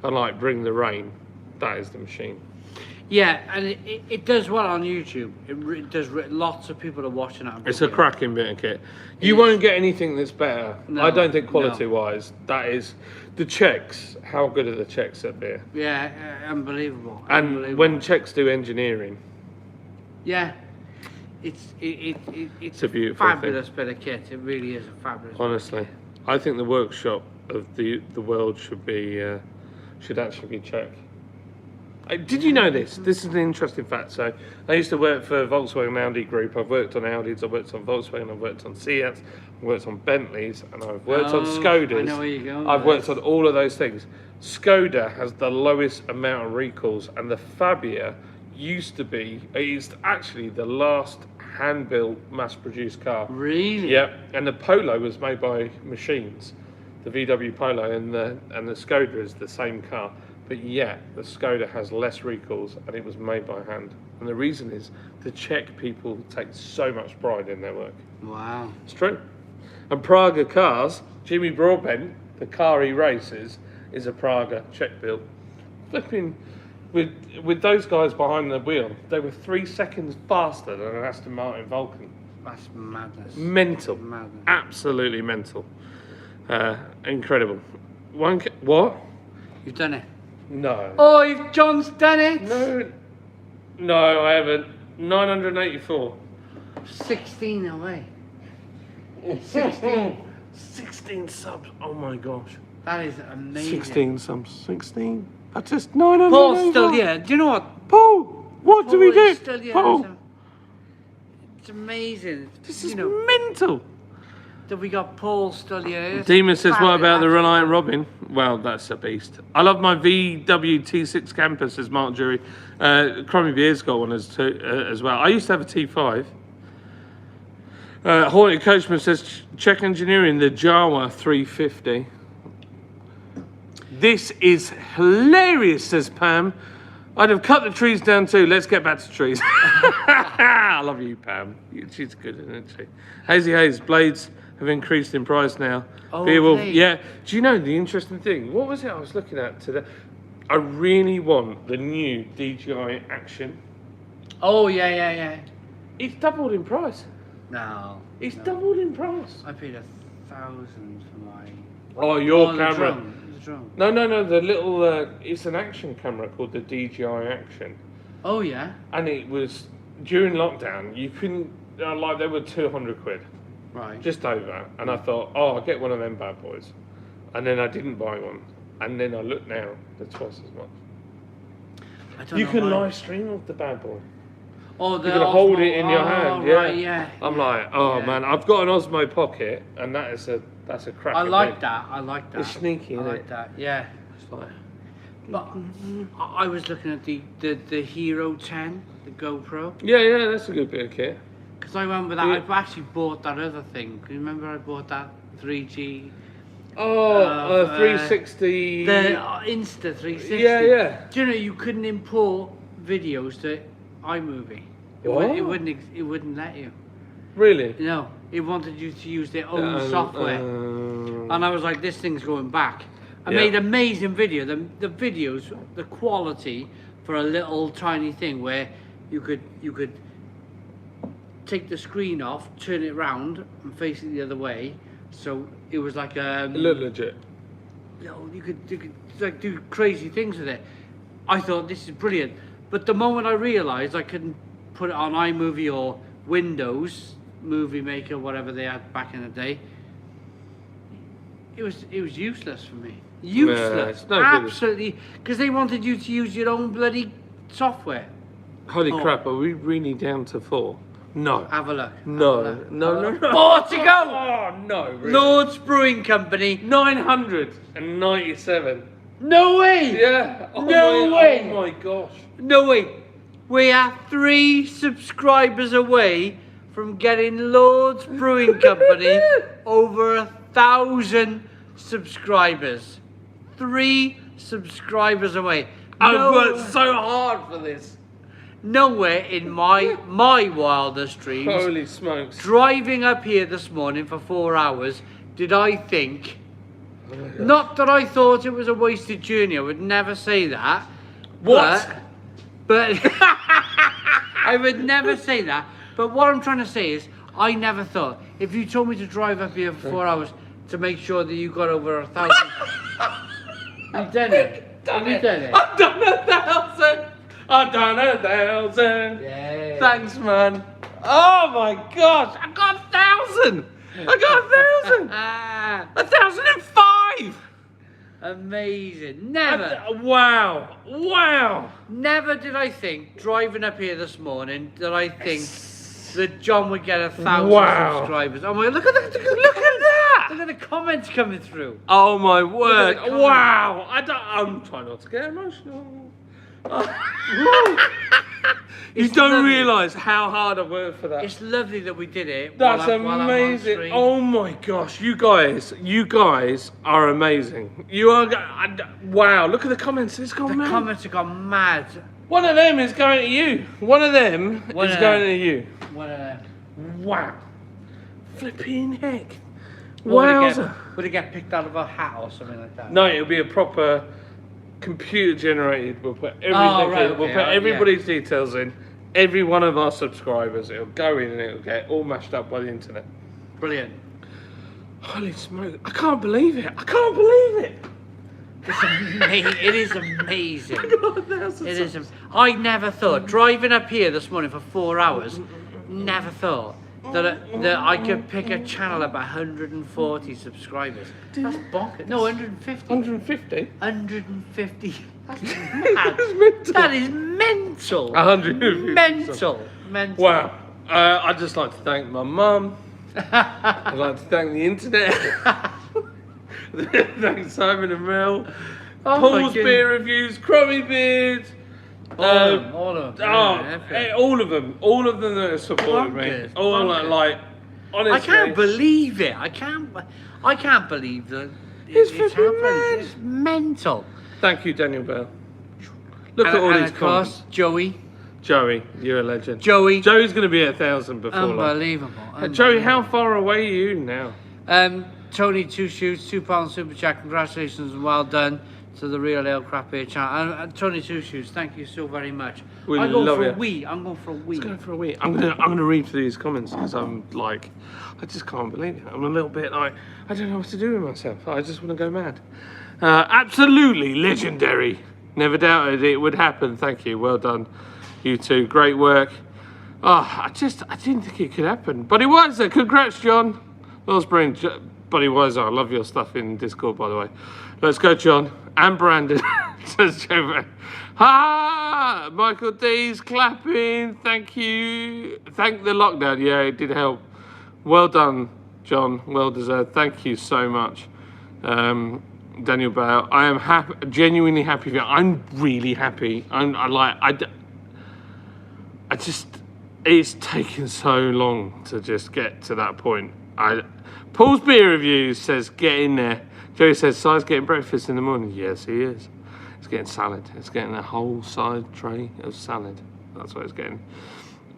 S2: and like bring the rain, that is the machine.
S1: Yeah, and it does well on YouTube. It does. Lots of people are watching it.
S2: It's a cracking bit of kit. You won't get anything that's better.
S1: No,
S2: I don't think quality-wise. That is the Czechs. How good are the Czechs at beer?
S1: Yeah, unbelievable.
S2: And
S1: Unbelievable.
S2: when Czechs do engineering,
S1: yeah, it's
S2: a beautiful
S1: fabulous bit of kit. It really is a fabulous.
S2: honestly, I think the workshop of the world should actually be Czech. Did you know this? This is an interesting fact. So, I used to work for Volkswagen Audi Group. I've worked on Audis, I've worked on Volkswagen, I've worked on Seats, I've worked on Bentleys, and I've worked on Skodas.
S1: I know where you're going.
S2: I've worked on all of those things. Skoda has the lowest amount of recalls, and the Fabia is actually the last hand-built, mass-produced car.
S1: Really?
S2: Yep. And the Polo was made by machines, the VW Polo, and the Skoda is the same car. But yet, the Skoda has less recalls, and it was made by hand. And the reason is the Czech people take so much pride in their work.
S1: Wow.
S2: It's true. And Praga cars, Jimmy Broadbent, the car he races, is a Praga Czech built. Flipping, with those guys behind the wheel, they were 3 seconds faster than an Aston Martin Vulcan.
S1: That's madness.
S2: Mental.
S1: Madness.
S2: Absolutely mental. Incredible. What?
S1: You've done it.
S2: No.
S1: Oh, John's done it.
S2: No, I haven't. 984.
S1: 16 away.
S2: 16 subs. Oh my gosh.
S1: That is amazing.
S2: 16 subs. 16. That's just 984.
S1: Paul's still here. Do you know what?
S2: Paul, what do we
S1: Paul
S2: do?
S1: is still here.
S2: Paul,
S1: It's amazing.
S2: this is mental.
S1: That we got Paul still here.
S2: Demon says, what about the Reliant Robin? Well, that's a beast. I love my VW T6 Camper, says Mark Jury. Crummy Beer's got one as well. I used to have a T5. Haunted Coachman says, Czech engineering, the Jawa 350. This is hilarious, says Pam. I'd have cut the trees down too. Let's get back to trees. I love you, Pam. She's good, isn't she? Hazy Haze, blades have increased in price now.
S1: Oh,
S2: Beer will,
S1: okay.
S2: yeah. Do you know the interesting thing? What was it I was looking at today? I really want the new DJI Action.
S1: Oh, yeah.
S2: It's doubled in price.
S1: No.
S2: It's doubled in price.
S1: I paid 1,000 for my...
S2: Oh, your
S1: the
S2: camera.
S1: drone. The drone.
S2: No, the little, it's an action camera called the DJI Action.
S1: Oh, yeah?
S2: And it was, during lockdown, you couldn't, like, they were 200 quid.
S1: Right.
S2: Just over. And I thought, oh, I'll get one of them bad boys. And then I didn't buy one. And then I look now, they're twice as much.
S1: I don't
S2: You
S1: know
S2: can
S1: why.
S2: live stream off the bad boy.
S1: Oh,
S2: You can hold it in your
S1: oh,
S2: hand, yeah.
S1: Right, yeah.
S2: I'm like, oh
S1: Yeah.
S2: man, I've got an Osmo Pocket, and that's a cracking
S1: I like
S2: thing.
S1: that. I like that.
S2: It's sneaky,
S1: I
S2: isn't
S1: like
S2: it?
S1: that. Yeah.
S2: It's like,
S1: But I was looking at the Hero 10, the GoPro,
S2: yeah, that's a good bit of kit.
S1: because I went with that.
S2: Yeah.
S1: I've actually bought that other thing. Can you remember I bought that 3G
S2: Oh, 360.
S1: The Insta 360.
S2: Yeah.
S1: Do you know you couldn't import videos to iMovie?
S2: What?
S1: It wouldn't let you.
S2: Really?
S1: No, it wanted you to use their own software. And I was like, this thing's going back. I made amazing video. The videos, the quality for a little tiny thing where you could take the screen off, turn it round, and face it the other way. So it was like
S2: It looked legit.
S1: you could like do crazy things with it. I thought this is brilliant, but the moment I realised I couldn't put it on iMovie or Windows Movie Maker, whatever they had back in the day, it was useless for me. Useless,
S2: it's no good.
S1: absolutely, because they wanted you to use your own bloody software.
S2: Holy crap! Are we really down to 4? No.
S1: Have a look.
S2: No.
S1: 4 to go.
S2: Oh no! Really?
S1: Lord's Brewing Company.
S2: 997.
S1: No way.
S2: Yeah.
S1: No way.
S2: Oh my gosh.
S1: No way. We are 3 subscribers away from getting Lord's Brewing Company over 1,000 subscribers. 3 subscribers away.
S2: I've worked so hard for this.
S1: Nowhere in my wildest dreams,
S2: Holy smokes.
S1: driving up here this morning for 4 hours, did I think, not that I thought it was a wasted journey, I would never say that.
S2: What?
S1: But I would never say that. But what I'm trying to say is, I never thought, if you told me to drive up here for 4 hours to make sure that you got over 1,000, you've done it. Have you done it?
S2: I've done 1,000. I've done 1,000.
S1: Yeah.
S2: Thanks, man. Oh my gosh, I got 1,000. I got 1,000. 1,005.
S1: Amazing. Never.
S2: Wow.
S1: Never did I think, driving up here this morning, that I think that John would get 1,000 subscribers. Oh my, look at that! Look at the comments coming through.
S2: Oh my word. Wow. I'm trying not to get emotional. You don't realise how hard I worked for that.
S1: It's lovely that we did it.
S2: That's
S1: while I'm on
S2: amazing.
S1: stream.
S2: Oh my gosh, you guys are amazing. You are. Wow, look at the comments. It's gone
S1: The
S2: mad.
S1: comments have gone mad.
S2: One of them is going to you. One of them is going to you.
S1: One of them.
S2: Wow. Flipping heck.
S1: Would
S2: Wowza.
S1: it get picked out of a hat or something like that?
S2: No, it'll be a proper computer generated. We'll put everything
S1: right,
S2: in. We'll
S1: okay,
S2: put
S1: yeah.
S2: everybody's details in. Every one of our subscribers. It'll go in and it'll get all mashed up by the internet.
S1: Brilliant.
S2: Holy smoke. I can't believe it. I can't believe it.
S1: It's amazing. It is amazing.
S2: I got 1,000
S1: It is.
S2: subs.
S1: I never thought, driving up here this morning for 4 hours, never thought that I could pick a channel up 140 subscribers. That's bonkers. No, 150.
S2: 150?
S1: 150. That's mad.
S2: That's mental.
S1: That is mental.
S2: 150.
S1: Mental.
S2: Wow. I'd just like to thank my mum. I'd like to thank the internet. Thanks Simon and Mel.
S1: Oh
S2: Paul's beer reviews, Crummy Beard.
S1: All of them.
S2: All of them that have supported me.
S1: Bonkers,
S2: All
S1: bonkers.
S2: like, honestly.
S1: I can't believe it. I can't believe that
S2: It's
S1: it's
S2: flipping
S1: happened.
S2: mad.
S1: It's mental.
S2: Thank you, Daniel Bell. Look at all
S1: and
S2: these
S1: of course,
S2: comments. Joey, you're a legend.
S1: Joey's
S2: Joey's going to be at 1,000 before long.
S1: unbelievable.
S2: Joey, how far away are you now?
S1: Tony, 2 shoots, £2 super chat. Congratulations and well done to the Real Ale Crap Beer channel. And Tony, 2 shoots, thank you so very much.
S2: We
S1: I'm going
S2: love
S1: for
S2: you.
S1: a wee. I'm going for a wee.
S2: Let's go for a week. I'm gonna read through these comments because I'm like, I just can't believe it. I'm a little bit like, I don't know what to do with myself. I just want to go mad. Absolutely legendary. Never doubted it would happen. Thank you. Well done, you two. Great work. Oh, I didn't think it could happen, but it was. Congrats, John. Lord's Brewing, Buddy Weiser. I love your stuff in Discord, by the way. Let's go, John. And Brandon, says Joe. Ha! Michael D's clapping. Thank you. Thank the lockdown. Yeah, it did help. Well done, John. Well deserved. Thank you so much. Daniel Bale. I am happy, genuinely happy for you. I'm really happy. It's taken so long to just get to that point. Paul's beer reviews says get in there. Joey says, Si's getting breakfast in the morning. Yes, he is. He's getting salad. He's getting a whole side tray of salad. That's what he's getting.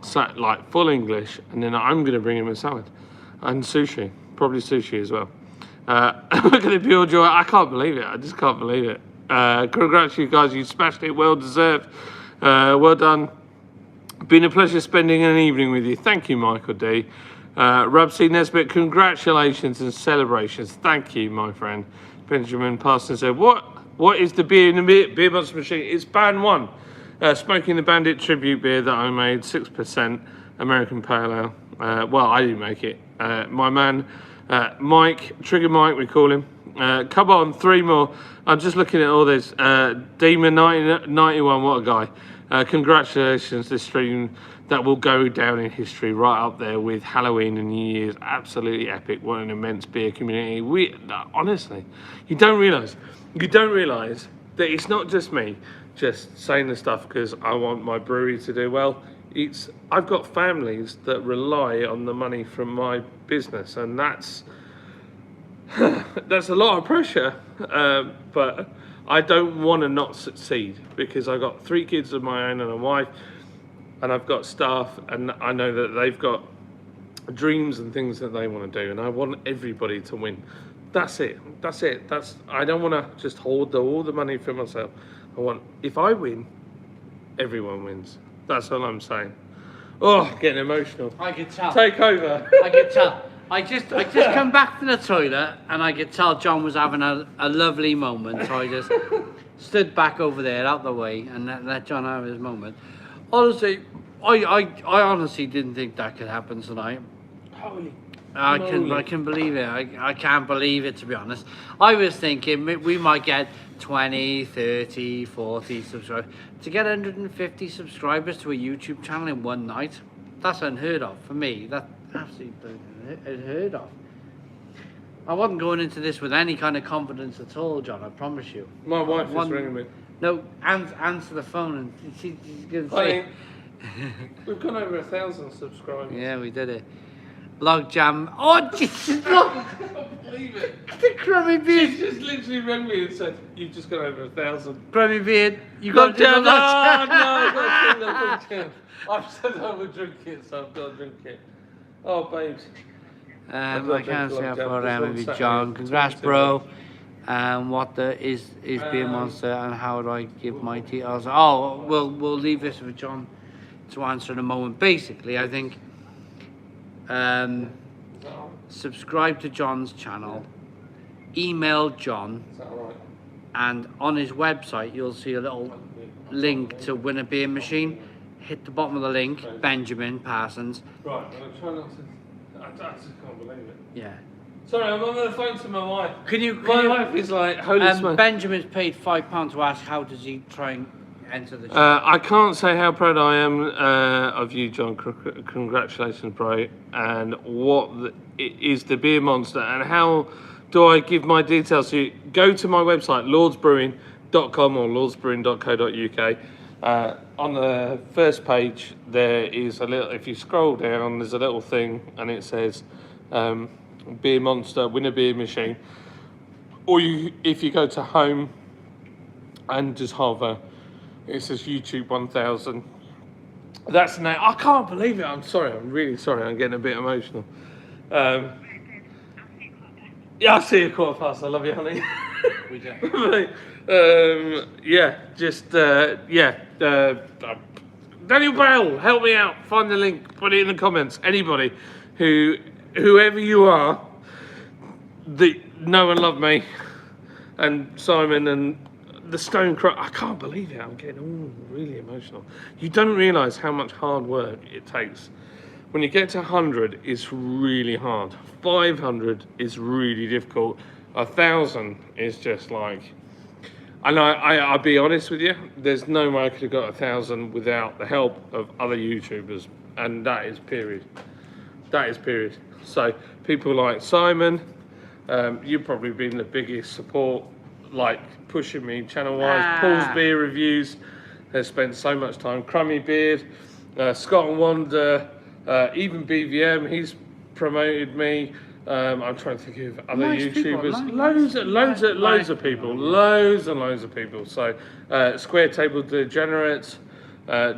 S2: So, like full English, and then I'm going to bring him a salad. And sushi. Probably sushi as well. Look at the pure joy. I can't believe it. I just can't believe it. Congrats, you guys. You smashed it. Well deserved. Well done. Been a pleasure spending an evening with you. Thank you, Michael D. Rubsy Nesbitt, congratulations and celebrations. Thank you, my friend. Benjamin Parsons said, what is the beer in the beer monster machine? It's Band 1. Smoking the Bandit tribute beer that I made, 6% American Pale Ale. Well, I didn't make it. My man, Mike, Trigger Mike, we call him. Come on, 3 more. I'm just looking at all this. Demon 91, what a guy. Congratulations, this stream that will go down in history right up there with Halloween and New Year's. Absolutely epic. What an immense beer community. Honestly, you don't realise that it's not just me just saying the stuff because I want my brewery to do well. I've got families that rely on the money from my business, and that's a lot of pressure, but I don't want to not succeed because I've got 3 kids of my own and a wife, and I've got staff, and I know that they've got dreams and things that they want to do, and I want everybody to win. That's it. I don't want to just hoard all the money for myself. If I win, everyone wins. That's all I'm saying. Oh, getting emotional.
S1: I could tell.
S2: Take over.
S1: I could tell. I just come back to the toilet and I could tell John was having a lovely moment. So I just stood back over there out the way and let John have his moment. Honestly, I honestly didn't think that could happen tonight.
S2: Holy.
S1: I can believe it. I can't believe it, to be honest. I was thinking we might get 20, 30, 40 subscribers. To get 150 subscribers to a YouTube channel in one night, that's unheard of for me. That's absolutely unheard of. I wasn't going into this with any kind of confidence at all, John, I promise you.
S2: My wife is ringing me.
S1: No, answer the phone and she's going to say...
S2: We've gone over 1,000 subscribers.
S1: Yeah, we did it. Log jam. Oh, Jesus, look!
S2: I can't believe it.
S1: The crummy beard.
S2: She just literally rang me and said, you've just gone over 1,000.
S1: Crummy beard. You got to do the log jam.
S2: No, I've got to drink the jam. I've said I would drink it, so I've got to drink it. Oh, babes.
S1: I can't say how far I am with John. Congrats, bro. What is Beer Monster and how do I give my details? Oh, we'll leave this for John to answer in a moment. Basically, I think subscribe to John's channel, email John, and on his website you'll see a little link to win a beer machine. Hit the bottom of the link, Benjamin Parsons.
S2: Right, I'm trying not to. I just can't believe it.
S1: Yeah.
S2: Sorry, I'm on the phone to my wife.
S1: My
S2: wife is like, holy smoke.
S1: Benjamin's paid £5 to ask how does he try and enter the channel.
S2: I can't say how proud I am of you, John. Congratulations, bro. And what is the Beer Monster and how do I give my details to you? Go to my website, lordsbrewing.com or lordsbrewing.co.uk. On the first page, there is a little, if you scroll down, there's a little thing and it says Beer Monster, win a beer machine. Or if you go to home and just hover, it says YouTube 1000. That's the name. I can't believe it. I'm sorry. I'm really sorry. I'm getting a bit emotional. Yeah, I'll see you 1:15. I love you, honey.
S1: We do.
S2: Daniel Bale, help me out. Find the link. Put it in the comments. Anybody, whoever you are, that know and love me, and Simon and the Stone Crow. I can't believe it. I'm getting really emotional. You don't realise how much hard work it takes. When you get to 100, it's really hard. 500 is really difficult. 1,000 is just like, and I'll be honest with you, there's no way I could have got 1,000 without the help of other YouTubers, and that is period. That is period. So people like Simon, you've probably been the biggest support, like pushing me channel-wise. Paul's Beer Reviews has spent so much time. Crummy Beard, Scott and Wonder, even BVM, he's promoted me. I'm trying to think of other
S1: Nice people,
S2: YouTubers.
S1: nice.
S2: Loads of people. Loads and loads of people. So, Square Table Degenerates,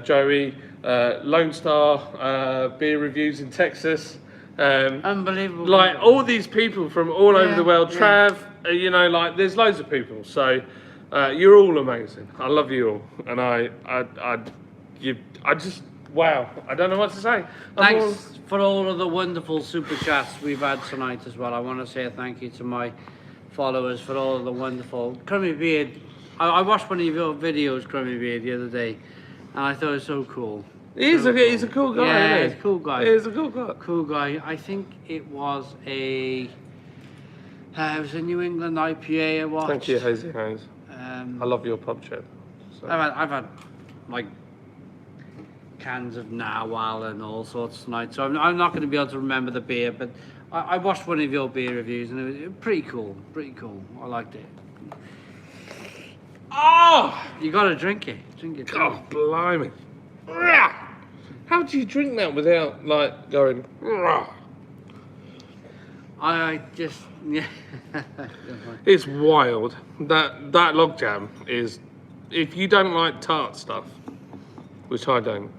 S2: Joey, Lone Star, beer reviews in Texas.
S1: Unbelievable.
S2: Like all these people from all over the world.
S1: Yeah.
S2: Trav, you know, like there's loads of people. So, you're all amazing. I love you all, and I just wow. I don't know what to say.
S1: Thanks for all of the wonderful super chats we've had tonight as well. I want to say a thank you to my followers for all of the wonderful. Crummy Beard, I watched one of your videos, Crummy Beard, the other day, and I thought it was so cool.
S2: He's a cool guy.
S1: Yeah,
S2: isn't he?
S1: he's a cool guy.
S2: He's a cool guy.
S1: Cool guy. I think it was a New England IPA I watched.
S2: Thank you, Hazy Hayes. I love your pub chat. So.
S1: I've had like cans of Narwhal and all sorts tonight, so I'm not going to be able to remember the beer, but I watched one of your beer reviews and it was pretty cool. I liked it.
S2: Oh!
S1: You got to drink it. Drink it.
S2: God, blimey. How do you drink that without like going?
S1: I just yeah.
S2: It's wild. That log jam is. If you don't like tart stuff, which I don't.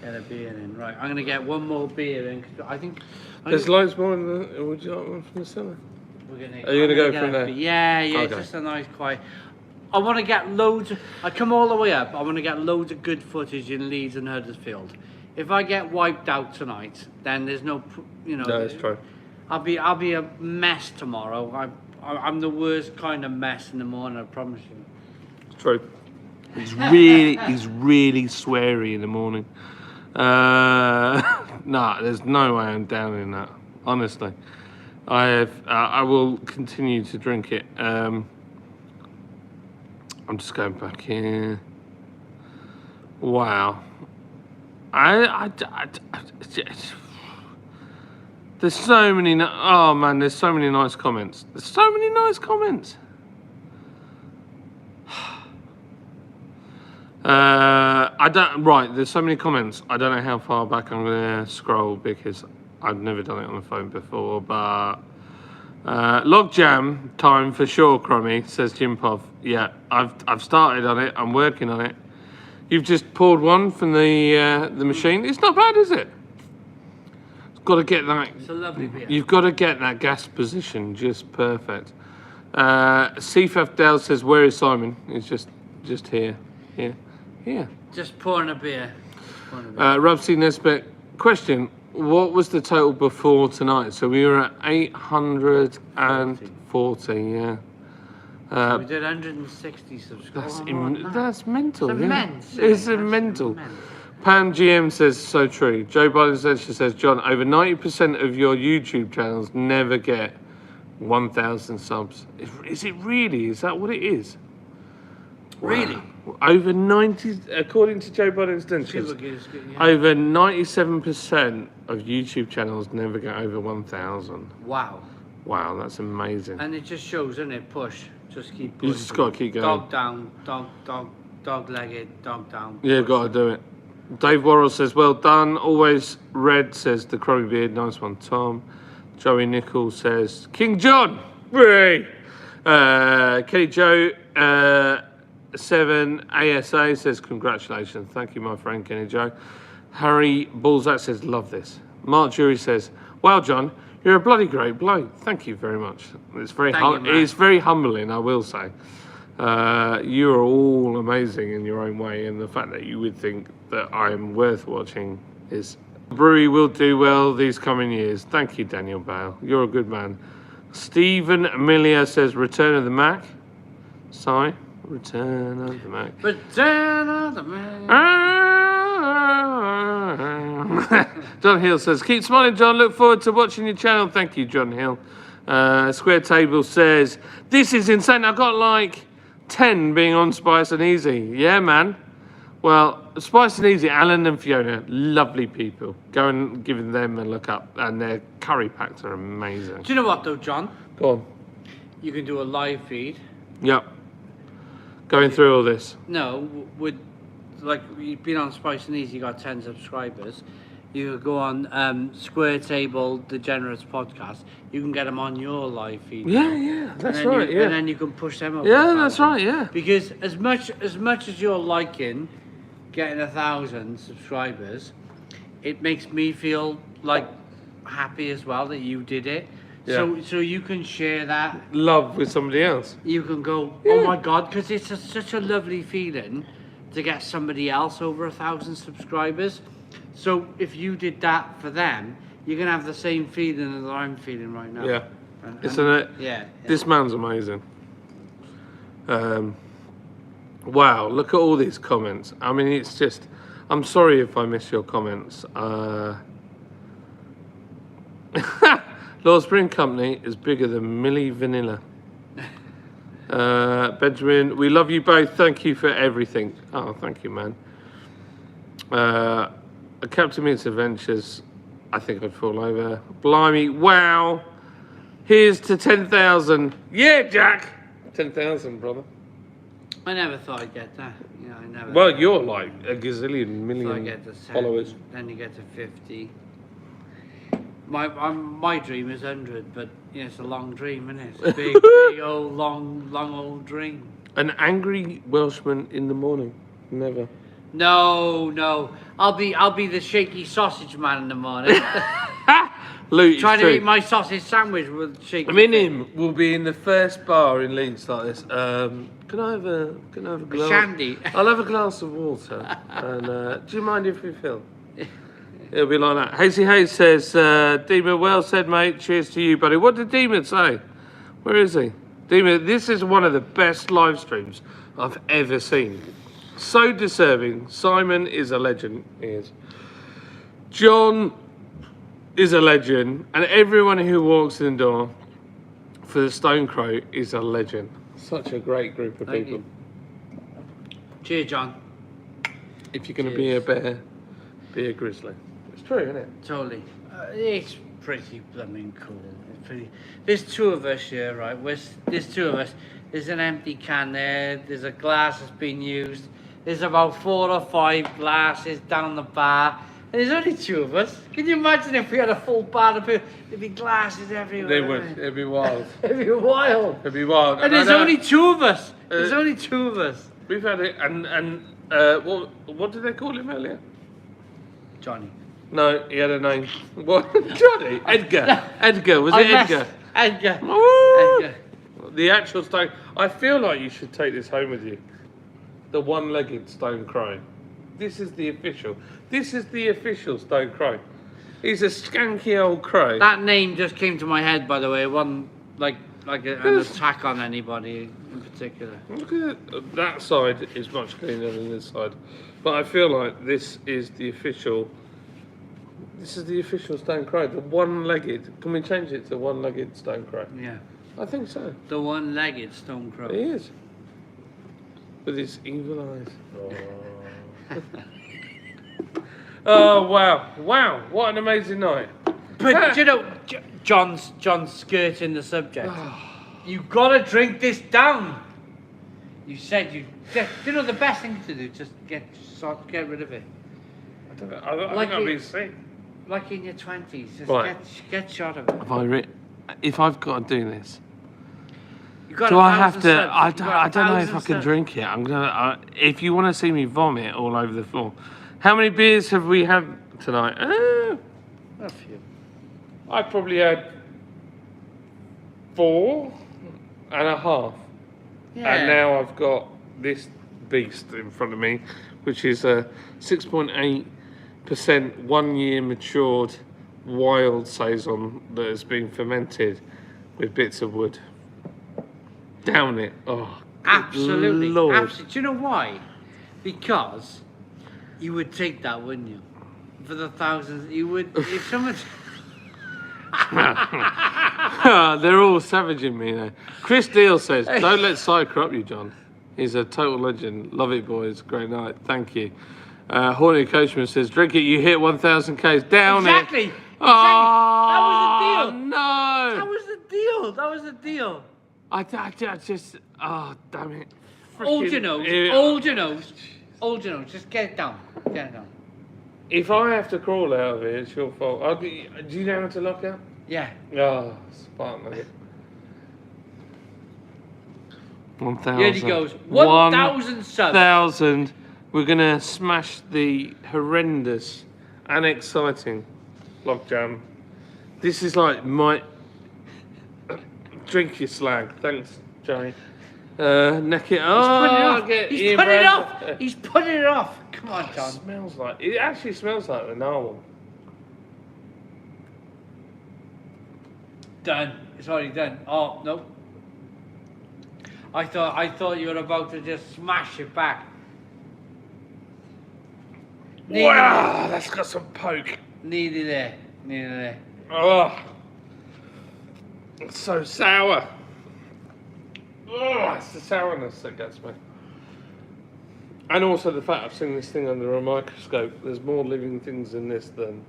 S1: Get a beer in, right? I'm gonna get one more beer in. 'Cause I think
S2: there's loads more in the. Would you like one from the cellar?
S1: Are you
S2: gonna go from there?
S1: Yeah,
S2: Okay.
S1: It's just a nice quiet. I want to get loads. I come all the way up. I want to get loads of good footage in Leeds and Huddersfield. If I get wiped out tonight, then there's no, you know.
S2: No, it's true.
S1: I'll be a mess tomorrow. I'm the worst kind of mess in the morning. I promise you.
S2: It's true. He's really sweary in the morning. Nah, there's no way I'm down in that. Honestly, I will continue to drink it. I'm just going back here. Wow. There's so many. Oh man, there's so many nice comments. I don't. Right, there's so many comments. I don't know how far back I'm gonna scroll because I've never done it on the phone before. But log jam time for sure, Crummy, says Jim Pov. Yeah, I've started on it. I'm working on it. You've just poured one from the machine. It's not bad, is it? It's got to get that.
S1: It's a lovely beer.
S2: You've got to get that gas position just perfect. CFF Dale says, "Where is Simon?" He's just here.
S1: Just pouring a beer.
S2: Rob C. Nesbitt, question: what was the total before tonight? So we were at 840. Yeah.
S1: So we did 160 subscribers.
S2: That's mental.
S1: It's immense.
S2: It's mental. Pam GM says, so true. Joe Biden says, she says, John, over 90% of your YouTube channels never get 1,000 subs. Is it really? Is that what it is?
S1: Really?
S2: Wow. Over 90, according to Joe Biden's dentures, over 97% of YouTube channels never get over 1,000.
S1: Wow.
S2: Wow, that's amazing.
S1: And it just shows, doesn't it? Push. Just keep pushing.
S2: You just got to keep going.
S1: Dog down, dog-legged, dog down.
S2: Yeah, got to do it. Dave Worrell says, well done. Always red, says the Crummy Beard. Nice one, Tom. Joey Nichols says, King John. Hooray! Kelly Joe 7 ASA says, congratulations. Thank you, my friend Kenny Joe. Harry Balzac says, love this. Mark Jury says, wow, John, you're a bloody great bloke. Thank you very much. It's very it's very humbling, I will say. You are all amazing in your own way, and the fact that you would think that I'm worth watching is. Brewery will do well these coming years. Thank you, Daniel Bale. You're a good man. Stephen Amelia says, Return of the Mac. Sorry, Return of the Mac.
S1: Return of the Mac.
S2: John Hill says, keep smiling, John. Look forward to watching your channel. Thank you, John Hill. Square Table says, this is insane. I've got like 10 being on Spice and Easy. Yeah, man. Well, Spice and Easy, Alan and Fiona, lovely people. Go and give them a look up. And their curry packs are amazing.
S1: Do you know what, though, John?
S2: Go on.
S1: You can do a live feed.
S2: Yep. Going through all this.
S1: No, with like you've been on Spice and Easy, you got 10 subscribers. You could go on Square Table Degenerates podcast. You can get them on your live feed.
S2: Yeah, that's
S1: and then
S2: right.
S1: And then you can push them up.
S2: Yeah, that's right. Yeah.
S1: Because as much as you're liking getting 1,000 subscribers, it makes me feel like happy as well that you did it.
S2: Yeah.
S1: So you can share that
S2: Love with somebody else.
S1: You can go, oh my God, because it's such a lovely feeling to get somebody else over 1,000 subscribers. So if you did that for them, you're gonna have the same feeling that I'm feeling right now.
S2: Yeah, isn't it?
S1: Yeah.
S2: This man's amazing. Wow, look at all these comments. I mean, it's just. I'm sorry if I miss your comments. Lord's Brewing Company is bigger than Milli Vanilla. Benjamin, we love you both. Thank you for everything. Oh, thank you, man. Captain Meets Adventures. I think I'd fall over. Blimey, wow. Here's to 10,000. Yeah, Jack. 10,000, brother.
S1: I never thought I'd get that. You know, I never.
S2: Well, you're like a gazillion million
S1: I get to 10,
S2: followers.
S1: Then you get to 50. My dream is 100, but it's a long dream, isn't it? It's a big old, long old dream.
S2: An angry Welshman in the morning. Never.
S1: No. I'll be the shaky sausage man in the morning.
S2: Luke,
S1: Trying to eat my sausage sandwich with shaky.
S2: Minim will be in the first bar in Leeds like this. Can I have a glass?
S1: Shandy.
S2: I'll have a glass of water. And do you mind if we fill? It'll be like that. Hazy Hayes says, Demon, well said, mate. Cheers to you, buddy. What did Demon say? Where is he? Demon, this is one of the best live streams I've ever seen. So deserving. Simon is a legend. He is. John is a legend. And everyone who walks in the door for the Stone Crow is a legend. Such a great group of
S1: Thank
S2: people.
S1: you. Cheers, John.
S2: If you're going to be a bear, be a grizzly. It's true, isn't it?
S1: Totally. It's pretty blooming cool. It's pretty. There's two of us here, right? There's two of us. There's an empty can there. There's a glass that's been used. There's about 4 or 5 glasses down the bar. And there's only two of us. Can you imagine if we had a full bar of people? There'd be glasses everywhere.
S2: They would. It'd be wild.
S1: It'd be wild.
S2: It'd be wild.
S1: And there's only two of us. There's only two of us.
S2: We've had it, and what did they call him earlier?
S1: Johnny.
S2: No, he had a name. What? Johnny? Edgar. Edgar. Was it Edgar?
S1: Edgar.
S2: Woo!
S1: Edgar.
S2: The actual stone. I feel like you should take this home with you. The one-legged stone crow. This is the official. This is the official stone crow. He's a skanky old crow.
S1: That name just came to my head, by the way. It wasn't like an attack on anybody in particular.
S2: Look at it. That side is much cleaner than this side. But I feel like this is the official. This is the official stone crow. The one-legged. Can we change it to one-legged stone crow?
S1: Yeah.
S2: I think so.
S1: The one-legged stone crow.
S2: He is. With his evil eyes. Oh. Oh, wow. Wow. What an amazing night.
S1: But, you know, John's skirting the subject. You gotta drink this down. You said you know the best thing to do, just get rid of it.
S2: I don't know. I
S1: Like
S2: think I've
S1: it-
S2: been sick.
S1: Like in your 20s, just
S2: Right.
S1: get shot of it.
S2: If I've got to do this,
S1: You got
S2: do I have
S1: 1,000
S2: to?
S1: subs.
S2: I
S1: You
S2: don't,
S1: got
S2: I don't know if
S1: 1,000
S2: I can
S1: subs.
S2: drink it. I'm gonna. If you want to see me vomit all over the floor, how many beers have we had tonight?
S1: A few.
S2: I probably had 4.5.
S1: Yeah.
S2: And now I've got this beast in front of me, which is a 6.8% 1 year matured wild saison that has been fermented with bits of wood. Down it. Oh,
S1: Absolutely.
S2: Lord.
S1: Absolutely. Do you know why? Because you would take that, wouldn't you? For the thousands, you would. If someone.
S2: They're all savaging me now. Chris Deal says, "Don't let Cy corrupt you, John. He's a total legend. Love it, boys. Great night. Thank you." Horny Coachman says, "Drink it. You hit 1,000 Ks. Down
S1: Exactly.
S2: it."
S1: Exactly. That
S2: Oh,
S1: was the deal.
S2: No.
S1: That was the deal. That was the deal.
S2: I just. Oh, damn it.
S1: Hold your nose.
S2: Frickin-
S1: Hold your nose. Hold your nose. Just get it down. Get it down.
S2: If I have to crawl out of here, it's your fault. Do you know how to lock out?
S1: Yeah.
S2: Oh, Spartan nugget. 1,000.
S1: Here he goes. 1,000 subs.
S2: 1,000. We're going to smash the horrendous and exciting logjam. This is like my... Drink your slag. Thanks, Johnny. Neck it. Oh,
S1: He's putting it off. He's putting it off. Come on, John.
S2: It actually smells like the narwhal.
S1: Done. It's already done. Oh, no. I thought you were about to just smash it back.
S2: Wow, that's got some poke.
S1: Nearly there.
S2: Oh, it's so sour. Oh, it's the sourness that gets me. And also the fact I've seen this thing under a microscope. There's more living things in this than...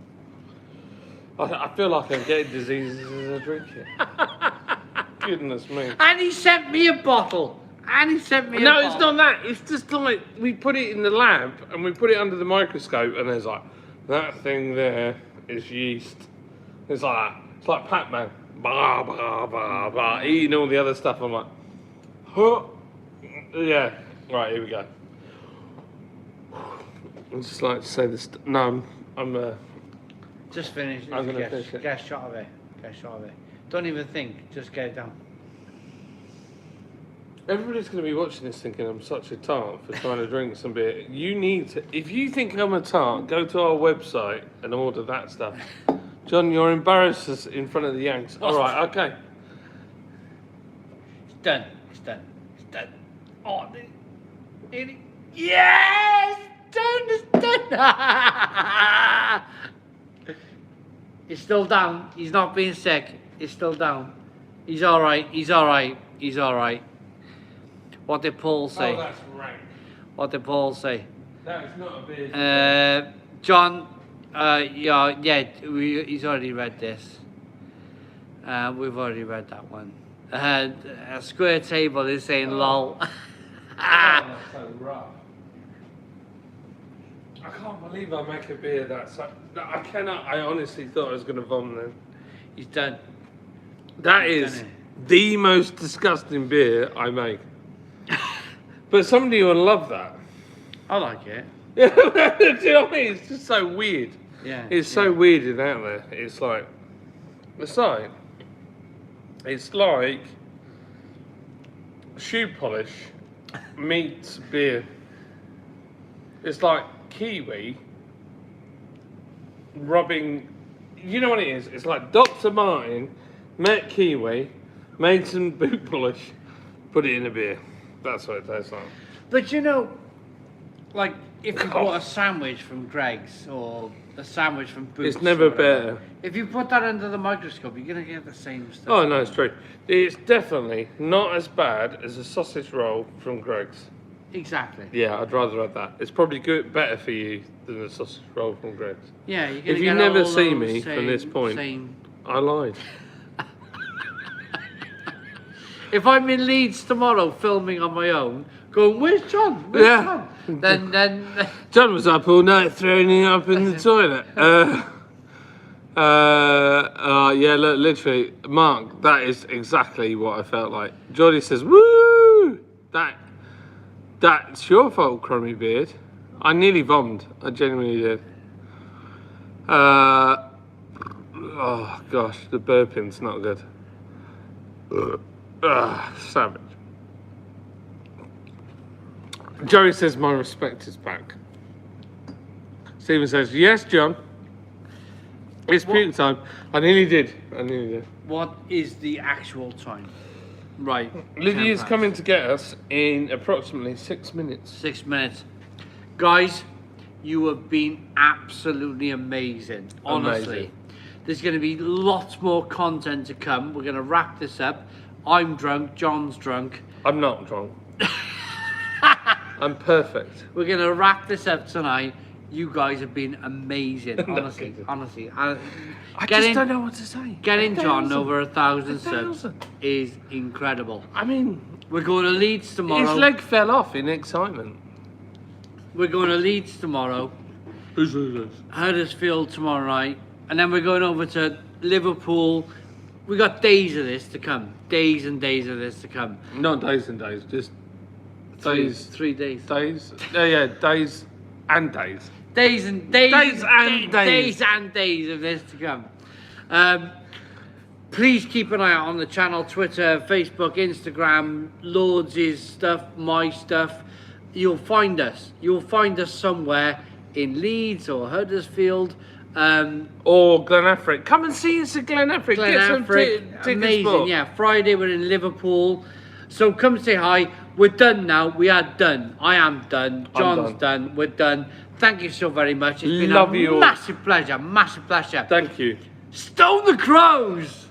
S2: I feel like I'm getting diseases as I drink it. Goodness me.
S1: And he sent me a bottle. No,
S2: it's not that. It's just like we put it in the lab and we put it under the microscope and there's like, that thing there is yeast. It's like Pac-Man. Bah, bah, bah, bah, eating all the other stuff. I'm like, huh. Yeah. Right, here we go. I'd just like to say this. No, I'm
S1: just finish.
S2: I'm going to finish it.
S1: Get a shot of it. Don't even think. Just get it down.
S2: Everybody's going to be watching this thinking I'm such a tart for trying to drink some beer. You need to, if you think I'm a tart, go to our website and order that stuff. John, you're embarrassed us in front of the Yanks. All right, okay.
S1: It's done. Oh, yes! It's done. It's still down. He's not being sick. It's still down. He's all right. What did Paul say?
S2: Oh, that's rank.
S1: What did Paul say?
S2: That is not a beer.
S1: John, he's already read this. We've already read that one. A square table is saying lol.
S2: That's so rough. I can't believe I make a beer that's like... I cannot. I honestly thought I was going to vomit then.
S1: He's done.
S2: That is the most disgusting beer I make. But somebody will love that.
S1: I like it.
S2: Do you know what I mean? It's just so weird.
S1: Yeah.
S2: It's so weird in out there. It's like shoe polish meets beer. It's like kiwi rubbing. You know what it is? It's like Dr. Martin met kiwi, made some boot polish, put it in a beer. That's what it tastes like.
S1: But you know, like if you bought a sandwich from Greg's or a sandwich from Boots,
S2: it's never better.
S1: If you put that under the microscope, you're gonna get the same stuff.
S2: Oh no, it's true. It's definitely not as bad as a sausage roll from Greg's.
S1: Exactly.
S2: Yeah, I'd rather have that. It's probably better for you than a sausage roll from Greg's.
S1: Yeah, you're gonna
S2: if you
S1: get
S2: never
S1: all
S2: see
S1: those
S2: me from this point, I lied.
S1: If I'm in Leeds tomorrow filming on my own, going, where's John? John? Then
S2: John was up all night throwing it up in the toilet. Yeah, look, literally, Mark, that is exactly what I felt like. Jordy says, woo! That's your fault, Crummy Beard. I nearly vomited. I genuinely did. Oh gosh, the burping's not good. Savage. Joey says my respect is back. Stephen says, yes, John. It's puke time. I nearly did.
S1: What is the actual time? Right.
S2: Lydia's coming to get us in approximately 6 minutes.
S1: 6 minutes. Guys, you have been absolutely amazing. Honestly.
S2: Amazing.
S1: There's going to be lots more content to come. We're going to wrap this up. I'm drunk. John's drunk.
S2: I'm not drunk. I'm perfect.
S1: We're going to wrap this up tonight. You guys have been amazing. Honestly.
S2: I just don't know what to say.
S1: Getting John over 1,000 subs is incredible.
S2: I mean,
S1: we're going to Leeds tomorrow.
S2: His leg fell off in excitement.
S1: We're going to Leeds tomorrow.
S2: Who's this?
S1: Huddersfield tomorrow night, and then we're going over to Liverpool. We got days of this to come. Days and days of this to come.
S2: Not days and days, just days.
S1: 3 days.
S2: Days. Yeah, days and days.
S1: Days and days.
S2: Days and days.
S1: Days and days of this to come. Please keep an eye out on the channel, Twitter, Facebook, Instagram, Lords' stuff, my stuff. You'll find us. You'll find us somewhere in Leeds or Huddersfield.
S2: Or Glenafric. Come and see us at Glenafric. Get some tickets.
S1: Amazing, yeah. Friday we're in Liverpool. So come say hi. We're done now. We are done. I am done. John's done. We're done. Thank you so very much. It's been a massive pleasure. Massive pleasure.
S2: Thank you.
S1: Stone the Crows!